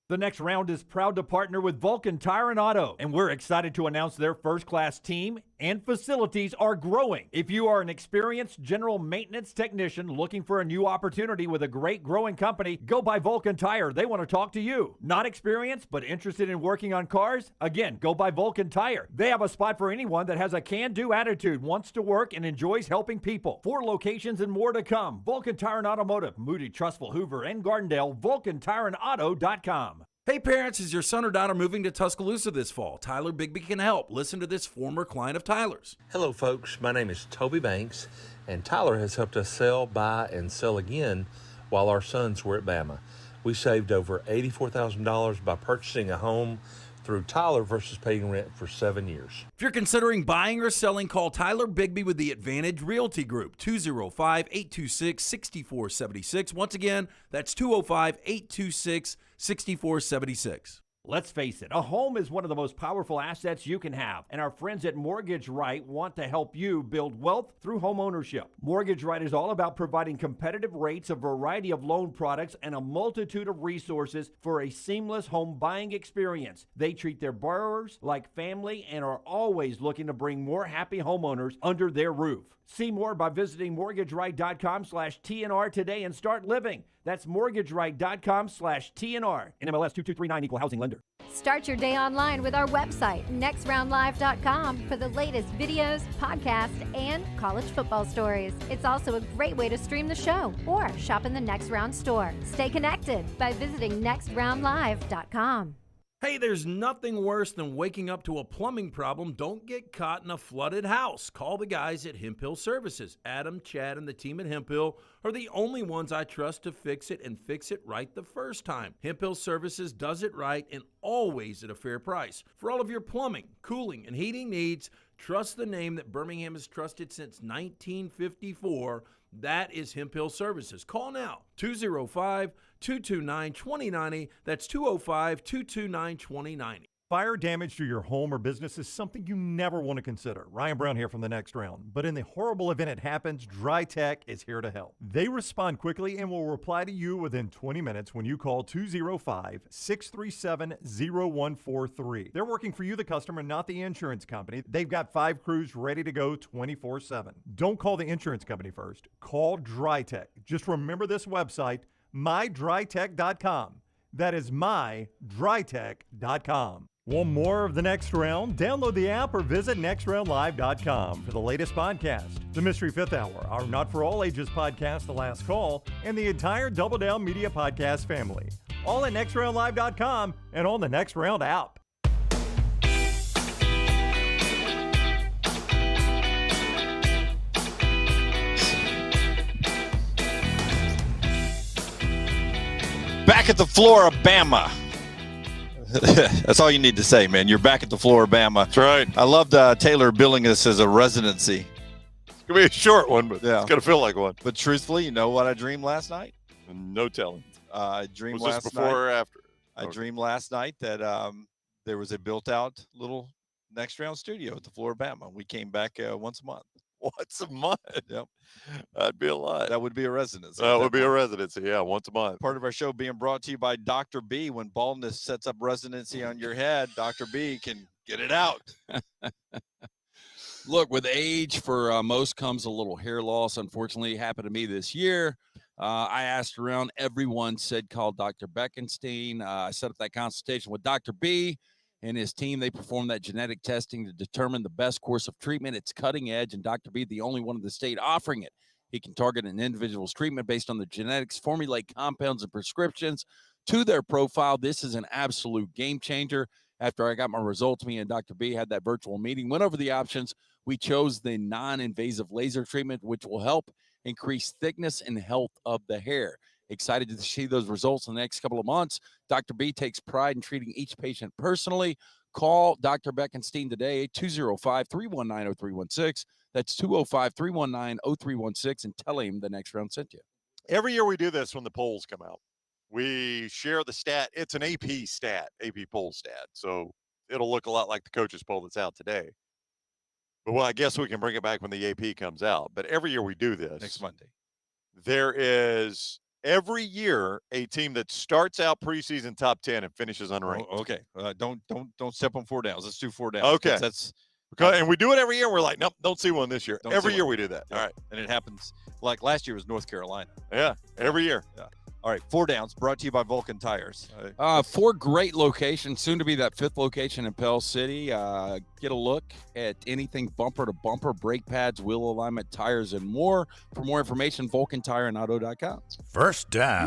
The next round is proud to partner with Vulcan Tire and Auto, and we're excited to announce their first-class team and facilities are growing. If you are an experienced general maintenance technician looking for a new opportunity with a great growing company, go by Vulcan Tire. They want to talk to you. Not experienced, but interested in working on cars? Again, go by Vulcan Tire. They have a spot for anyone that has a can-do attitude, wants to work, and enjoys helping people. 4 locations and more to come. Vulcan Tire and Automotive, Moody, Trustful, Hoover, and Gardendale. VulcanTireandAuto.com. Hey parents, is your son or daughter moving to Tuscaloosa this fall? Tyler Bigby can help. Listen to this former client of Tyler's. Hello folks, my name is Toby Banks, and Tyler has helped us sell, buy, and sell again while our sons were at Bama. We saved over $84,000 by purchasing a home through Tyler versus paying rent for 7 years. If you're considering buying or selling, call Tyler Bigby with the Advantage Realty Group, 205-826-6476. Once again, that's 205-826-6476. Let's face it, a home is one of the most powerful assets you can have, and our friends at Mortgage Right want to help you build wealth through home ownership. Mortgage Right is all about providing competitive rates, a variety of loan products, and a multitude of resources for a seamless home buying experience. They treat their borrowers like family and are always looking to bring more happy homeowners under their roof. See more by visiting mortgageright.com/TNR today and start living. That's mortgageright.com/TNR. NMLS 2239, Equal Housing Lender. Start your day online with our website, nextroundlive.com, for the latest videos, podcasts, and college football stories. It's also a great way to stream the show or shop in the Next Round store. Stay connected by visiting nextroundlive.com. Hey, there's nothing worse than waking up to a plumbing problem. Don't get caught in a flooded house. Call the guys at Hemp Hill Services. Adam, Chad, and the team at Hemp Hill are the only ones I trust to fix it and fix it right the first time. Hemp Hill Services does it right and always at a fair price. For all of your plumbing, cooling, and heating needs, trust the name that Birmingham has trusted since 1954. That is Hemp Hill Services. Call now, 205-229-2090. That's 205-229-2090. Fire damage to your home or business is something you never want to consider. Ryan Brown here from The Next Round. But in the horrible event it happens, Dry Tech is here to help. They respond quickly and will reply to you within 20 minutes when you call 205-637-0143. They're working for you, the customer, not the insurance company. They've got 5 crews ready to go 24/7. Don't call the insurance company first. Call Dry Tech. Just remember this website, mydrytech.com. That is mydrytech.com. Want more of The Next Round? Download the app or visit nextroundlive.com for the latest podcast, The Mystery Fifth Hour, our Not For All Ages podcast, The Last Call, and the entire Double Down Media podcast family. All at nextroundlive.com and on the Next Round app. Back at the Flora-Bama. That's all you need to say, man. You're back at the Flora-Bama. That's right. I loved Taylor billing this as a residency. It's going to be a short one, but Yeah. it's going to feel like one. But truthfully, you know what I dreamed last night? No telling. I dreamed Was this last before night. or after? I dreamed last night that there was a built-out little Next Round studio at the Flora-Bama. We came back once a month. Once a month? Yep. That'd be a lot. That would be a residency. That would be a residency, yeah, once a month. Part of our show being brought to you by Dr. B. When baldness sets up residency on your head, Dr. B can get it out. Look, with age, for most comes a little hair loss. Unfortunately, it happened to me this year. I asked around. Everyone said call Dr. Beckenstein. I set up that consultation with Dr. B and his team. They performed that genetic testing to determine the best course of treatment. It's cutting edge, and Dr. B, the only one in the state offering it. He can target an individual's treatment based on the genetics, formulate compounds and prescriptions to their profile. This is an absolute game changer. After I got my results, me and Dr. B had that virtual meeting, went over the options. We chose the non-invasive laser treatment, which will help increase thickness and health of the hair. Excited to see those results in the next couple of months. Dr. B takes pride in treating each patient personally. Call Dr. Beckenstein today, 205-319-0316. That's 205-319-0316, and tell him the Next Round sent you. Every year we do this when the polls come out. We share the stat. It's an AP stat, AP poll stat. So it'll look a lot like the coaches poll that's out today. But well, I guess we can bring it back when the AP comes out. But every year we do this. Next Monday. There is every year a team that starts out preseason top 10 and finishes unranked. Okay. Don't step on 4 downs. Let's do 4 downs. Okay. That's And we do it every year. We're like, nope, don't see one this year. Don't Every see year one. we do that. Yeah. All right. And it happens like last year was North Carolina. Yeah, every year. Yeah. All right, 4 downs brought to you by Vulcan Tires. 4 great locations, soon to be that 5th location in Pell City. Get a look at anything bumper to bumper, brake pads, wheel alignment, tires, and more. For more information, VulcanTireandAuto.com. First down.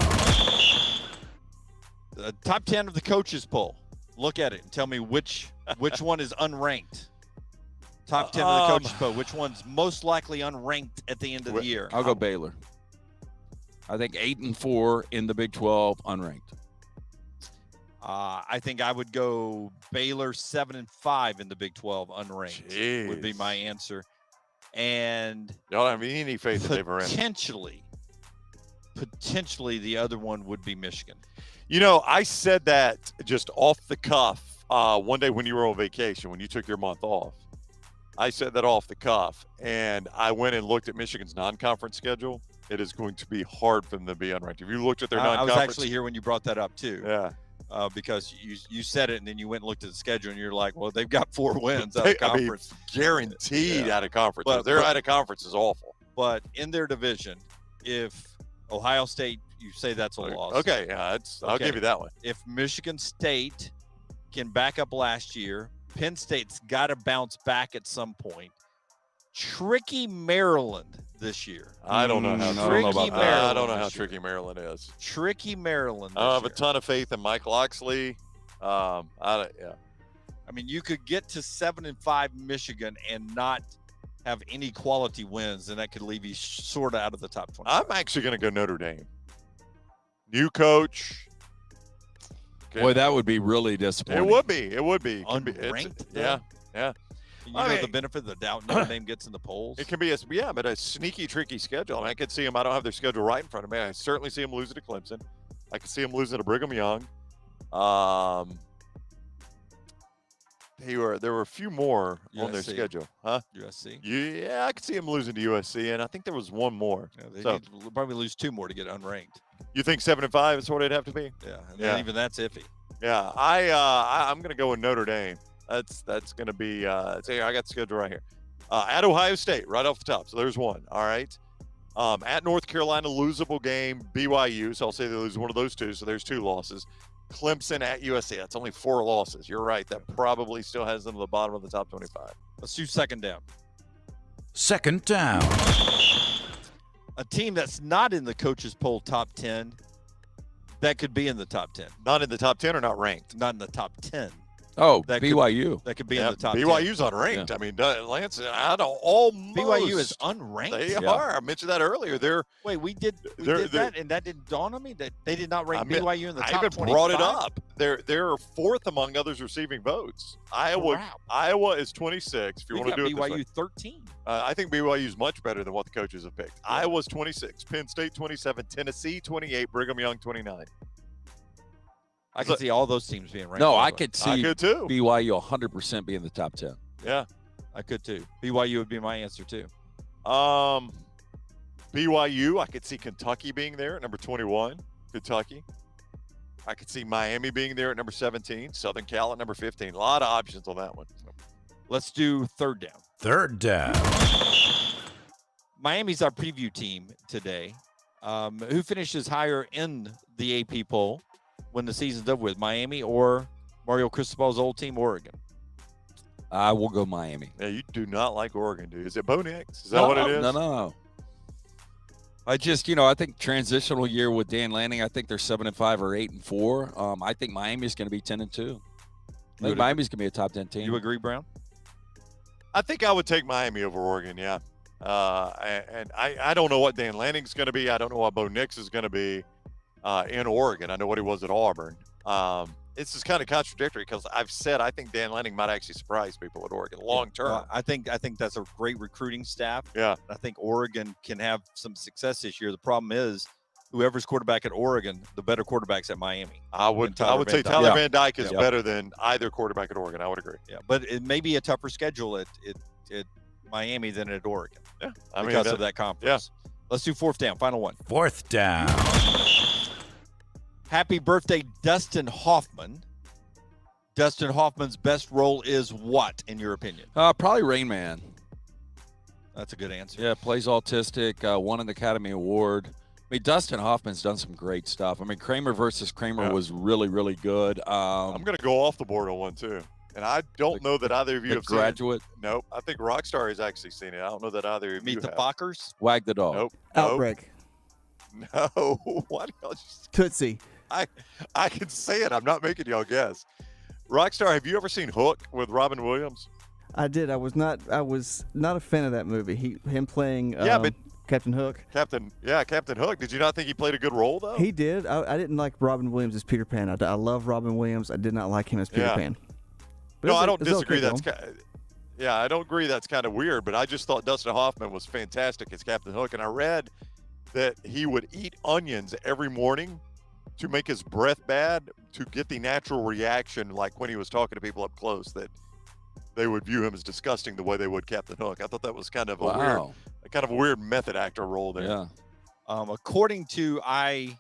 The top 10 of the coaches poll. Look at it and tell me which one is unranked. Top 10 of the coaches poll. Which one's most likely unranked at the end of the year? I'll go Baylor. I think 8-4 in the Big 12, unranked. I think I would go Baylor 7-5 in the Big 12, unranked. Would be my answer. And y'all don't have any faith that they've earned. Potentially, the other one would be Michigan. You know, I said that just off the cuff one day when you were on vacation, when you took your month off. I said that off the cuff, and I went and looked at Michigan's non-conference schedule. It is going to be hard for them to be unranked. If you looked at their non-conference, I was actually here when you brought that up too. Yeah, because you said it, and then you went and looked at the schedule, and you're like, "Well, they've got 4 wins out of conference, guaranteed out of conference. But their out of conference is awful. But in their division, if Ohio State, you say that's a loss. Okay, yeah, I'll give you that one. If Michigan State can back up last year, Penn State's got to bounce back at some point. Tricky Maryland this year. I don't know how tricky Maryland is. Tricky Maryland. I have a ton of faith in Mike Loxley. I mean, you could get to 7-5 Michigan and not have any quality wins, and that could leave you sort of out of the top 20. I'm actually going to go Notre Dame. New coach. Okay. Boy, that would be really disappointing. It would be. Unranked? Yeah. You know the benefit of the doubt Notre Dame gets in the polls? It can be but a sneaky, tricky schedule. I mean, I could see them. I don't have their schedule right in front of me. I certainly see them losing to Clemson. I could see them losing to Brigham Young. There were a few more on their schedule. Huh? USC? Yeah, I could see them losing to USC, and I think there was one more. Yeah, they need to probably lose 2 more to get unranked. You think 7-5 is what it'd have to be? Yeah, and then even that's iffy. Yeah, I'm going to go with Notre Dame. That's going to be I got the schedule right here. At Ohio State, right off the top. So there's one. All right. At North Carolina, losable game. BYU. So I'll say they lose one of those 2. So there's 2 losses. Clemson at USC. That's only 4 losses. You're right. That probably still has them to the bottom of the top 25. Let's do second down. Second down. A team that's not in the coaches poll top 10 that could be in the top 10. Not in the top 10 or not ranked? Not in the top 10. Oh, that BYU. That could be in the top BYU's 10. unranked. Yeah. I mean, Lance, almost. BYU is unranked? They are. I mentioned that earlier. We did that, and that didn't dawn on me that they did not rank BYU in the top 25. I even brought it up. They're 4th among others receiving votes. Iowa is 26. If you want to do it BYU 13. I think BYU is much better than what the coaches have picked. Yeah. Iowa's 26, Penn State 27, Tennessee 28, Brigham Young 29. I could see all those teams being ranked. No, I could see I could too. BYU 100% be in the top 10. Yeah, I could too. BYU would be my answer too. BYU, I could see Kentucky being there at number 21. Kentucky. I could see Miami being there at number 17. Southern Cal at number 15. A lot of options on that one. Let's do third down. Third down. Miami's our preview team today. Who finishes higher in the AP poll when the season's over with, Miami or Mario Cristobal's old team, Oregon? I will go Miami. Yeah, you do not like Oregon, dude. Is it Bo Nix? Is that what it is? No. I just, I think transitional year with Dan Lanning, I think they're 7-5 or 8-4. I think Miami's going to be 10-2. I think Miami's going to be a top 10 team. You agree, Brown? I think I would take Miami over Oregon, yeah. And I don't know what Dan Lanning's going to be. I don't know what Bo Nix is going to be in Oregon. I know what he was at Auburn. It's just kind of contradictory because I've said I think Dan Lanning might actually surprise people at Oregon long term. I think that's a great recruiting staff. Yeah. I think Oregon can have some success this year. The problem is whoever's quarterback at Oregon, the better quarterback's at Miami. I would say Tyler Van Dyke is better than either quarterback at Oregon. I would agree. Yeah, but it may be a tougher schedule at Miami than at Oregon. Yeah, because of that conference. Yeah. Let's do fourth down. Final one. Fourth down. Happy birthday, Dustin Hoffman. Dustin Hoffman's best role is what, in your opinion? Probably Rain Man. That's a good answer. Yeah, plays autistic, won an Academy Award. I mean, Dustin Hoffman's done some great stuff. I mean, Kramer versus Kramer was really, really good. I'm going to go off the board on one, too. And I don't know that either of you have Graduate. seen it. Nope. I think Rockstar has actually seen it. I don't know that either of you Meet the have. Fockers? Wag the Dog. Nope. Outbreak. No. What else? Tootsie. I can say it. I'm not making y'all guess. Rockstar, have you ever seen Hook with Robin Williams? I did. I was not a fan of that movie. Him playing but Captain Hook. Captain Hook. Did you not think he played a good role, though? He did. I didn't like Robin Williams as Peter Pan. I love Robin Williams. I did not like him as Peter Pan. But I don't disagree. Okay, I don't agree. That's kind of weird, but I just thought Dustin Hoffman was fantastic as Captain Hook. And I read that he would eat onions every morning to make his breath bad, to get the natural reaction, like when he was talking to people up close, that they would view him as disgusting the way they would Captain Hook. I thought that was kind of a weird method actor role there. Yeah. According to IMDb,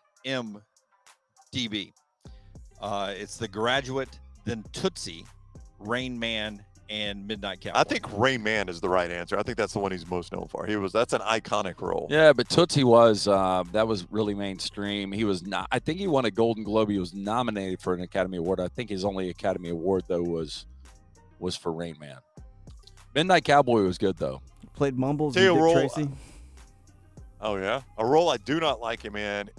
it's The Graduate, then Tootsie, Rain Man, and Midnight Cowboy. I think Rain Man is the right answer. I think that's the one he's most known for. That's an iconic role. Yeah, but Tootsie was that was really mainstream. He was not. I think he won a Golden Globe. He was nominated for an Academy Award. I think his only Academy Award though was for Rain Man. Midnight Cowboy was good though. Played Mumbles and Dick Tracy. Oh yeah, a role I do not like him in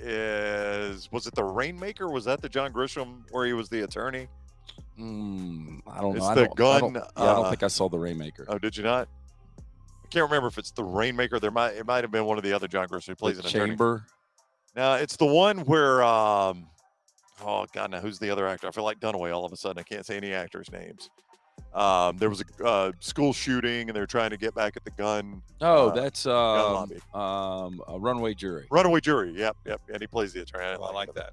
was it The Rainmaker? Was that the John Grisham where he was the attorney? I don't know. It's I don't think I saw The Rainmaker. Oh, did you not? I can't remember if it's The Rainmaker. It might have been one of the other John Grisham who plays an attorney. Chamber. No, it's the one where oh God, now who's the other actor? I feel like Dunaway all of a sudden. I can't say any actors' names. There was a school shooting, and they're trying to get back at the gun. Oh, that's gun lobby. a Runaway Jury. Runaway Jury. Yep. And he plays the attorney. I like that.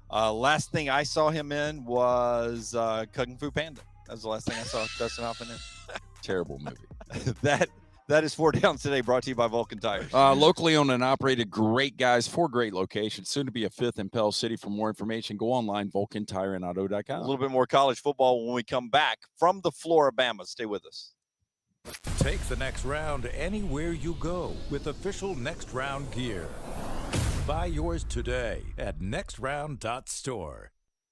Last thing I saw him in was Kung Fu Panda. That was the last thing I saw Dustin Hoffman in. Terrible movie. That is 4 Downs Today, brought to you by Vulcan Tires. Locally owned and operated, great guys, 4 great locations, soon to be a 5th in Pell City. For more information, go online, vulcantireandauto.com. A little bit more college football when we come back from the Flora-Bama. Stay with us. Take the next round anywhere you go with official Next Round gear. Buy yours today at nextround.store.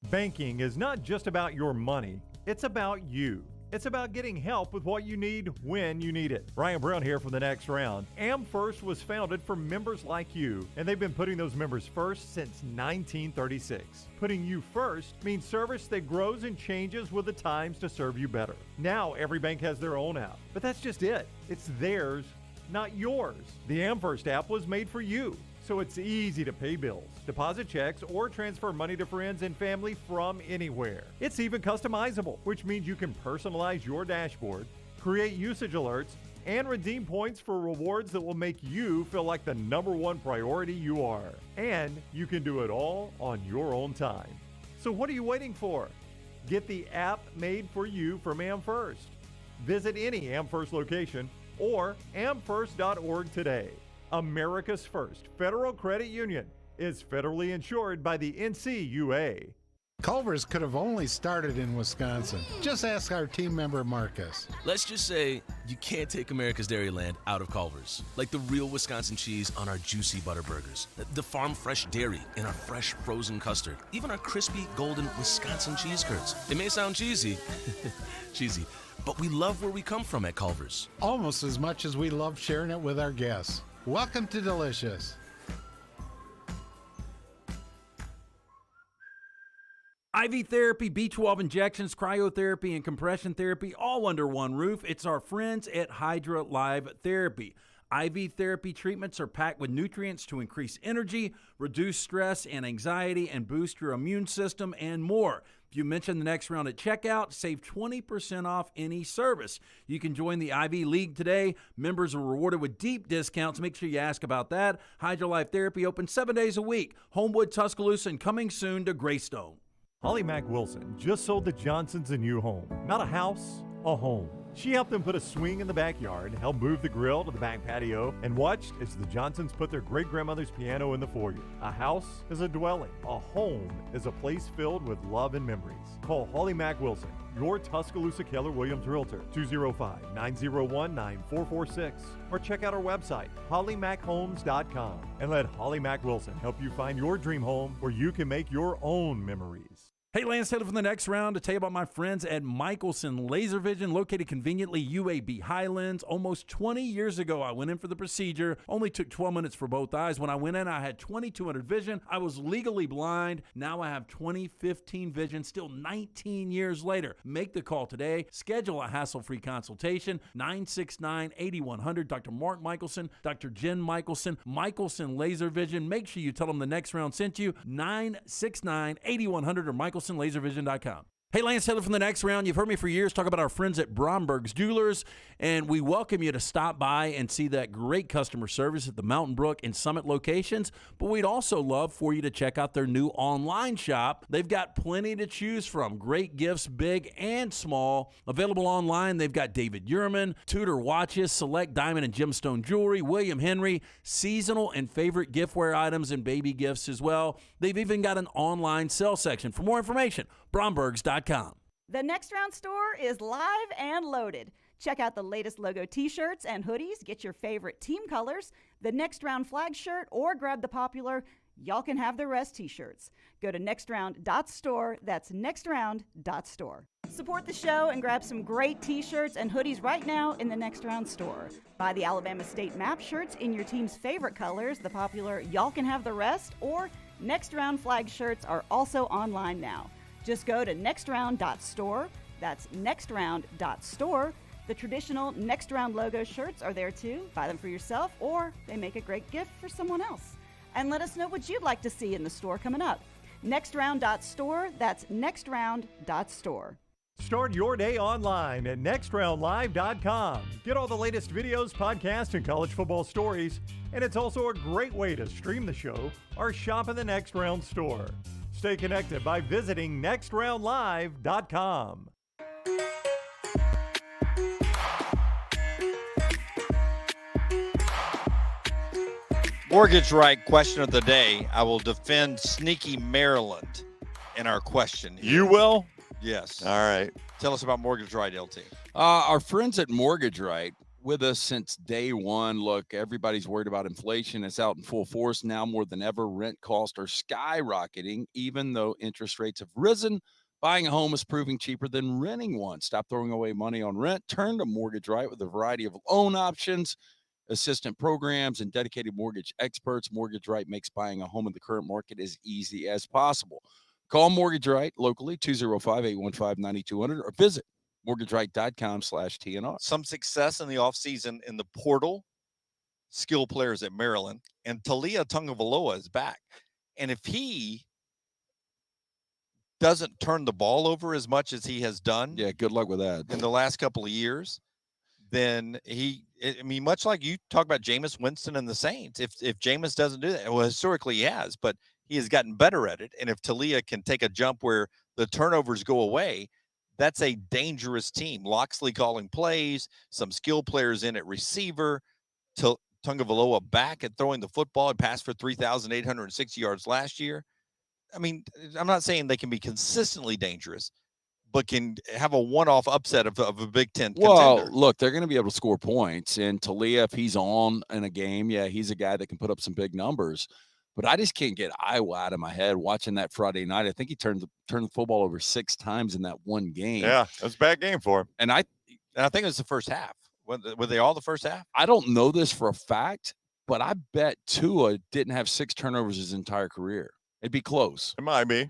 Banking is not just about your money, it's about you. It's about getting help with what you need when you need it. Ryan Brown here from the Next Round. AmFirst was founded for members like you, and they've been putting those members first since 1936. Putting you first means service that grows and changes with the times to serve you better. Now every bank has their own app, but that's just it. It's theirs, not yours. The AmFirst app was made for you, so it's easy to pay bills, deposit checks, or transfer money to friends and family from anywhere. It's even customizable, which means you can personalize your dashboard, create usage alerts, and redeem points for rewards that will make you feel like the #1 priority you are. And you can do it all on your own time. So what are you waiting for? Get the app made for you from AmFirst. Visit any AmFirst location or amfirst.org today. America's first federal credit union is federally insured by the NCUA. Culver's could have only started in Wisconsin. Just ask our team member Marcus. Let's just say you can't take America's Dairyland out of Culver's. Like the real Wisconsin cheese on our juicy butter burgers, the farm fresh dairy in our fresh frozen custard, even our crispy golden Wisconsin cheese curds. It may sound cheesy, but we love where we come from at Culver's. Almost as much as we love sharing it with our guests. Welcome to Delicious. IV therapy, B12 injections, cryotherapy, and compression therapy all under one roof. It's our friends at Hydra Live Therapy. IV therapy treatments are packed with nutrients to increase energy, reduce stress and anxiety, and boost your immune system, and more. If you mention the Next Round at checkout, save 20% off any service. You can join the IV League today. Members are rewarded with deep discounts. Make sure you ask about that. Hydra Life Therapy open 7 days a week. Homewood, Tuscaloosa, and coming soon to Greystone. Holly Mack Wilson just sold the Johnsons a new home. Not a house a home. She helped them put a swing in the backyard, helped move the grill to the back patio, and watched as the Johnsons put their great-grandmother's piano in the foyer. A house is a dwelling. A home is a place filled with love and memories. Call Holly Mack Wilson, your Tuscaloosa Keller Williams Realtor, 205-901-9446, or check out our website, hollymachomes.com, and let Holly Mack Wilson help you find your dream home where you can make your own memories. Hey, Lance Taylor from the next round to tell you about my friends at Michelson Laser Vision, located conveniently UAB Highlands. Almost 20 years ago, I went in for the procedure. Only took 12 minutes for both eyes. When I went in, I had 20/200 vision. I was legally blind. Now I have 20/15 vision, still 19 years later. Make the call today. Schedule a hassle-free consultation, 969-8100. Dr. Mark Michelson, Dr. Jen Michelson, Michelson Laser Vision. Make sure you tell them the next round sent you, 969-8100 or MichelsonLaserVision.com. Hey, Lance Taylor from the next round. You've heard me for years talk about our friends at Bromberg's Jewelers, and we welcome you to stop by and see that great customer service at the Mountain Brook and Summit locations. But we'd also love for you to check out their new online shop. They've got plenty to choose from. Great gifts, big and small. Available online, they've got David Yurman, Tudor watches, select diamond and gemstone jewelry, William Henry, seasonal and favorite giftware items, and baby gifts as well. They've even got an online sale section. For more information, Brombergs.com. The Next Round store is live and loaded. Check out the latest logo t-shirts and hoodies. Get your favorite team colors, the Next Round flag shirt, or grab the popular Y'all Can Have the Rest t-shirts. Go to nextround.store. That's nextround.store. Support the show and grab some great t-shirts and hoodies right now in the Next Round store. Buy the Alabama State map shirts in your team's favorite colors. The popular Y'all Can Have the Rest or Next Round flag shirts are also online now. Just go to nextround.store. That's nextround.store. The traditional Next Round logo shirts are there too. Buy them for yourself, or they make a great gift for someone else. And let us know what you'd like to see in the store coming up. Nextround.store. That's nextround.store. Start your day online at nextroundlive.com. Get all the latest videos, podcasts, and college football stories. And it's also a great way to stream the show or shop in the Next Round store. Stay connected by visiting nextroundlive.com. Mortgage right question of the day. I will defend sneaky Maryland in our question here. You will? Yes. All right. Tell us about Mortgage Right, LT. Our friends at Mortgage Right, with us since day one. Look, everybody's worried about inflation. It's out in full force now more than ever. Rent costs are skyrocketing, even though interest rates have risen. Buying a home is proving cheaper than renting one. Stop throwing away money on rent. Turn to Mortgage Right with a variety of loan options, assistant programs, and dedicated mortgage experts. Mortgage Right makes buying a home in the current market as easy as possible. Call Mortgage Right locally, 205-815-9200, or visit mortgageright.com/TNR. Some success in the offseason in the portal, skill players at Maryland, and Talia Tungavaloa is back. And if he doesn't turn the ball over as much as he has done, yeah, good luck with that, in the last couple of years, then much like you talk about Jameis Winston and the Saints, if Jameis doesn't do that, well, historically he has, but he has gotten better at it. And if Talia can take a jump where the turnovers go away, that's a dangerous team. Loxley calling plays, some skill players in at receiver, Tungavaloa back at throwing the football and passed for 3,860 yards last year. I mean, I'm not saying they can be consistently dangerous, but can have a one-off upset of a Big Ten contender. Well, look, they're going to be able to score points. And Talia, if he's on in a game, yeah, he's a guy that can put up some big numbers. But I just can't get Iowa out of my head watching that Friday night. I think he turned the football over 6 times in that one game. Yeah, it was a bad game for him. And I think it was the first half. Were they all the first half? I don't know this for a fact, but I bet Tua didn't have 6 turnovers his entire career. It'd be close. It might be.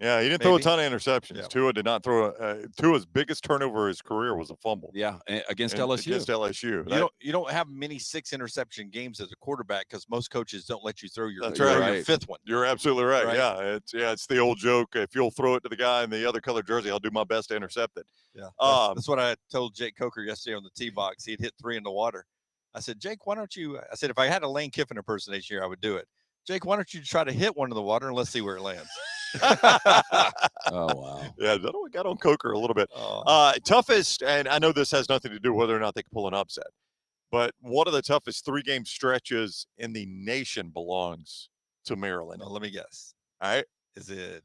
Yeah, he didn't throw a ton of interceptions. Yeah. Tua did not throw Tua's biggest turnover of his career was a fumble. Yeah, against LSU. Against LSU. You don't have many 6 interception games as a quarterback because most coaches don't let you throw your, That's your, right. your 5th one. You're absolutely right. Yeah, it's the old joke. If you'll throw it to the guy in the other colored jersey, I'll do my best to intercept it. Yeah, that's what I told Jake Coker yesterday on the tee box. He'd hit 3 in the water. I said, Jake, why don't you? I said, if I had a Lane Kiffin impersonation here, I would do it. Jake, why don't you try to hit one in the water and let's see where it lands? Oh, wow. Yeah, got on Coker a little bit. Toughest, and I know this has nothing to do with whether or not they can pull an upset, but one of the toughest 3-game stretches in the nation belongs to Maryland. Well, let me guess. All right. Is it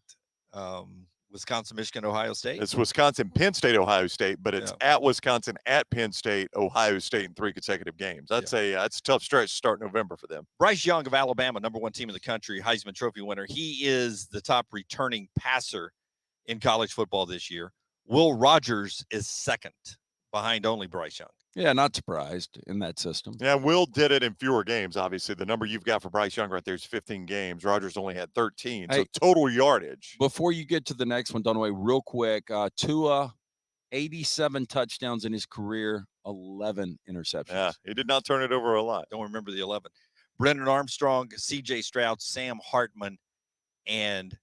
Wisconsin, Michigan, Ohio State? It's Wisconsin, Penn State, Ohio State, but it's at Wisconsin, at Penn State, Ohio State in 3 consecutive games. That's a tough stretch to start November for them. Bryce Young of Alabama, #1 team in the country, Heisman Trophy winner. He is the top returning passer in college football this year. Will Rogers is second, behind only Bryce Young. Yeah, not surprised in that system. Yeah, Will did it in fewer games, obviously. The number you've got for Bryce Young right there is 15 games. Rogers only had 13. So total yardage. Before you get to the next one, Dunaway, real quick, Tua, 87 touchdowns in his career, 11 interceptions. Yeah, he did not turn it over a lot. Don't remember the 11. Brendan Armstrong, C.J. Stroud, Sam Hartman, and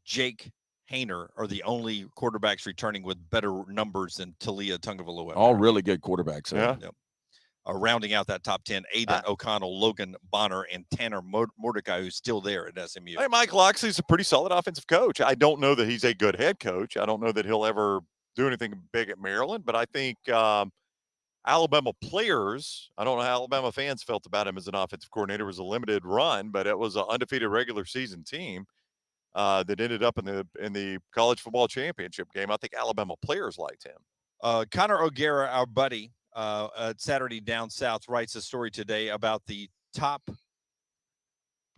Jake Hayner are the only quarterbacks returning with better numbers than Talia Tungavaloa. All really good quarterbacks. Yeah. Yep. Rounding out that top 10, Aiden O'Connell, Logan Bonner, and Tanner Mordecai, who's still there at SMU. Hey, Mike Loxley's a pretty solid offensive coach. I don't know that he's a good head coach. I don't know that he'll ever do anything big at Maryland, but I think Alabama players, I don't know how Alabama fans felt about him as an offensive coordinator. It was a limited run, but it was an undefeated regular season team that ended up in the college football championship game. I think Alabama players liked him. Connor O'Gara, our buddy at Saturday Down South, writes a story today about the top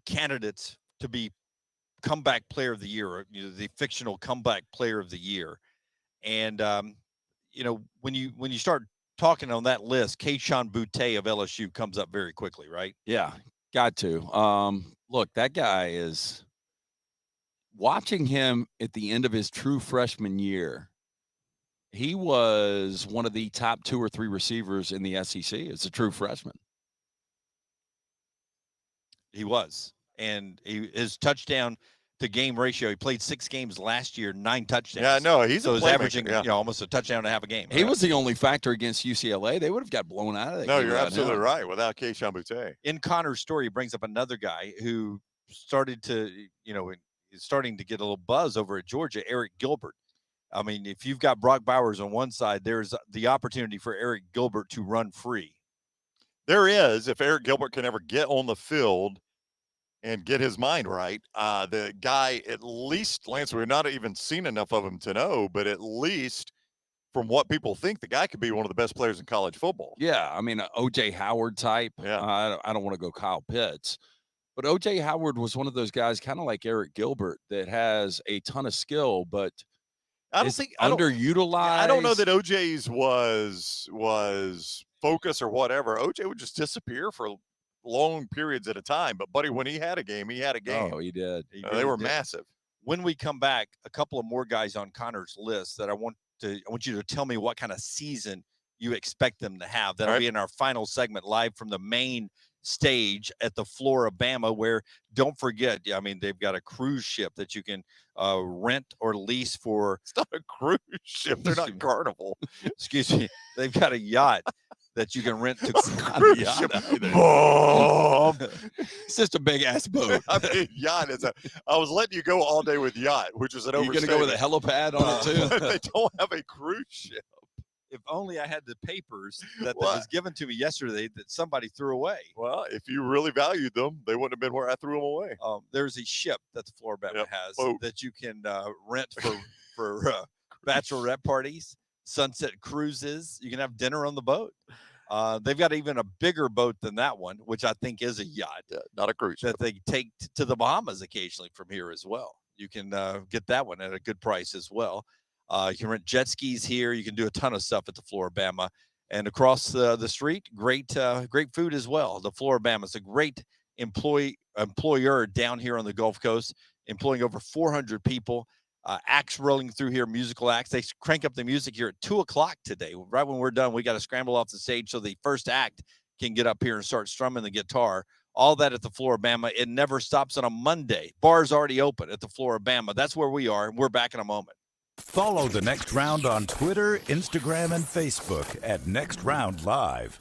candidates to be comeback player of the year, or, the fictional comeback player of the year. And, when you start talking on that list, Kayshon Boutte of LSU comes up very quickly, right? Yeah, got to. Look, that guy is – watching him at the end of his true freshman year, he was one of the top 2 or 3 receivers in the SEC as a true freshman. He was. And his touchdown to game ratio, he played 6 games last year, 9 touchdowns. Yeah, no, he's averaging almost a touchdown and a half a game. He was the only factor against UCLA. They would have got blown out of that game. No, you're absolutely right, without Kayshon Boutte. In Connor's story, he brings up another guy who started to, is starting to get a little buzz over at Georgia, Eric Gilbert. I mean, if you've got Brock Bowers on one side, there's the opportunity for Eric Gilbert to run free. There is, if Eric Gilbert can ever get on the field and get his mind right. The guy, at least, Lance, we've not even seen enough of him to know, but at least from what people think, the guy could be one of the best players in college football. Yeah, I mean, O.J. Howard type. Yeah. I don't want to go Kyle Pitts. But O.J. Howard was one of those guys, kind of like Eric Gilbert, that has a ton of skill, but underutilized. I don't know that O.J.'s was focus or whatever. O.J. would just disappear for long periods at a time. But, buddy, when he had a game, he had a game. Oh, he did. They were massive. When we come back, a couple of more guys on Connor's list that I want you to tell me what kind of season you expect them to have. That'll be in our final segment, live from the main stage at the Flora-Bama, where, don't forget, I mean, they've got a cruise ship that you can rent or lease for. It's not a cruise ship. They're not Carnival. Excuse me. They've got a yacht that you can rent to cruise ship. It's just a big ass boat. I mean, yacht is I was letting you go all day with yacht, which is an overstatement. You're going to go with a helipad on it too? They don't have a cruise ship. If only I had the papers that was given to me yesterday that somebody threw away. Well, if you really valued them, they wouldn't have been where I threw them away. There's a ship that the Flora-Bama has that you can rent for bachelorette parties, sunset cruises. You can have dinner on the boat. They've got even a bigger boat than that one, which I think is a yacht. Not a cruise that they take to the Bahamas occasionally from here as well. You can get that one at a good price as well. You can rent jet skis here. You can do a ton of stuff at the Flora-Bama. And across the street, great food as well. The Flora-Bama is a great employer down here on the Gulf Coast, employing over 400 people. Acts rolling through here, musical acts. They crank up the music here at 2 o'clock today. Right when we're done, we got to scramble off the stage so the first act can get up here and start strumming the guitar. All that at the Flora-Bama. It never stops on a Monday. Bar's already open at the Flora-Bama. That's where we are, and we're back in a moment. Follow The Next Round on Twitter, Instagram, and Facebook at Next Round Live.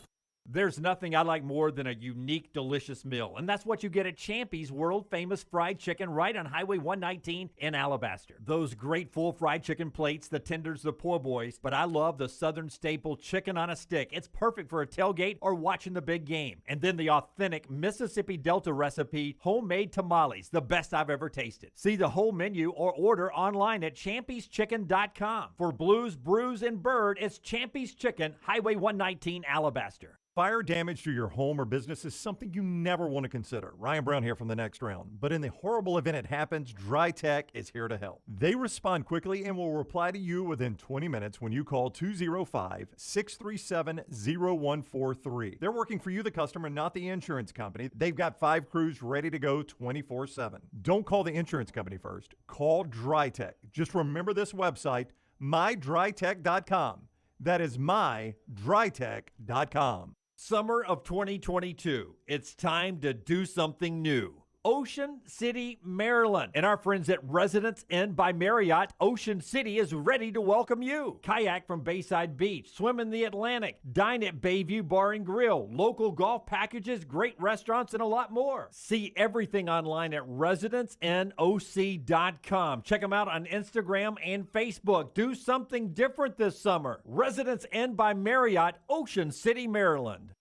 There's nothing I like more than a unique, delicious meal, and that's what you get at Champy's world-famous fried chicken right on Highway 119 in Alabaster. Those great full fried chicken plates, the tenders, the po' boys, but I love the Southern staple chicken on a stick. It's perfect for a tailgate or watching the big game. And then the authentic Mississippi Delta recipe homemade tamales, the best I've ever tasted. See the whole menu or order online at champy'schicken.com. For Blues, Brews, and Bird, it's Champy's Chicken, Highway 119, Alabaster. Fire damage to your home or business is something you never want to consider. Ryan Brown here from The Next Round. But in the horrible event it happens, Dry Tech is here to help. They respond quickly and will reply to you within 20 minutes when you call 205-637-0143. They're working for you, the customer, not the insurance company. They've got 5 crews ready to go 24/7. Don't call the insurance company first. Call Dry Tech. Just remember this website, mydrytech.com. That is mydrytech.com. Summer of 2022. It's time to do something new. Ocean City, Maryland. And our friends at Residence Inn by Marriott, Ocean City is ready to welcome you. Kayak from Bayside Beach, swim in the Atlantic, dine at Bayview Bar and Grill, local golf packages, great restaurants, and a lot more. See everything online at residenceinnoc.com. Check them out on Instagram and Facebook. Do something different this summer. Residence Inn by Marriott, Ocean City, Maryland.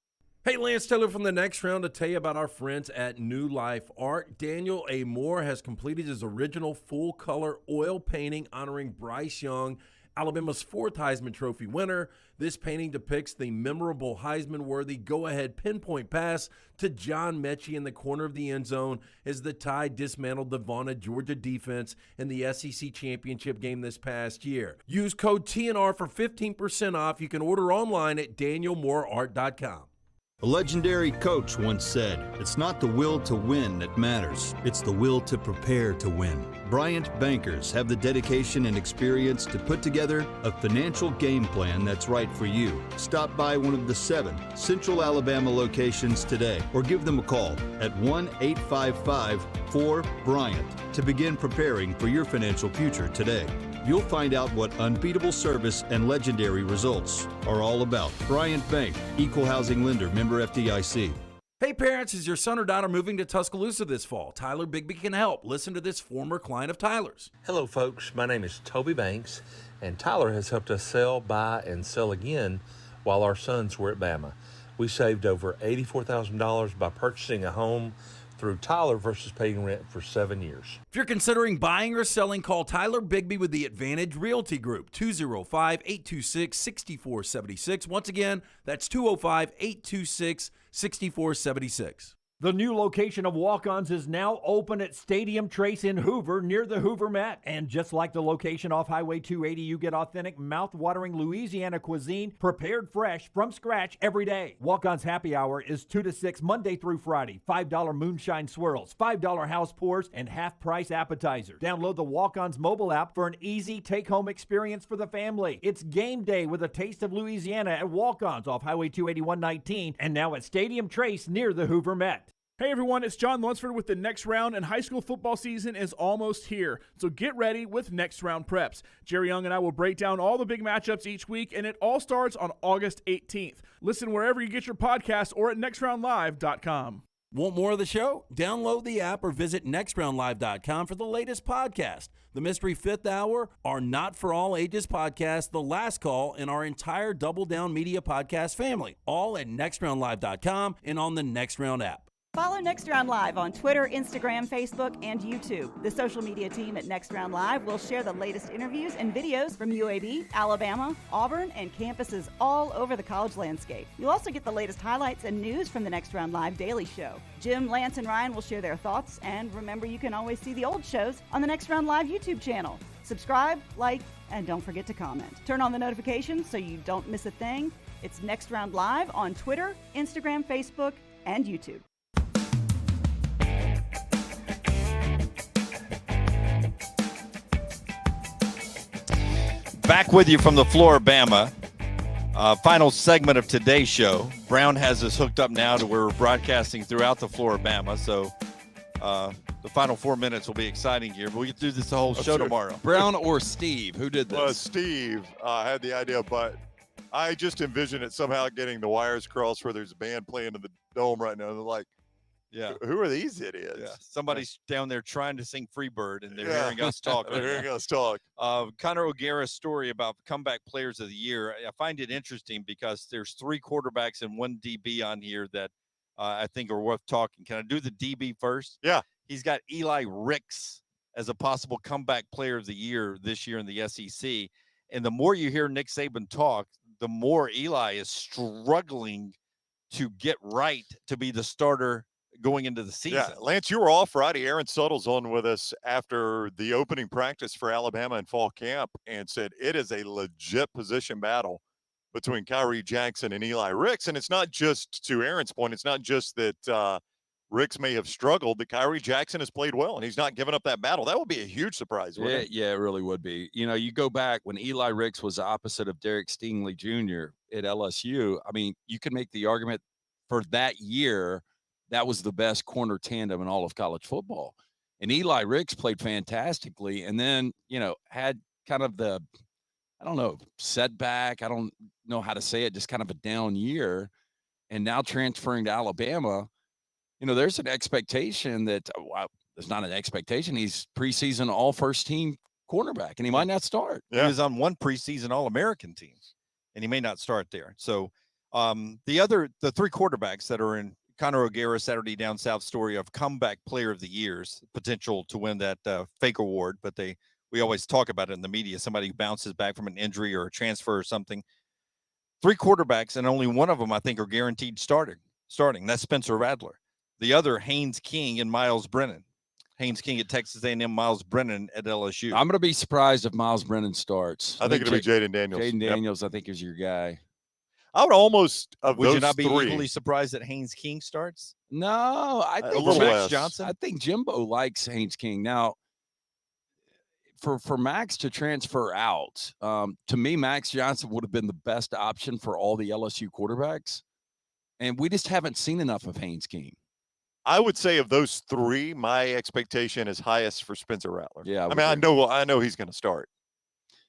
Hey, Lance Taylor from The Next Round to tell you about our friends at New Life Art. Daniel A. Moore has completed his original full-color oil painting honoring Bryce Young, Alabama's 4th Heisman Trophy winner. This painting depicts the memorable Heisman-worthy go-ahead pinpoint pass to John Mechie in the corner of the end zone as the Tide dismantled the Vaughan, Georgia defense in the SEC championship game this past year. Use code TNR for 15% off. You can order online at danielmooreart.com. A legendary coach once said, "It's not the will to win that matters, it's the will to prepare to win." Bryant bankers have the dedication and experience to put together a financial game plan that's right for you. Stop by one of the 7 Central Alabama locations today or give them a call at 1-855-4-BRYANT to begin preparing for your financial future today. You'll find out what unbeatable service and legendary results are all about. Bryant Bank, Equal Housing Lender, member FDIC. Hey parents, is your son or daughter moving to Tuscaloosa this fall? Tyler Bigby can help. Listen to this former client of Tyler's. Hello folks, my name is Toby Banks, and Tyler has helped us sell, buy, and sell again while our sons were at Bama. We saved over $84,000 by purchasing a home through Tyler versus paying rent for 7 years. If you're considering buying or selling, call Tyler Bigby with the Advantage Realty Group, 205-826-6476. Once again, that's 205-826-6476. The new location of Walk-Ons is now open at Stadium Trace in Hoover near the Hoover Met. And just like the location off Highway 280, you get authentic, mouth-watering Louisiana cuisine prepared fresh from scratch every day. Walk-Ons Happy Hour is 2 to 6 Monday through Friday. $5 moonshine swirls, $5 house pours, and half-price appetizers. Download the Walk-Ons mobile app for an easy take-home experience for the family. It's game day with a taste of Louisiana at Walk-Ons off Highway 281-19 and now at Stadium Trace near the Hoover Met. Hey everyone, it's John Lunsford with the Next Round, and high school football season is almost here. So get ready with Next Round Preps. Jerry Young and I will break down all the big matchups each week, and it all starts on August 18th. Listen wherever you get your podcast or at nextroundlive.com. Want more of the show? Download the app or visit nextroundlive.com for the latest podcast. The Mystery Fifth Hour, our Not For All Ages podcast, The Last Call, and our entire Double Down Media podcast family. All at nextroundlive.com and on the Next Round app. Follow Next Round Live on Twitter, Instagram, Facebook, and YouTube. The social media team at Next Round Live will share the latest interviews and videos from UAB, Alabama, Auburn, and campuses all over the college landscape. You'll also get the latest highlights and news from the Next Round Live Daily Show. Jim, Lance, and Ryan will share their thoughts, and remember you can always see the old shows on the Next Round Live YouTube channel. Subscribe, like, and don't forget to comment. Turn on the notifications so you don't miss a thing. It's Next Round Live on Twitter, Instagram, Facebook, and YouTube. Back with you from the Flora-Bama. Final segment of today's show. Brown has us hooked up now to where we're broadcasting throughout the Flora-Bama. So the final 4 minutes will be exciting here. But we can do this the whole show tomorrow. Brown or Steve? Who did this? Steve had the idea, but I just envision it somehow getting the wires crossed where there's a band playing in the dome right now. They're like, yeah, who are these idiots? Yeah, somebody's down there trying to sing Freebird, and they're hearing us talk. They're hearing us talk. Connor O'Gara's story about comeback players of the year. I find it interesting because there's 3 quarterbacks and 1 DB on here that I think are worth talking. Can I do the DB first? Yeah. He's got Eli Ricks as a possible comeback player of the year this year in the SEC. And the more you hear Nick Saban talk, the more Eli is struggling to get right to be the starter going into the season. Yeah, Lance, you were off Friday. Aaron Suttle's on with us after the opening practice for Alabama in fall camp and said it is a legit position battle between Kyrie Jackson and Eli Ricks. And it's not just, to Aaron's point, it's not just that Ricks may have struggled, that Kyrie Jackson has played well and he's not giving up that battle. That would be a huge surprise, wouldn't it? Yeah, it really would be. You know, you go back when Eli Ricks was the opposite of Derek Stingley Jr. at LSU. I mean, you can make the argument for that year that was the best corner tandem in all of college football. And Eli Ricks played fantastically and then, you know, had kind of the, I don't know, setback. I don't know how to say it, just kind of a down year. And now transferring to Alabama, you know, there's an expectation that, there's not an expectation. He's preseason all first team quarterback and he might not start. Yeah. He was on 1 preseason All-American team and he may not start there. So the 3 quarterbacks that are in Connor O'Gara Saturday Down South story of comeback player of the year's potential to win that fake award, but we always talk about it in the media. Somebody who bounces back from an injury or a transfer or something. 3 quarterbacks, and only one of them I think are guaranteed starting. That's Spencer Rattler. The other, Haynes King and Miles Brennan. Haynes King at Texas A&M, Miles Brennan at LSU. I'm going to be surprised if Miles Brennan starts. I think it'll be Jaden Daniels. Jaden Daniels, I think, is your guy. I would almost Would you not be equally surprised that Haynes King starts? No, I think Max Johnson. I think Jimbo likes Haynes King. Now, for Max to transfer out, to me, Max Johnson would have been the best option for all the LSU quarterbacks, and we just haven't seen enough of Haynes King. I would say of those 3, my expectation is highest for Spencer Rattler. Yeah, I mean, I know he's going to start.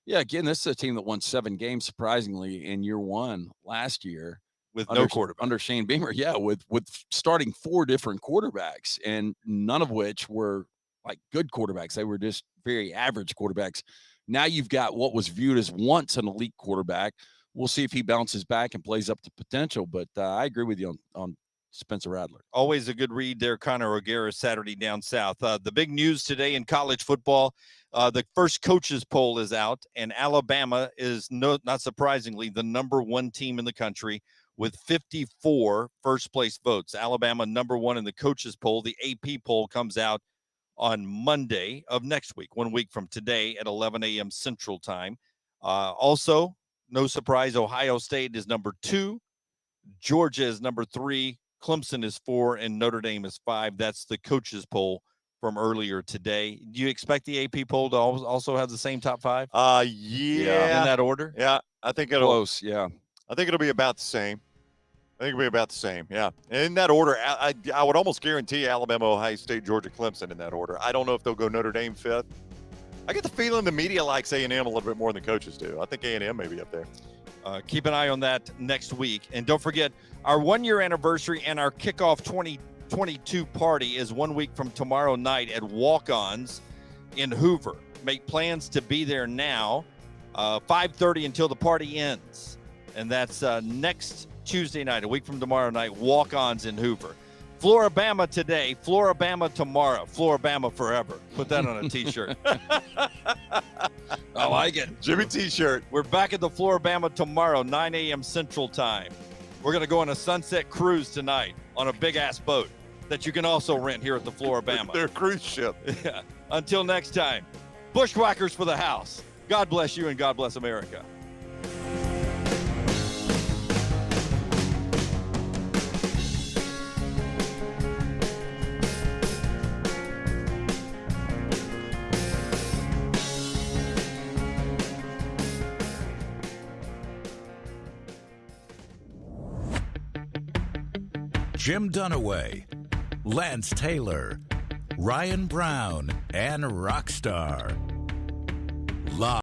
Yeah, again, this is a team that won 7 games surprisingly in year 1 last year with no quarterback under Shane Beamer. Yeah, with starting 4 different quarterbacks, and none of which were like good quarterbacks. They were just very average quarterbacks. Now you've got what was viewed as once an elite quarterback. We'll see if he bounces back and plays up to potential. But I agree with you on Spencer Rattler. Always a good read there, Connor O'Gara, Saturday Down South. The big news today in college football, the first coaches poll is out, and Alabama is, not surprisingly, the number 1 team in the country with 54 first-place votes. Alabama number 1 in the coaches poll. The AP poll comes out on Monday of next week, 1 week from today at 11 a.m. Central Time. Also, no surprise, Ohio State is number 2. Georgia is number 3. Clemson is 4 and Notre Dame is 5. That's the coaches poll from earlier today. Do you expect the AP poll to also have the same top 5? Yeah. In that order? Yeah, I think it'll close. Yeah, I think it'll be about the same. Yeah. In that order, I would almost guarantee Alabama, Ohio State, Georgia, Clemson in that order. I don't know if they'll go Notre Dame 5th. I get the feeling the media likes A&M a little bit more than coaches do. I think A&M may be up there. Keep an eye on that next week. And don't forget, our 1-year anniversary and our kickoff 2022 party is 1 week from tomorrow night at Walk-Ons in Hoover. Make plans to be there now, 5:30 until the party ends. And that's next Tuesday night, a week from tomorrow night, Walk-Ons in Hoover. Flora-Bama today, Flora-Bama tomorrow, Flora-Bama forever. Put that on a T-shirt. I like it. Jimmy T-shirt. We're back at the Flora-Bama tomorrow, 9 a.m. Central Time. We're going to go on a sunset cruise tonight on a big-ass boat that you can also rent here at the Flora-Bama. Their cruise ship. Yeah. Until next time, bushwhackers for the house. God bless you and God bless America. Jim Dunaway, Lance Taylor, Ryan Brown, and Rockstar. Live.